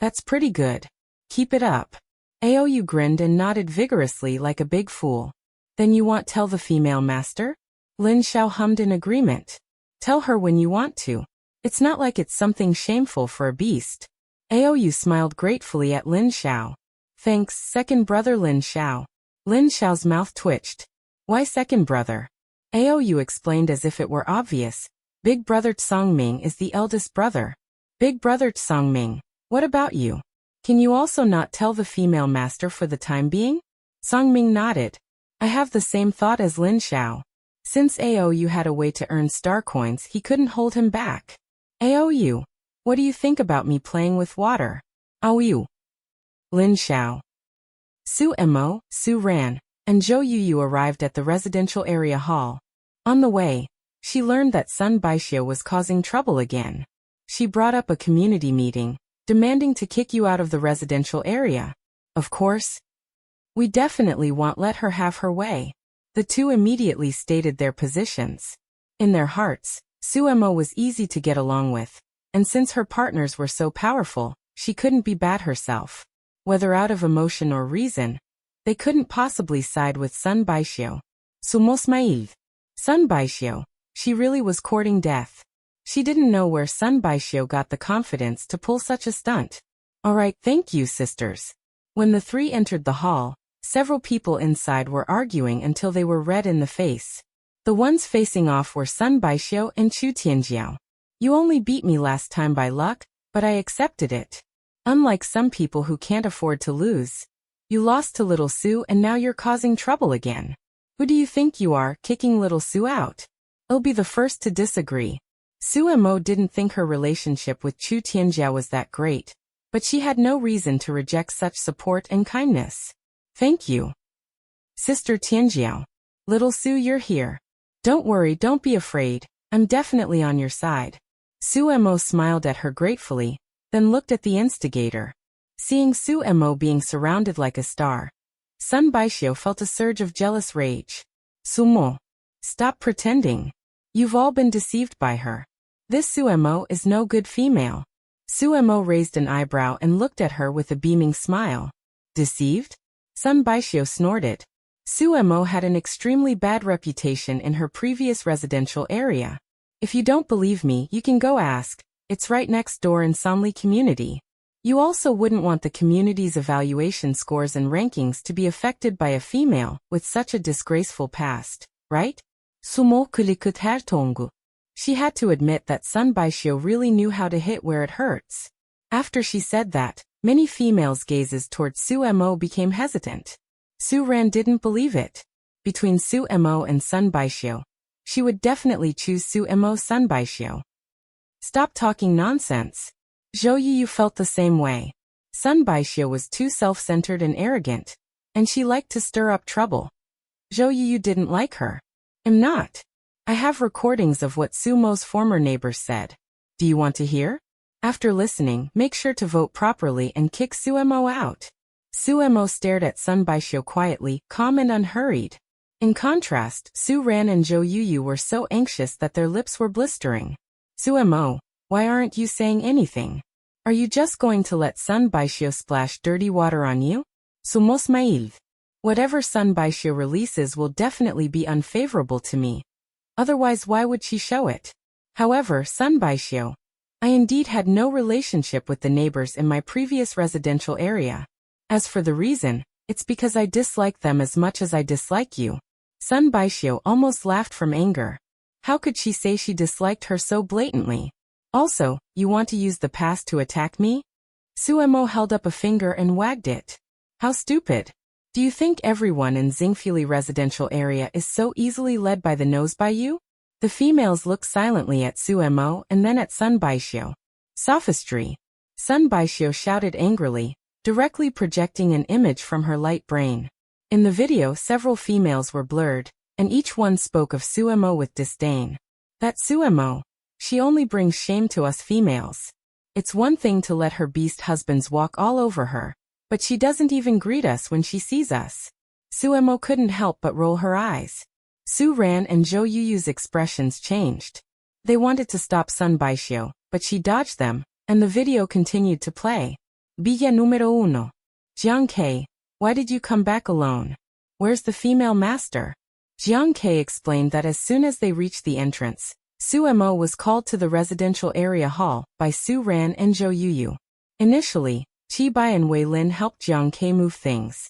"That's pretty good. Keep it up." Ao Yu grinned and nodded vigorously like a big fool. "Then you want tell the female master?" Lin Xiao hummed in agreement. "Tell her when you want to. It's not like it's something shameful for a beast." Ao Yu smiled gratefully at Lin Xiao. "Thanks, second brother Lin Xiao." Lin Xiao's mouth twitched. "Why second brother?" Ao Yu explained as if it were obvious. "Big brother Songming is the eldest brother." "Big brother Songming, what about you? Can you also not tell the female master for the time being?" Songming nodded. "I have the same thought as Lin Xiao." Since Ao Yu had a way to earn star coins, he couldn't hold him back. "Ao Yu, what do you think about me playing with water?" "Ao Yu." Lin Xiao. Su Mo, Su Ran, and Zhou Yuyu arrived at the residential area hall. On the way, she learned that Sun Baixio was causing trouble again. She brought up a community meeting, demanding to kick you out of the residential area. Of course. "We definitely won't let her have her way." The two immediately stated their positions. In their hearts, Su Mo was easy to get along with, and since her partners were so powerful, she couldn't be bad herself. Whether out of emotion or reason, they couldn't possibly side with Sun Baixio. Sumosmail. Sun Baixio. She really was courting death. She didn't know where Sun Baixio got the confidence to pull such a stunt. "All right, thank you, sisters." When the three entered the hall, several people inside were arguing until they were red in the face. The ones facing off were Sun Baixio and Chu Tianjiao. "You only beat me last time by luck, but I accepted it. Unlike some people who can't afford to lose. You lost to little Su and now you're causing trouble again. Who do you think you are, kicking little Su out?" I'll be the first to disagree. Su Mo didn't think her relationship with Chu Tianjiao was that great, but she had no reason to reject such support and kindness. "Thank you. Sister Tianjiao. Little Su, you're here. Don't worry, don't be afraid, I'm definitely on your side." Su Mo smiled at her gratefully, then looked at the instigator. Seeing Su Mo being surrounded like a star, Sun Baixio felt a surge of jealous rage. "Sumo. Stop pretending. You've all been deceived by her. This Su Mo is no good female." Su Mo raised an eyebrow and looked at her with a beaming smile. "Deceived?" Sun Baixio snorted. Su Mo had an extremely bad reputation in her previous residential area. "If you don't believe me, you can go ask. It's right next door in Sanli community. You also wouldn't want the community's evaluation scores and rankings to be affected by a female with such a disgraceful past, right?" Sumo kulikut hertongu. She had to admit that Sun Baixio really knew how to hit where it hurts. After she said that, many females' gazes towards Su Mo became hesitant. Su Ran didn't believe it. Between Su Mo and Sun Baixio, she would definitely choose Su Mo Sun Baixio. "Stop talking nonsense." Zhou Yuyu felt the same way. Sun Baixio was too self-centered and arrogant, and she liked to stir up trouble. Zhou Yuyu didn't like her. "I'm not. I have recordings of what Sumo's former neighbors said. Do you want to hear?" After listening, make sure to vote properly and kick Su Mo out. Su Mo stared at Sun Baixio quietly, calm and unhurried. In contrast, Su Ran and Zhou Yuyu were so anxious that their lips were blistering. "Su Mo, why aren't you saying anything? Are you just going to let Sun Baixio splash dirty water on you?" Sumos mailv. Whatever Sun Baishio releases will definitely be unfavorable to me. Otherwise why would she show it? However, Sun Baishio, I indeed had no relationship with the neighbors in my previous residential area. As for the reason, it's because I dislike them as much as I dislike you. Sun Baishio almost laughed from anger. How could she say she disliked her so blatantly? Also, you want to use the past to attack me? Suemo held up a finger and wagged it. How stupid. Do you think everyone in Xingfuli residential area is so easily led by the nose by you? The females looked silently at Suemo and then at Sun Baishio. Sophistry. Sun Baishio shouted angrily, directly projecting an image from her light brain. In the video several females were blurred, and each one spoke of Suemo with disdain. That Suemo. She only brings shame to us females. It's one thing to let her beast husbands walk all over her, but she doesn't even greet us when she sees us. Suemo couldn't help but roll her eyes. Su Ran and Zhou Yuyu's expressions changed. They wanted to stop Sun Baishio, but she dodged them, and the video continued to play. Villa número uno. Jiang Ke, why did you come back alone? Where's the female master? Jiang Ke explained that as soon as they reached the entrance, Suemo was called to the residential area hall by Su Ran and Zhou Yuyu. Initially, Chi Bai and Wei Lin helped Jiang Ke move things.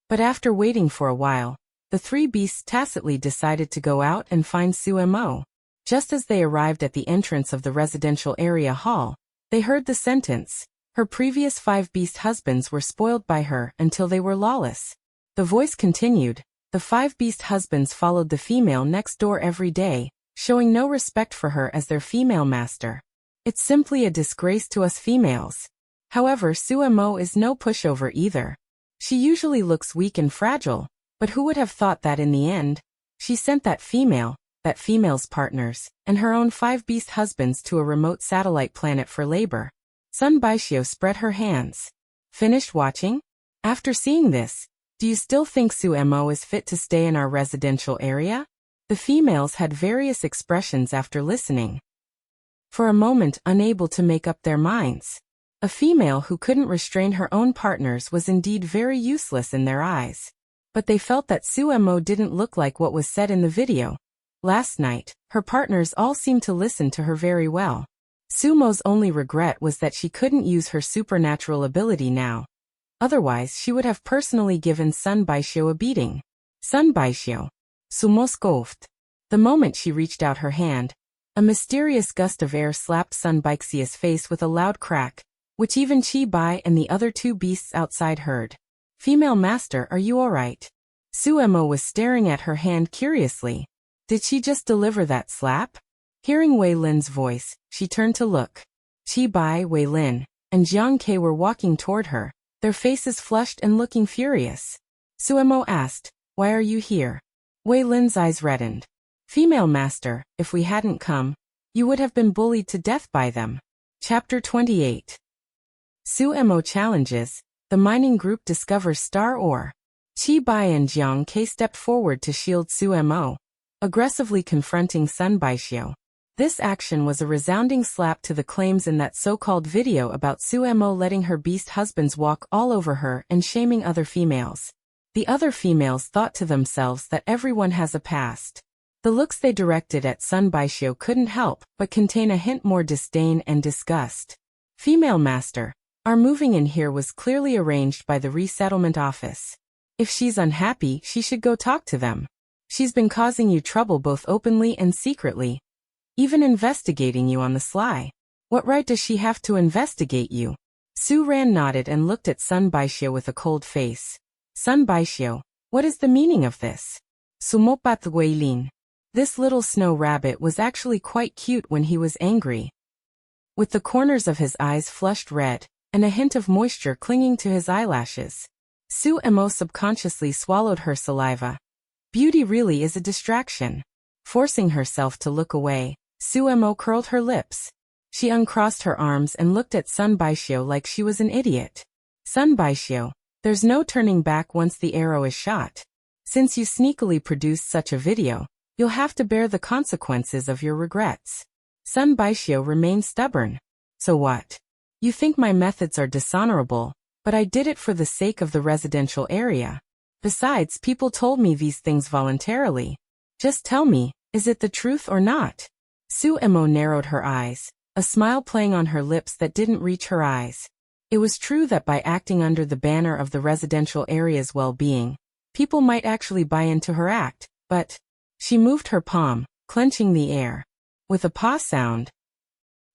But after waiting for a while, the three beasts tacitly decided to go out and find Suemo. Just as they arrived at the entrance of the residential area hall, they heard the sentence, her previous 5 beast husbands were spoiled by her until they were lawless. The voice continued, the 5 beast husbands followed the female next door every day, showing no respect for her as their female master. It's simply a disgrace to us females. However, Suemo is no pushover either. She usually looks weak and fragile, but who would have thought that in the end? She sent that female's partners, and her own 5 beast husbands to a remote satellite planet for labor. Sun Baishio spread her hands. Finished watching? After seeing this, do you still think Suemo is fit to stay in our residential area? The females had various expressions after listening. For a moment unable to make up their minds. A female who couldn't restrain her own partners was indeed very useless in their eyes. But they felt that Suemo didn't look like what was said in the video. Last night, her partners all seemed to listen to her very well. Sumo's only regret was that she couldn't use her supernatural ability now. Otherwise she would have personally given Sun Baishio a beating. Sun Baishio. Sumo scoffed. The moment she reached out her hand, a mysterious gust of air slapped Sun Baixia's face with a loud crack, which even Chi Bai and the other 2 beasts outside heard. Female master, are you alright? Suemo was staring at her hand curiously. Did she just deliver that slap? Hearing Wei Lin's voice, she turned to look. Chi Bai, Wei Lin, and Jiang Ke were walking toward her, their faces flushed and looking furious. Suemo asked, why are you here? Wei Lin's eyes reddened. Female master, if we hadn't come, you would have been bullied to death by them. Chapter 28. Suemo challenges, the mining group discovers star ore. Chi Bai and Jiang Ke stepped forward to shield Suemo, aggressively confronting Sun Baishio. This action was a resounding slap to the claims in that so-called video about Suemo letting her beast husbands walk all over her and shaming other females. The other females thought to themselves that everyone has a past. The looks they directed at Sun Baishio couldn't help but contain a hint more disdain and disgust. Female master, our moving in here was clearly arranged by the resettlement office. If she's unhappy, she should go talk to them. She's been causing you trouble both openly and secretly. Even investigating you on the sly. What right does she have to investigate you? Su Ran nodded and looked at Sun Baishio with a cold face. Sun Baishio, what is the meaning of this? Sumopat Weilin. This little snow rabbit was actually quite cute when he was angry. With the corners of his eyes flushed red, and a hint of moisture clinging to his eyelashes. Suemo subconsciously swallowed her saliva. Beauty really is a distraction. Forcing herself to look away, Suemo curled her lips. She uncrossed her arms and looked at Sun Baishio like she was an idiot. Sun Baishio, there's no turning back once the arrow is shot. Since you sneakily produced such a video, you'll have to bear the consequences of your regrets. Sun Baishio remained stubborn. So what? You think my methods are dishonorable, But I did it for the sake of the residential area. Besides, people told me these things voluntarily. Just tell me, is it the truth or not? Suemo narrowed her eyes, a smile playing on her lips that didn't reach her eyes. It was true that by acting under the banner of the residential area's well-being, people might actually buy into her act, but she moved her palm, clenching the air. With a paw sound,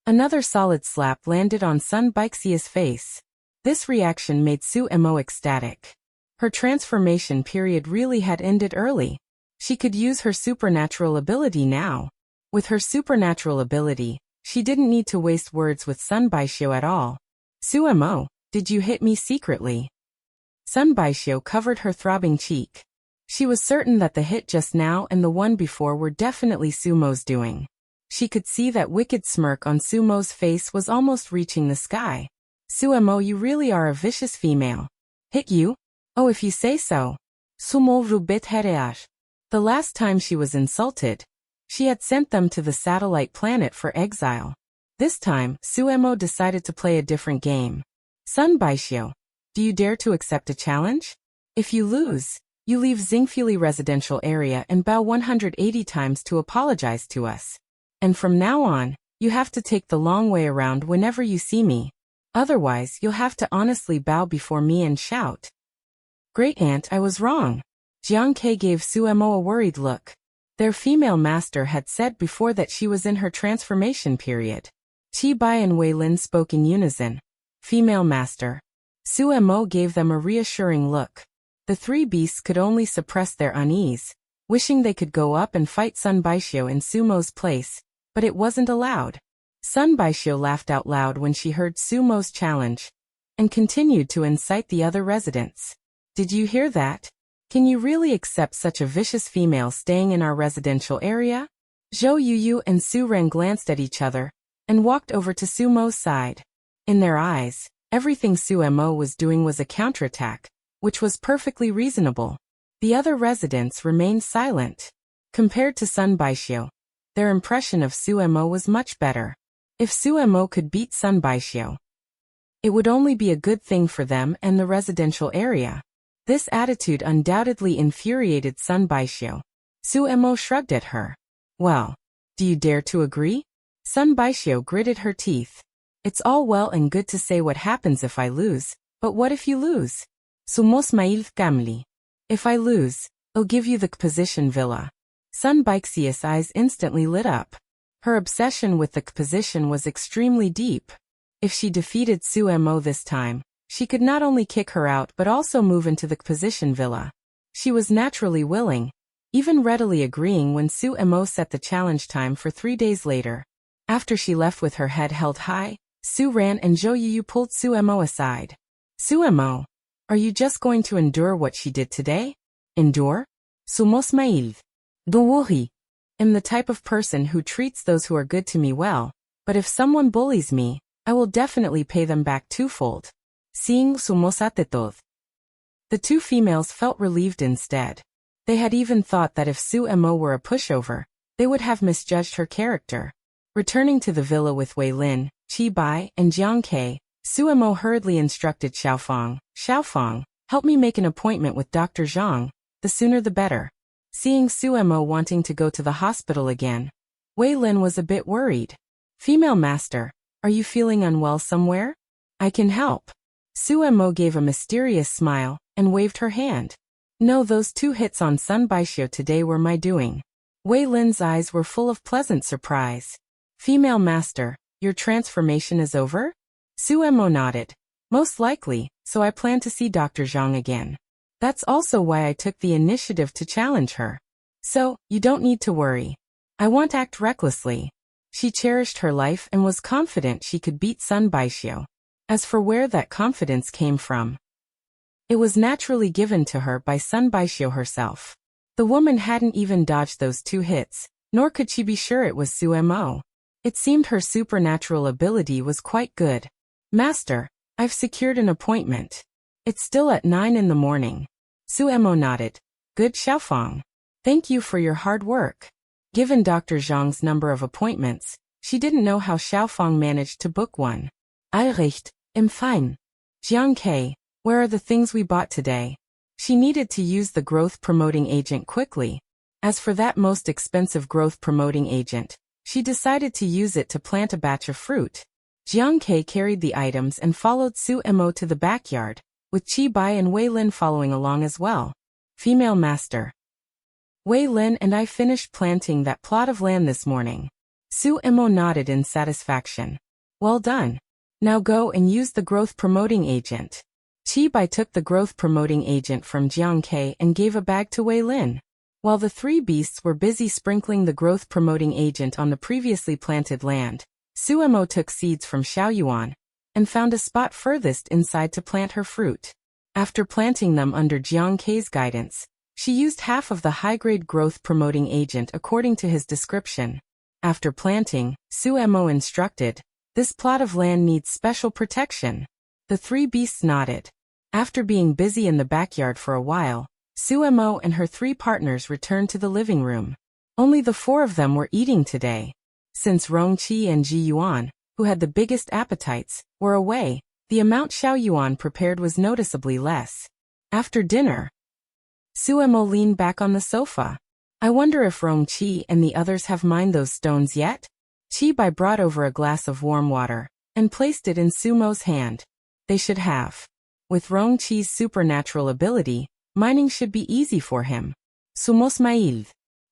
another solid slap landed on Sun Baixia's face. This reaction made Suemo ecstatic. Her transformation period really had ended early. She could use her supernatural ability now. With her supernatural ability, she didn't need to waste words with Sun Baixio at all. Suemo, did you hit me secretly? Sun Baixio covered her throbbing cheek. She was certain that the hit just now and the one before were definitely Sumo's doing. She could see that wicked smirk on Sumo's face was almost reaching the sky. Suemo, you really are a vicious female. Hit you? Oh, if you say so. Sumo rubet hereage. The last time she was insulted, she had sent them to the satellite planet for exile. This time, Suemo decided to play a different game. Sun Baixio, do you dare to accept a challenge? If you lose, you leave Xingfuli residential area and bow 180 times to apologize to us. And from now on, you have to take the long way around whenever you see me. Otherwise, you'll have to honestly bow before me and shout. Great Aunt, I was wrong. Jiang Ke gave Suemo a worried look. Their female master had said before that she was in her transformation period. Qi Bai and Wei Lin spoke in unison. Female master. Suemo gave them a reassuring look. The three beasts could only suppress their unease, wishing they could go up and fight Sun Baixio in Sumo's place, but it wasn't allowed. Sun Baixio laughed out loud when she heard Sumo's challenge, and continued to incite the other residents. Did you hear that? Can you really accept such a vicious female staying in our residential area? Zhou Yuyu and Su Ren glanced at each other, and walked over to Sumo's side. In their eyes, everything Suemo was doing was a counterattack, which was perfectly reasonable. The other residents remained silent. Compared to Sun Baixio, their impression of Suemo was much better. If Suemo could beat Sun Baixio, it would only be a good thing for them and the residential area. This attitude undoubtedly infuriated Sun Baixio. Suemo shrugged at her. Well, do you dare to agree? Sun Baixio gritted her teeth. It's all well and good to say what happens if I lose, but what if you lose? Sumos mail kamli. If I lose, I'll give you the position villa. Sun Baixia's eyes instantly lit up. Her obsession with the position was extremely deep. If she defeated Suemo this time, she could not only kick her out but also move into the position villa. She was naturally willing, even readily agreeing when Suemo set the challenge time for 3 days later. After she left with her head held high, Su Ran and Zhou Yuyu pulled Suemo aside. Suemo, are you just going to endure what she did today? Endure? Sumos mail. Don't worry. I'm the type of person who treats those who are good to me well, but if someone bullies me, I will definitely pay them back twofold. Seeing Sumos atetod. The two females felt relieved instead. They had even thought that if Suemo were a pushover, they would have misjudged her character. Returning to the villa with Wei Lin, Qi Bai, and Jiang Ke, Suemo hurriedly instructed Xiaofang, Xiaofang, help me make an appointment with Dr. Zhang, the sooner the better. Seeing Suemo wanting to go to the hospital again, Wei Lin was a bit worried. Female master, are you feeling unwell somewhere? I can help. Suemo gave a mysterious smile, and waved her hand. No, those 2 hits on Sun Baixio today were my doing. Wei Lin's eyes were full of pleasant surprise. Female master, your transformation is over? Suemo nodded. Most likely, so I plan to see Dr. Zhang again. That's also why I took the initiative to challenge her. So, you don't need to worry. I won't act recklessly. She cherished her life and was confident she could beat Sun Baixio. As for where that confidence came from, it was naturally given to her by Sun Baixio herself. The woman hadn't even dodged those 2 hits, nor could she be sure it was Suemo. It seemed her supernatural ability was quite good. Master, I've secured an appointment. It's still at 9 in the morning. Suemo nodded. Good, Xiaofang. Thank you for your hard work. Given Dr. Zhang's number of appointments, she didn't know how Xiaofang managed to book one. Recht, im Fein. Jiang Ke, Where are the things we bought today? She needed to use the growth-promoting agent quickly. As for that most expensive growth-promoting agent, she decided to use it to plant a batch of fruit. Jiang Ke carried the items and followed Su Mo to the backyard, with Chi Bai and Wei Lin following along as well. Female Master. Wei Lin and I finished planting that plot of land this morning. Su Mo nodded in satisfaction. Well done. Now go and use the growth-promoting agent. Chi Bai took the growth-promoting agent from Jiang Ke and gave a bag to Wei Lin. While the three beasts were busy sprinkling the growth-promoting agent on the previously planted land, Su Mo took seeds from Xiaoyuan and found a spot furthest inside to plant her fruit. After planting them under Jiang Ke's guidance, she used half of the high-grade growth-promoting agent according to his description. After planting, Su Mo instructed, "This plot of land needs special protection." The three beasts nodded. After being busy in the backyard for a while, Su Mo and her three partners returned to the living room. Only the four of them were eating today. Since Rongqi and Ji Yuan, who had the biggest appetites, were away, the amount Xiaoyuan prepared was noticeably less. After dinner, Su Mo leaned back on the sofa. I wonder if Rongqi and the others have mined those stones yet? Chi Bai brought over a glass of warm water and placed it in Su Mo's hand. They should have. With Rongqi's supernatural ability, mining should be easy for him. Sumos mail.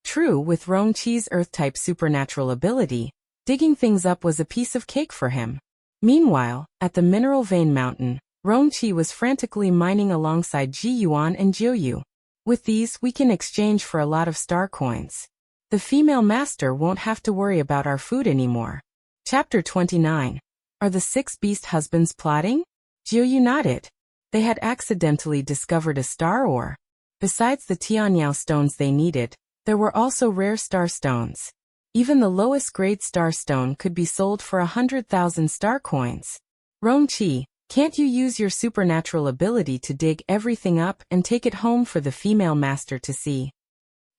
True, with Rongqi's earth-type supernatural ability, digging things up was a piece of cake for him. Meanwhile, at the Mineral Vein Mountain, Rongqi was frantically mining alongside Ji Yuan and Jiuyu. With these, we can exchange for a lot of star coins. The female master won't have to worry about our food anymore. Chapter 29. Are the six beast husbands plotting? Jiuyu nodded. They had accidentally discovered a star ore. Besides the Tianyao stones they needed, there were also rare star stones. Even the lowest grade star stone could be sold for 100,000 star coins. Rongqi, can't you use your supernatural ability to dig everything up and take it home for the female master to see?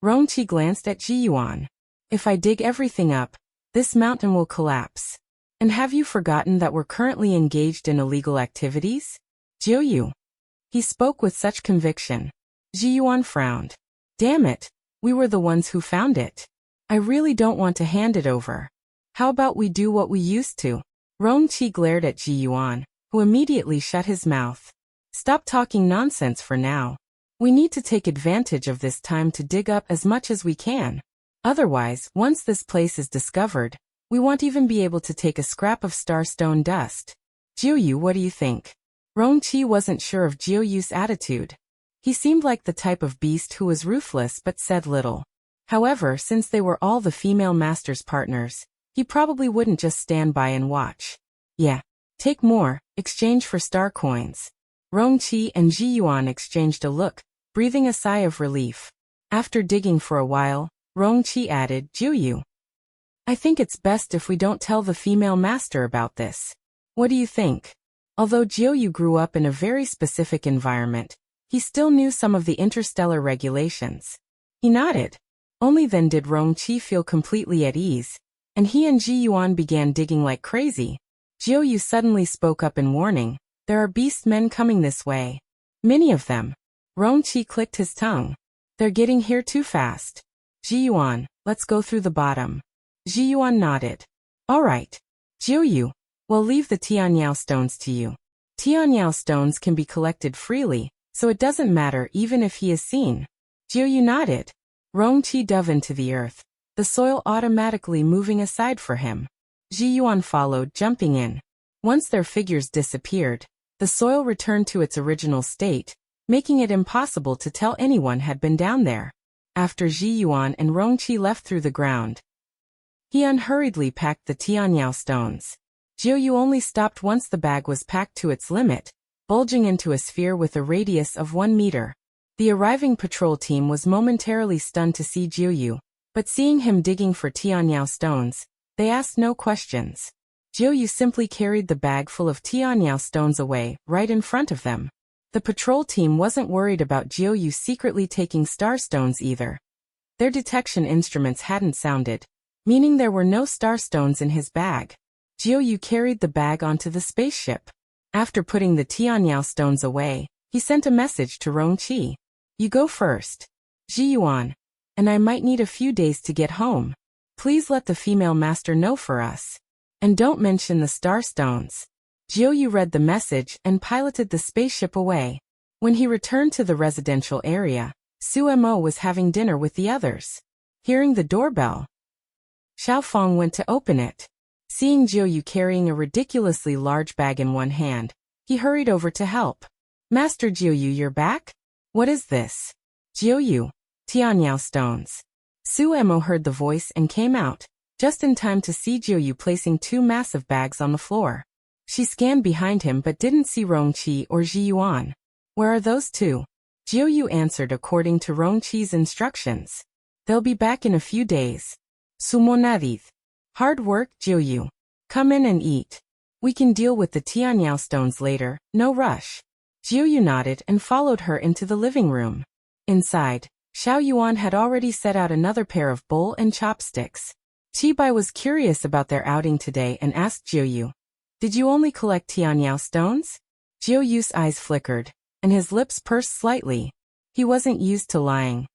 Rongqi glanced at Ji Yuan. If I dig everything up, this mountain will collapse. And have you forgotten that we're currently engaged in illegal activities? Jiuyu. He spoke with such conviction. Ji Yuan frowned. Damn it, we were the ones who found it. I really don't want to hand it over. How about we do what we used to? Rongqi glared at Ji Yuan, who immediately shut his mouth. Stop talking nonsense for now. We need to take advantage of this time to dig up as much as we can. Otherwise, once this place is discovered, we won't even be able to take a scrap of starstone dust. Jiuyu, what do you think? Rongqi wasn't sure of Jiuyu's attitude. He seemed like the type of beast who was ruthless but said little. However, since they were all the female master's partners, he probably wouldn't just stand by and watch. Yeah. Take more, exchange for star coins. Rongqi and Ji Yuan exchanged a look, breathing a sigh of relief. After digging for a while, Rongqi added, Jiuyu. I think it's best if we don't tell the female master about this. What do you think? Although Jiuyu grew up in a very specific environment, he still knew some of the interstellar regulations. He nodded. Only then did Rongqi feel completely at ease, and he and Ji Yuan began digging like crazy. Jiuyu suddenly spoke up in warning, there are beastmen coming this way. Many of them. Rongqi clicked his tongue. They're getting here too fast. Ji Yuan, let's go through the bottom. Ji Yuan nodded. All right. Jiuyu, we'll leave the Tianyao stones to you. Tianyao stones can be collected freely, so it doesn't matter even if he is seen. Jiuyu nodded. Rongqi dove into the earth, the soil automatically moving aside for him. Ji Yuan followed, jumping in. Once their figures disappeared, the soil returned to its original state, making it impossible to tell anyone had been down there. After Ji Yuan and Rongqi left through the ground, he unhurriedly packed the Tianyao stones. Jiuyu only stopped once the bag was packed to its limit, bulging into a sphere with a radius of 1 meter. The arriving patrol team was momentarily stunned to see Jiuyu, but seeing him digging for Tianyao stones, they asked no questions. Jiuyu simply carried the bag full of Tianyao stones away, right in front of them. The patrol team wasn't worried about Jiuyu secretly taking starstones either. Their detection instruments hadn't sounded, meaning there were no starstones in his bag. Jiuyu carried the bag onto the spaceship. After putting the Tianyao stones away, he sent a message to Rongqi. You go first. Jiyuan. And I might need a few days to get home. Please let the female master know for us. And don't mention the star stones. Jiuyu read the message and piloted the spaceship away. When he returned to the residential area, Suemo was having dinner with the others. Hearing the doorbell, Xiaofeng went to open it. Seeing Jiuyu carrying a ridiculously large bag in one hand, he hurried over to help. Master Jiuyu, you're back? What is this? Jiuyu. Tianyao stones. Suemo heard the voice and came out, just in time to see Jiuyu placing two massive bags on the floor. She scanned behind him but didn't see Rongqi or Jiyuan. Where are those two? Jiuyu answered according to Rongqi's instructions. They'll be back in a few days. Sumonadith. Hard work, Jiuyu. Come in and eat. We can deal with the Tianyao stones later, no rush. Jiuyu nodded and followed her into the living room. Inside, Xiao Yuan had already set out another pair of bowl and chopsticks. Chibai was curious about their outing today and asked Jiuyu, did you only collect Tianyao stones? Jiuyu's eyes flickered, and his lips pursed slightly. He wasn't used to lying.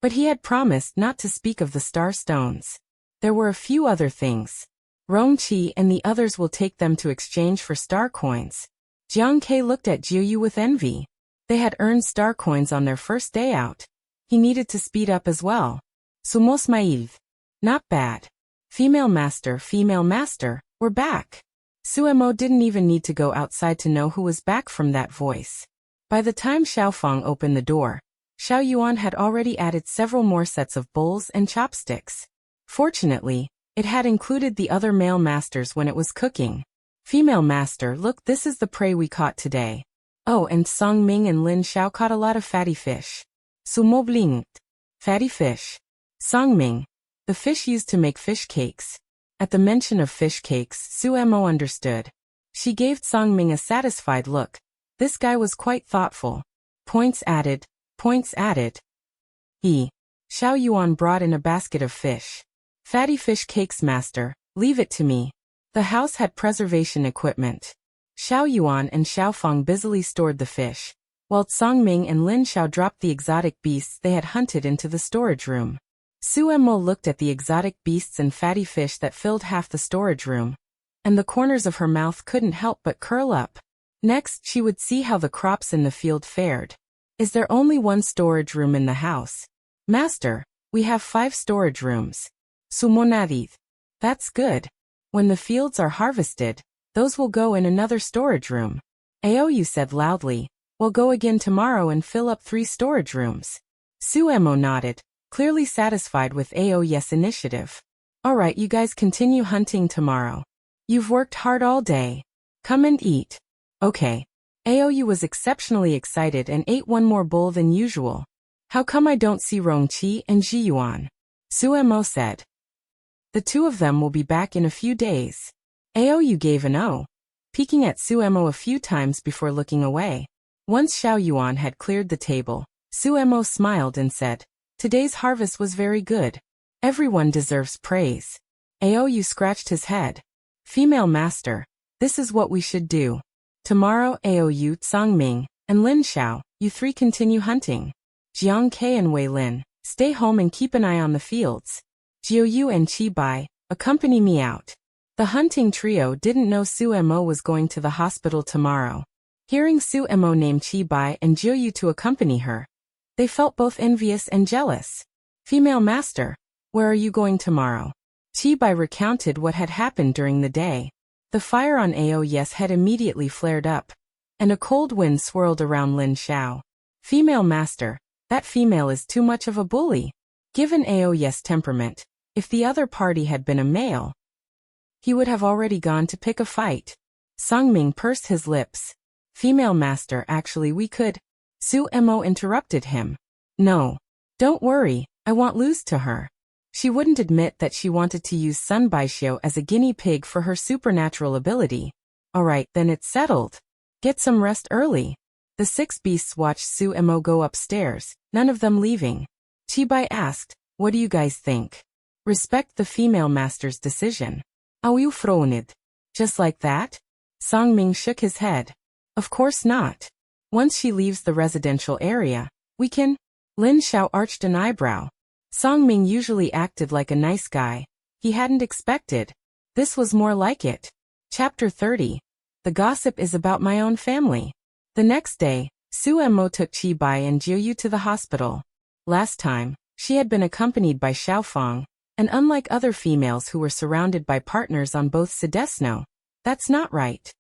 But he had promised not to speak of the star stones. There were a few other things. Rongqi and the others will take them to exchange for star coins. Jiang Ke looked at Jiuyu with envy. They had earned star coins on their first day out. He needed to speed up as well. Sumosmailv. Not bad. Female master, we're back. Suemo didn't even need to go outside to know who was back from that voice. By the time Xiaofeng opened the door, Xiao Yuan had already added several more sets of bowls and chopsticks. Fortunately, it had included the other male masters when it was cooking. Female master, look, this is the prey we caught today. Oh, and Song Ming and Lin Xiao caught a lot of fatty fish. Sumo blinked. Fatty fish. Song Ming. The fish used to make fish cakes. At the mention of fish cakes, Suemo understood. She gave Song Ming a satisfied look. This guy was quite thoughtful. Points added. Points added. Xiao Yuan brought in a basket of fish. Fatty fish cakes, master. Leave it to me. The house had preservation equipment. Xiao Yuan and Xiaofeng busily stored the fish, while Song Ming and Lin Xiao dropped the exotic beasts they had hunted into the storage room. Suemo looked at the exotic beasts and fatty fish that filled half the storage room, and the corners of her mouth couldn't help but curl up. Next, she would see how the crops in the field fared. Is there only one storage room in the house? Master, we have 5 storage rooms. Sumonadith. That's good. When the fields are harvested, those will go in another storage room. Aoyu said loudly, we'll go again tomorrow and fill up 3 storage rooms. Suemo nodded, clearly satisfied with Aoyu's initiative. Alright, you guys continue hunting tomorrow. You've worked hard all day. Come and eat. Okay. Aoyu was exceptionally excited and ate one more bowl than usual. How come I don't see Rongqi and Jiyuan? Suemo said. The two of them will be back in a few days. Aoyu gave an O, peeking at Suemo a few times before looking away. Once Xiao Yuan had cleared the table, Suemo smiled and said, today's harvest was very good. Everyone deserves praise. Aoyu scratched his head. Female master, this is what we should do. Tomorrow Aoyu, Tsangming, and Lin Xiao, you 3 continue hunting. Jiang Ke and Wei Lin, stay home and keep an eye on the fields. Jiuyu and Qi Bai, accompany me out. The hunting trio didn't know Suemo was going to the hospital tomorrow. Hearing Suemo name Qi Bai and Jiuyu to accompany her, they felt both envious and jealous. Female master, where are you going tomorrow? Qi Bai recounted what had happened during the day. The fire on Aoyu's head immediately flared up, and a cold wind swirled around Lin Xiao. Female master, that female is too much of a bully. Given Aoyu's temperament, if the other party had been a male, he would have already gone to pick a fight. Songming pursed his lips. Female master, actually we could. Suemo interrupted him. No. Don't worry, I won't lose to her. She wouldn't admit that she wanted to use Sun Baixio as a guinea pig for her supernatural ability. Alright, then it's settled. Get some rest early. The 6 beasts watched Suemo go upstairs, none of them leaving. Chibai asked, what do you guys think? Respect the female master's decision. Aoyu frowned. Just like that? Songming shook his head. Of course not. Once she leaves the residential area, we can. Lin Xiao arched an eyebrow. Songming usually acted like a nice guy. He hadn't expected. This was more like it. Chapter 30. The gossip is about my own family. The next day, Su Mo took Chi Bai and Jiuyu to the hospital. Last time, she had been accompanied by Xiaofang, and unlike other females who were surrounded by partners on both sides, no, that's not right.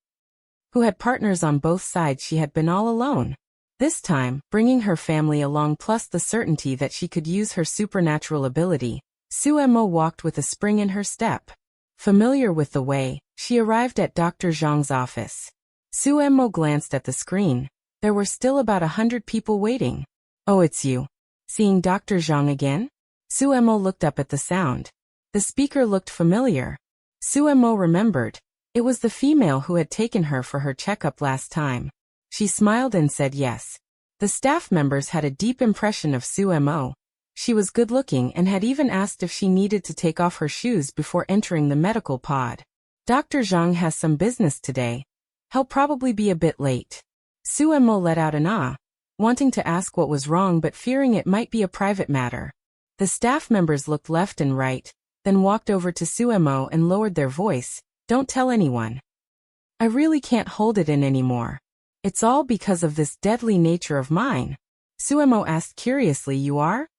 Who had partners on both sides, she had been all alone. This time, bringing her family along plus the certainty that she could use her supernatural ability, Su Mo walked with a spring in her step. Familiar with the way, she arrived at Dr. Zhang's office. Su Mo glanced at the screen. There were still about 100 people waiting. Oh, it's you. Seeing Dr. Zhang again? Su Mo looked up at the sound. The speaker looked familiar. Su Mo remembered. It was the female who had taken her for her checkup last time. She smiled and said yes. The staff members had a deep impression of Su Mo. She was good-looking and had even asked if she needed to take off her shoes before entering the medical pod. Dr. Zhang has some business today. He'll probably be a bit late. Su Mo let out an ah, wanting to ask what was wrong but fearing it might be a private matter. The staff members looked left and right, then walked over to Su Mo and lowered their voice. Don't tell anyone. I really can't hold it in anymore. It's all because of this deadly nature of mine. Su Mo asked curiously, you are?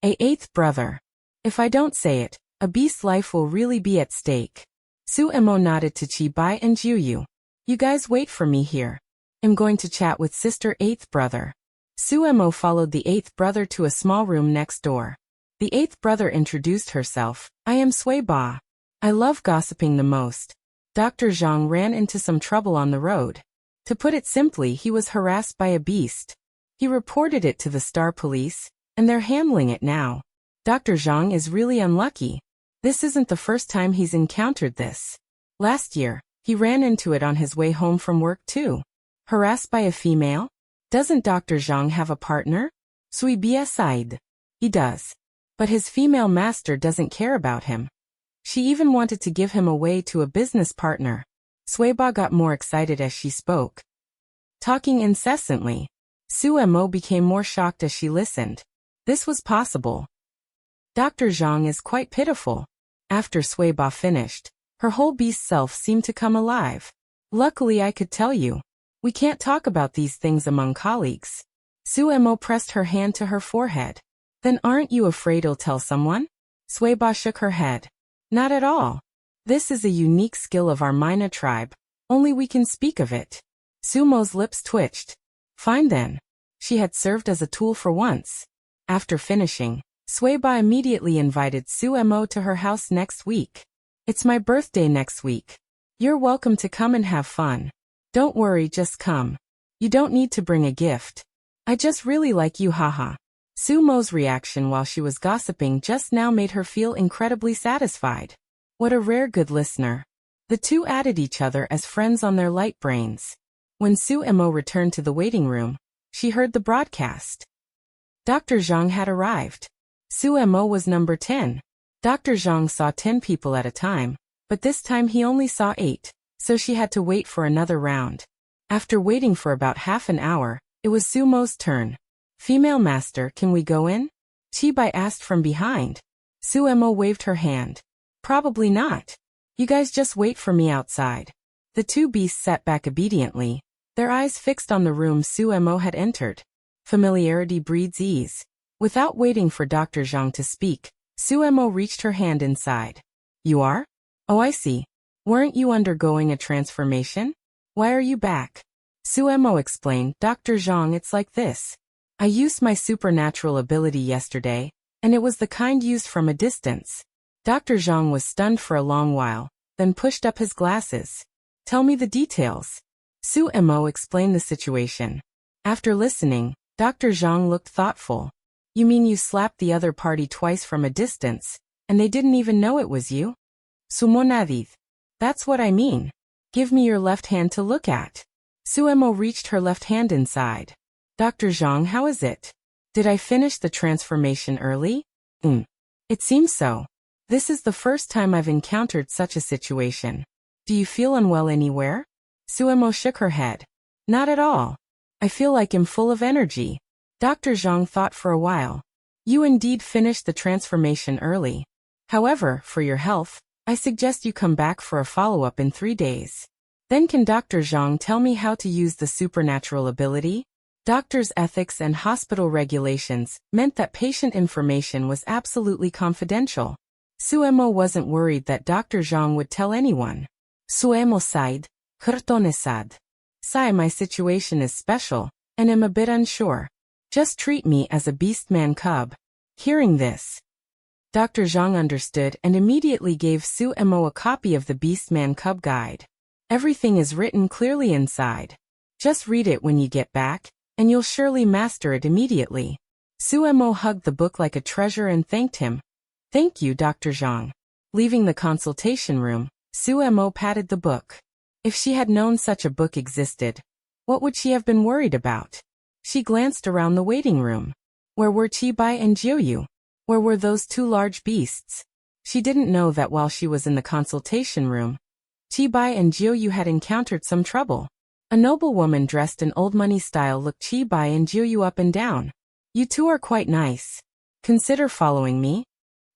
A eighth brother. If I don't say it, a beast's life will really be at stake. Su Mo nodded to Chi Bai and Jiuyu. You guys wait for me here. I'm going to chat with sister eighth brother. Su Mo followed the eighth brother to a small room next door. The eighth brother introduced herself. I am Sui Ba. I love gossiping the most. Dr. Zhang ran into some trouble on the road. To put it simply, he was harassed by a beast. He reported it to the Star Police, and they're handling it now. Dr. Zhang is really unlucky. This isn't the first time he's encountered this. Last year, he ran into it on his way home from work too. Harassed by a female? Doesn't Dr. Zhang have a partner? Sui Bia sighed. He does. But his female master doesn't care about him. She even wanted to give him away to a business partner. Suiba got more excited as she spoke. Talking incessantly. Su Mo became more shocked as she listened. This was possible. Dr. Zhang is quite pitiful. After Suiba finished, her whole beast self seemed to come alive. Luckily I could tell you. We can't talk about these things among colleagues. Su Mo pressed her hand to her forehead. Then aren't you afraid I'll tell someone? Suiba shook her head. Not at all. This is a unique skill of our Mina tribe. Only we can speak of it. Sumo's lips twitched. Fine then. She had served as a tool for once. After finishing, Suiba immediately invited Su Mo to her house next week. It's my birthday next week. You're welcome to come and have fun. Don't worry, just come. You don't need to bring a gift. I just really like you, haha. Sumo's reaction while she was gossiping just now made her feel incredibly satisfied. What a rare good listener. The two added each other as friends on their light brains. When Su Mo returned to the waiting room, she heard the broadcast. Dr. Zhang had arrived. Su Mo was number 10. Dr. Zhang saw 10 people at a time, but this time he only saw 8. So she had to wait for another round. After waiting for about half an hour, it was Sumo's turn. Female master, can we go in? Chibai asked from behind. Su Mo waved her hand. Probably not. You guys just wait for me outside. The two beasts sat back obediently, their eyes fixed on the room Su Mo had entered. Familiarity breeds ease. Without waiting for Dr. Zhang to speak, Su Mo reached her hand inside. You are? Oh, I see. Weren't you undergoing a transformation? Why are you back? Su Mo explained. Dr. Zhang, it's like this. I used my supernatural ability yesterday, and it was the kind used from a distance. Dr. Zhang was stunned for a long while, then pushed up his glasses. Tell me the details. Su Mo explained the situation. After listening, Dr. Zhang looked thoughtful. You mean you slapped the other party twice from a distance, and they didn't even know it was you? Sumonadith. That's what I mean. Give me your left hand to look at. Su Mo reached her left hand inside. Dr. Zhang, how is it? Did I finish the transformation early? It seems so. This is the first time I've encountered such a situation. Do you feel unwell anywhere? Suemo shook her head. Not at all. I feel like I'm full of energy. Dr. Zhang thought for a while. You indeed finished the transformation early. However, for your health, I suggest you come back for a follow-up in 3 days. Then can Dr. Zhang tell me how to use the supernatural ability? Doctors' ethics and hospital regulations meant that patient information was absolutely confidential. Suemo wasn't worried that Dr. Zhang would tell anyone. Suemo sighed. Krtonesad. Sai, my situation is special, and am a bit unsure. Just treat me as a beastman cub. Hearing this, Dr. Zhang understood and immediately gave Suemo a copy of the Beastman Cub Guide. Everything is written clearly inside. Just read it when you get back, and you'll surely master it immediately. Suemo hugged the book like a treasure and thanked him. Thank you, Dr. Zhang. Leaving the consultation room, Suemo patted the book. If she had known such a book existed, what would she have been worried about? She glanced around the waiting room. Where were Chibai and Jiuyu? Where were those 2 large beasts? She didn't know that while she was in the consultation room, Chibai and Jiuyu had encountered some trouble. A noblewoman dressed in old money style looked Chibai and Jiuyu up and down. You two are quite nice. Consider following me.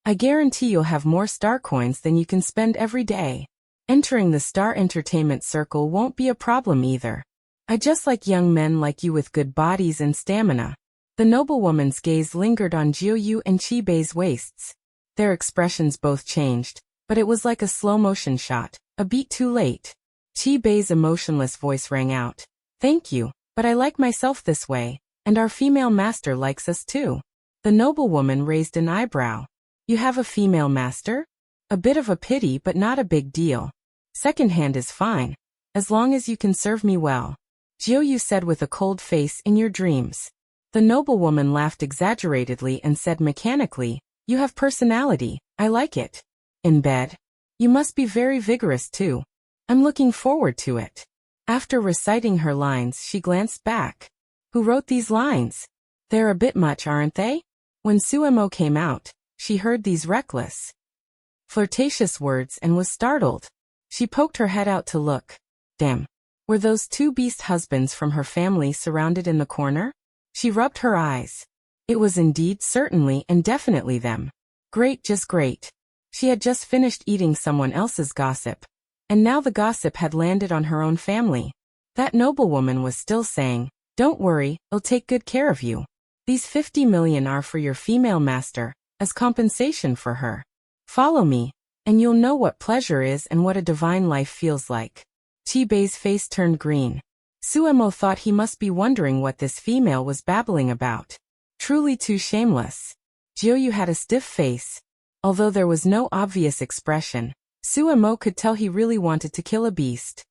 I guarantee you'll have more star coins than you can spend every day. Entering the star entertainment circle won't be a problem either. I just like young men like you with good bodies and stamina. The noblewoman's gaze lingered on Jiuyu and Chibei's waists. Their expressions both changed, but it was like a slow-motion shot, a beat too late. Chibei's emotionless voice rang out. Thank you, but I like myself this way, and our female master likes us too. The noblewoman raised an eyebrow. You have a female master? A bit of a pity but not a big deal. Second-hand is fine, as long as you can serve me well. Jiuyu said with a cold face, in your dreams. The noblewoman laughed exaggeratedly and said mechanically, you have personality, I like it. In bed? You must be very vigorous too. I'm looking forward to it. After reciting her lines, she glanced back. Who wrote these lines? They're a bit much, aren't they? When Suemo came out, she heard these reckless, flirtatious words and was startled. She poked her head out to look. Damn. Were those 2 beast husbands from her family surrounded in the corner? She rubbed her eyes. It was indeed, certainly, and definitely them. Great, just great. She had just finished eating someone else's gossip, and now the gossip had landed on her own family. That noblewoman was still saying, don't worry, I'll take good care of you. These 50 million are for your female master, as compensation for her. Follow me, and you'll know what pleasure is and what a divine life feels like. Chibei's face turned green. Suemo thought he must be wondering what this female was babbling about. Truly too shameless. Jiuyu had a stiff face. Although there was no obvious expression, Suemo could tell he really wanted to kill a beast.